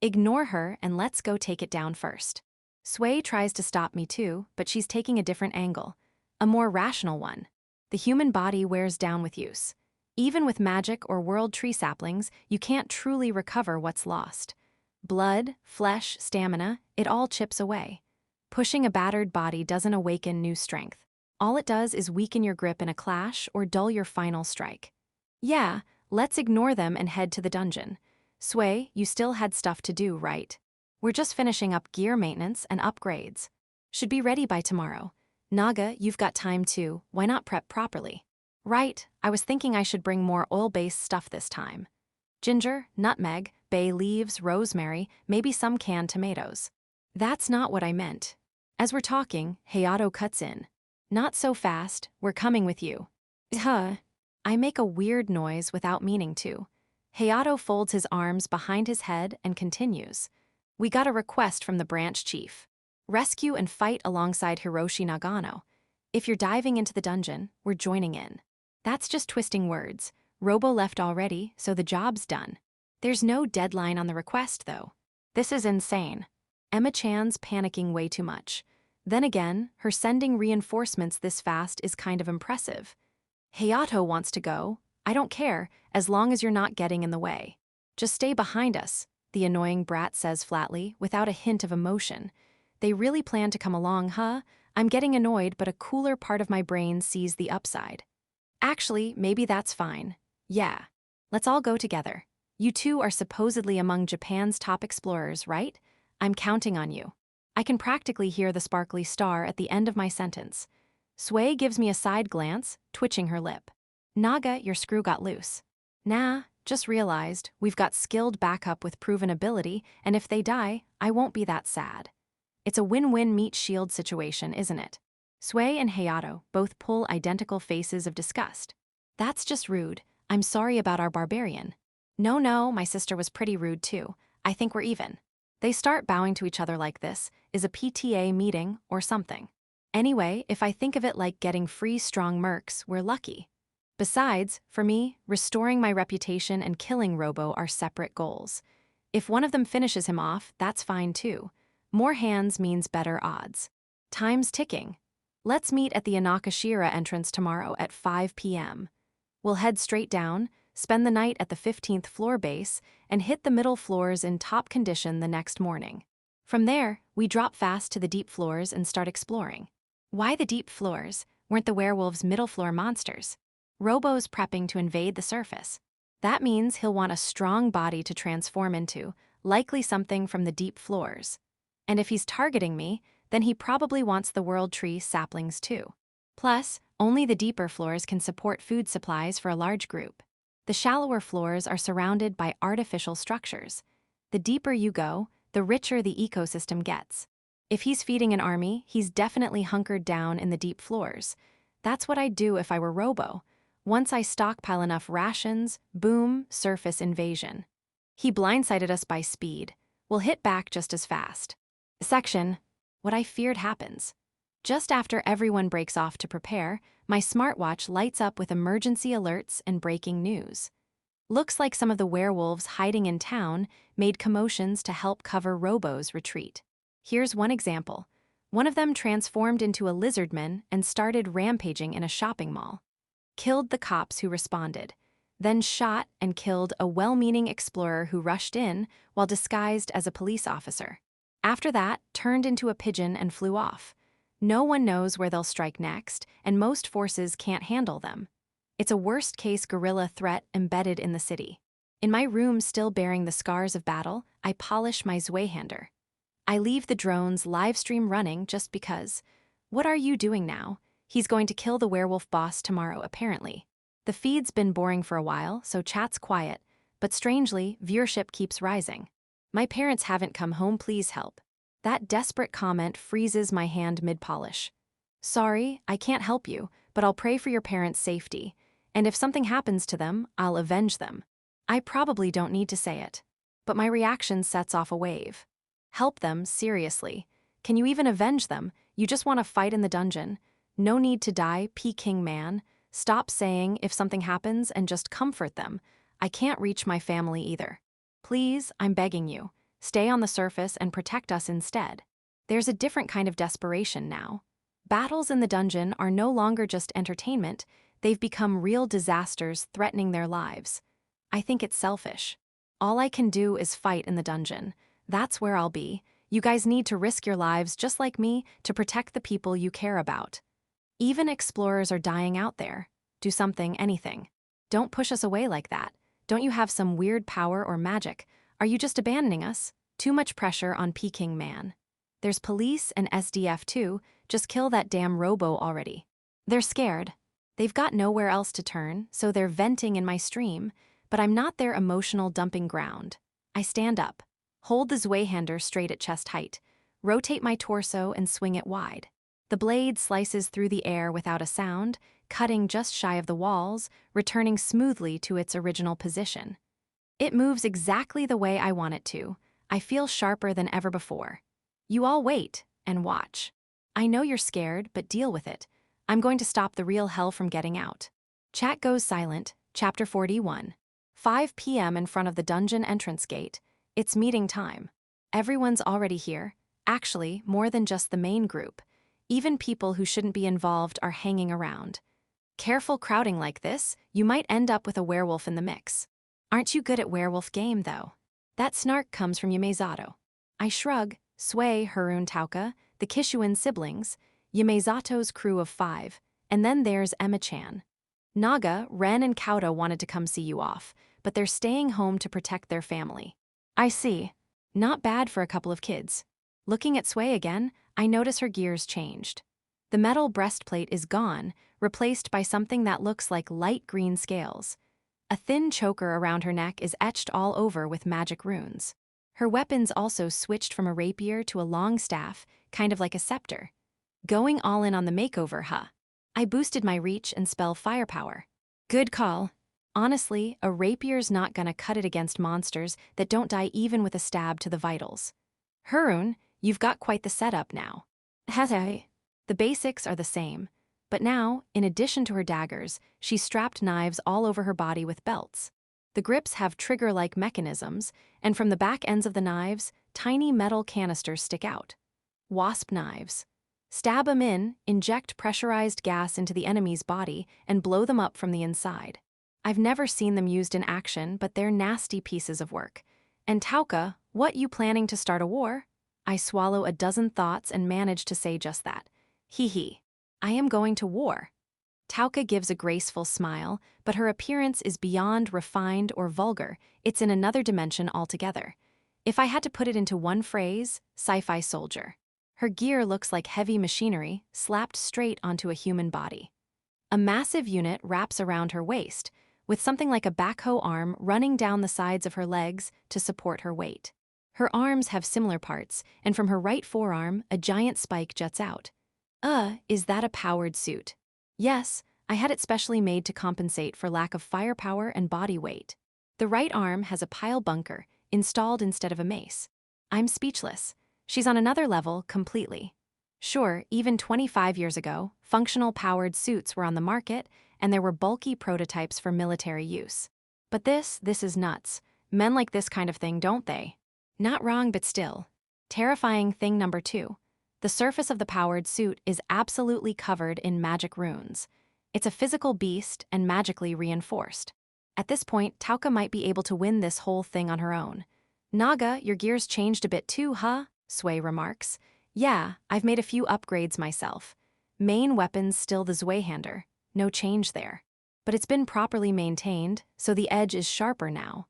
Speaker 1: Ignore her and let's go take it down first. Sway tries to stop me too, but she's taking a different angle. A more rational one. The human body wears down with use. Even with magic or world tree saplings, you can't truly recover what's lost. Blood, flesh, stamina, it all chips away. Pushing a battered body doesn't awaken new strength. All it does is weaken your grip in a clash or dull your final strike. Yeah, let's ignore them and head to the dungeon. Sway, you still had stuff to do, right? We're just finishing up gear maintenance and upgrades. Should be ready by tomorrow. Naga, you've got time too, why not prep properly? Right, I was thinking I should bring more oil-based stuff this time. Ginger, nutmeg, bay leaves, rosemary, maybe some canned tomatoes. That's not what I meant. As we're talking, Hayato cuts in. Not so fast, we're coming with you. Huh. I make a weird noise without meaning to. Hayato folds his arms behind his head and continues. We got a request from the branch chief. Rescue and fight alongside Hiroshi Nagano. If you're diving into the dungeon, we're joining in. That's just twisting words. Robo left already, so the job's done. There's no deadline on the request, though. This is insane. Emma-chan's panicking way too much. Then again, her sending reinforcements this fast is kind of impressive. Hayato wants to go. I don't care, as long as you're not getting in the way. Just stay behind us, the annoying brat says flatly, without a hint of emotion. They really plan to come along, huh? I'm getting annoyed, but a cooler part of my brain sees the upside. Actually, maybe that's fine. Yeah. Let's all go together. You two are supposedly among Japan's top explorers, right? I'm counting on you. I can practically hear the sparkly star at the end of my sentence. Sui gives me a side glance, twitching her lip. Naga, your screw got loose. Nah, just realized we've got skilled backup with proven ability, and if they die, I won't be that sad. It's a win-win meat shield situation, isn't it? Sui and Hayato both pull identical faces of disgust. That's just rude. I'm sorry about our barbarian. No, my sister was pretty rude too. I think we're even. They start bowing to each other like this is a PTA meeting or something. Anyway, if I think of it like getting free strong mercs, we're lucky. Besides, for me, restoring my reputation and killing Robo are separate goals. If one of them finishes him off, that's fine too. More hands means better odds. Time's ticking. Let's meet at the Inakashira entrance tomorrow at 5 p.m. We'll head straight down, spend the night at the 15th floor base, and hit the middle floors in top condition the next morning. From there, we drop fast to the deep floors and start exploring. Why the deep floors? Weren't the werewolves middle floor monsters? Robo's prepping to invade the surface. That means he'll want a strong body to transform into, likely something from the deep floors. And if he's targeting me, then he probably wants the world tree saplings too. Plus, only the deeper floors can support food supplies for a large group. The shallower floors are surrounded by artificial structures. The deeper you go, the richer the ecosystem gets. If he's feeding an army, he's definitely hunkered down in the deep floors. That's what I'd do if I were Robo. Once I stockpile enough rations, boom, surface invasion. He blindsided us by speed. We'll hit back just as fast. Section. What I feared happens. Just after everyone breaks off to prepare, my smartwatch lights up with emergency alerts and breaking news. Looks like some of the werewolves hiding in town made commotions to help cover Robo's retreat. Here's one example. One of them transformed into a lizardman and started rampaging in a shopping mall. Killed the cops who responded, then shot and killed a well-meaning explorer who rushed in while disguised as a police officer. After that, turned into a pigeon and flew off. No one knows where they'll strike next, and most forces can't handle them. It's a worst-case guerrilla threat embedded in the city. In my room still bearing the scars of battle, I polish my Zweihander. I leave the drone's live stream running just because. What are you doing now? He's going to kill the werewolf boss tomorrow, apparently. The feed's been boring for a while, so chat's quiet, but strangely, viewership keeps rising. My parents haven't come home, please help. That desperate comment freezes my hand mid-polish. Sorry, I can't help you, but I'll pray for your parents' safety. And if something happens to them, I'll avenge them. I probably don't need to say it. But my reaction sets off a wave. Help them, seriously. Can you even avenge them? You just want to fight in the dungeon. No need to die, Peking man. Stop saying if something happens and just comfort them. I can't reach my family either. Please, I'm begging you. Stay on the surface and protect us instead. There's a different kind of desperation now. Battles in the dungeon are no longer just entertainment, they've become real disasters threatening their lives. I think it's selfish. All I can do is fight in the dungeon. That's where I'll be. You guys need to risk your lives just like me to protect the people you care about. Even explorers are dying out there. Do something, anything. Don't push us away like that. Don't you have some weird power or magic? Are you just abandoning us? Too much pressure on Peking man. There's police and SDF too, just kill that damn Robo already. They're scared. They've got nowhere else to turn, so they're venting in my stream, but I'm not their emotional dumping ground. I stand up, hold the Zweihander straight at chest height, rotate my torso and swing it wide. The blade slices through the air without a sound, cutting just shy of the walls, returning smoothly to its original position. It moves exactly the way I want it to. I feel sharper than ever before. You all wait and watch. I know you're scared, but deal with it. I'm going to stop the real hell from getting out. Chat goes silent. Chapter 41. 5 p.m. in front of the dungeon entrance gate. It's meeting time. Everyone's already here. Actually, more than just the main group. Even people who shouldn't be involved are hanging around. Careful crowding like this, you might end up with a werewolf in the mix. Aren't you good at werewolf game, though? That snark comes from Yumezato. I shrug, Sui, Harun, Tauka, the Kishuan siblings, Yamezato's crew of 5, and then there's Emma-chan. Naga, Ren, and Kauta wanted to come see you off, but they're staying home to protect their family. I see. Not bad for a couple of kids. Looking at Sui again, I notice her gears changed. The metal breastplate is gone, replaced by something that looks like light green scales. A thin choker around her neck is etched all over with magic runes. Her weapons also switched from a rapier to a long staff, kind of like a scepter. Going all in on the makeover, huh? I boosted my reach and spell firepower. Good call. Honestly, a rapier's not gonna cut it against monsters that don't die even with a stab to the vitals. Harun, you've got quite the setup now. Hey. The basics are the same, but now, in addition to her daggers, she strapped knives all over her body with belts. The grips have trigger-like mechanisms, and from the back ends of the knives, tiny metal canisters stick out. Wasp knives. Stab them in, inject pressurized gas into the enemy's body, and blow them up from the inside. I've never seen them used in action, but they're nasty pieces of work. And Tauka, what, you planning to start a war? I swallow a dozen thoughts and manage to say just that. Hee. I am going to war. Tauka gives a graceful smile, but her appearance is beyond refined or vulgar. It's in another dimension altogether. If I had to put it into one phrase, sci-fi soldier. Her gear looks like heavy machinery slapped straight onto a human body. A massive unit wraps around her waist, with something like a backhoe arm running down the sides of her legs to support her weight. Her arms have similar parts, and from her right forearm, a giant spike juts out. Is that a powered suit? Yes, I had it specially made to compensate for lack of firepower and body weight. The right arm has a pile bunker, installed instead of a mace. I'm speechless. She's on another level completely. Sure, even 25 years ago, functional powered suits were on the market, and there were bulky prototypes for military use. But this is nuts. Men like this kind of thing, don't they? Not wrong, but still. Terrifying thing number 2. The surface of the powered suit is absolutely covered in magic runes. It's a physical beast and magically reinforced. At this point, Tauka might be able to win this whole thing on her own. Naga, your gears changed a bit too, huh? Sui remarks. Yeah, I've made a few upgrades myself. Main weapon's still the Zweihander. No change there. But it's been properly maintained, so the edge is sharper now.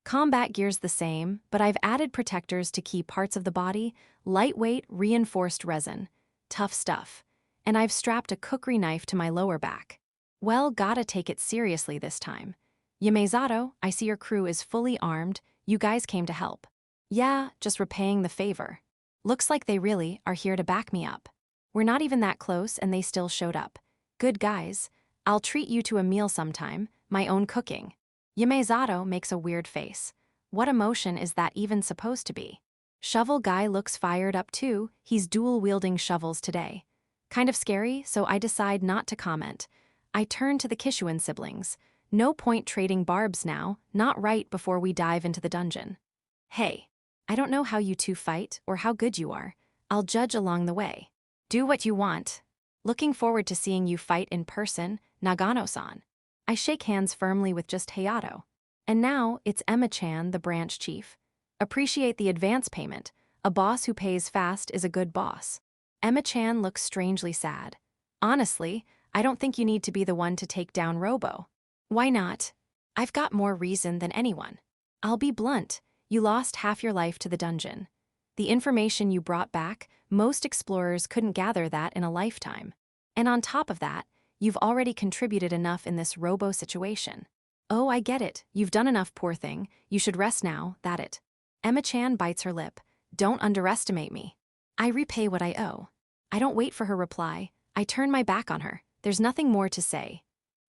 Speaker 1: Combat gear's the same, but I've added protectors to key parts of the body, lightweight, reinforced resin. Tough stuff. And I've strapped a kukri knife to my lower back. Well, gotta take it seriously this time. Yamezato, I see your crew is fully armed. You guys came to help. Yeah, just repaying the favor. Looks like they really are here to back me up. We're not even that close and they still showed up. Good guys. I'll treat you to a meal sometime, my own cooking. Yamezato makes a weird face. What emotion is that even supposed to be? Shovel guy looks fired up too. He's dual-wielding shovels today. Kind of scary, so I decide not to comment. I turn to the Kishuan siblings. No point trading barbs now, not right before we dive into the dungeon. Hey, I don't know how you two fight or how good you are. I'll judge along the way. Do what you want. Looking forward to seeing you fight in person, Nagano-san. I shake hands firmly with just Hayato. And now it's Emma-chan, the branch chief. Appreciate the advance payment. A boss who pays fast is a good boss. Emma-chan looks strangely sad. Honestly, I don't think you need to be the one to take down Robo. Why not? I've got more reason than anyone. I'll be blunt. You lost half your life to the dungeon. The information you brought back, most explorers couldn't gather that in a lifetime. And on top of that, you've already contributed enough in this Robo situation. Oh, I get it. You've done enough, poor thing. You should rest now, that it. Emma-chan bites her lip. Don't underestimate me. I repay what I owe. I don't wait for her reply. I turn my back on her. There's nothing more to say.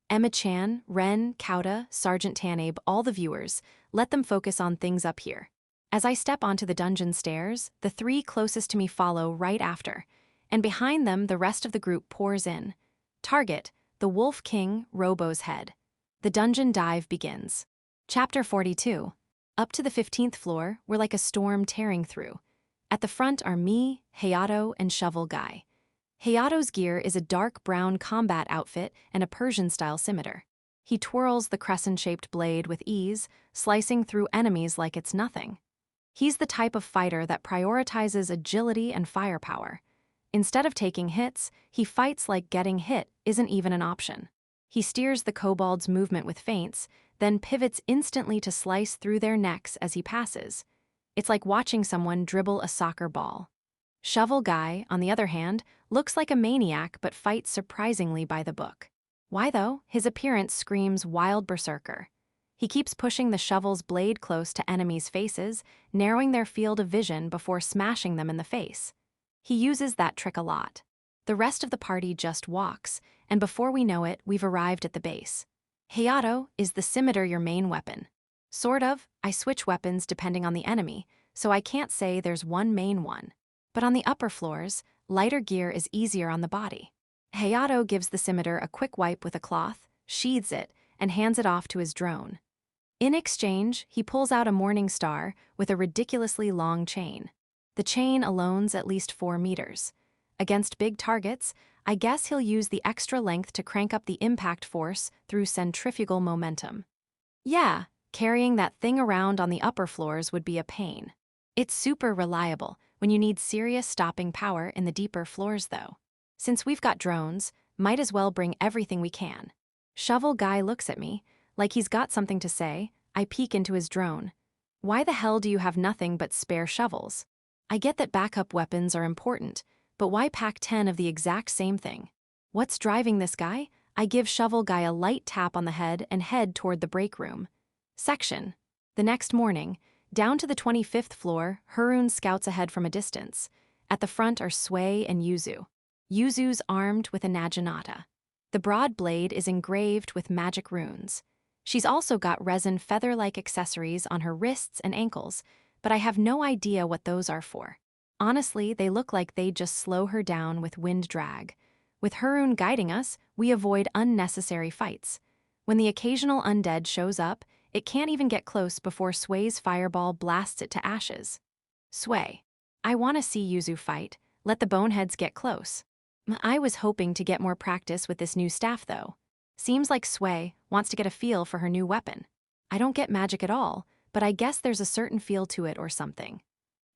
Speaker 1: Emma-chan, Ren, Kauta, Sergeant Tanabe, all the viewers, let them focus on things up here. As I step onto the dungeon stairs, the 3 closest to me follow right after, and behind them the rest of the group pours in. Target, the Wolf King, Robo's head. The dungeon dive begins. Chapter 42. Up to the 15th floor, we're like a storm tearing through. At the front are me, Hayato, and Shovel Guy. Hayato's gear is a dark brown combat outfit and a Persian-style scimitar. He twirls the crescent-shaped blade with ease, slicing through enemies like it's nothing. He's the type of fighter that prioritizes agility and firepower. Instead of taking hits, he fights like getting hit isn't even an option. He steers the kobolds' movement with feints, then pivots instantly to slice through their necks as he passes. It's like watching someone dribble a soccer ball. Shovel Guy, on the other hand, looks like a maniac but fights surprisingly by the book. Why though? His appearance screams wild berserker. He keeps pushing the shovel's blade close to enemies' faces, narrowing their field of vision before smashing them in the face. He uses that trick a lot. The rest of the party just walks, and before we know it, we've arrived at the base. Hayato, is the scimitar your main weapon? Sort of. I switch weapons depending on the enemy, so I can't say there's one main one. But on the upper floors, lighter gear is easier on the body. Hayato gives the scimitar a quick wipe with a cloth, sheathes it, and hands it off to his drone. In exchange, he pulls out a morning star with a ridiculously long chain. The chain alone's at least 4 meters. Against big targets, I guess he'll use the extra length to crank up the impact force through centrifugal momentum. Yeah, carrying that thing around on the upper floors would be a pain. It's super reliable when you need serious stopping power in the deeper floors though. Since we've got drones, might as well bring everything we can. Shovel Guy looks at me, like he's got something to say. I peek into his drone. Why the hell do you have nothing but spare shovels? I get that backup weapons are important, but why pack 10 of the exact same thing? What's driving this guy? I give Shovel Guy a light tap on the head and head toward the break room. Section. The next morning, down to the 25th floor, Harun scouts ahead from a distance. At the front are Sway and Yuzu. Yuzu's armed with a naginata. The broad blade is engraved with magic runes. She's also got resin feather-like accessories on her wrists and ankles, but I have no idea what those are for. Honestly, they look like they'd just slow her down with wind drag. With Harun guiding us, we avoid unnecessary fights. When the occasional undead shows up, it can't even get close before Sway's fireball blasts it to ashes. Sway. I want to see Yuzu fight. Let the boneheads get close. I was hoping to get more practice with this new staff though. Seems like Sway wants to get a feel for her new weapon. I don't get magic at all, but I guess there's a certain feel to it or something.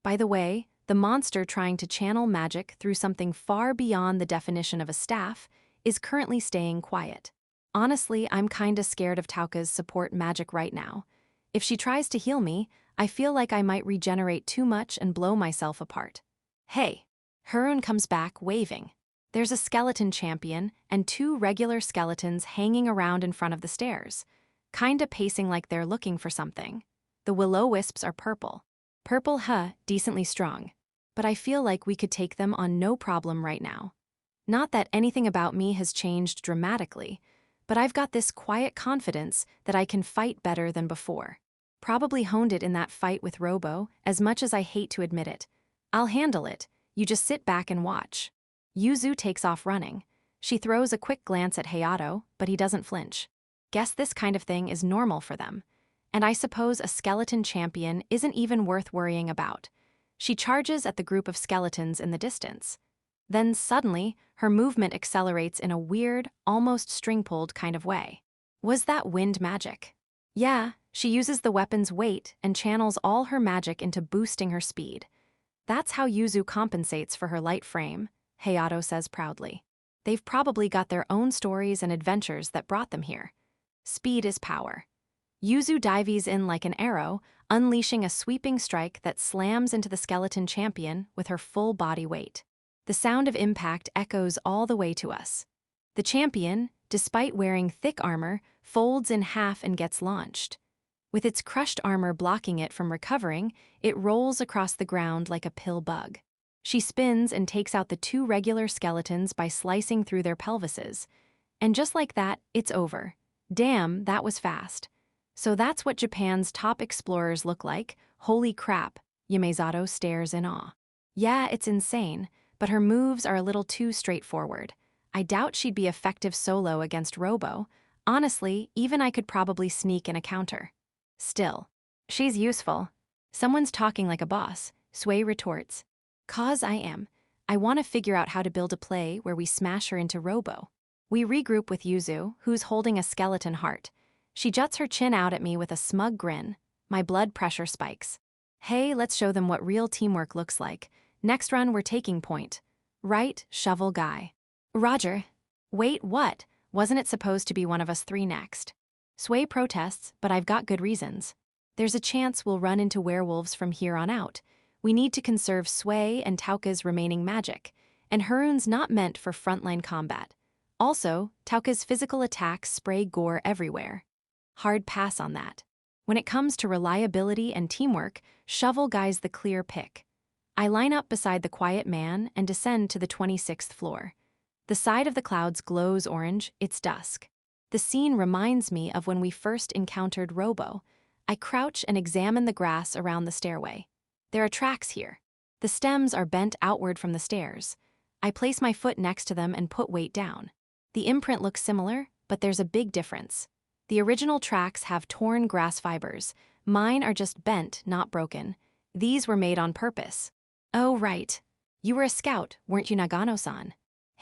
Speaker 1: By the way, the monster trying to channel magic through something far beyond the definition of a staff is currently staying quiet. Honestly, I'm kinda scared of Tauka's support magic right now. If she tries to heal me, I feel like I might regenerate too much and blow myself apart. Hey! Harun comes back, waving. There's a skeleton champion and 2 regular skeletons hanging around in front of the stairs, kinda pacing like they're looking for something. The will-o-wisps are purple. Purple, decently strong. But I feel like we could take them on no problem right now. Not that anything about me has changed dramatically, but I've got this quiet confidence that I can fight better than before. Probably honed it in that fight with Robo, as much as I hate to admit it. I'll handle it, you just sit back and watch. Yuzu takes off running. She throws a quick glance at Hayato, but he doesn't flinch. Guess this kind of thing is normal for them. And I suppose a skeleton champion isn't even worth worrying about. She charges at the group of skeletons in the distance. Then suddenly, her movement accelerates in a weird, almost string-pulled kind of way. Was that wind magic? Yeah, she uses the weapon's weight and channels all her magic into boosting her speed. That's how Yuzu compensates for her light frame, Hayato says proudly. They've probably got their own stories and adventures that brought them here. Speed is power. Yuzu dives in like an arrow, unleashing a sweeping strike that slams into the skeleton champion with her full body weight. The sound of impact echoes all the way to us. The champion, despite wearing thick armor, folds in half and gets launched. With its crushed armor blocking it from recovering, it rolls across the ground like a pill bug. She spins and takes out the 2 regular skeletons by slicing through their pelvises. And just like that, it's over. Damn, that was fast. So that's what Japan's top explorers look like. Holy crap, Yamezato stares in awe. Yeah, it's insane, but her moves are a little too straightforward. I doubt she'd be effective solo against Robo. Honestly, even I could probably sneak in a counter. Still, she's useful. Someone's talking like a boss, Sway retorts. 'Cause I am. I want to figure out how to build a play where we smash her into Robo. We regroup with Yuzu, who's holding a skeleton heart. She juts her chin out at me with a smug grin. My blood pressure spikes. Hey, let's show them what real teamwork looks like. Next run, we're taking point. Right, shovel guy. Roger. Wait, what? Wasn't it supposed to be one of us three next? Sway protests, but I've got good reasons. There's a chance we'll run into werewolves from here on out. We need to conserve Sway and Tauka's remaining magic, and Harun's not meant for frontline combat. Also, Tauka's physical attacks spray gore everywhere. Hard pass on that. When it comes to reliability and teamwork, Shovel Guy's the clear pick. I line up beside the quiet man and descend to the 26th floor. The side of the clouds glows orange, it's dusk. The scene reminds me of when we first encountered Robo. I crouch and examine the grass around the stairway. There are tracks here. The stems are bent outward from the stairs. I place my foot next to them and put weight down. The imprint looks similar, but there's a big difference. The original tracks have torn grass fibers. Mine are just bent, not broken. These were made on purpose. Oh, right. You were a scout, weren't you, Nagano-san?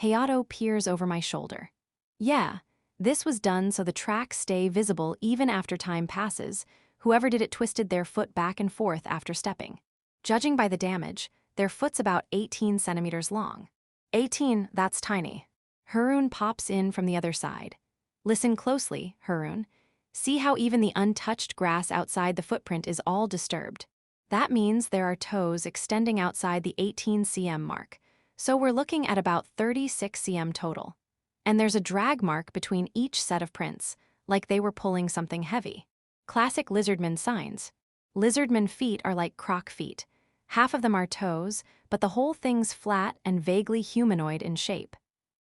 Speaker 1: Hayato peers over my shoulder. Yeah, this was done so the tracks stay visible even after time passes. Whoever did it twisted their foot back and forth after stepping. Judging by the damage, their foot's about 18 centimeters long. 18, that's tiny. Harun pops in from the other side. Listen closely, Harun. See how even the untouched grass outside the footprint is all disturbed. That means there are toes extending outside the 18 cm mark, so we're looking at about 36 cm total. And there's a drag mark between each set of prints, like they were pulling something heavy. Classic lizardman signs. Lizardman feet are like croc feet. Half of them are toes, but the whole thing's flat and vaguely humanoid in shape.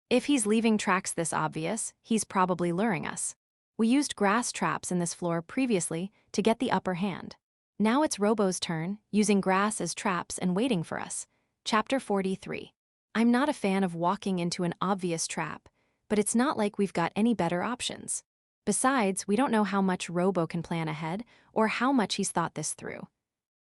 Speaker 1: If he's leaving tracks this obvious, he's probably luring us. We used grass traps in this floor previously to get the upper hand. Now it's Robo's turn, using grass as traps and waiting for us. Chapter 43. I'm not a fan of walking into an obvious trap, but it's not like we've got any better options. Besides, we don't know how much Robo can plan ahead or how much he's thought this through.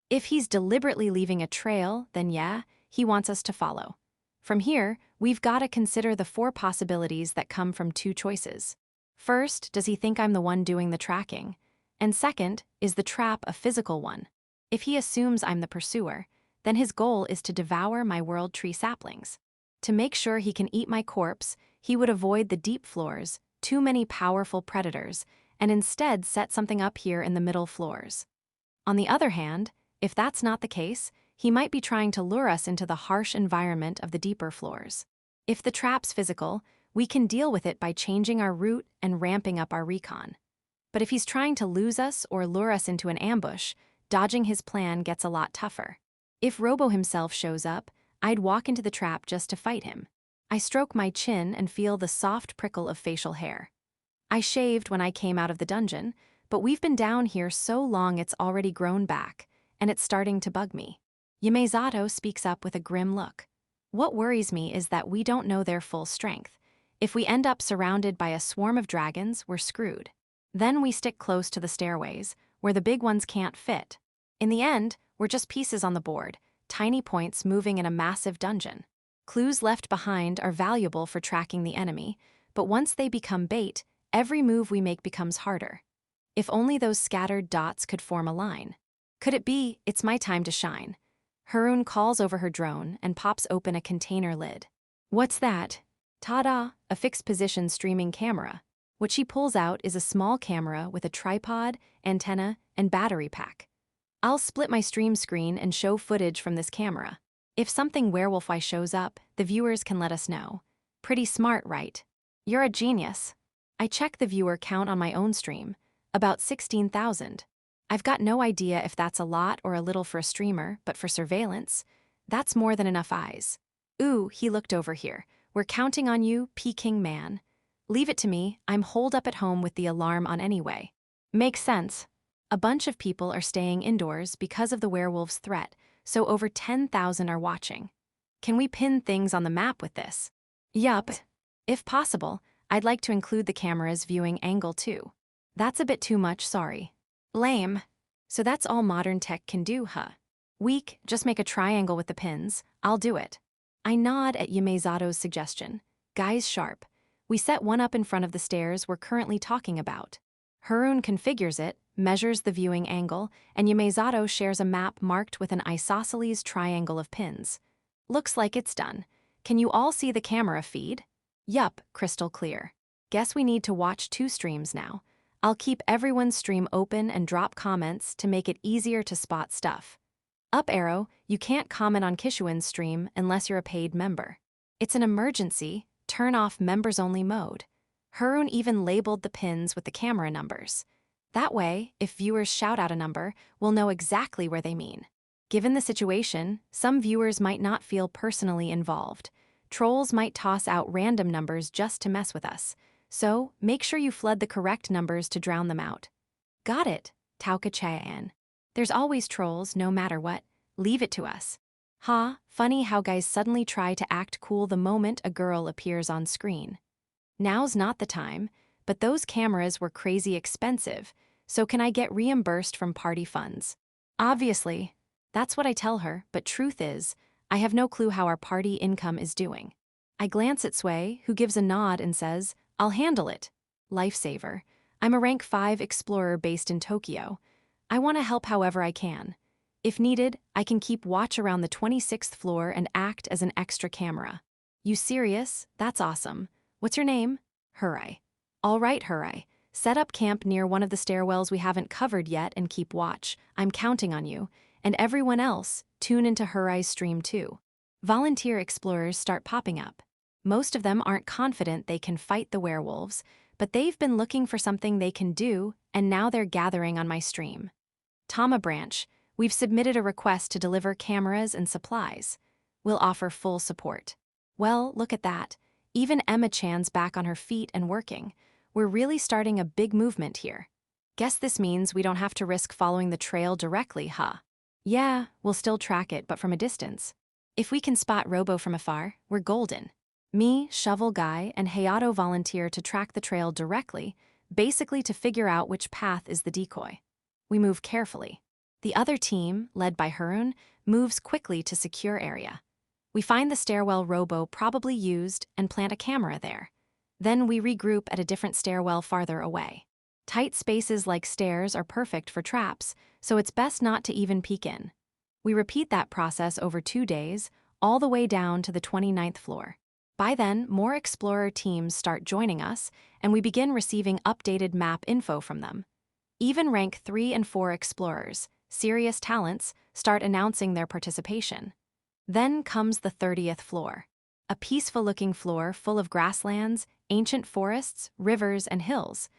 Speaker 1: If he's deliberately leaving a trail, then yeah, he wants us to follow. From here, we've got to consider the 4 possibilities that come from 2 choices. First, does he think I'm the one doing the tracking? And second, is the trap a physical one? If he assumes I'm the pursuer, then his goal is to devour my world tree saplings. To make sure he can eat my corpse, he would avoid the deep floors, too many powerful predators, and instead set something up here in the middle floors. On the other hand, if that's not the case, he might be trying to lure us into the harsh environment of the deeper floors. If the trap's physical, we can deal with it by changing our route and ramping up our recon. But if he's trying to lose us or lure us into an ambush, dodging his plan gets a lot tougher. If Robo himself shows up, I'd walk into the trap just to fight him. I stroke my chin and feel the soft prickle of facial hair. I shaved when I came out of the dungeon, but we've been down here so long it's already grown back, and it's starting to bug me. Yamezato speaks up with a grim look. What worries me is that we don't know their full strength. If we end up surrounded by a swarm of dragons, we're screwed. Then we stick close to the stairways, where the big ones can't fit. In the end, we're just pieces on the board, tiny points moving in a massive dungeon. Clues left behind are valuable for tracking the enemy, but once they become bait, every move we make becomes harder. If only those scattered dots could form a line. Could it be, it's my time to shine? Harun calls over her drone and pops open a container lid. What's that? Ta-da, a fixed-position streaming camera. What she pulls out is a small camera with a tripod, antenna, and battery pack. I'll split my stream screen and show footage from this camera. If something werewolf-y shows up, the viewers can let us know. Pretty smart, right? You're a genius. I check the viewer count on my own stream. About 16,000. I've got no idea if that's a lot or a little for a streamer, but for surveillance, that's more than enough eyes. Ooh, he looked over here. We're counting on you, Peking man. Leave it to me, I'm holed up at home with the alarm on anyway. Makes sense. A bunch of people are staying indoors because of the werewolf's threat, so over 10,000 are watching. Can we pin things on the map with this? Yup. If possible, I'd like to include the camera's viewing angle too. That's a bit too much, sorry. Lame. So that's all modern tech can do, huh? Weak, just make a triangle with the pins. I'll do it. I nod at Yamezato's suggestion. Guy's sharp. We set one up in front of the stairs we're currently talking about. Harun configures it, measures the viewing angle, and Yamezato shares a map marked with an isosceles triangle of pins. Looks like it's done. Can you all see the camera feed? Yup, crystal clear. Guess we need to watch 2 streams now. I'll keep everyone's stream open and drop comments to make it easier to spot stuff. Up arrow, you can't comment on Kishuin's stream unless you're a paid member. It's an emergency, turn off members-only mode. Harun even labeled the pins with the camera numbers. That way, if viewers shout out a number, we'll know exactly where they mean. Given the situation, some viewers might not feel personally involved. Trolls might toss out random numbers just to mess with us. So, make sure you flood the correct numbers to drown them out. Got it, Tauka Chayan. There's always trolls, no matter what. Leave it to us. Funny how guys suddenly try to act cool the moment a girl appears on screen. Now's not the time, but those cameras were crazy expensive, so can I get reimbursed from party funds? Obviously. That's what I tell her, but truth is, I have no clue how our party income is doing. I glance at Sway, who gives a nod and says, I'll handle it. Lifesaver. I'm a rank 5 explorer based in Tokyo. I want to help however I can. If needed, I can keep watch around the 26th floor and act as an extra camera. You serious? That's awesome. What's your name? Hurai. All right, Hurai. Set up camp near one of the stairwells we haven't covered yet and keep watch. I'm counting on you. And everyone else, tune into Hurai's stream too. Volunteer explorers start popping up. Most of them aren't confident they can fight the werewolves, but they've been looking for something they can do, and now they're gathering on my stream. Tama Branch, we've submitted a request to deliver cameras and supplies. We'll offer full support. Well, look at that. Even Emma-chan's back on her feet and working. We're really starting a big movement here. Guess this means we don't have to risk following the trail directly, huh? Yeah, we'll still track it, but from a distance. If we can spot Robo from afar, we're golden. Me, Shovel Guy, and Hayato volunteer to track the trail directly, basically to figure out which path is the decoy. We move carefully. The other team, led by Harun, moves quickly to secure area. We find the stairwell Robo probably used and plant a camera there. Then we regroup at a different stairwell farther away. Tight spaces like stairs are perfect for traps, so it's best not to even peek in. We repeat that process over 2 days, all the way down to the 29th floor. By then, more explorer teams start joining us, and we begin receiving updated map info from them. Even rank 3 and 4 explorers, serious talents, start announcing their participation. Then comes the 30th floor. A peaceful-looking floor full of grasslands, ancient forests, rivers, and hills.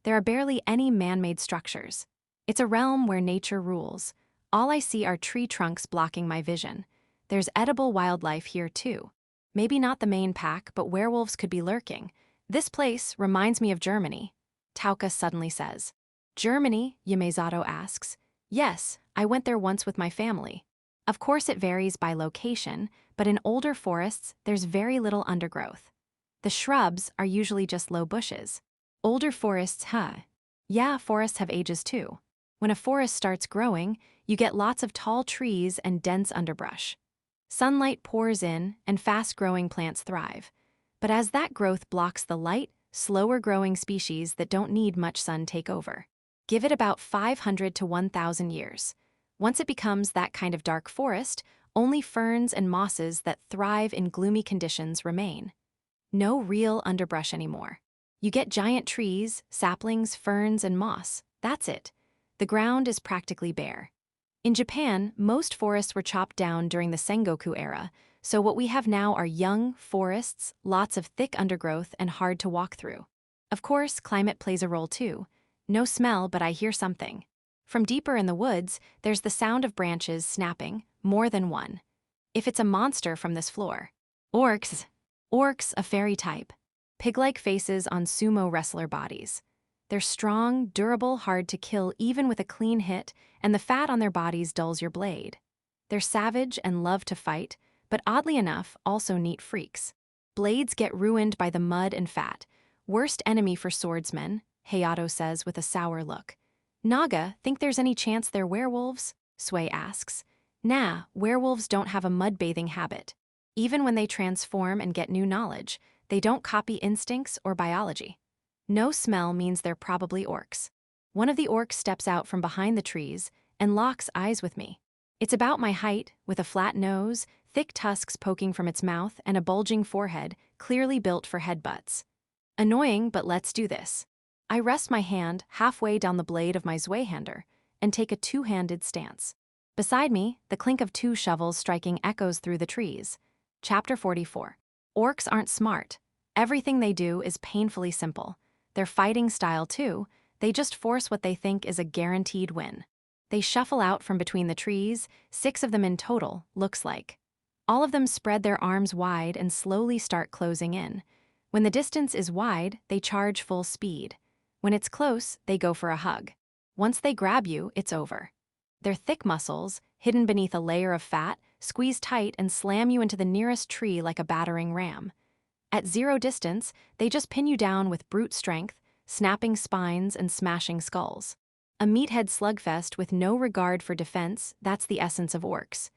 Speaker 1: There are barely any man-made structures. It's a realm where nature rules. All I see are tree trunks blocking my vision. There's edible wildlife here too. Maybe not the main pack, but werewolves could be lurking. This place reminds me of Germany, Tauka suddenly says. Germany? Yamezato asks. Yes, I went there once with my family. Of course it varies by location, but in older forests, there's very little undergrowth. The shrubs are usually just low bushes. Older forests, Yeah, forests have ages too. When a forest starts growing, you get lots of tall trees and dense underbrush. Sunlight pours in, and fast-growing plants thrive. But as that growth blocks the light, slower-growing species that don't need much sun take over. Give it about 500 to 1,000 years. Once it becomes that kind of dark forest, only ferns and mosses that thrive in gloomy conditions remain. No real underbrush anymore. You get giant trees, saplings, ferns, and moss. That's it. The ground is practically bare. In Japan, most forests were chopped down during the Sengoku era, so what we have now are young forests, lots of thick undergrowth, and hard to walk through. Of course, climate plays a role too. No smell, but I hear something. From deeper in the woods, there's the sound of branches snapping, more than one. If it's a monster from this floor. Orcs, a fairy type. Pig-like faces on sumo wrestler bodies. They're strong, durable, hard to kill even with a clean hit, and the fat on their bodies dulls your blade. They're savage and love to fight, but oddly enough, also neat freaks. Blades get ruined by the mud and fat. Worst enemy for swordsmen, Hayato says with a sour look. Naga, think there's any chance they're werewolves? Sway asks. Nah, werewolves don't have a mud-bathing habit. Even when they transform and get new knowledge, they don't copy instincts or biology. No smell means they're probably orcs. One of the orcs steps out from behind the trees and locks eyes with me. It's about my height, with a flat nose, thick tusks poking from its mouth, and a bulging forehead, clearly built for headbutts. Annoying, but let's do this. I rest my hand halfway down the blade of my Zweihander and take a two-handed stance. Beside me, the clink of two shovels striking echoes through the trees. Chapter 44. Orcs aren't smart. Everything they do is painfully simple. Their fighting style, too, they just force what they think is a guaranteed win. They shuffle out from between the trees, 6 of them in total, looks like. All of them spread their arms wide and slowly start closing in. When the distance is wide, they charge full speed. When it's close, they go for a hug. Once they grab you, it's over. Their thick muscles, hidden beneath a layer of fat, squeeze tight and slam you into the nearest tree like a battering ram. At zero distance, they just pin you down with brute strength, snapping spines and smashing skulls. A meathead slugfest with no regard for defense, that's the essence of orcs.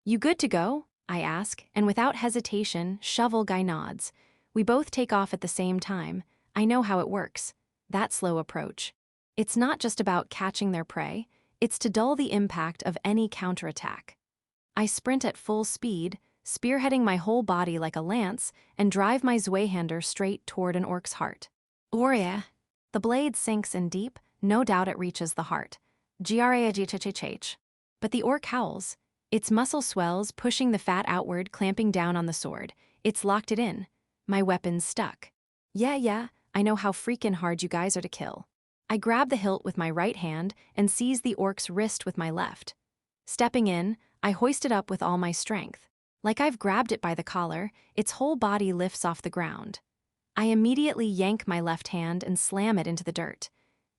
Speaker 1: "You good to go?" I ask, and without hesitation, Shovel Guy nods. We both take off at the same time. I know how it works. That slow approach. It's not just about catching their prey, it's to dull the impact of any counterattack. I sprint at full speed, spearheading my whole body like a lance, and drive my Zweihander straight toward an orc's heart. Or yeah. The blade sinks in deep, no doubt it reaches the heart. Grachchh. But the orc howls. Its muscle swells, pushing the fat outward, clamping down on the sword. It's locked it in. My weapon's stuck. Yeah, I know how freaking hard you guys are to kill. I grab the hilt with my right hand and seize the orc's wrist with my left. Stepping in, I hoist it up with all my strength. Like I've grabbed it by the collar, its whole body lifts off the ground. I immediately yank my left hand and slam it into the dirt.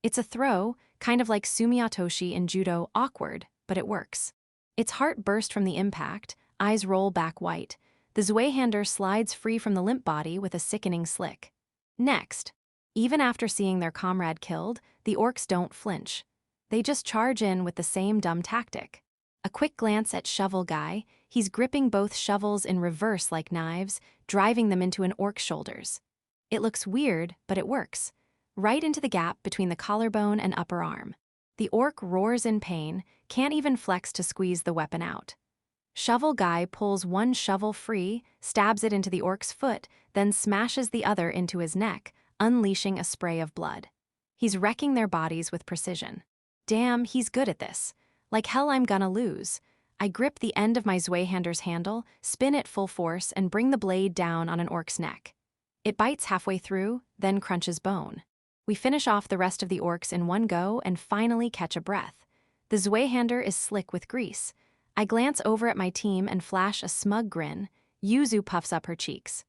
Speaker 1: It's a throw, kind of like sumiatoshi in judo, awkward, but it works. Its heart bursts from the impact, eyes roll back white. The Zweihander slides free from the limp body with a sickening slick. Next, even after seeing their comrade killed, the orcs don't flinch. They just charge in with the same dumb tactic. A quick glance at Shovel Guy, he's gripping both shovels in reverse like knives, driving them into an orc's shoulders. It looks weird, but it works. Right into the gap between the collarbone and upper arm. The orc roars in pain, can't even flex to squeeze the weapon out. Shovel Guy pulls one shovel free, stabs it into the orc's foot, then smashes the other into his neck, unleashing a spray of blood. He's wrecking their bodies with precision. Damn, he's good at this. Like hell I'm gonna lose. I grip the end of my Zweihander's handle, spin it full force, and bring the blade down on an orc's neck. It bites halfway through, then crunches bone. We finish off the rest of the orcs in one go and finally catch a breath. The Zweihander is slick with grease. I glance over at my team and flash a smug grin. Yuzu puffs up her cheeks.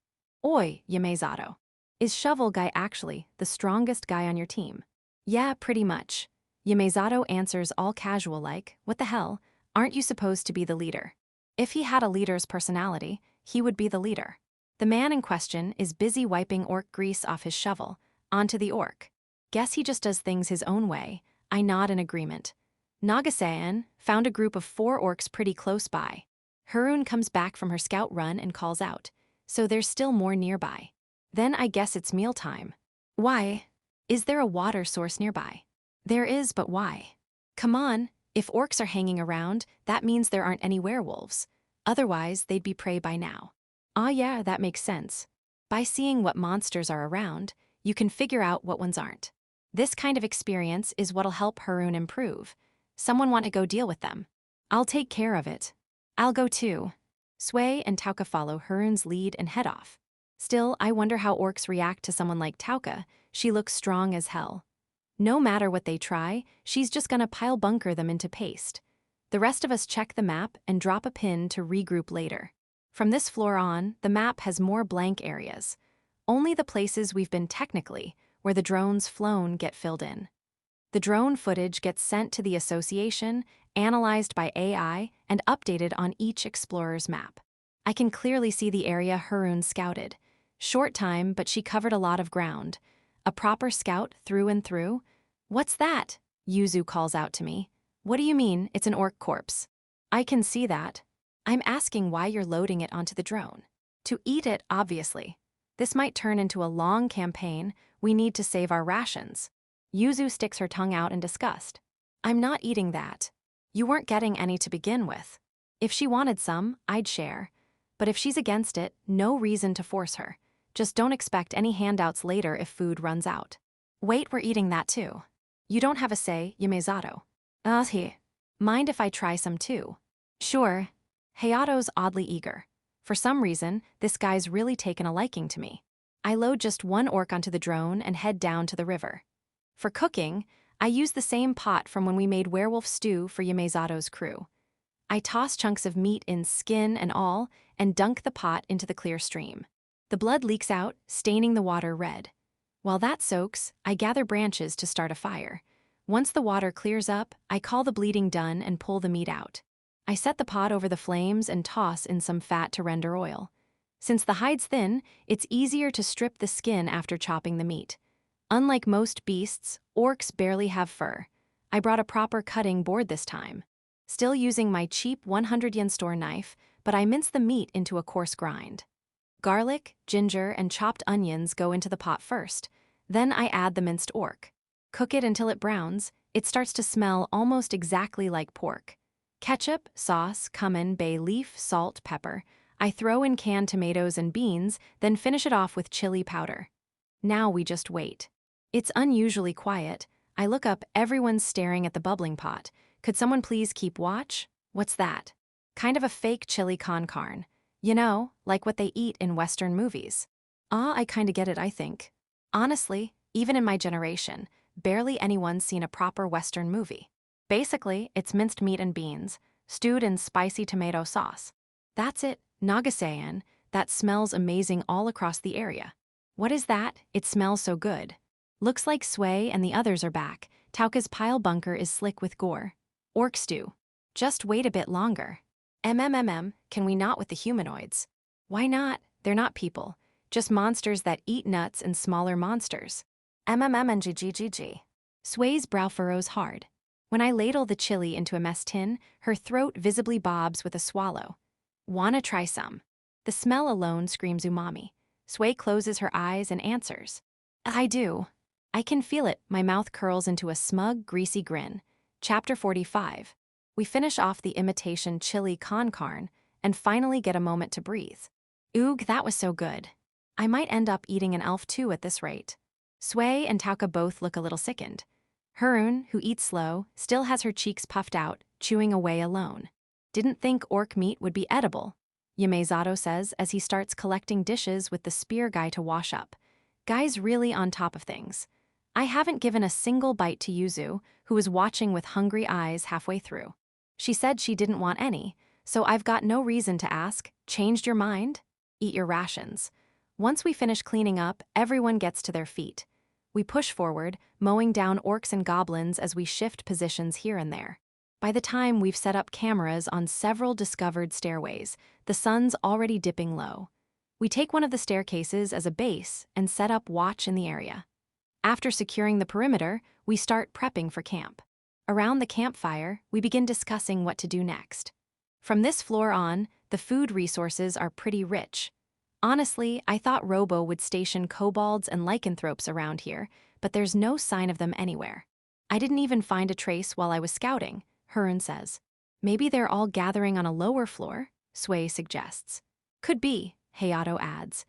Speaker 1: Oi, Yamezato. Is Shovel Guy actually the strongest guy on your team? Yeah, pretty much. Yamezato answers all casual like, what the hell, aren't you supposed to be the leader? If he had a leader's personality, he would be the leader. The man in question is busy wiping orc grease off his shovel, onto the orc. Guess he just does things his own way. I nod in agreement. Nagasayan found a group of 4 orcs pretty close by. Harun comes back from her scout run and calls out, so there's still more nearby. Then I guess it's mealtime. Why? Is there a water source nearby? There is, but why? Come on, if orcs are hanging around, that means there aren't any werewolves. Otherwise, they'd be prey by now. Ah yeah, that makes sense. By seeing what monsters are around, you can figure out what ones aren't. This kind of experience is what'll help Harun improve. Someone want to go deal with them? I'll take care of it. I'll go too. Sway and Tauka follow Harun's lead and head off. Still, I wonder how orcs react to someone like Tauka. She looks strong as hell. No matter what they try, she's just gonna pile bunker them into paste. The rest of us check the map and drop a pin to regroup later. From this floor on, the map has more blank areas. Only the places we've been technically, where the drones flown, get filled in. The drone footage gets sent to the association, analyzed by AI, and updated on each explorer's map. I can clearly see the area Harun scouted. Short time, but she covered a lot of ground. A proper scout through and through. What's that? Yuzu calls out to me. What do you mean, it's an orc corpse? I can see that. I'm asking why you're loading it onto the drone. To eat it, obviously. This might turn into a long campaign. We need to save our rations. Yuzu sticks her tongue out in disgust. I'm not eating that. You weren't getting any to begin with. If she wanted some, I'd share. But if she's against it, no reason to force her. Just don't expect any handouts later if food runs out. Wait, we're eating that too. You don't have a say, Yamezato. He. Mind if I try some too? Sure. Hayato's oddly eager. For some reason, this guy's really taken a liking to me. I load just one orc onto the drone and head down to the river. For cooking, I use the same pot from when we made werewolf stew for Yamezato's crew. I toss chunks of meat in skin and all and dunk the pot into the clear stream. The blood leaks out, staining the water red. While that soaks, I gather branches to start a fire. Once the water clears up, I call the bleeding done and pull the meat out. I set the pot over the flames and toss in some fat to render oil. Since the hide's thin, it's easier to strip the skin after chopping the meat. Unlike most beasts, orcs barely have fur. I brought a proper cutting board this time. Still using my cheap 100-yen store knife, but I mince the meat into a coarse grind. Garlic, ginger, and chopped onions go into the pot first. Then I add the minced orc. Cook it until it browns. It starts to smell almost exactly like pork. Ketchup, sauce, cumin, bay leaf, salt, pepper. I throw in canned tomatoes and beans, then finish it off with chili powder. Now we just wait. It's unusually quiet. I look up, everyone's staring at the bubbling pot. Could someone please keep watch? What's that? Kind of a fake chili con carne. You know, like what they eat in Western movies. I kinda get it, I think. Honestly, even in my generation, barely anyone's seen a proper Western movie. Basically, it's minced meat and beans, stewed in spicy tomato sauce. That's it, Nagasayan, that smells amazing all across the area. What is that? It smells so good. Looks like Sway and the others are back. Tauka's pile bunker is slick with gore. Orc stew. Just wait a bit longer. Can we not with the humanoids? Why not? They're not people. Just monsters that eat nuts and smaller monsters. GGGG. Sway's brow furrows hard. When I ladle the chili into a mess tin, her throat visibly bobs with a swallow. Wanna try some? The smell alone screams umami. Sway closes her eyes and answers. I do. I can feel it. My mouth curls into a smug, greasy grin. Chapter 45. We finish off the imitation chili con carne and finally get a moment to breathe. Oog, that was so good. I might end up eating an elf too at this rate. Sway and Tauka both look a little sickened. Harun, who eats slow, still has her cheeks puffed out, chewing away alone. Didn't think orc meat would be edible, Yamezato says as he starts collecting dishes with the spear guy to wash up. Guy's really on top of things. I haven't given a single bite to Yuzu, who was watching with hungry eyes halfway through. She said she didn't want any, so I've got no reason to ask, changed your mind? Eat your rations. Once we finish cleaning up, everyone gets to their feet. We push forward, mowing down orcs and goblins as we shift positions here and there. By the time we've set up cameras on several discovered stairways, the sun's already dipping low. We take one of the staircases as a base and set up watch in the area. After securing the perimeter, we start prepping for camp. Around the campfire, we begin discussing what to do next. From this floor on, the food resources are pretty rich. Honestly, I thought Robo would station kobolds and lycanthropes around here, but there's no sign of them anywhere. I didn't even find a trace while I was scouting, Harun says. Maybe they're all gathering on a lower floor, Sway suggests. Could be, Hayato adds.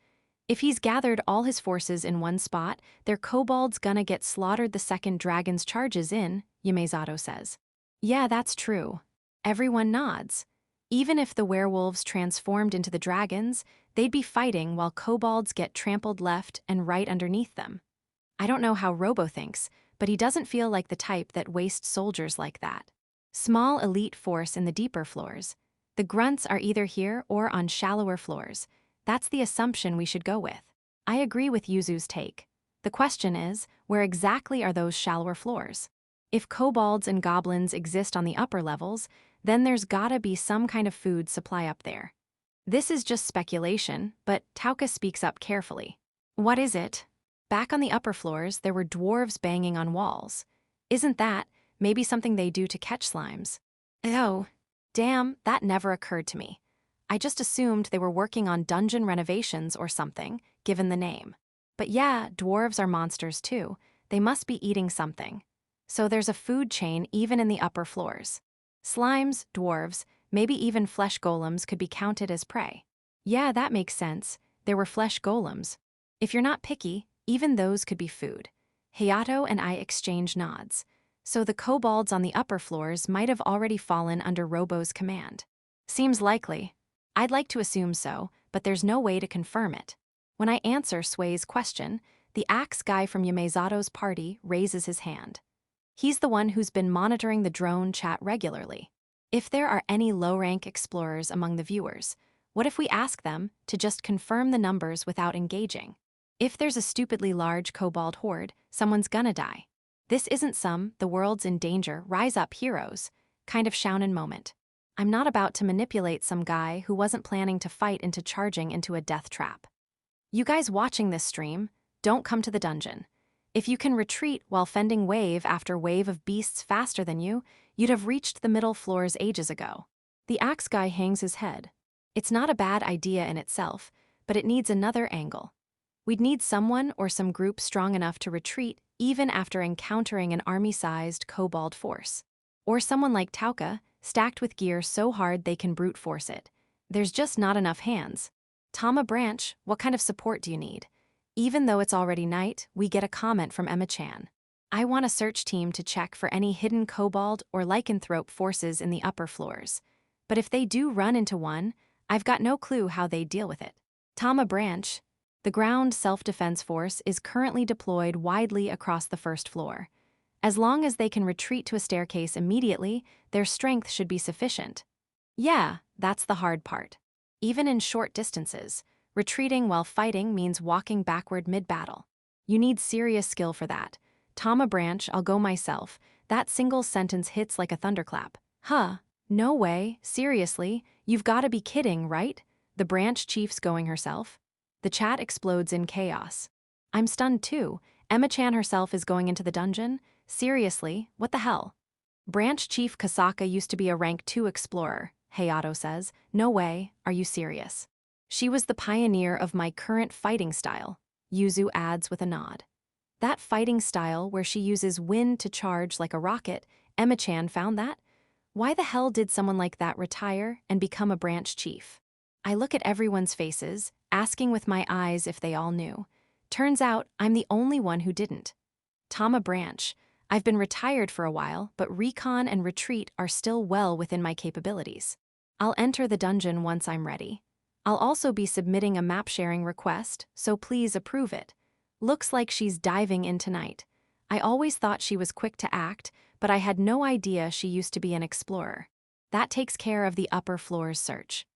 Speaker 1: If he's gathered all his forces in one spot, their kobolds gonna get slaughtered the second dragon's charges in, Yamezato says. Yeah, that's true. Everyone nods. Even if the werewolves transformed into the dragons, they'd be fighting while kobolds get trampled left and right underneath them. I don't know how Robo thinks, but he doesn't feel like the type that wastes soldiers like that. Small elite force in the deeper floors. The grunts are either here or on shallower floors. That's the assumption we should go with. I agree with Yuzu's take. The question is, where exactly are those shallower floors? If kobolds and goblins exist on the upper levels, then there's gotta be some kind of food supply up there. This is just speculation, but Tauka speaks up carefully. What is it? Back on the upper floors, there were dwarves banging on walls. Isn't that maybe something they do to catch slimes? Oh, damn, that never occurred to me. I just assumed they were working on dungeon renovations or something, given the name. But yeah, dwarves are monsters too. they must be eating something. So there's a food chain even in the upper floors. Slimes, dwarves, maybe even flesh golems could be counted as prey. Yeah, that makes sense. There were flesh golems. If you're not picky, even those could be food. Hayato and I exchange nods. So the kobolds on the upper floors might have already fallen under Robo's command. Seems likely. I'd like to assume so, but there's no way to confirm it. When I answer Sway's question, the axe guy from Yamezato's party raises his hand. He's the one who's been monitoring the drone chat regularly. If there are any low-rank explorers among the viewers, what if we ask them to just confirm the numbers without engaging? If there's a stupidly large kobold horde, someone's gonna die. This isn't some, the world's in danger, rise up heroes, kind of shounen moment. I'm not about to manipulate some guy who wasn't planning to fight into charging into a death trap. You guys watching this stream, don't come to the dungeon. If you can retreat while fending wave after wave of beasts faster than you, you'd have reached the middle floors ages ago. The axe guy hangs his head. It's not a bad idea in itself, but it needs another angle. We'd need someone or some group strong enough to retreat even after encountering an army-sized kobold force. Or someone like Tauka, stacked with gear so hard they can brute force it. There's just not enough hands. Tama Branch, what kind of support do you need? Even though it's already night, we get a comment from Emma-chan. I want a search team to check for any hidden kobold or lycanthrope forces in the upper floors. But if they do run into one, I've got no clue how they deal with it. Tama Branch, the ground self-defense force is currently deployed widely across the first floor. As long as they can retreat to a staircase immediately, their strength should be sufficient. Yeah, that's the hard part. Even in short distances, retreating while fighting means walking backward mid-battle. You need serious skill for that. Tama Branch, I'll go myself. That single sentence hits like a thunderclap. Huh, no way, seriously, you've gotta be kidding, right? The branch chief's going herself? The chat explodes in chaos. I'm stunned too. Emma-chan herself is going into the dungeon? Seriously, what the hell? Branch Chief Kasaka used to be a rank 2 explorer, Hayato says. No way, are you serious? She was the pioneer of my current fighting style, Yuzu adds with a nod. That fighting style where she uses wind to charge like a rocket, Emma-chan found that? Why the hell did someone like that retire and become a branch chief? I look at everyone's faces, asking with my eyes if they all knew. Turns out I'm the only one who didn't. Tama Branch, I've been retired for a while, but recon and retreat are still well within my capabilities. I'll enter the dungeon once I'm ready. I'll also be submitting a map sharing request, so please approve it. Looks like she's diving in tonight. I always thought she was quick to act, but I had no idea she used to be an explorer. That takes care of the upper floors search.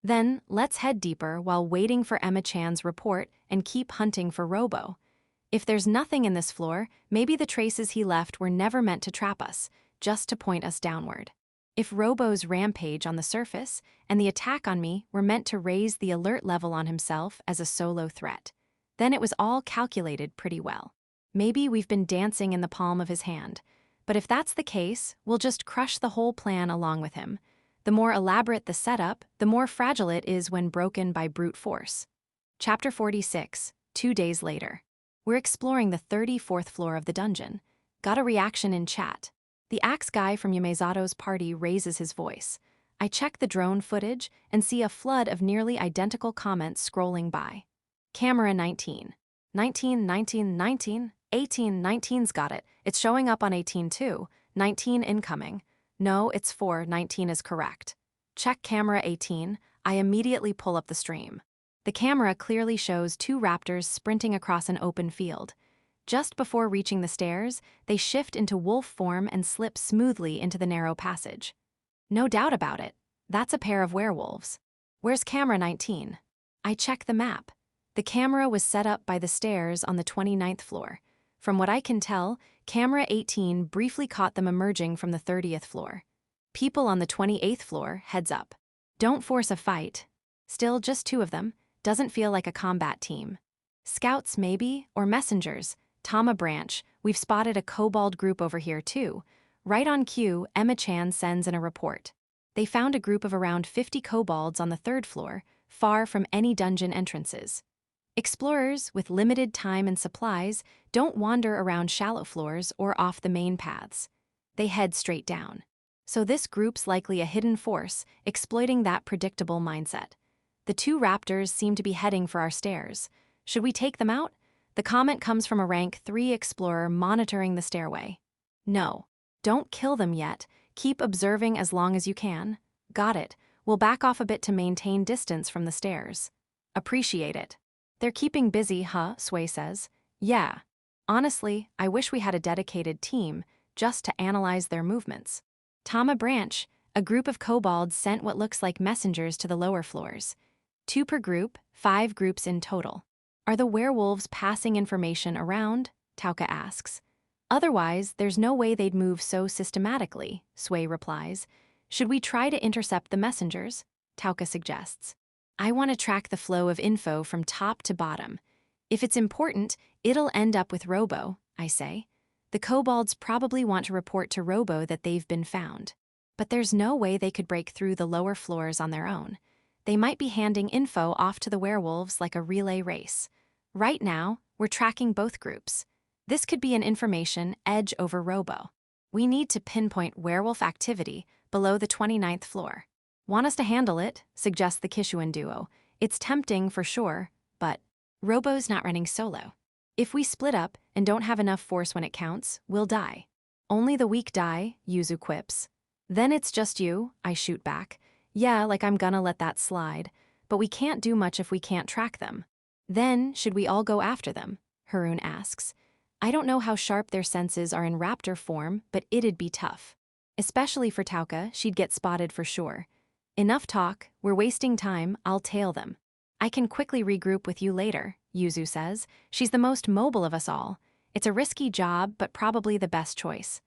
Speaker 1: Then, let's head deeper while waiting for Emma-chan's report and keep hunting for Robo. If there's nothing in this floor, maybe the traces he left were never meant to trap us, just to point us downward. If Robo's rampage on the surface and the attack on me were meant to raise the alert level on himself as a solo threat, then it was all calculated pretty well. Maybe we've been dancing in the palm of his hand. But if that's the case, we'll just crush the whole plan along with him. The more elaborate the setup, the more fragile it is when broken by brute force. Chapter 46, 2 days later. We're exploring the 34th floor of the dungeon. Got a reaction in chat. The axe guy from Yamezato's party raises his voice. I check the drone footage and see a flood of nearly identical comments scrolling by. Camera 19. 19, 19, 19, 18, 19's got it. It's showing up on 18 too. 19 incoming. No, it's 4, 19 is correct. Check camera 18, I immediately pull up the stream. The camera clearly shows 2 raptors sprinting across an open field. Just before reaching the stairs, they shift into wolf form and slip smoothly into the narrow passage. No doubt about it, that's a pair of werewolves. Where's camera 19? I check the map. The camera was set up by the stairs on the 29th floor. From what I can tell, camera 18 briefly caught them emerging from the 30th floor. People on the 28th floor, heads up. Don't force a fight. Still, just 2 of them. Doesn't feel like a combat team. Scouts maybe, or messengers. Tama Branch, we've spotted a kobold group over here too. Right on cue, Emma-chan sends in a report. They found a group of around 50 kobolds on the 3rd floor, far from any dungeon entrances. Explorers, with limited time and supplies, don't wander around shallow floors or off the main paths. They head straight down. So this group's likely a hidden force, exploiting that predictable mindset. The two raptors seem to be heading for our stairs. Should we take them out? The comment comes from a rank 3 explorer monitoring the stairway. No. Don't kill them yet. Keep observing as long as you can. Got it. We'll back off a bit to maintain distance from the stairs. Appreciate it. They're keeping busy, huh? Sway says. Yeah. Honestly, I wish we had a dedicated team just to analyze their movements. Tama Branch, a group of kobolds sent what looks like messengers to the lower floors. 2 per group, 5 groups in total. Are the werewolves passing information around? Tauka asks. Otherwise, there's no way they'd move so systematically, Sway replies. Should we try to intercept the messengers? Tauka suggests. I want to track the flow of info from top to bottom. If it's important, it'll end up with Robo, I say. The kobolds probably want to report to Robo that they've been found. But there's no way they could break through the lower floors on their own. They might be handing info off to the werewolves like a relay race. Right now, we're tracking both groups. This could be an information edge over Robo. We need to pinpoint werewolf activity below the 29th floor. Want us to handle it, suggests the Kishuan duo. It's tempting for sure, but Robo's not running solo. If we split up and don't have enough force when it counts, we'll die. Only the weak die, Yuzu quips. Then it's just you, I shoot back. Yeah, like I'm gonna let that slide. But we can't do much if we can't track them. Then, should we all go after them? Haroon asks. I don't know how sharp their senses are in raptor form, but it'd be tough. Especially for Tauka, she'd get spotted for sure. Enough talk, we're wasting time, I'll tail them. I can quickly regroup with you later, Yuzu says. She's the most mobile of us all. It's a risky job, but probably the best choice.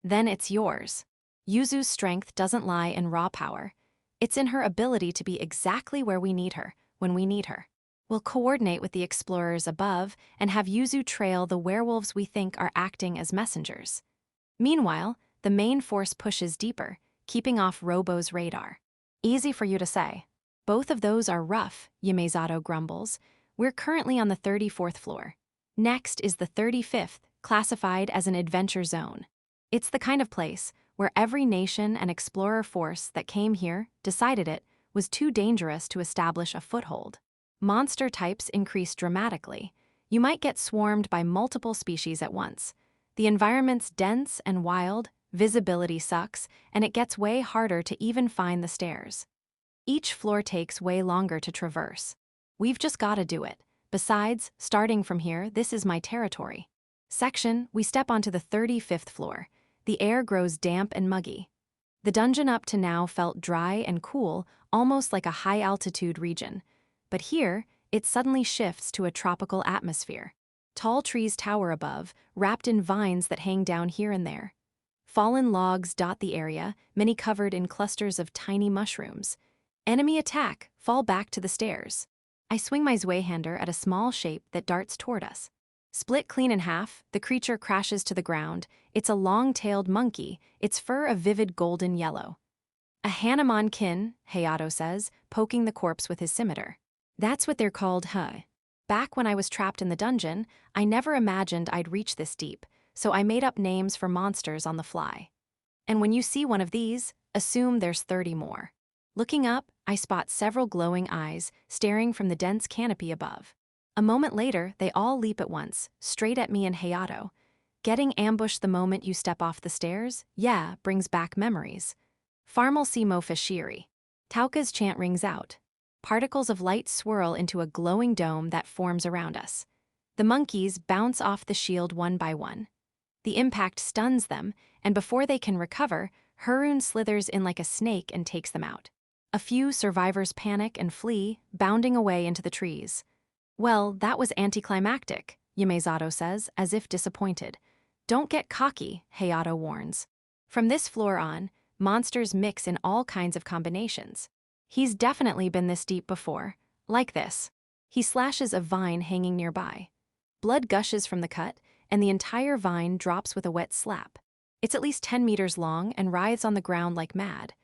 Speaker 1: Then it's yours. Yuzu's strength doesn't lie in raw power. It's in her ability to be exactly where we need her, when we need her. We'll coordinate with the explorers above and have Yuzu trail the werewolves we think are acting as messengers. Meanwhile, the main force pushes deeper, keeping off Robo's radar. Easy for you to say. Both of those are rough, Yamezato grumbles. We're currently on the 34th floor. Next is the 35th, classified as an adventure zone. It's the kind of place where every nation and explorer force that came here decided it was too dangerous to establish a foothold. Monster types increase dramatically. You might get swarmed by multiple species at once. The environment's dense and wild, visibility sucks, and it gets way harder to even find the stairs. Each floor takes way longer to traverse. We've just gotta do it. Besides, starting from here, this is my territory. Section, we step onto the 35th floor. The air grows damp and muggy. The dungeon up to now felt dry and cool, almost like a high-altitude region. But here, it suddenly shifts to a tropical atmosphere. Tall trees tower above, wrapped in vines that hang down here and there. Fallen logs dot the area, many covered in clusters of tiny mushrooms. Enemy attack, fall back to the stairs. I swing my Zweihander at a small shape that darts toward us. Split clean in half, the creature crashes to the ground. It's a long-tailed monkey, its fur a vivid golden yellow. A Hanemon kin, Hayato says, poking the corpse with his scimitar. That's what they're called, huh? Back when I was trapped in the dungeon, I never imagined I'd reach this deep, so I made up names for monsters on the fly. And when you see one of these, assume there's 30 more. Looking up, I spot several glowing eyes staring from the dense canopy above. A moment later, they all leap at once, straight at me and Hayato. Getting ambushed the moment you step off the stairs, yeah, brings back memories. Farmal Simo Fashiri. Tauka's chant rings out. Particles of light swirl into a glowing dome that forms around us. The monkeys bounce off the shield one by one. The impact stuns them, and before they can recover, Haroon slithers in like a snake and takes them out. A few survivors panic and flee, bounding away into the trees. Well, that was anticlimactic, Yamezato says, as if disappointed. Don't get cocky, Hayato warns. From this floor on, monsters mix in all kinds of combinations. He's definitely been this deep before. Like this. He slashes a vine hanging nearby. Blood gushes from the cut, and the entire vine drops with a wet slap. It's at least 10 meters long and writhes on the ground like mad.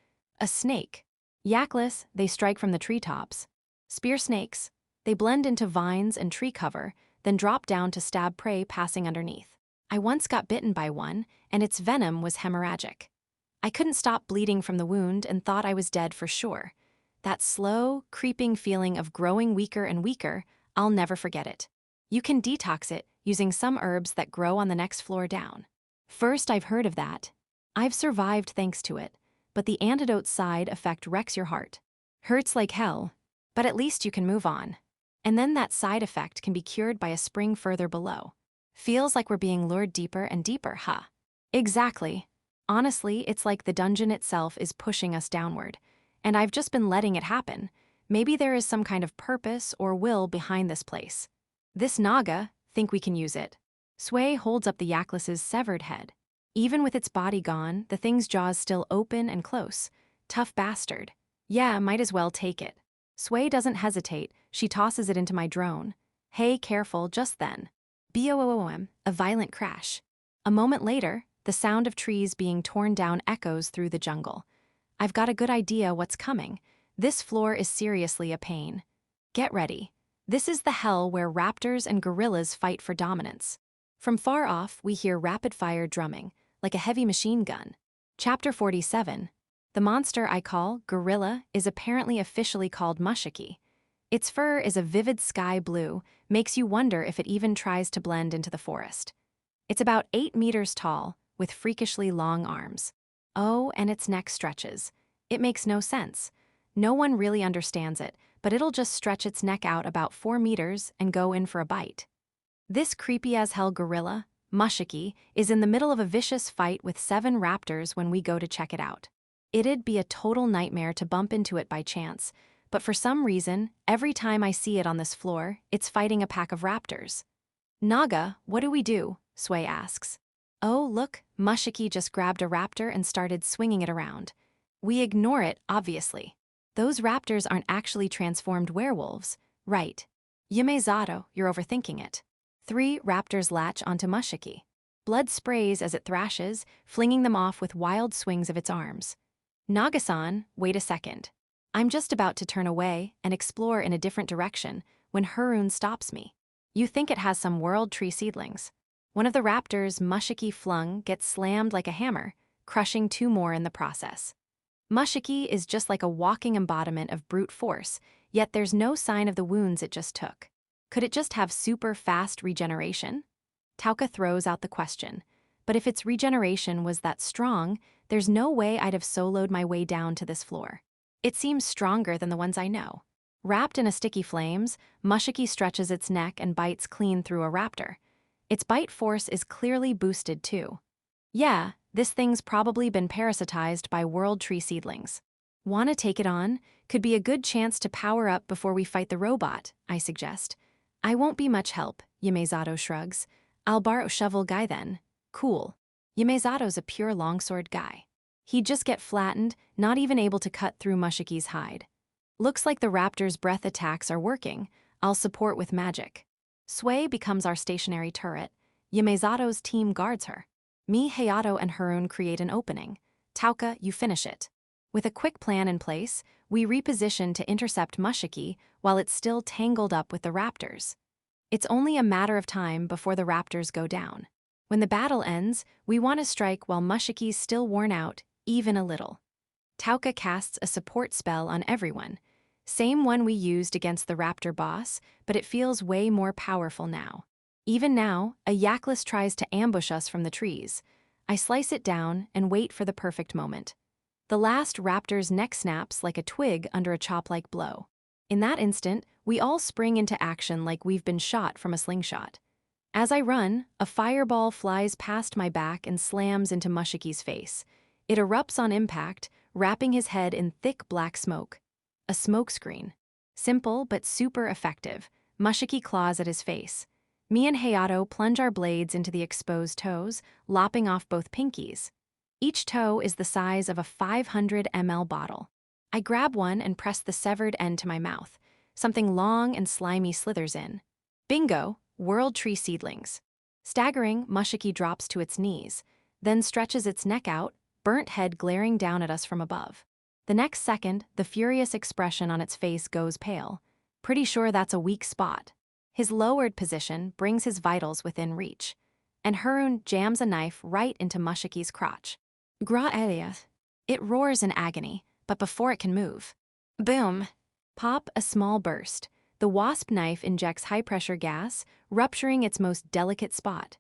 Speaker 1: A snake. Yakless, they strike from the treetops. Spear snakes. They blend into vines and tree cover, then drop down to stab prey passing underneath. I once got bitten by one, and its venom was hemorrhagic. I couldn't stop bleeding from the wound and thought I was dead for sure. That slow, creeping feeling of growing weaker and weaker, I'll never forget it. You can detox it using some herbs that grow on the next floor down. First I've heard of that. I've survived thanks to it, but the antidote side effect wrecks your heart. Hurts like hell, but at least you can move on. And then that side effect can be cured by a spring further below. Feels like we're being lured deeper and deeper, huh? Exactly. Honestly, it's like the dungeon itself is pushing us downward, and I've just been letting it happen. Maybe there is some kind of purpose or will behind this place. This Naga, think we can use it. Sway holds up the Yaklis's severed head. Even with its body gone, the thing's jaws still open and close. Tough bastard. Yeah, might as well take it. Sway doesn't hesitate, she tosses it into my drone. Hey, careful, just then. Boom, a violent crash. A moment later, the sound of trees being torn down echoes through the jungle. I've got a good idea what's coming. This floor is seriously a pain. Get ready. This is the hell where raptors and gorillas fight for dominance. From far off, we hear rapid-fire drumming, like a heavy machine gun. Chapter 47. The monster I call gorilla is apparently officially called Mushiki. Its fur is a vivid sky blue, makes you wonder if it even tries to blend into the forest. It's about 8 meters tall, with freakishly long arms. Oh, and its neck stretches. It makes no sense. No one really understands it, but it'll just stretch its neck out about 4 meters and go in for a bite. This creepy-as-hell gorilla, Mushiki, is in the middle of a vicious fight with 7 raptors when we go to check it out. It'd be a total nightmare to bump into it by chance, but for some reason, every time I see it on this floor, it's fighting a pack of raptors. Naga, what do we do? Sway asks. Oh, look, Mushiki just grabbed a raptor and started swinging it around. We ignore it, obviously. Those raptors aren't actually transformed werewolves, right? Yumezato, you're overthinking it. 3 raptors latch onto Mushiki. Blood sprays as it thrashes, flinging them off with wild swings of its arms. Naga-san, wait a second. I'm just about to turn away and explore in a different direction when Harem stops me. You think it has some world tree seedlings. One of the raptors Mushiki flung gets slammed like a hammer, crushing 2 more in the process. Mushiki is just like a walking embodiment of brute force, yet there's no sign of the wounds it just took. Could it just have super fast regeneration? Tauka throws out the question, but if its regeneration was that strong, there's no way I'd have soloed my way down to this floor. It seems stronger than the ones I know. Wrapped in a sticky flames, Mushiki stretches its neck and bites clean through a raptor. Its bite force is clearly boosted too. Yeah, this thing's probably been parasitized by world tree seedlings. Wanna take it on? Could be a good chance to power up before we fight the robot, I suggest. I won't be much help, Yumezato shrugs. I'll borrow shovel guy then. Cool. Yumezato's a pure longsword guy. He'd just get flattened, not even able to cut through Mushiki's hide. Looks like the raptor's breath attacks are working. I'll support with magic. Sway becomes our stationary turret. Yumezato's team guards her. Me, Hayato, and Harem create an opening. Tauka, you finish it. With a quick plan in place, we reposition to intercept Mushiki while it's still tangled up with the raptors. It's only a matter of time before the raptors go down. When the battle ends, we want to strike while Mushiki's still worn out, even a little. Tauka casts a support spell on everyone. Same one we used against the raptor boss, but it feels way more powerful now. Even now, a Yaklis tries to ambush us from the trees. I slice it down and wait for the perfect moment. The last raptor's neck snaps like a twig under a chop-like blow. In that instant, we all spring into action like we've been shot from a slingshot. As I run, a fireball flies past my back and slams into Mushiki's face. It erupts on impact, wrapping his head in thick black smoke. A smokescreen. Simple but super effective. Mushiki claws at his face. Me and Hayato plunge our blades into the exposed toes, lopping off both pinkies. Each toe is the size of a 500 ml bottle. I grab one and press the severed end to my mouth. Something long and slimy slithers in. Bingo! World tree seedlings. Staggering, Mushiki drops to its knees, then stretches its neck out, burnt head glaring down at us from above. The next second, the furious expression on its face goes pale. Pretty sure that's a weak spot. His lowered position brings his vitals within reach, and Harun jams a knife right into Mushiki's crotch. Gra Elia. It roars in agony, but before it can move. Boom! Pop, a small burst. The wasp knife injects high-pressure gas, rupturing its most delicate spot.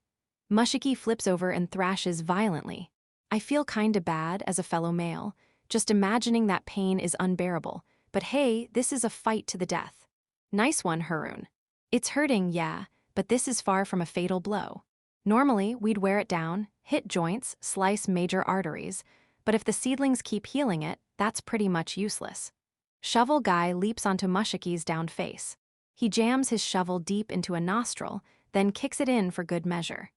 Speaker 1: Mushiki flips over and thrashes violently. I feel kinda bad as a fellow male. Just imagining that pain is unbearable. But hey, this is a fight to the death. Nice one, Harun. It's hurting, yeah, but this is far from a fatal blow. Normally, we'd wear it down, hit joints, slice major arteries, but if the seedlings keep healing it, that's pretty much useless. Shovel Guy leaps onto Mushiki's downed face. He jams his shovel deep into a nostril, then kicks it in for good measure.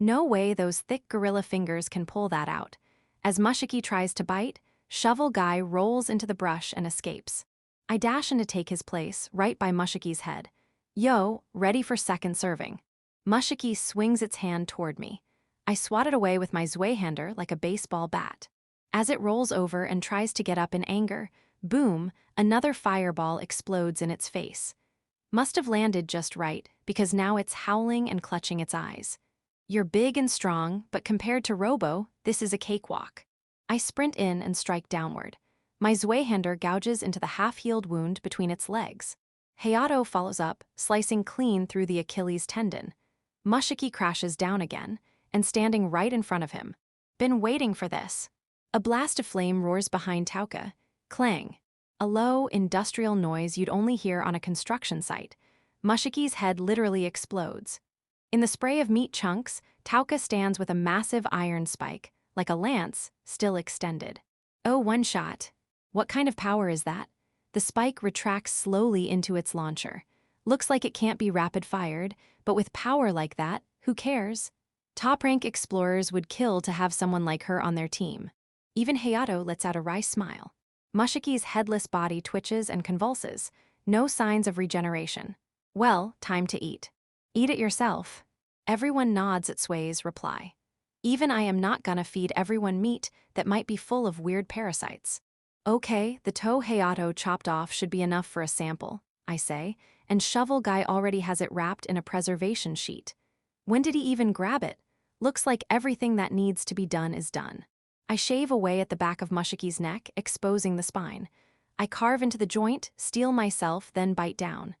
Speaker 1: No way those thick gorilla fingers can pull that out. As Mushiki tries to bite, Shovel Guy rolls into the brush and escapes. I dash in to take his place, right by Mushiki's head. Yo, ready for second serving. Mushiki swings its hand toward me. I swat it away with my Zweihander like a baseball bat. As it rolls over and tries to get up in anger, boom, another fireball explodes in its face. Must have landed just right, because now it's howling and clutching its eyes. You're big and strong, but compared to Robo, this is a cakewalk. I sprint in and strike downward. My Zweihander gouges into the half-healed wound between its legs. Hayato follows up, slicing clean through the Achilles tendon. Mushiki crashes down again, and standing right in front of him. Been waiting for this. A blast of flame roars behind Tauka. Clang. A low, industrial noise you'd only hear on a construction site. Mushiki's head literally explodes. In the spray of meat chunks, Tauka stands with a massive iron spike, like a lance, still extended. Oh, one shot. What kind of power is that? The spike retracts slowly into its launcher. Looks like it can't be rapid-fired, but with power like that, who cares? Top-rank explorers would kill to have someone like her on their team. Even Hayato lets out a wry smile. Mushiki's headless body twitches and convulses. No signs of regeneration. Well, time to eat. Eat it yourself. Everyone nods at Sway's reply. Even I am not gonna feed everyone meat that might be full of weird parasites. Okay, the toe Hayato chopped off should be enough for a sample, I say, and Shovel Guy already has it wrapped in a preservation sheet. When did he even grab it? Looks like everything that needs to be done is done. I shave away at the back of Mushiki's neck, exposing the spine. I carve into the joint, steel myself, then bite down.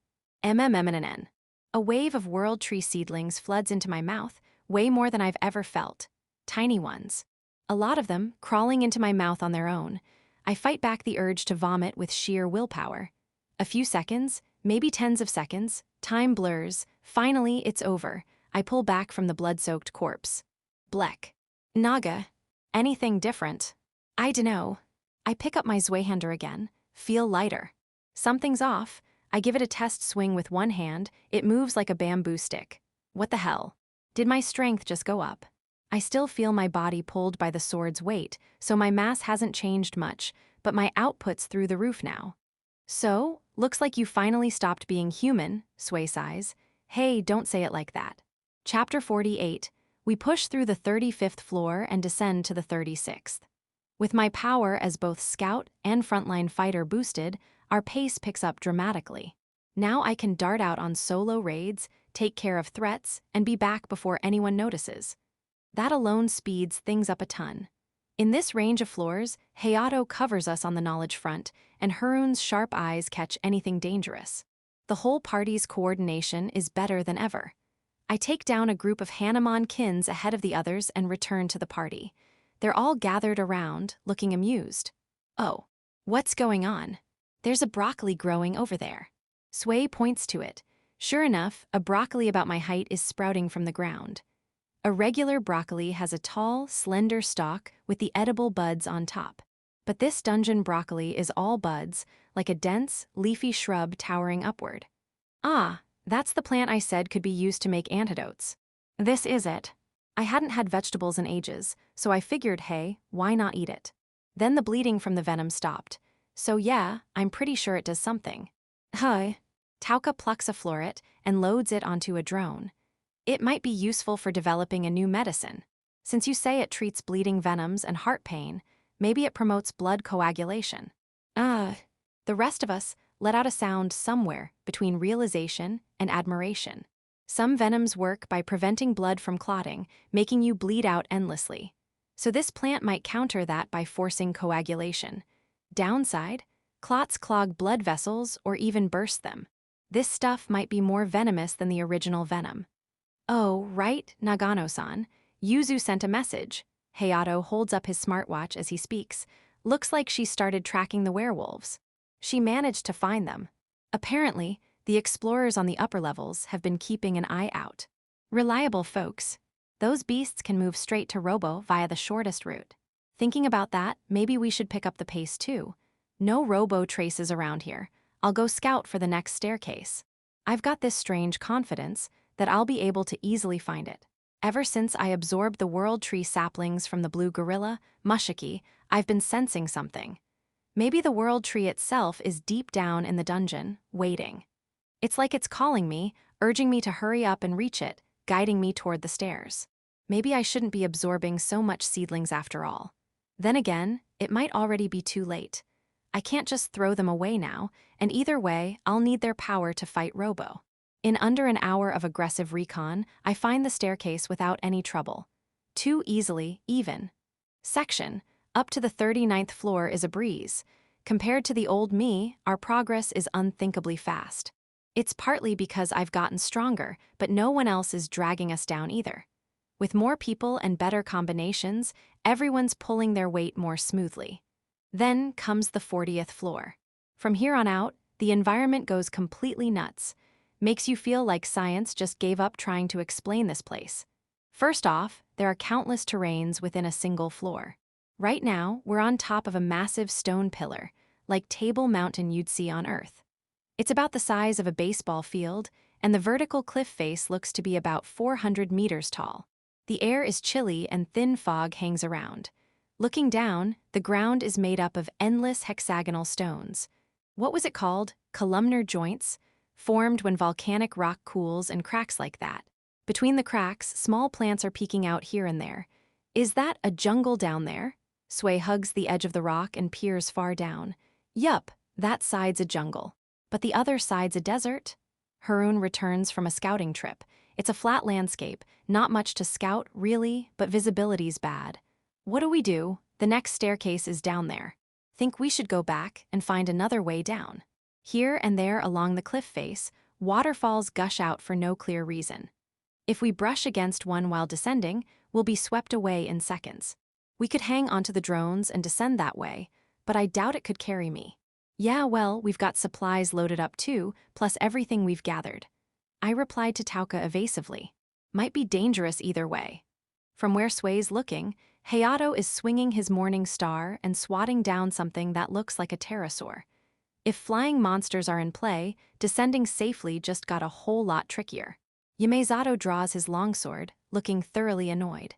Speaker 1: MMMNN. A wave of world tree seedlings floods into my mouth, way more than I've ever felt. Tiny ones. A lot of them crawling into my mouth on their own. I fight back the urge to vomit with sheer willpower. A few seconds, maybe tens of seconds, time blurs. Finally, it's over. I pull back from the blood-soaked corpse. Bleck. Naga. Anything different? I dunno. I pick up my Zweihander again, feel lighter. Something's off. I give it a test swing with one hand, it moves like a bamboo stick. What the hell? Did my strength just go up? I still feel my body pulled by the sword's weight, so my mass hasn't changed much, but my output's through the roof now. So, looks like you finally stopped being human, Sway sighs. Hey, don't say it like that. Chapter 48. We push through the 35th floor and descend to the 36th. With my power as both scout and frontline fighter boosted, our pace picks up dramatically. Now I can dart out on solo raids, take care of threats, and be back before anyone notices. That alone speeds things up a ton. In this range of floors, Hayato covers us on the knowledge front, and Harun's sharp eyes catch anything dangerous. The whole party's coordination is better than ever. I take down a group of Hanemon kins ahead of the others and return to the party. They're all gathered around, looking amused. Oh, what's going on? There's a broccoli growing over there. Sway points to it. Sure enough, a broccoli about my height is sprouting from the ground. A regular broccoli has a tall, slender stalk with the edible buds on top. But this dungeon broccoli is all buds, like a dense, leafy shrub towering upward. Ah, that's the plant I said could be used to make antidotes. This is it. I hadn't had vegetables in ages, so I figured, hey, why not eat it? Then the bleeding from the venom stopped. So yeah, I'm pretty sure it does something. Huh. Tauka plucks a floret and loads it onto a drone. It might be useful for developing a new medicine. Since you say it treats bleeding venoms and heart pain, maybe it promotes blood coagulation. The rest of us, let out a sound somewhere between realization and admiration. Some venoms work by preventing blood from clotting, making you bleed out endlessly. So this plant might counter that by forcing coagulation. Downside: clots clog blood vessels or even burst them. This stuff might be more venomous than the original venom. Oh, right, Nagano-san. Yuzu sent a message. Hayato holds up his smartwatch as he speaks. Looks like she started tracking the werewolves. She managed to find them. Apparently, the explorers on the upper levels have been keeping an eye out. Reliable folks. Those beasts can move straight to Robo via the shortest route. Thinking about that, maybe we should pick up the pace too. No Robo traces around here. I'll go scout for the next staircase. I've got this strange confidence that I'll be able to easily find it. Ever since I absorbed the world tree saplings from the blue gorilla, Mushiki, I've been sensing something. Maybe the world tree itself is deep down in the dungeon, waiting. It's like it's calling me, urging me to hurry up and reach it, guiding me toward the stairs. Maybe I shouldn't be absorbing so much seedlings after all. Then again, it might already be too late. I can't just throw them away now, and either way, I'll need their power to fight Robo. In under an hour of aggressive recon, I find the staircase without any trouble. Too easily, even. Section: up to the 39th floor is a breeze. Compared to the old me, our progress is unthinkably fast. It's partly because I've gotten stronger, but no one else is dragging us down either. With more people and better combinations, everyone's pulling their weight more smoothly. Then comes the 40th floor. From here on out, the environment goes completely nuts. Makes you feel like science just gave up trying to explain this place. First off, there are countless terrains within a single floor. Right now, we're on top of a massive stone pillar, like Table Mountain you'd see on Earth. It's about the size of a baseball field, and the vertical cliff face looks to be about 400 meters tall. The air is chilly and thin fog hangs around. Looking down, the ground is made up of endless hexagonal stones. What was it called? Columnar joints? Formed when volcanic rock cools and cracks like that. Between the cracks, small plants are peeking out here and there. Is that a jungle down there? Sway hugs the edge of the rock and peers far down. Yup, that side's a jungle. But the other side's a desert? Haroon returns from a scouting trip. It's a flat landscape, not much to scout, really, but visibility's bad. What do? The next staircase is down there. Think we should go back and find another way down. Here and there along the cliff face, waterfalls gush out for no clear reason. If we brush against one while descending, we'll be swept away in seconds. We could hang onto the drones and descend that way, but I doubt it could carry me. Yeah, well, we've got supplies loaded up too, plus everything we've gathered. I replied to Tauka evasively. Might be dangerous either way. From where Sway's looking, Hayato is swinging his morning star and swatting down something that looks like a pterosaur. If flying monsters are in play, descending safely just got a whole lot trickier. Yamezato draws his longsword, looking thoroughly annoyed.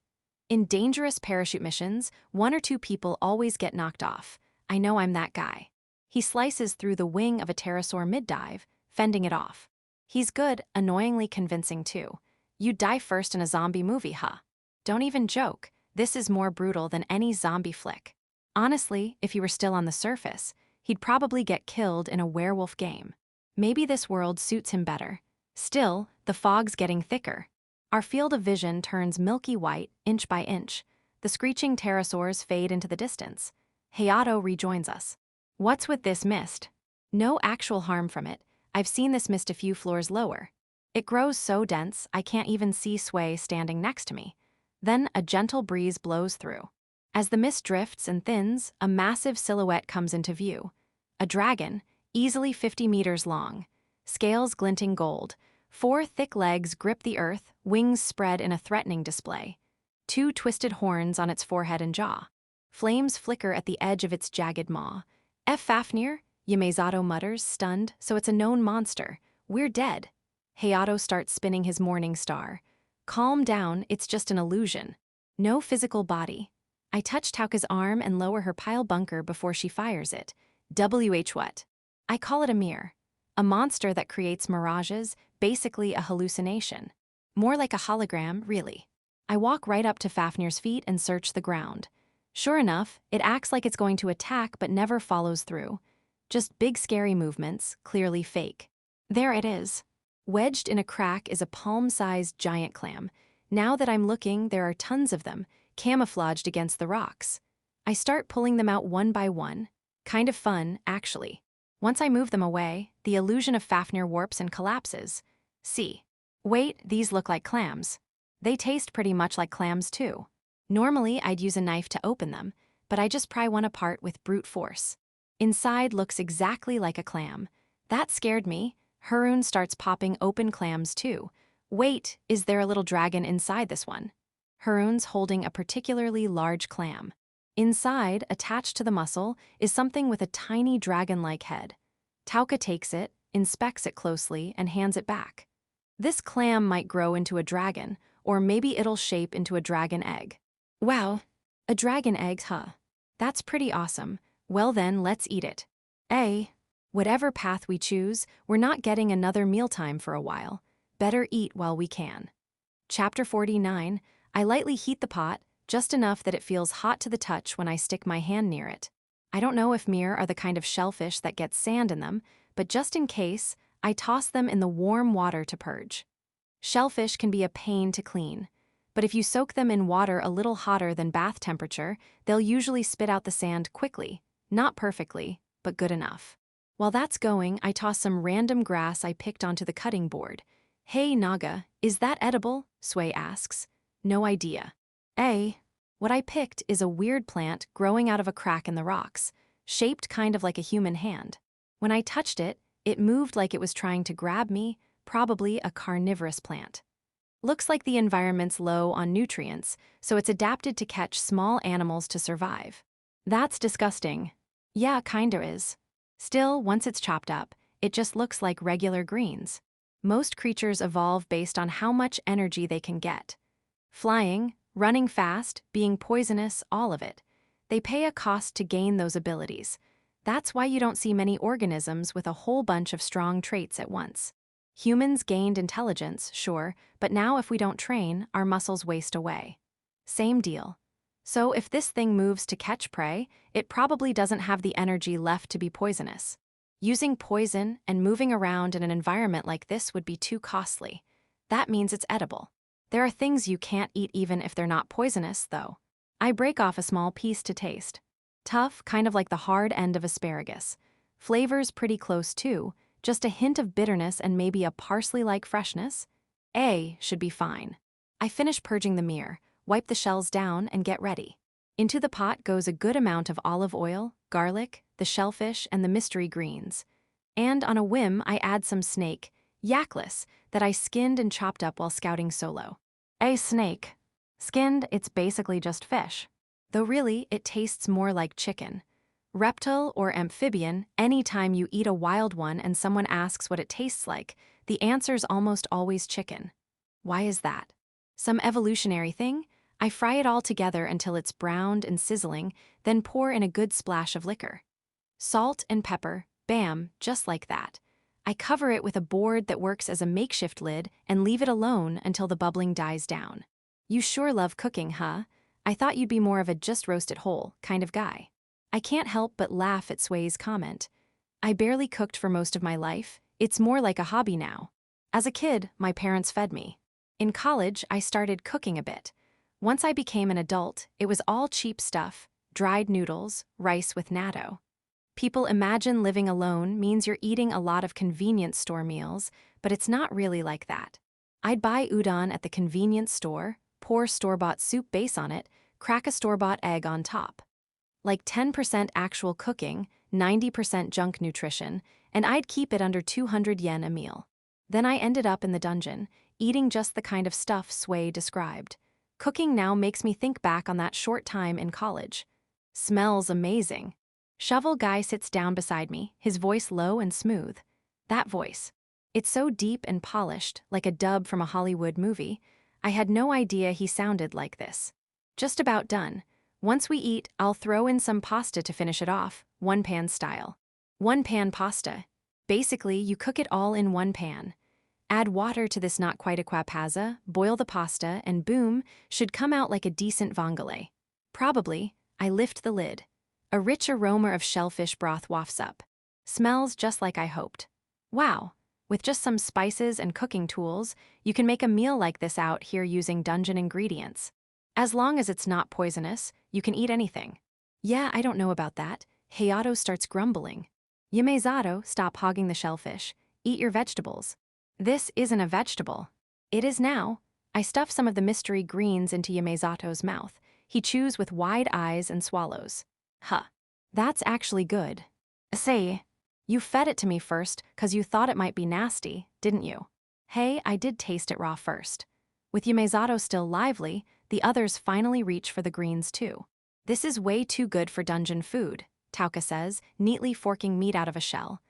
Speaker 1: In dangerous parachute missions, one or two people always get knocked off. I know I'm that guy. He slices through the wing of a pterosaur mid-dive, fending it off. He's good, annoyingly convincing too. You'd die first in a zombie movie, huh? Don't even joke, this is more brutal than any zombie flick. Honestly, if he were still on the surface, he'd probably get killed in a werewolf game. Maybe this world suits him better. Still, the fog's getting thicker. Our field of vision turns milky white, inch by inch. The screeching pterosaurs fade into the distance. Hayato rejoins us. What's with this mist? No actual harm from it. I've seen this mist a few floors lower. It grows so dense, I can't even see Sway standing next to me. Then a gentle breeze blows through. As the mist drifts and thins, a massive silhouette comes into view. A dragon, easily 50 meters long. Scales glinting gold. 4 thick legs grip the earth, wings spread in a threatening display. 2 twisted horns on its forehead and jaw. Flames flicker at the edge of its jagged maw. F. Fafnir, Yamezato mutters, stunned, so it's a known monster. We're dead. Hayato starts spinning his morning star. Calm down, it's just an illusion. No physical body. I touch Tauka's arm and lower her pile bunker before she fires it. What? I call it a mirror. A monster that creates mirages, basically a hallucination. More like a hologram, really. I walk right up to Fafnir's feet and search the ground. Sure enough, it acts like it's going to attack but never follows through. Just big scary movements, clearly fake. There it is. Wedged in a crack is a palm-sized giant clam. Now that I'm looking, there are tons of them, camouflaged against the rocks. I start pulling them out one by one. Kind of fun, actually. Once I move them away, the illusion of Fafnir warps and collapses. See. Wait, these look like clams. They taste pretty much like clams too. Normally, I'd use a knife to open them, but I just pry one apart with brute force. Inside looks exactly like a clam. That scared me. Harun starts popping open clams too. Wait, is there a little dragon inside this one? Harun's holding a particularly large clam. Inside, attached to the muscle, is something with a tiny dragon-like head. Tauka takes it, inspects it closely, and hands it back. This clam might grow into a dragon, or maybe it'll shape into a dragon egg. Wow, a dragon egg, huh? That's pretty awesome. Well then, let's eat it. Whatever path we choose, we're not getting another mealtime for a while. Better eat while we can. Chapter 49, I lightly heat the pot, just enough that it feels hot to the touch when I stick my hand near it. I don't know if mere are the kind of shellfish that get sand in them, but just in case, I toss them in the warm water to purge. Shellfish can be a pain to clean, but if you soak them in water a little hotter than bath temperature, they'll usually spit out the sand quickly. Not perfectly, but good enough. While that's going, I toss some random grass I picked onto the cutting board. Hey Naga, is that edible? Sway asks. No idea. What I picked is a weird plant growing out of a crack in the rocks, shaped kind of like a human hand. When I touched it, it moved like it was trying to grab me, probably a carnivorous plant. Looks like the environment's low on nutrients, so it's adapted to catch small animals to survive. That's disgusting. Yeah, kinda is. Still, once it's chopped up, it just looks like regular greens. Most creatures evolve based on how much energy they can get. Flying, running fast, being poisonous, all of it. They pay a cost to gain those abilities. That's why you don't see many organisms with a whole bunch of strong traits at once. Humans gained intelligence, sure, but now if we don't train, our muscles waste away. Same deal. So if this thing moves to catch prey, it probably doesn't have the energy left to be poisonous. Using poison and moving around in an environment like this would be too costly. That means it's edible. There are things you can't eat even if they're not poisonous, though. I break off a small piece to taste. Tough, kind of like the hard end of asparagus. Flavor's pretty close too, just a hint of bitterness and maybe a parsley-like freshness. Should be fine. I finish purging the mirror, wipe the shells down, and get ready. Into the pot goes a good amount of olive oil, garlic, the shellfish, and the mystery greens. And on a whim, I add some snake, yakless, that I skinned and chopped up while scouting solo. Snake. Skinned, it's basically just fish. Though really, it tastes more like chicken. Reptile or amphibian, anytime you eat a wild one and someone asks what it tastes like, the answer's almost always chicken. Why is that? Some evolutionary thing? I fry it all together until it's browned and sizzling, then pour in a good splash of liquor. Salt and pepper, bam, just like that. I cover it with a board that works as a makeshift lid and leave it alone until the bubbling dies down. You sure love cooking, huh? I thought you'd be more of a just roast it whole kind of guy. I can't help but laugh at Sway's comment. I barely cooked for most of my life. It's more like a hobby now. As a kid, my parents fed me. In college, I started cooking a bit. Once I became an adult, it was all cheap stuff, dried noodles, rice with natto. People imagine living alone means you're eating a lot of convenience store meals, but it's not really like that. I'd buy udon at the convenience store, pour store-bought soup base on it, crack a store-bought egg on top. Like 10% actual cooking, 90% junk nutrition, and I'd keep it under 200 yen a meal. Then I ended up in the dungeon, eating just the kind of stuff Sway described. Cooking now makes me think back on that short time in college. Smells amazing. Shovel guy sits down beside me, his voice low and smooth. That voice. It's so deep and polished, like a dub from a Hollywood movie. I had no idea he sounded like this. Just about done. Once we eat, I'll throw in some pasta to finish it off, one-pan style. One-pan pasta. Basically, you cook it all in one pan. Add water to this not quite a quapaza, boil the pasta, and boom, should come out like a decent vongole. Probably. I lift the lid. A rich aroma of shellfish broth wafts up. Smells just like I hoped. Wow, with just some spices and cooking tools, you can make a meal like this out here using dungeon ingredients. As long as it's not poisonous, you can eat anything. Yeah, I don't know about that. Hayato starts grumbling. Yamezato, stop hogging the shellfish. Eat your vegetables. This isn't a vegetable. It is now. I stuff some of the mystery greens into Yamezato's mouth. He chews with wide eyes and swallows. Huh. That's actually good. Say, you fed it to me first 'cause you thought it might be nasty, didn't you? Hey, I did taste it raw first. With Yamezato still lively, the others finally reach for the greens too. This is way too good for dungeon food, Tauka says, neatly forking meat out of a shell.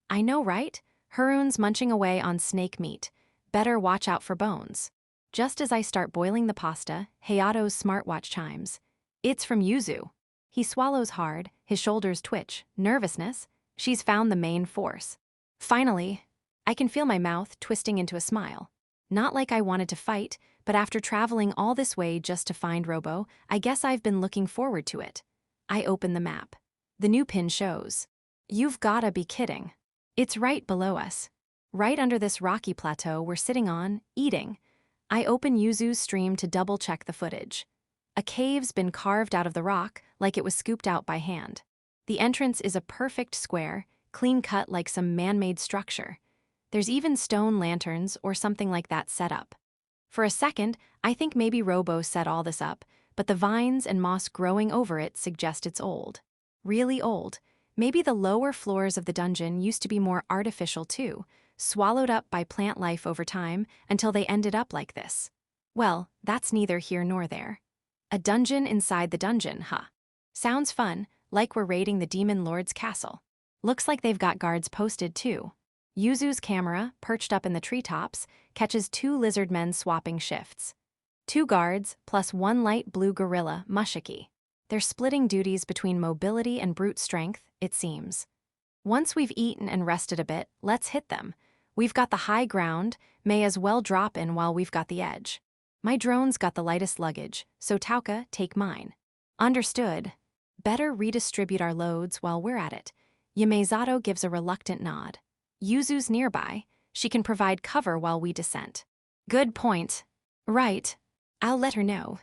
Speaker 1: I know, right? Haroon's munching away on snake meat. Better watch out for bones. Just as I start boiling the pasta, Hayato's smartwatch chimes. It's from Yuzu. He swallows hard, his shoulders twitch. Nervousness? She's found the main force. Finally, I can feel my mouth twisting into a smile. Not like I wanted to fight, but after traveling all this way just to find Robo, I guess I've been looking forward to it. I open the map. The new pin shows. You've gotta be kidding. It's right below us. Right under this rocky plateau we're sitting on, eating. I open Yuzu's stream to double-check the footage. A cave's been carved out of the rock like it was scooped out by hand. The entrance is a perfect square, clean-cut like some man-made structure. There's even stone lanterns or something like that set up. For a second, I think maybe Robo set all this up, but the vines and moss growing over it suggest it's old. Really old. Maybe the lower floors of the dungeon used to be more artificial too, swallowed up by plant life over time until they ended up like this. Well, that's neither here nor there. A dungeon inside the dungeon, huh? Sounds fun, like we're raiding the Demon Lord's castle. Looks like they've got guards posted too. Yuzu's camera, perched up in the treetops, catches 2 lizard men swapping shifts. 2 guards, plus 1 light blue gorilla, Mushiki. They're splitting duties between mobility and brute strength, it seems. Once we've eaten and rested a bit, let's hit them. We've got the high ground, may as well drop in while we've got the edge. My drone's got the lightest luggage, so Tauka, take mine. Understood. Better redistribute our loads while we're at it. Yamezato gives a reluctant nod. Yuzu's nearby. She can provide cover while we descent. Good point. Right. I'll let her know.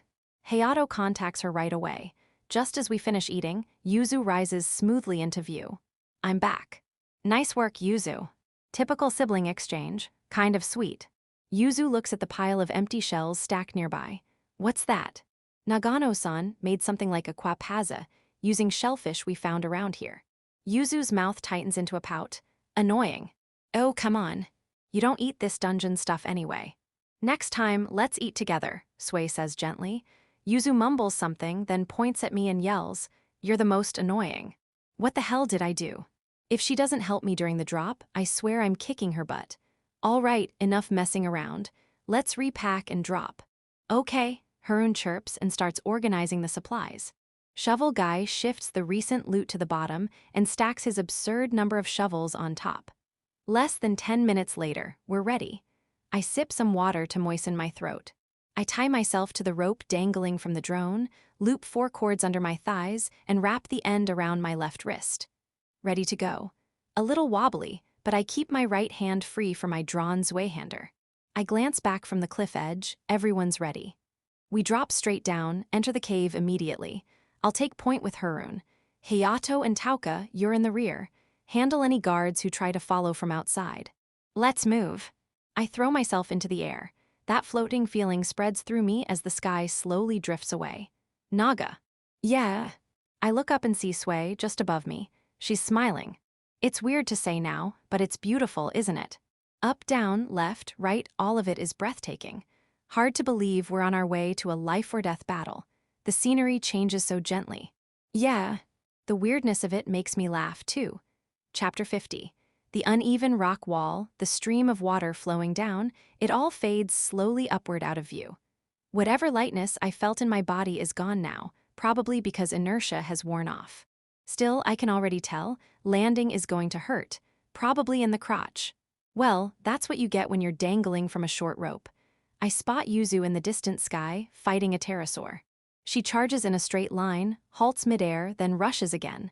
Speaker 1: Hayato contacts her right away. Just as we finish eating, Yuzu rises smoothly into view. I'm back. Nice work, Yuzu. Typical sibling exchange, kind of sweet. Yuzu looks at the pile of empty shells stacked nearby. What's that? Nagano-san made something like a kwapaza, using shellfish we found around here. Yuzu's mouth tightens into a pout. Annoying. Oh, come on. You don't eat this dungeon stuff anyway. Next time, let's eat together, Sui says gently. Yuzu mumbles something, then points at me and yells, "You're the most annoying." What the hell did I do? If she doesn't help me during the drop, I swear I'm kicking her butt. All right, enough messing around. Let's repack and drop. Okay, Haroon chirps and starts organizing the supplies. Shovel Guy shifts the recent loot to the bottom and stacks his absurd number of shovels on top. Less than 10 minutes later, we're ready. I sip some water to moisten my throat. I tie myself to the rope dangling from the drone, loop 4 cords under my thighs, and wrap the end around my left wrist. Ready to go. A little wobbly, but I keep my right hand free for my drawn Zweihander. I glance back from the cliff edge, everyone's ready. We drop straight down, enter the cave immediately. I'll take point with Haroon. Hayato and Tauka, you're in the rear. Handle any guards who try to follow from outside. Let's move. I throw myself into the air. That floating feeling spreads through me as the sky slowly drifts away. Naga. Yeah. I look up and see Sui just above me. She's smiling. It's weird to say now, but it's beautiful, isn't it? Up, down, left, right, all of it is breathtaking. Hard to believe we're on our way to a life-or-death battle. The scenery changes so gently. Yeah. The weirdness of it makes me laugh, too. Chapter 50. The uneven rock wall, the stream of water flowing down, it all fades slowly upward out of view. Whatever lightness I felt in my body is gone now, probably because inertia has worn off. Still, I can already tell, landing is going to hurt, probably in the crotch. Well, that's what you get when you're dangling from a short rope. I spot Yuzu in the distant sky, fighting a pterosaur. She charges in a straight line, halts midair, then rushes again.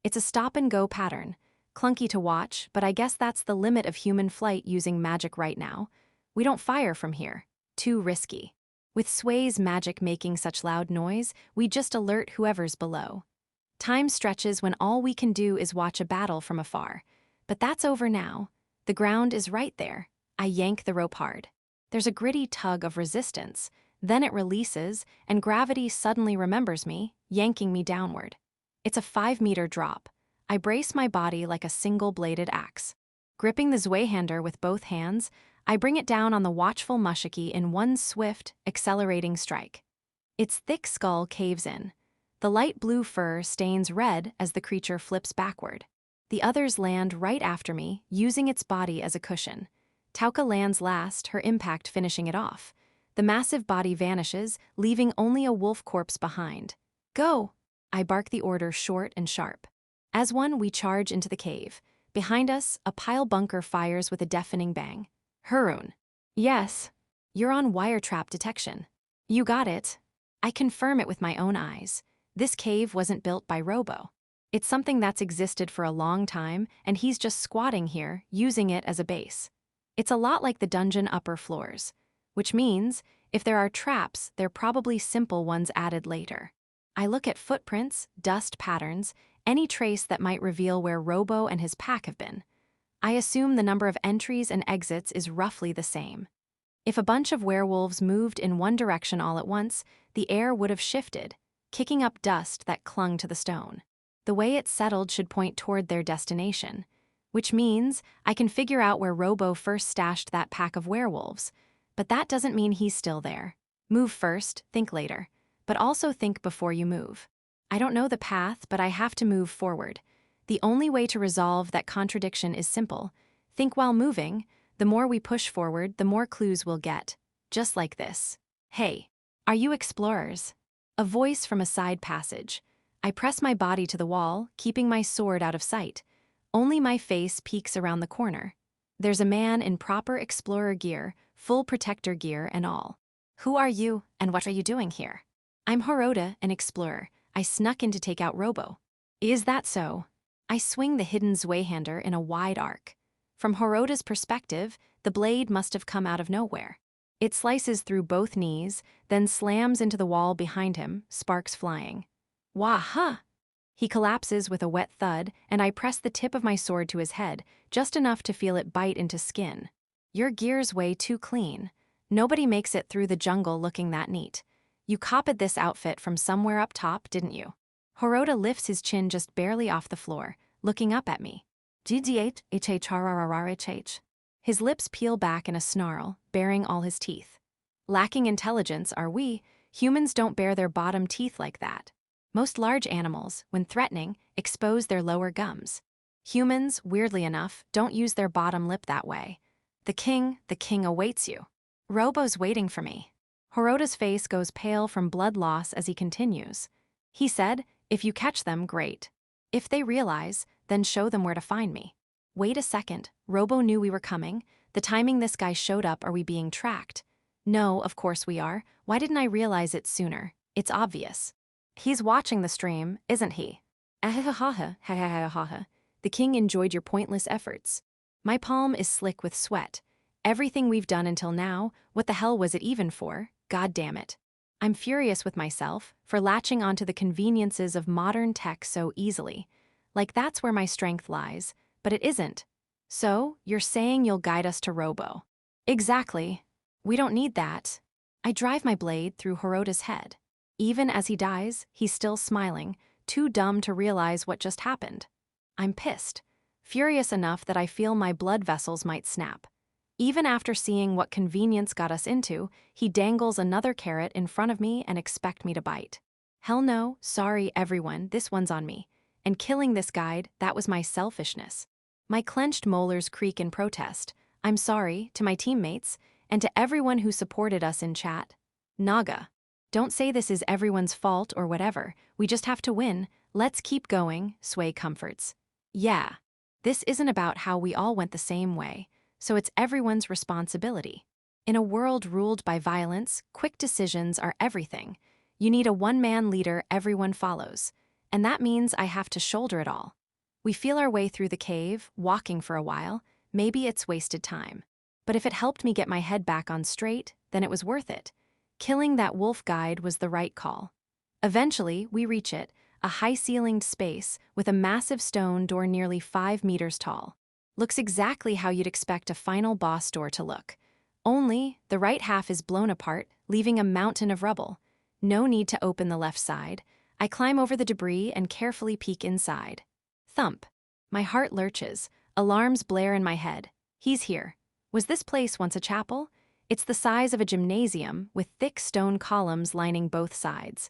Speaker 1: It's a stop-and-go pattern. Clunky to watch, but I guess that's the limit of human flight using magic right now. We don't fire from here. Too risky. With Sway's magic making such loud noise, we just alert whoever's below. Time stretches when all we can do is watch a battle from afar. But that's over now. The ground is right there. I yank the rope hard. There's a gritty tug of resistance. Then it releases, and gravity suddenly remembers me, yanking me downward. It's a 5-meter drop. I brace my body like a single-bladed axe. Gripping the Zweihander with both hands, I bring it down on the watchful Mushiki in one swift, accelerating strike. Its thick skull caves in. The light blue fur stains red as the creature flips backward. The others land right after me, using its body as a cushion. Tauka lands last, her impact finishing it off. The massive body vanishes, leaving only a wolf corpse behind. Go! I bark the order short and sharp. As one, we charge into the cave. Behind us, a pile bunker fires with a deafening bang. Harun. Yes. You're on wire trap detection. You got it. I confirm it with my own eyes. This cave wasn't built by Robo. It's something that's existed for a long time, and he's just squatting here, using it as a base. It's a lot like the dungeon upper floors. Which means, if there are traps, they're probably simple ones added later. I look at footprints, dust patterns, any trace that might reveal where Robo and his pack have been. I assume the number of entries and exits is roughly the same. If a bunch of werewolves moved in one direction all at once, the air would have shifted, kicking up dust that clung to the stone. The way it settled should point toward their destination, which means I can figure out where Robo first stashed that pack of werewolves. But that doesn't mean he's still there. Move first, think later. But also think before you move. I don't know the path, but I have to move forward. The only way to resolve that contradiction is simple. Think while moving. The more we push forward, the more clues we'll get. Just like this. Hey, are you explorers? A voice from a side passage. I press my body to the wall, keeping my sword out of sight. Only my face peeks around the corner. There's a man in proper explorer gear, full protector gear and all. Who are you, and what are you doing here? I'm Horoda, an explorer. I snuck in to take out Robo. Is that so? I swing the hidden Zweihander in a wide arc. From Horoda's perspective, the blade must have come out of nowhere. It slices through both knees, then slams into the wall behind him, sparks flying. Wah-ha! He collapses with a wet thud, and I press the tip of my sword to his head, just enough to feel it bite into skin. Your gear's way too clean. Nobody makes it through the jungle looking that neat. You copied this outfit from somewhere up top, didn't you? Horoda lifts his chin just barely off the floor, looking up at me. GGH. His lips peel back in a snarl, baring all his teeth. Lacking intelligence are we. Humans don't bare their bottom teeth like that. Most large animals, when threatening, expose their lower gums. Humans, weirdly enough, don't use their bottom lip that way. The king awaits you. Robo's waiting for me. Horoda's face goes pale from blood loss as he continues. He said, if you catch them, great. If they realize, then show them where to find me. Wait a second, Robo knew we were coming. The timing this guy showed up, are we being tracked? No, of course we are. Why didn't I realize it sooner? It's obvious. He's watching the stream, isn't he? The king enjoyed your pointless efforts. My palm is slick with sweat. Everything we've done until now, what the hell was it even for? God damn it. I'm furious with myself for latching onto the conveniences of modern tech so easily. Like that's where my strength lies, but it isn't. So, you're saying you'll guide us to Robo. Exactly. We don't need that. I drive my blade through Horoda's head. Even as he dies, he's still smiling, too dumb to realize what just happened. I'm pissed, furious enough that I feel my blood vessels might snap. Even after seeing what convenience got us into, he dangles another carrot in front of me and expects me to bite. Hell no, sorry everyone, this one's on me. And killing this guide, that was my selfishness. My clenched molars creak in protest. I'm sorry, to my teammates, and to everyone who supported us in chat. Naga. Don't say this is everyone's fault or whatever, we just have to win, let's keep going, Sway comforts. Yeah. This isn't about how we all went the same way. So it's everyone's responsibility. In a world ruled by violence, quick decisions are everything. You need a one-man leader everyone follows. And that means I have to shoulder it all. We feel our way through the cave, walking for a while. Maybe it's wasted time. But if it helped me get my head back on straight, then it was worth it. Killing that wolf guide was the right call. Eventually, we reach it, a high-ceilinged space with a massive stone door nearly 5 meters tall. Looks exactly how you'd expect a final boss door to look. Only, the right half is blown apart, leaving a mountain of rubble. No need to open the left side. I climb over the debris and carefully peek inside. Thump. My heart lurches. Alarms blare in my head. He's here. Was this place once a chapel? It's the size of a gymnasium, with thick stone columns lining both sides.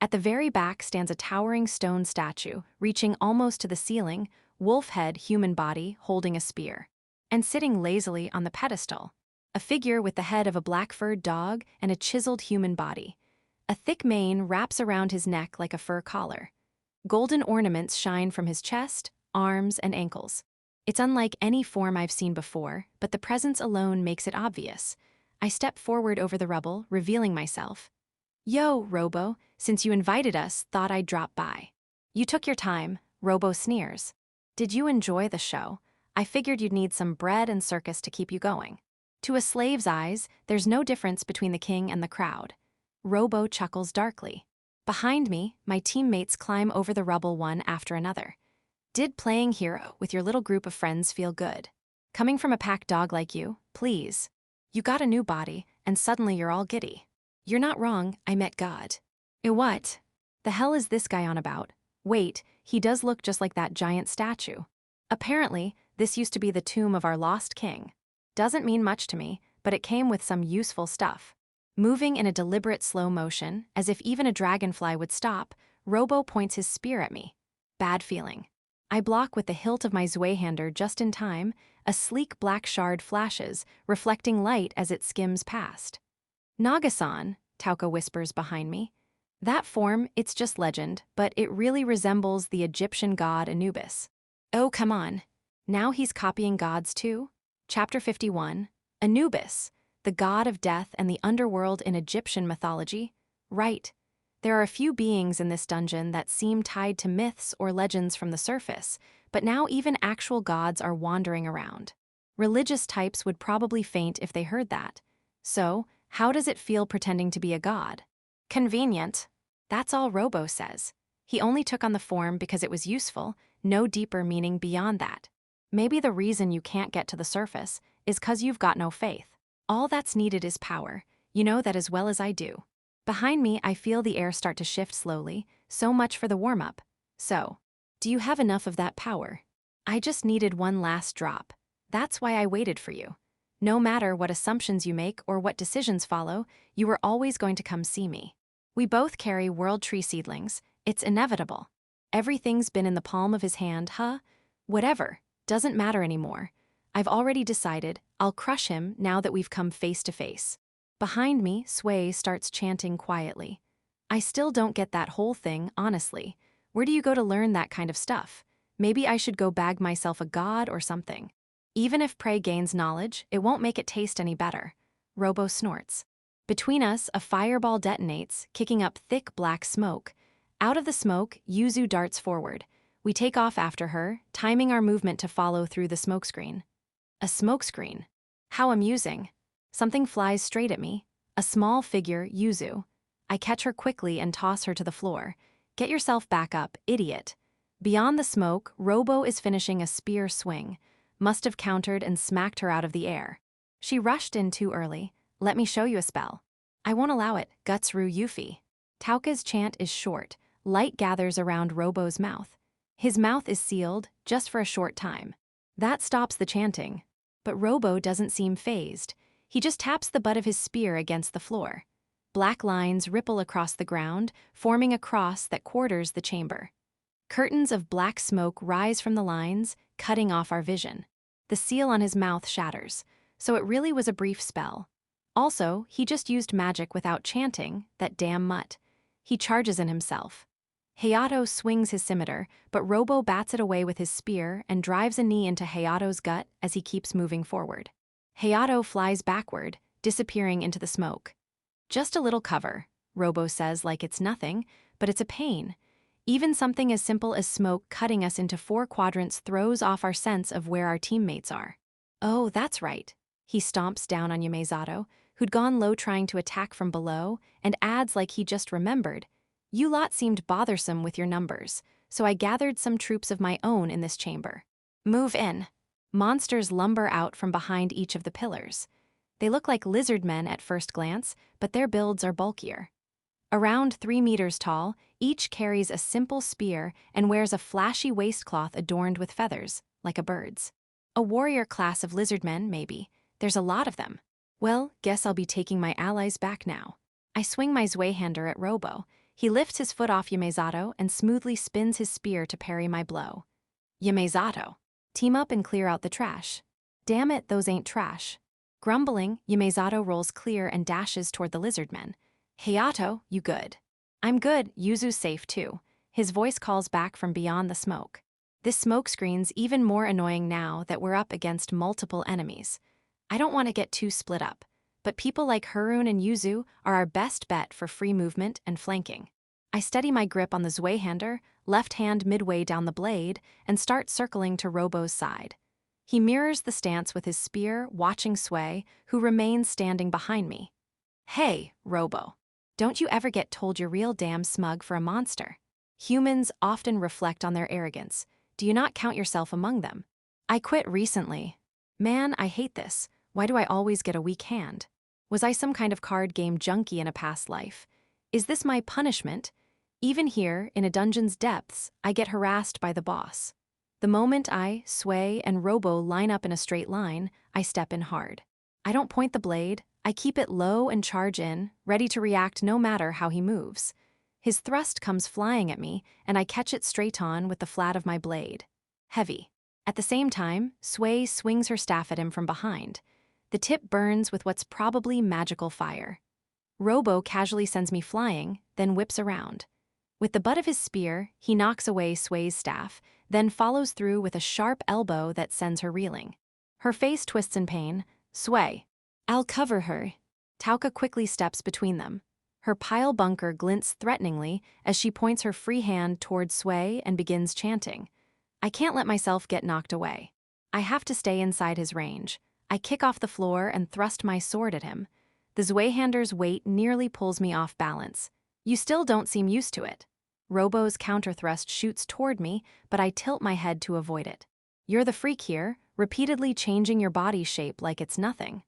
Speaker 1: At the very back stands a towering stone statue, reaching almost to the ceiling, wolf head, human body, holding a spear. And sitting lazily on the pedestal, a figure with the head of a black-furred dog and a chiseled human body. A thick mane wraps around his neck like a fur collar. Golden ornaments shine from his chest, arms, and ankles. It's unlike any form I've seen before, but the presence alone makes it obvious. I step forward over the rubble, revealing myself. Yo, Robo, since you invited us, thought I'd drop by. You took your time, Robo sneers. Did you enjoy the show? I figured you'd need some bread and circus to keep you going. To a slave's eyes, there's no difference between the king and the crowd. Robo chuckles darkly. Behind me, my teammates climb over the rubble one after another. Did playing hero with your little group of friends feel good? Coming from a pack dog like you, please. You got a new body, and suddenly you're all giddy. You're not wrong, I met God. What? The hell is this guy on about? Wait, he does look just like that giant statue. Apparently, this used to be the tomb of our lost king. Doesn't mean much to me, but it came with some useful stuff. Moving in a deliberate slow motion, as if even a dragonfly would stop, Robo points his spear at me. Bad feeling. I block with the hilt of my Zweihander just in time. A sleek black shard flashes, reflecting light as it skims past. Naga-san, Tauka whispers behind me. That form, it's just legend, but it really resembles the Egyptian god Anubis. Oh, come on. Now he's copying gods too? Chapter 51, Anubis, the god of death and the underworld in Egyptian mythology. Right. There are a few beings in this dungeon that seem tied to myths or legends from the surface, but now even actual gods are wandering around. Religious types would probably faint if they heard that. So, how does it feel pretending to be a god? Convenient. That's all Robo says. He only took on the form because it was useful, no deeper meaning beyond that. Maybe the reason you can't get to the surface is 'cause you've got no faith. All that's needed is power. You know that as well as I do. Behind me, I feel the air start to shift slowly, so much for the warm-up. So, do you have enough of that power? I just needed one last drop. That's why I waited for you. No matter what assumptions you make or what decisions follow, you were always going to come see me. We both carry world tree seedlings. It's inevitable. Everything's been in the palm of his hand, huh? Whatever. Doesn't matter anymore. I've already decided I'll crush him now that we've come face to face. Behind me, Sway starts chanting quietly. I still don't get that whole thing, honestly. Where do you go to learn that kind of stuff? Maybe I should go bag myself a god or something. Even if prey gains knowledge, it won't make it taste any better. Robo snorts. Between us, a fireball detonates, kicking up thick black smoke. Out of the smoke, Yuzu darts forward. We take off after her, timing our movement to follow through the smokescreen. A smokescreen. How amusing. Something flies straight at me. A small figure, Yuzu. I catch her quickly and toss her to the floor. Get yourself back up, idiot. Beyond the smoke, Robo is finishing a spear swing. Must have countered and smacked her out of the air. She rushed in too early. Let me show you a spell. I won't allow it, Gutsru Yuffie. Tauka's chant is short. Light gathers around Robo's mouth. His mouth is sealed, just for a short time. That stops the chanting. But Robo doesn't seem fazed. He just taps the butt of his spear against the floor. Black lines ripple across the ground, forming a cross that quarters the chamber. Curtains of black smoke rise from the lines, cutting off our vision. The seal on his mouth shatters, so it really was a brief spell. Also, he just used magic without chanting, that damn mutt. He charges in himself. Hayato swings his scimitar, but Robo bats it away with his spear and drives a knee into Hayato's gut as he keeps moving forward. Hayato flies backward, disappearing into the smoke. Just a little cover, Robo says like it's nothing, but it's a pain. Even something as simple as smoke cutting us into 4 quadrants throws off our sense of where our teammates are. Oh, that's right. He stomps down on Yamezato, who'd gone low trying to attack from below, and adds like he just remembered, "You lot seemed bothersome with your numbers, so I gathered some troops of my own in this chamber. Move in." Monsters lumber out from behind each of the pillars. They look like lizard men at first glance, but their builds are bulkier. Around 3 meters tall, each carries a simple spear and wears a flashy waistcloth adorned with feathers, like a bird's. A warrior class of lizardmen, maybe. There's a lot of them. Well, guess I'll be taking my allies back now. I swing my Zweihander at Robo. He lifts his foot off Yamezato and smoothly spins his spear to parry my blow. Yamezato. Team up and clear out the trash. Damn it, those ain't trash. Grumbling, Yamezato rolls clear and dashes toward the lizardmen. Hayato, you good? I'm good, Yuzu's safe too. His voice calls back from beyond the smoke. This smoke screen's even more annoying now that we're up against multiple enemies. I don't want to get too split up, but people like Harun and Yuzu are our best bet for free movement and flanking. I steady my grip on the Zweihander, left hand midway down the blade, and start circling to Robo's side. He mirrors the stance with his spear, watching Sway, who remains standing behind me. Hey, Robo. Don't you ever get told you're real damn smug for a monster? Humans often reflect on their arrogance. Do you not count yourself among them? I quit recently. Man, I hate this. Why do I always get a weak hand? Was I some kind of card game junkie in a past life? Is this my punishment? Even here, in a dungeon's depths, I get harassed by the boss. The moment I, Sway, and Robo line up in a straight line, I step in hard. I don't point the blade, I keep it low and charge in, ready to react no matter how he moves. His thrust comes flying at me, and I catch it straight on with the flat of my blade. Heavy. At the same time, Sway swings her staff at him from behind. The tip burns with what's probably magical fire. Robo casually sends me flying, then whips around. With the butt of his spear, he knocks away Sway's staff, then follows through with a sharp elbow that sends her reeling. Her face twists in pain. Sway. I'll cover her. Tauka quickly steps between them. Her pile bunker glints threateningly as she points her free hand toward Sway and begins chanting. I can't let myself get knocked away. I have to stay inside his range. I kick off the floor and thrust my sword at him. The Zweihander's weight nearly pulls me off balance. You still don't seem used to it. Robo's counterthrust shoots toward me, but I tilt my head to avoid it. You're the freak here, repeatedly changing your body shape like it's nothing.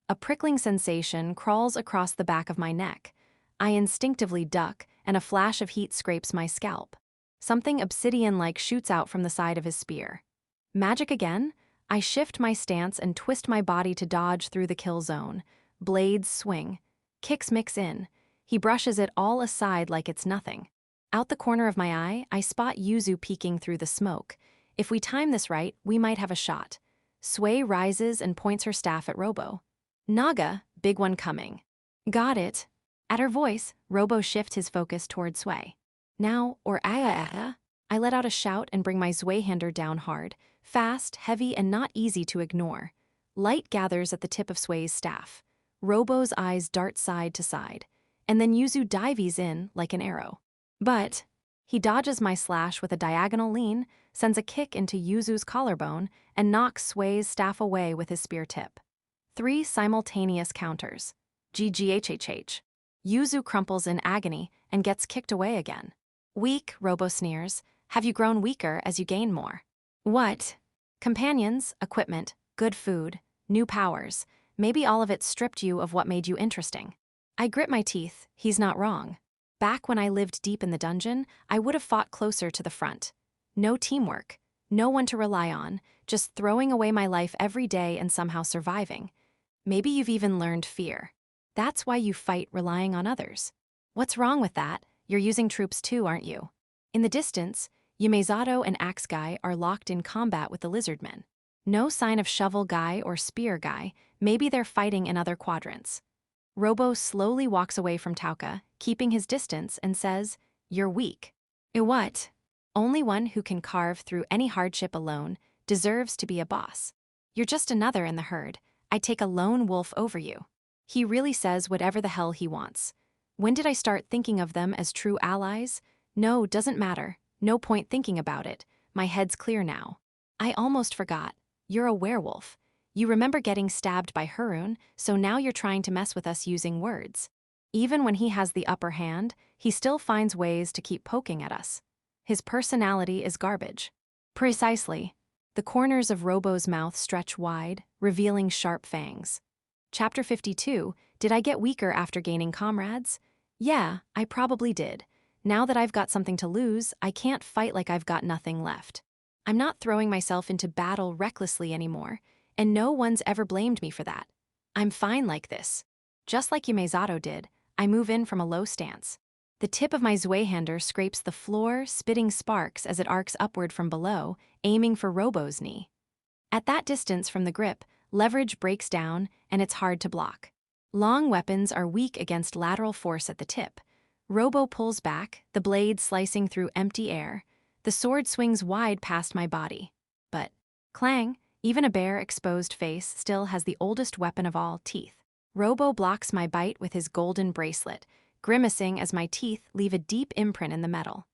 Speaker 1: A prickling sensation crawls across the back of my neck. I instinctively duck, and a flash of heat scrapes my scalp. Something obsidian-like shoots out from the side of his spear. Magic again? I shift my stance and twist my body to dodge through the kill zone. Blades swing. Kicks mix in. He brushes it all aside like it's nothing. Out the corner of my eye, I spot Yuzu peeking through the smoke. If we time this right, we might have a shot. Sway rises and points her staff at Robo. Naga, big one coming. Got it. At her voice, Robo shifts his focus toward Sway. Now, or aya. I let out a shout and bring my Zweihander down hard, fast, heavy, and not easy to ignore. Light gathers at the tip of Sway's staff. Robo's eyes dart side to side, and then Yuzu dives in like an arrow. But he dodges my slash with a diagonal lean, sends a kick into Yuzu's collarbone, and knocks Sway's staff away with his spear tip. 3 simultaneous counters. GGHHH. Yuzu crumples in agony and gets kicked away again. Weak, Robo sneers. Have you grown weaker as you gain more? What? Companions, equipment, good food, new powers. Maybe all of it stripped you of what made you interesting. I grit my teeth. He's not wrong. Back when I lived deep in the dungeon, I would have fought closer to the front. No teamwork, no one to rely on, just throwing away my life every day and somehow surviving. Maybe you've even learned fear. That's why you fight relying on others. What's wrong with that? You're using troops too, aren't you? In the distance, Yamezato and Axe Guy are locked in combat with the lizardmen. No sign of Shovel Guy or Spear Guy. Maybe they're fighting in other quadrants. Robo slowly walks away from Tauka, keeping his distance, and says, "You're weak." What? Only one who can carve through any hardship alone deserves to be a boss. You're just another in the herd. I take a lone wolf over you. He really says whatever the hell he wants. When did I start thinking of them as true allies? No, doesn't matter. No point thinking about it. My head's clear now. I almost forgot. You're a werewolf. You remember getting stabbed by Harem, so now you're trying to mess with us using words. Even when he has the upper hand, he still finds ways to keep poking at us. His personality is garbage. Precisely. The corners of Robo's mouth stretch wide, revealing sharp fangs. Chapter 52, Did I get weaker after gaining comrades? Yeah, I probably did. Now that I've got something to lose, I can't fight like I've got nothing left. I'm not throwing myself into battle recklessly anymore, and no one's ever blamed me for that. I'm fine like this. Just like Yumezato did, I move in from a low stance. The tip of my Zweihander scrapes the floor, spitting sparks as it arcs upward from below, aiming for Robo's knee. At that distance from the grip, leverage breaks down, and it's hard to block. Long weapons are weak against lateral force at the tip. Robo pulls back, the blade slicing through empty air. The sword swings wide past my body. But, clang, even a bare, exposed face still has the oldest weapon of all, teeth. Robo blocks my bite with his golden bracelet, grimacing as my teeth leave a deep imprint in the metal.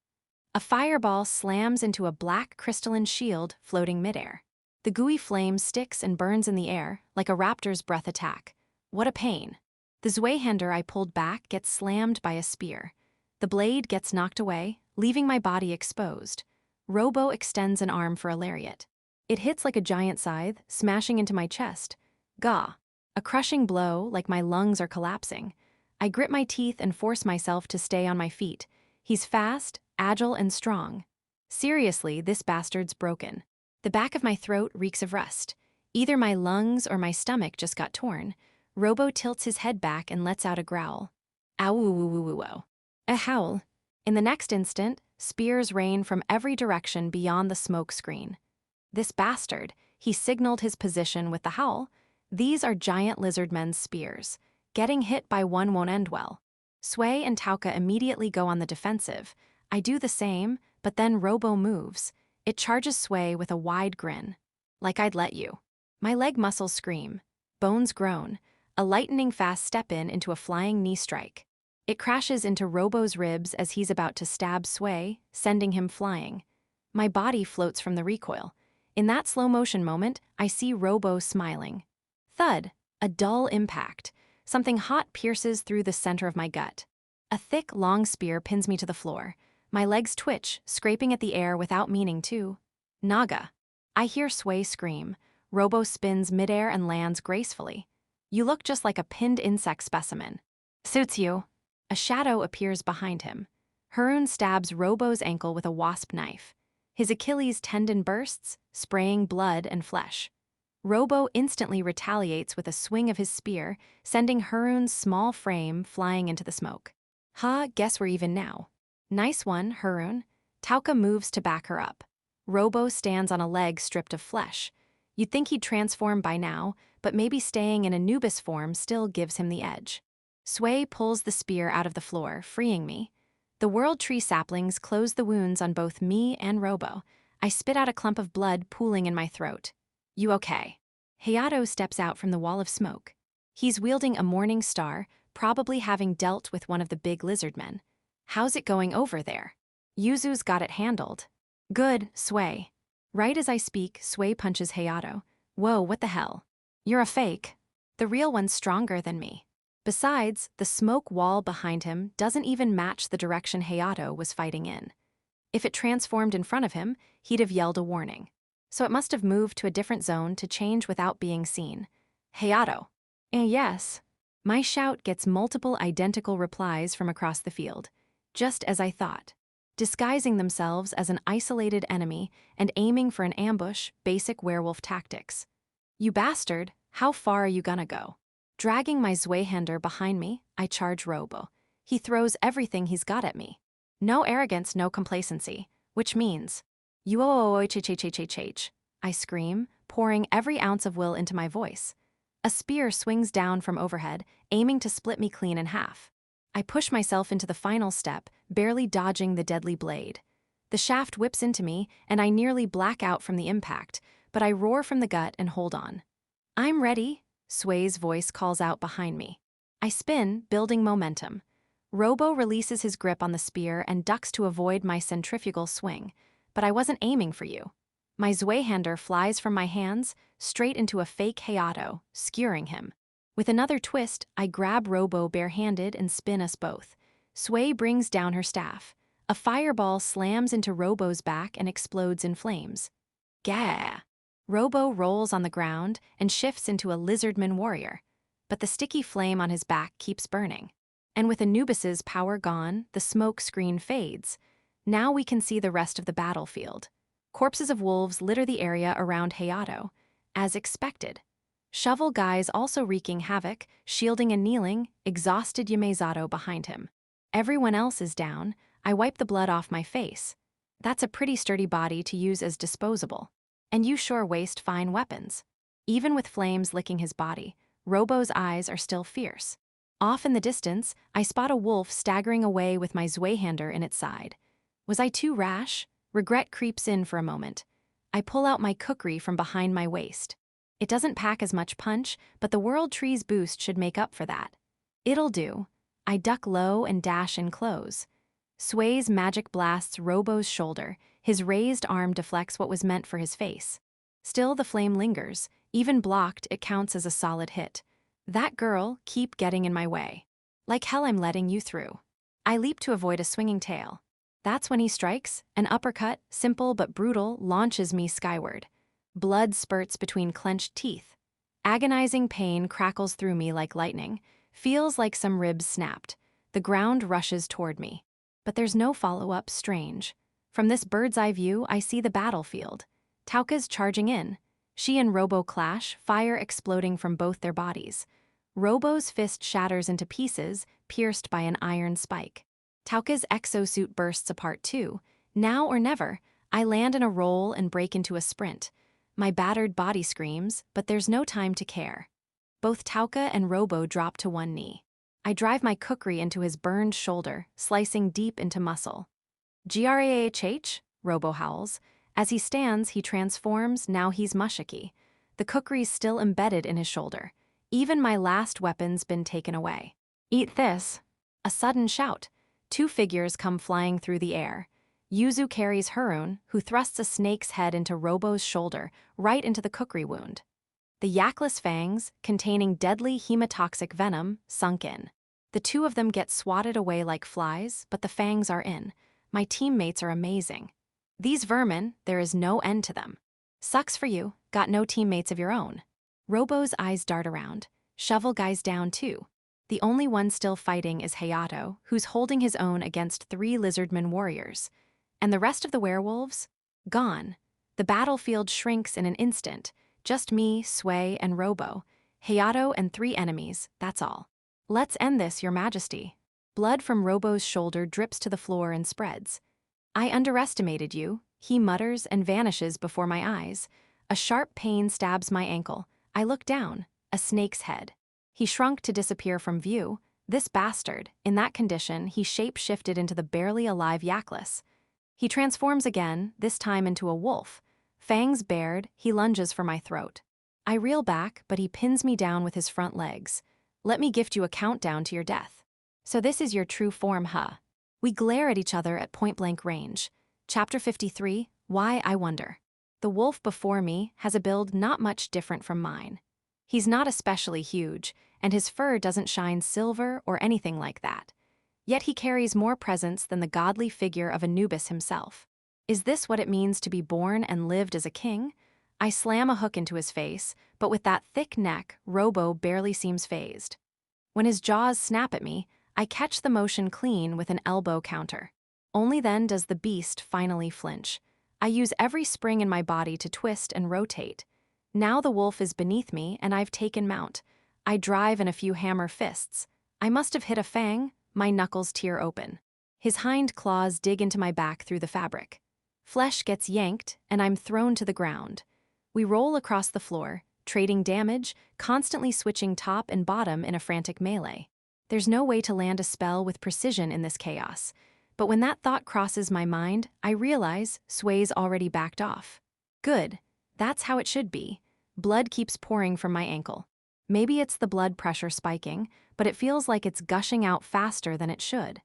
Speaker 1: A fireball slams into a black crystalline shield floating midair. The gooey flame sticks and burns in the air like a raptor's breath attack. What a pain. The Zweihander I pulled back gets slammed by a spear. The blade gets knocked away, leaving my body exposed. Robo extends an arm for a lariat. It hits like a giant scythe, smashing into my chest. Gah! A crushing blow, like my lungs are collapsing. I grit my teeth and force myself to stay on my feet. He's fast, agile, and strong. Seriously, this bastard's broken. The back of my throat reeks of rust. Either my lungs or my stomach just got torn. Robo tilts his head back and lets out a growl. Ow-woo-woo-woo-woo. A howl. In the next instant, spears rain from every direction beyond the smoke screen. This bastard, he signaled his position with the howl. These are giant lizardmen's spears. Getting hit by one won't end well. Sway and Tauka immediately go on the defensive. I do the same, but then Robo moves. It charges Sway with a wide grin. Like I'd let you. My leg muscles scream. Bones groan. A lightning-fast step-in into a flying knee strike. It crashes into Robo's ribs as he's about to stab Sway, sending him flying. My body floats from the recoil. In that slow-motion moment, I see Robo smiling. Thud. A dull impact. Something hot pierces through the center of my gut. A thick, long spear pins me to the floor. My legs twitch, scraping at the air without meaning to. Naga. I hear Sway scream. Robo spins midair and lands gracefully. You look just like a pinned insect specimen. Suits you. A shadow appears behind him. Harem stabs Robo's ankle with a wasp knife. His Achilles tendon bursts, spraying blood and flesh. Robo instantly retaliates with a swing of his spear, sending Harem's small frame flying into the smoke. Guess we're even now. Nice one, Harem. Tauka moves to back her up. Robo stands on a leg stripped of flesh. You'd think he'd transform by now, but maybe staying in Anubis form still gives him the edge. Sway pulls the spear out of the floor, freeing me. The World Tree saplings close the wounds on both me and Robo. I spit out a clump of blood pooling in my throat. You okay? Hayato steps out from the wall of smoke. He's wielding a morning star, probably having dealt with one of the big lizard men. How's it going over there? Yuzu's got it handled. Good, Sway. Right as I speak, Sway punches Hayato. Whoa, what the hell? You're a fake. The real one's stronger than me. Besides, the smoke wall behind him doesn't even match the direction Hayato was fighting in. If it transformed in front of him, he'd have yelled a warning. So it must have moved to a different zone to change without being seen. Hayato. Yes. My shout gets multiple identical replies from across the field. Just as I thought. Disguising themselves as an isolated enemy and aiming for an ambush, basic werewolf tactics. You bastard, how far are you gonna go? Dragging my Zweihander behind me, I charge Robo. He throws everything he's got at me. No arrogance, no complacency, which means, you-oh-oh-oh-h-h-h-h-h-h. I scream, pouring every ounce of will into my voice. A spear swings down from overhead, aiming to split me clean in half. I push myself into the final step, barely dodging the deadly blade. The shaft whips into me, and I nearly black out from the impact, but I roar from the gut and hold on. I'm ready, Sway's voice calls out behind me. I spin, building momentum. Robo releases his grip on the spear and ducks to avoid my centrifugal swing, but I wasn't aiming for you. My Zweihander flies from my hands straight into a fake Hayato, skewering him. With another twist, I grab Robo barehanded and spin us both. Sway brings down her staff. A fireball slams into Robo's back and explodes in flames. Gah! Robo rolls on the ground and shifts into a lizardman warrior, but the sticky flame on his back keeps burning. And with Anubis's power gone, the smoke screen fades. Now we can see the rest of the battlefield. Corpses of wolves litter the area around Hayato, as expected. Shovel guys also wreaking havoc, shielding a kneeling, exhausted Yamezato behind him. Everyone else is down. I wipe the blood off my face. That's a pretty sturdy body to use as disposable. And you sure waste fine weapons. Even with flames licking his body, Robo's eyes are still fierce. Off in the distance, I spot a wolf staggering away with my Zweihander in its side. Was I too rash? Regret creeps in for a moment. I pull out my kukri from behind my waist. It doesn't pack as much punch, but the World Tree's boost should make up for that. It'll do. I duck low and dash in close. Sway's magic blasts Robo's shoulder. His raised arm deflects what was meant for his face. Still, the flame lingers. Even blocked, it counts as a solid hit. That girl, keep getting in my way. Like hell I'm letting you through. I leap to avoid a swinging tail. That's when he strikes. An uppercut, simple but brutal, launches me skyward. Blood spurts between clenched teeth. Agonizing pain crackles through me like lightning. Feels like some ribs snapped. The ground rushes toward me. But there's no follow-up. Strange. From this bird's-eye view, I see the battlefield. Tauka's charging in. She and Robo clash, fire exploding from both their bodies. Robo's fist shatters into pieces, pierced by an iron spike. Tauka's exosuit bursts apart too. Now or never, I land in a roll and break into a sprint. My battered body screams, but there's no time to care. Both Tauka and Robo drop to one knee. I drive my kukri into his burned shoulder, slicing deep into muscle. Grahh, Robo howls. As he stands, he transforms, now he's mushiki. The kukri's still embedded in his shoulder. Even my last weapon's been taken away. Eat this. A sudden shout. Two figures come flying through the air. Yuzu carries Harun, who thrusts a snake's head into Robo's shoulder, right into the kukri wound. The yakless fangs, containing deadly hemotoxic venom, sunk in. The two of them get swatted away like flies, but the fangs are in. My teammates are amazing. These vermin, there is no end to them. Sucks for you, got no teammates of your own. Robo's eyes dart around. Shovel guy's down too. The only one still fighting is Hayato, who's holding his own against 3 lizardman warriors. And the rest of the werewolves? Gone. The battlefield shrinks in an instant. Just me, Sway, and Robo. Hayato and 3 enemies, that's all. Let's end this, Your Majesty. Blood from Robo's shoulder drips to the floor and spreads. I underestimated you, he mutters and vanishes before my eyes. A sharp pain stabs my ankle. I look down. A snake's head. He shrunk to disappear from view. This bastard, in that condition, he shape-shifted into the barely alive Yakless. He transforms again, this time into a wolf. Fangs bared, he lunges for my throat. I reel back, but he pins me down with his front legs. Let me gift you a countdown to your death. So this is your true form, huh? We glare at each other at point-blank range. Chapter 53, Why I Wonder. The wolf before me has a build not much different from mine. He's not especially huge, and his fur doesn't shine silver or anything like that. Yet he carries more presence than the godly figure of Anubis himself. Is this what it means to be born and lived as a king? I slam a hook into his face, but with that thick neck, Robo barely seems fazed. When his jaws snap at me, I catch the motion clean with an elbow counter. Only then does the beast finally flinch. I use every spring in my body to twist and rotate. Now the wolf is beneath me, and I've taken mount. I drive in a few hammer fists. I must have hit a fang. My knuckles tear open. His hind claws dig into my back through the fabric. Flesh gets yanked, and I'm thrown to the ground. We roll across the floor, trading damage, constantly switching top and bottom in a frantic melee. There's no way to land a spell with precision in this chaos. But when that thought crosses my mind, I realize Sway's already backed off. Good. That's how it should be. Blood keeps pouring from my ankle. Maybe it's the blood pressure spiking, but it feels like it's gushing out faster than it should.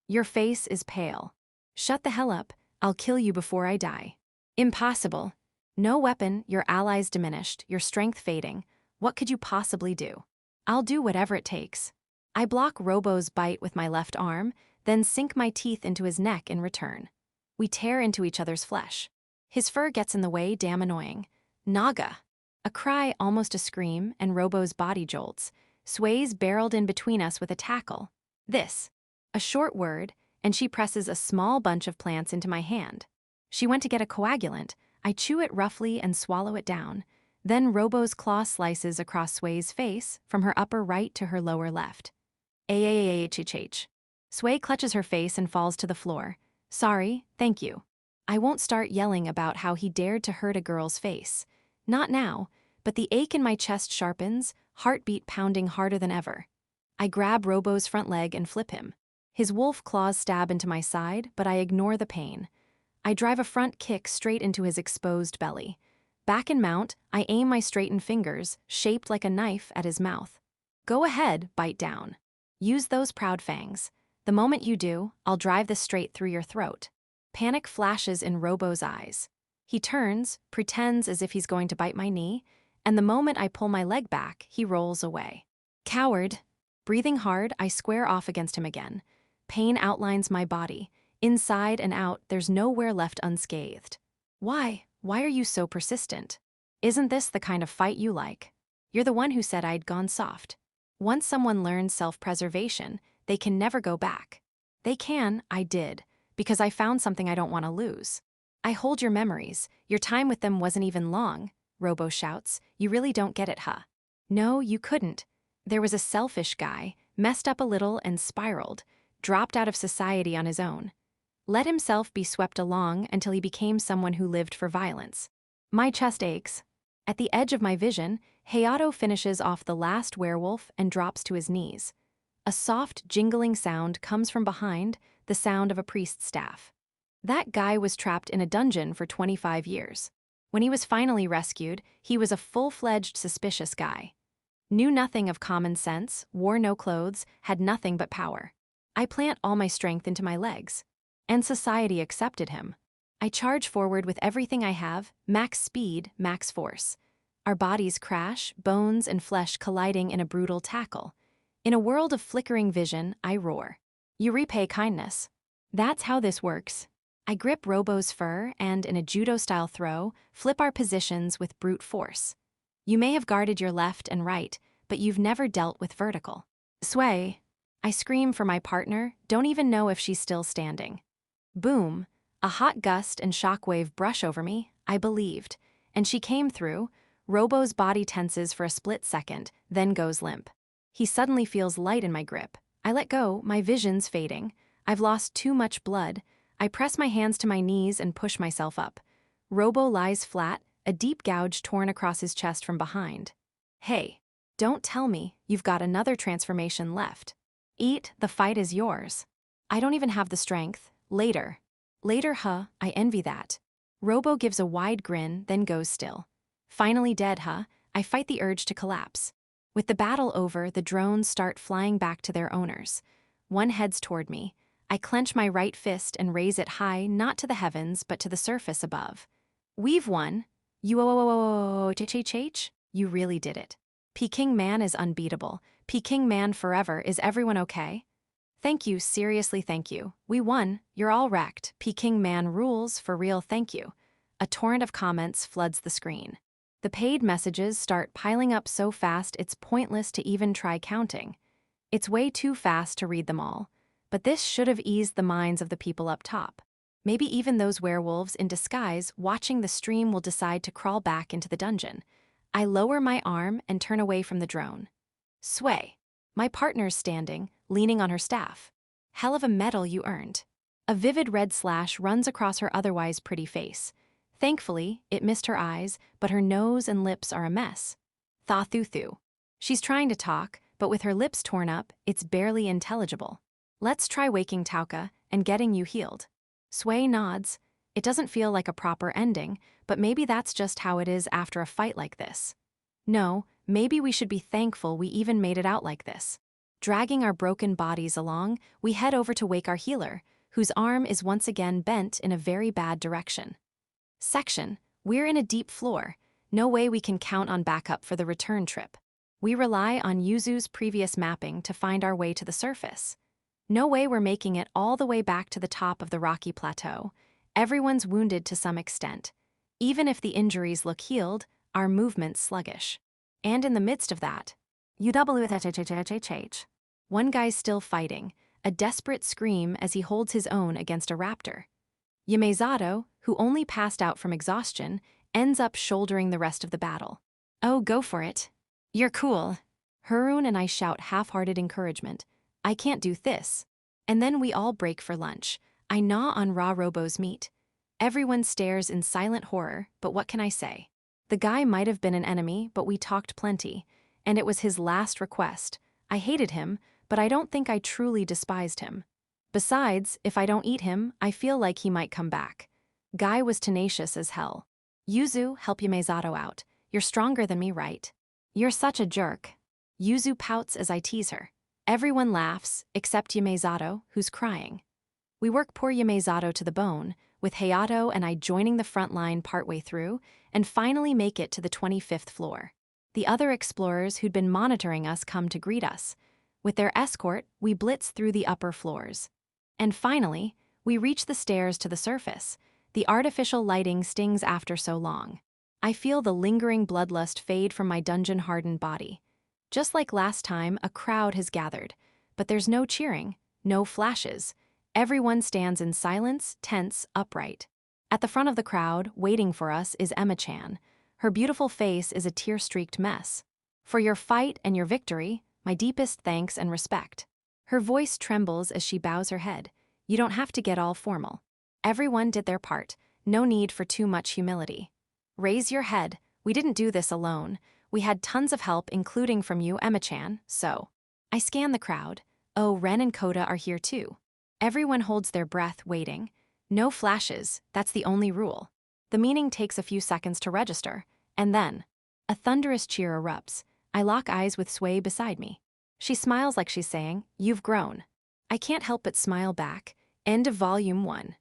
Speaker 1: Your face is pale. Shut the hell up, I'll kill you before I die. Impossible. No weapon, your allies diminished, your strength fading. What could you possibly do? I'll do whatever it takes. I block Robo's bite with my left arm, then sink my teeth into his neck in return. We tear into each other's flesh. His fur gets in the way, damn annoying. Naga. A cry, almost a scream, and Robo's body jolts. Sways barreled in between us with a tackle. This. A short word, and she presses a small bunch of plants into my hand. She went to get a coagulant. I chew it roughly and swallow it down. Then Robo's claw slices across Sway's face, from her upper right to her lower left. Ahhhhh. Sway clutches her face and falls to the floor. Sorry, thank you. I won't start yelling about how he dared to hurt a girl's face. Not now, but the ache in my chest sharpens, heartbeat pounding harder than ever. I grab Robo's front leg and flip him. His wolf claws stab into my side, but I ignore the pain. I drive a front kick straight into his exposed belly. Back in mount, I aim my straightened fingers, shaped like a knife, at his mouth. Go ahead, bite down. Use those proud fangs. The moment you do, I'll drive this straight through your throat. Panic flashes in Robo's eyes. He turns, pretends as if he's going to bite my knee, and the moment I pull my leg back, he rolls away. Coward. Breathing hard, I square off against him again. Pain outlines my body. Inside and out, there's nowhere left unscathed. Why? Why are you so persistent? Isn't this the kind of fight you like? You're the one who said I'd gone soft. Once someone learns self-preservation, they can never go back. They can, I did, because I found something I don't want to lose. I hold your memories. Your time with them wasn't even long, Robo shouts. You really don't get it, huh? No, you couldn't. There was a selfish guy, messed up a little and spiraled, dropped out of society on his own. Let himself be swept along until he became someone who lived for violence. My chest aches. At the edge of my vision, Hayato finishes off the last werewolf and drops to his knees. A soft, jingling sound comes from behind, the sound of a priest's staff. That guy was trapped in a dungeon for 25 years. When he was finally rescued, he was a full-fledged suspicious guy. Knew nothing of common sense, wore no clothes, had nothing but power. I plant all my strength into my legs. And society accepted him. I charge forward with everything I have, max speed, max force. Our bodies crash, bones and flesh colliding in a brutal tackle. In a world of flickering vision, I roar. You repay kindness. That's how this works. I grip Robo's fur and, in a judo-style throw, flip our positions with brute force. You may have guarded your left and right, but you've never dealt with vertical. Sway. I scream for my partner, don't even know if she's still standing. Boom. A hot gust and shockwave brush over me, I believed. And she came through. Robo's body tenses for a split second, then goes limp. He suddenly feels light in my grip. I let go, my vision's fading. I've lost too much blood. I press my hands to my knees and push myself up. Robo lies flat, a deep gouge torn across his chest from behind. Hey, don't tell me you've got another transformation left. Eat, the fight is yours. I don't even have the strength. Later. Later, huh? I envy that. Robo gives a wide grin, then goes still. Finally dead, huh? I fight the urge to collapse. With the battle over, the drones start flying back to their owners. One heads toward me. I clench my right fist and raise it high, not to the heavens, but to the surface above. We've won. You really did it. Peking Man is unbeatable. Peking Man forever. Is everyone okay? Thank you, seriously thank you. We won. You're all wrecked. Peking Man rules, for real thank you. A torrent of comments floods the screen. The paid messages start piling up so fast it's pointless to even try counting. It's way too fast to read them all. But this should have eased the minds of the people up top. Maybe even those werewolves in disguise watching the stream will decide to crawl back into the dungeon. I lower my arm and turn away from the drone. Sway. My partner's standing, leaning on her staff. Hell of a medal you earned. A vivid red slash runs across her otherwise pretty face. Thankfully, it missed her eyes, but her nose and lips are a mess. Tha-thu-thu. She's trying to talk, but with her lips torn up, it's barely intelligible. Let's try waking Tauka and getting you healed. Sway nods. It doesn't feel like a proper ending, but maybe that's just how it is after a fight like this. No, maybe we should be thankful we even made it out like this. Dragging our broken bodies along, we head over to wake our healer, whose arm is once again bent in a very bad direction. Section, we're in a deep floor. No way we can count on backup for the return trip. We rely on Yuzu's previous mapping to find our way to the surface. No way we're making it all the way back to the top of the rocky plateau. Everyone's wounded to some extent. Even if the injuries look healed, our movement's sluggish. And in the midst of that, one guy's still fighting, a desperate scream as he holds his own against a raptor. Yamezato, who only passed out from exhaustion, ends up shouldering the rest of the battle. Oh, go for it. You're cool. Harun and I shout half-hearted encouragement. I can't do this. And then we all break for lunch. I gnaw on raw Robo's meat. Everyone stares in silent horror, but what can I say? The guy might have been an enemy, but we talked plenty. And it was his last request. I hated him, but I don't think I truly despised him. Besides, if I don't eat him, I feel like he might come back. Guy was tenacious as hell. Yuzu, help Yamezato out. You're stronger than me, right? You're such a jerk. Yuzu pouts as I tease her. Everyone laughs, except Yamezato, who's crying. We work poor Yamezato to the bone, with Hayato and I joining the front line partway through, and finally make it to the 25th floor. The other explorers who'd been monitoring us come to greet us. With their escort, we blitz through the upper floors. And finally, we reach the stairs to the surface. The artificial lighting stings after so long. I feel the lingering bloodlust fade from my dungeon-hardened body. Just like last time, a crowd has gathered. But there's no cheering, no flashes. Everyone stands in silence, tense, upright. At the front of the crowd, waiting for us, is Emma-chan. Her beautiful face is a tear-streaked mess. For your fight and your victory, my deepest thanks and respect. Her voice trembles as she bows her head. You don't have to get all formal. Everyone did their part. No need for too much humility. Raise your head. We didn't do this alone. We had tons of help, including from you, Emma-chan, so. I scan the crowd. Oh, Ren and Koda are here too. Everyone holds their breath, waiting. No flashes, that's the only rule. The meaning takes a few seconds to register, and then, a thunderous cheer erupts. I lock eyes with Sui beside me. She smiles like she's saying, "You've grown." I can't help but smile back. End of Volume 1.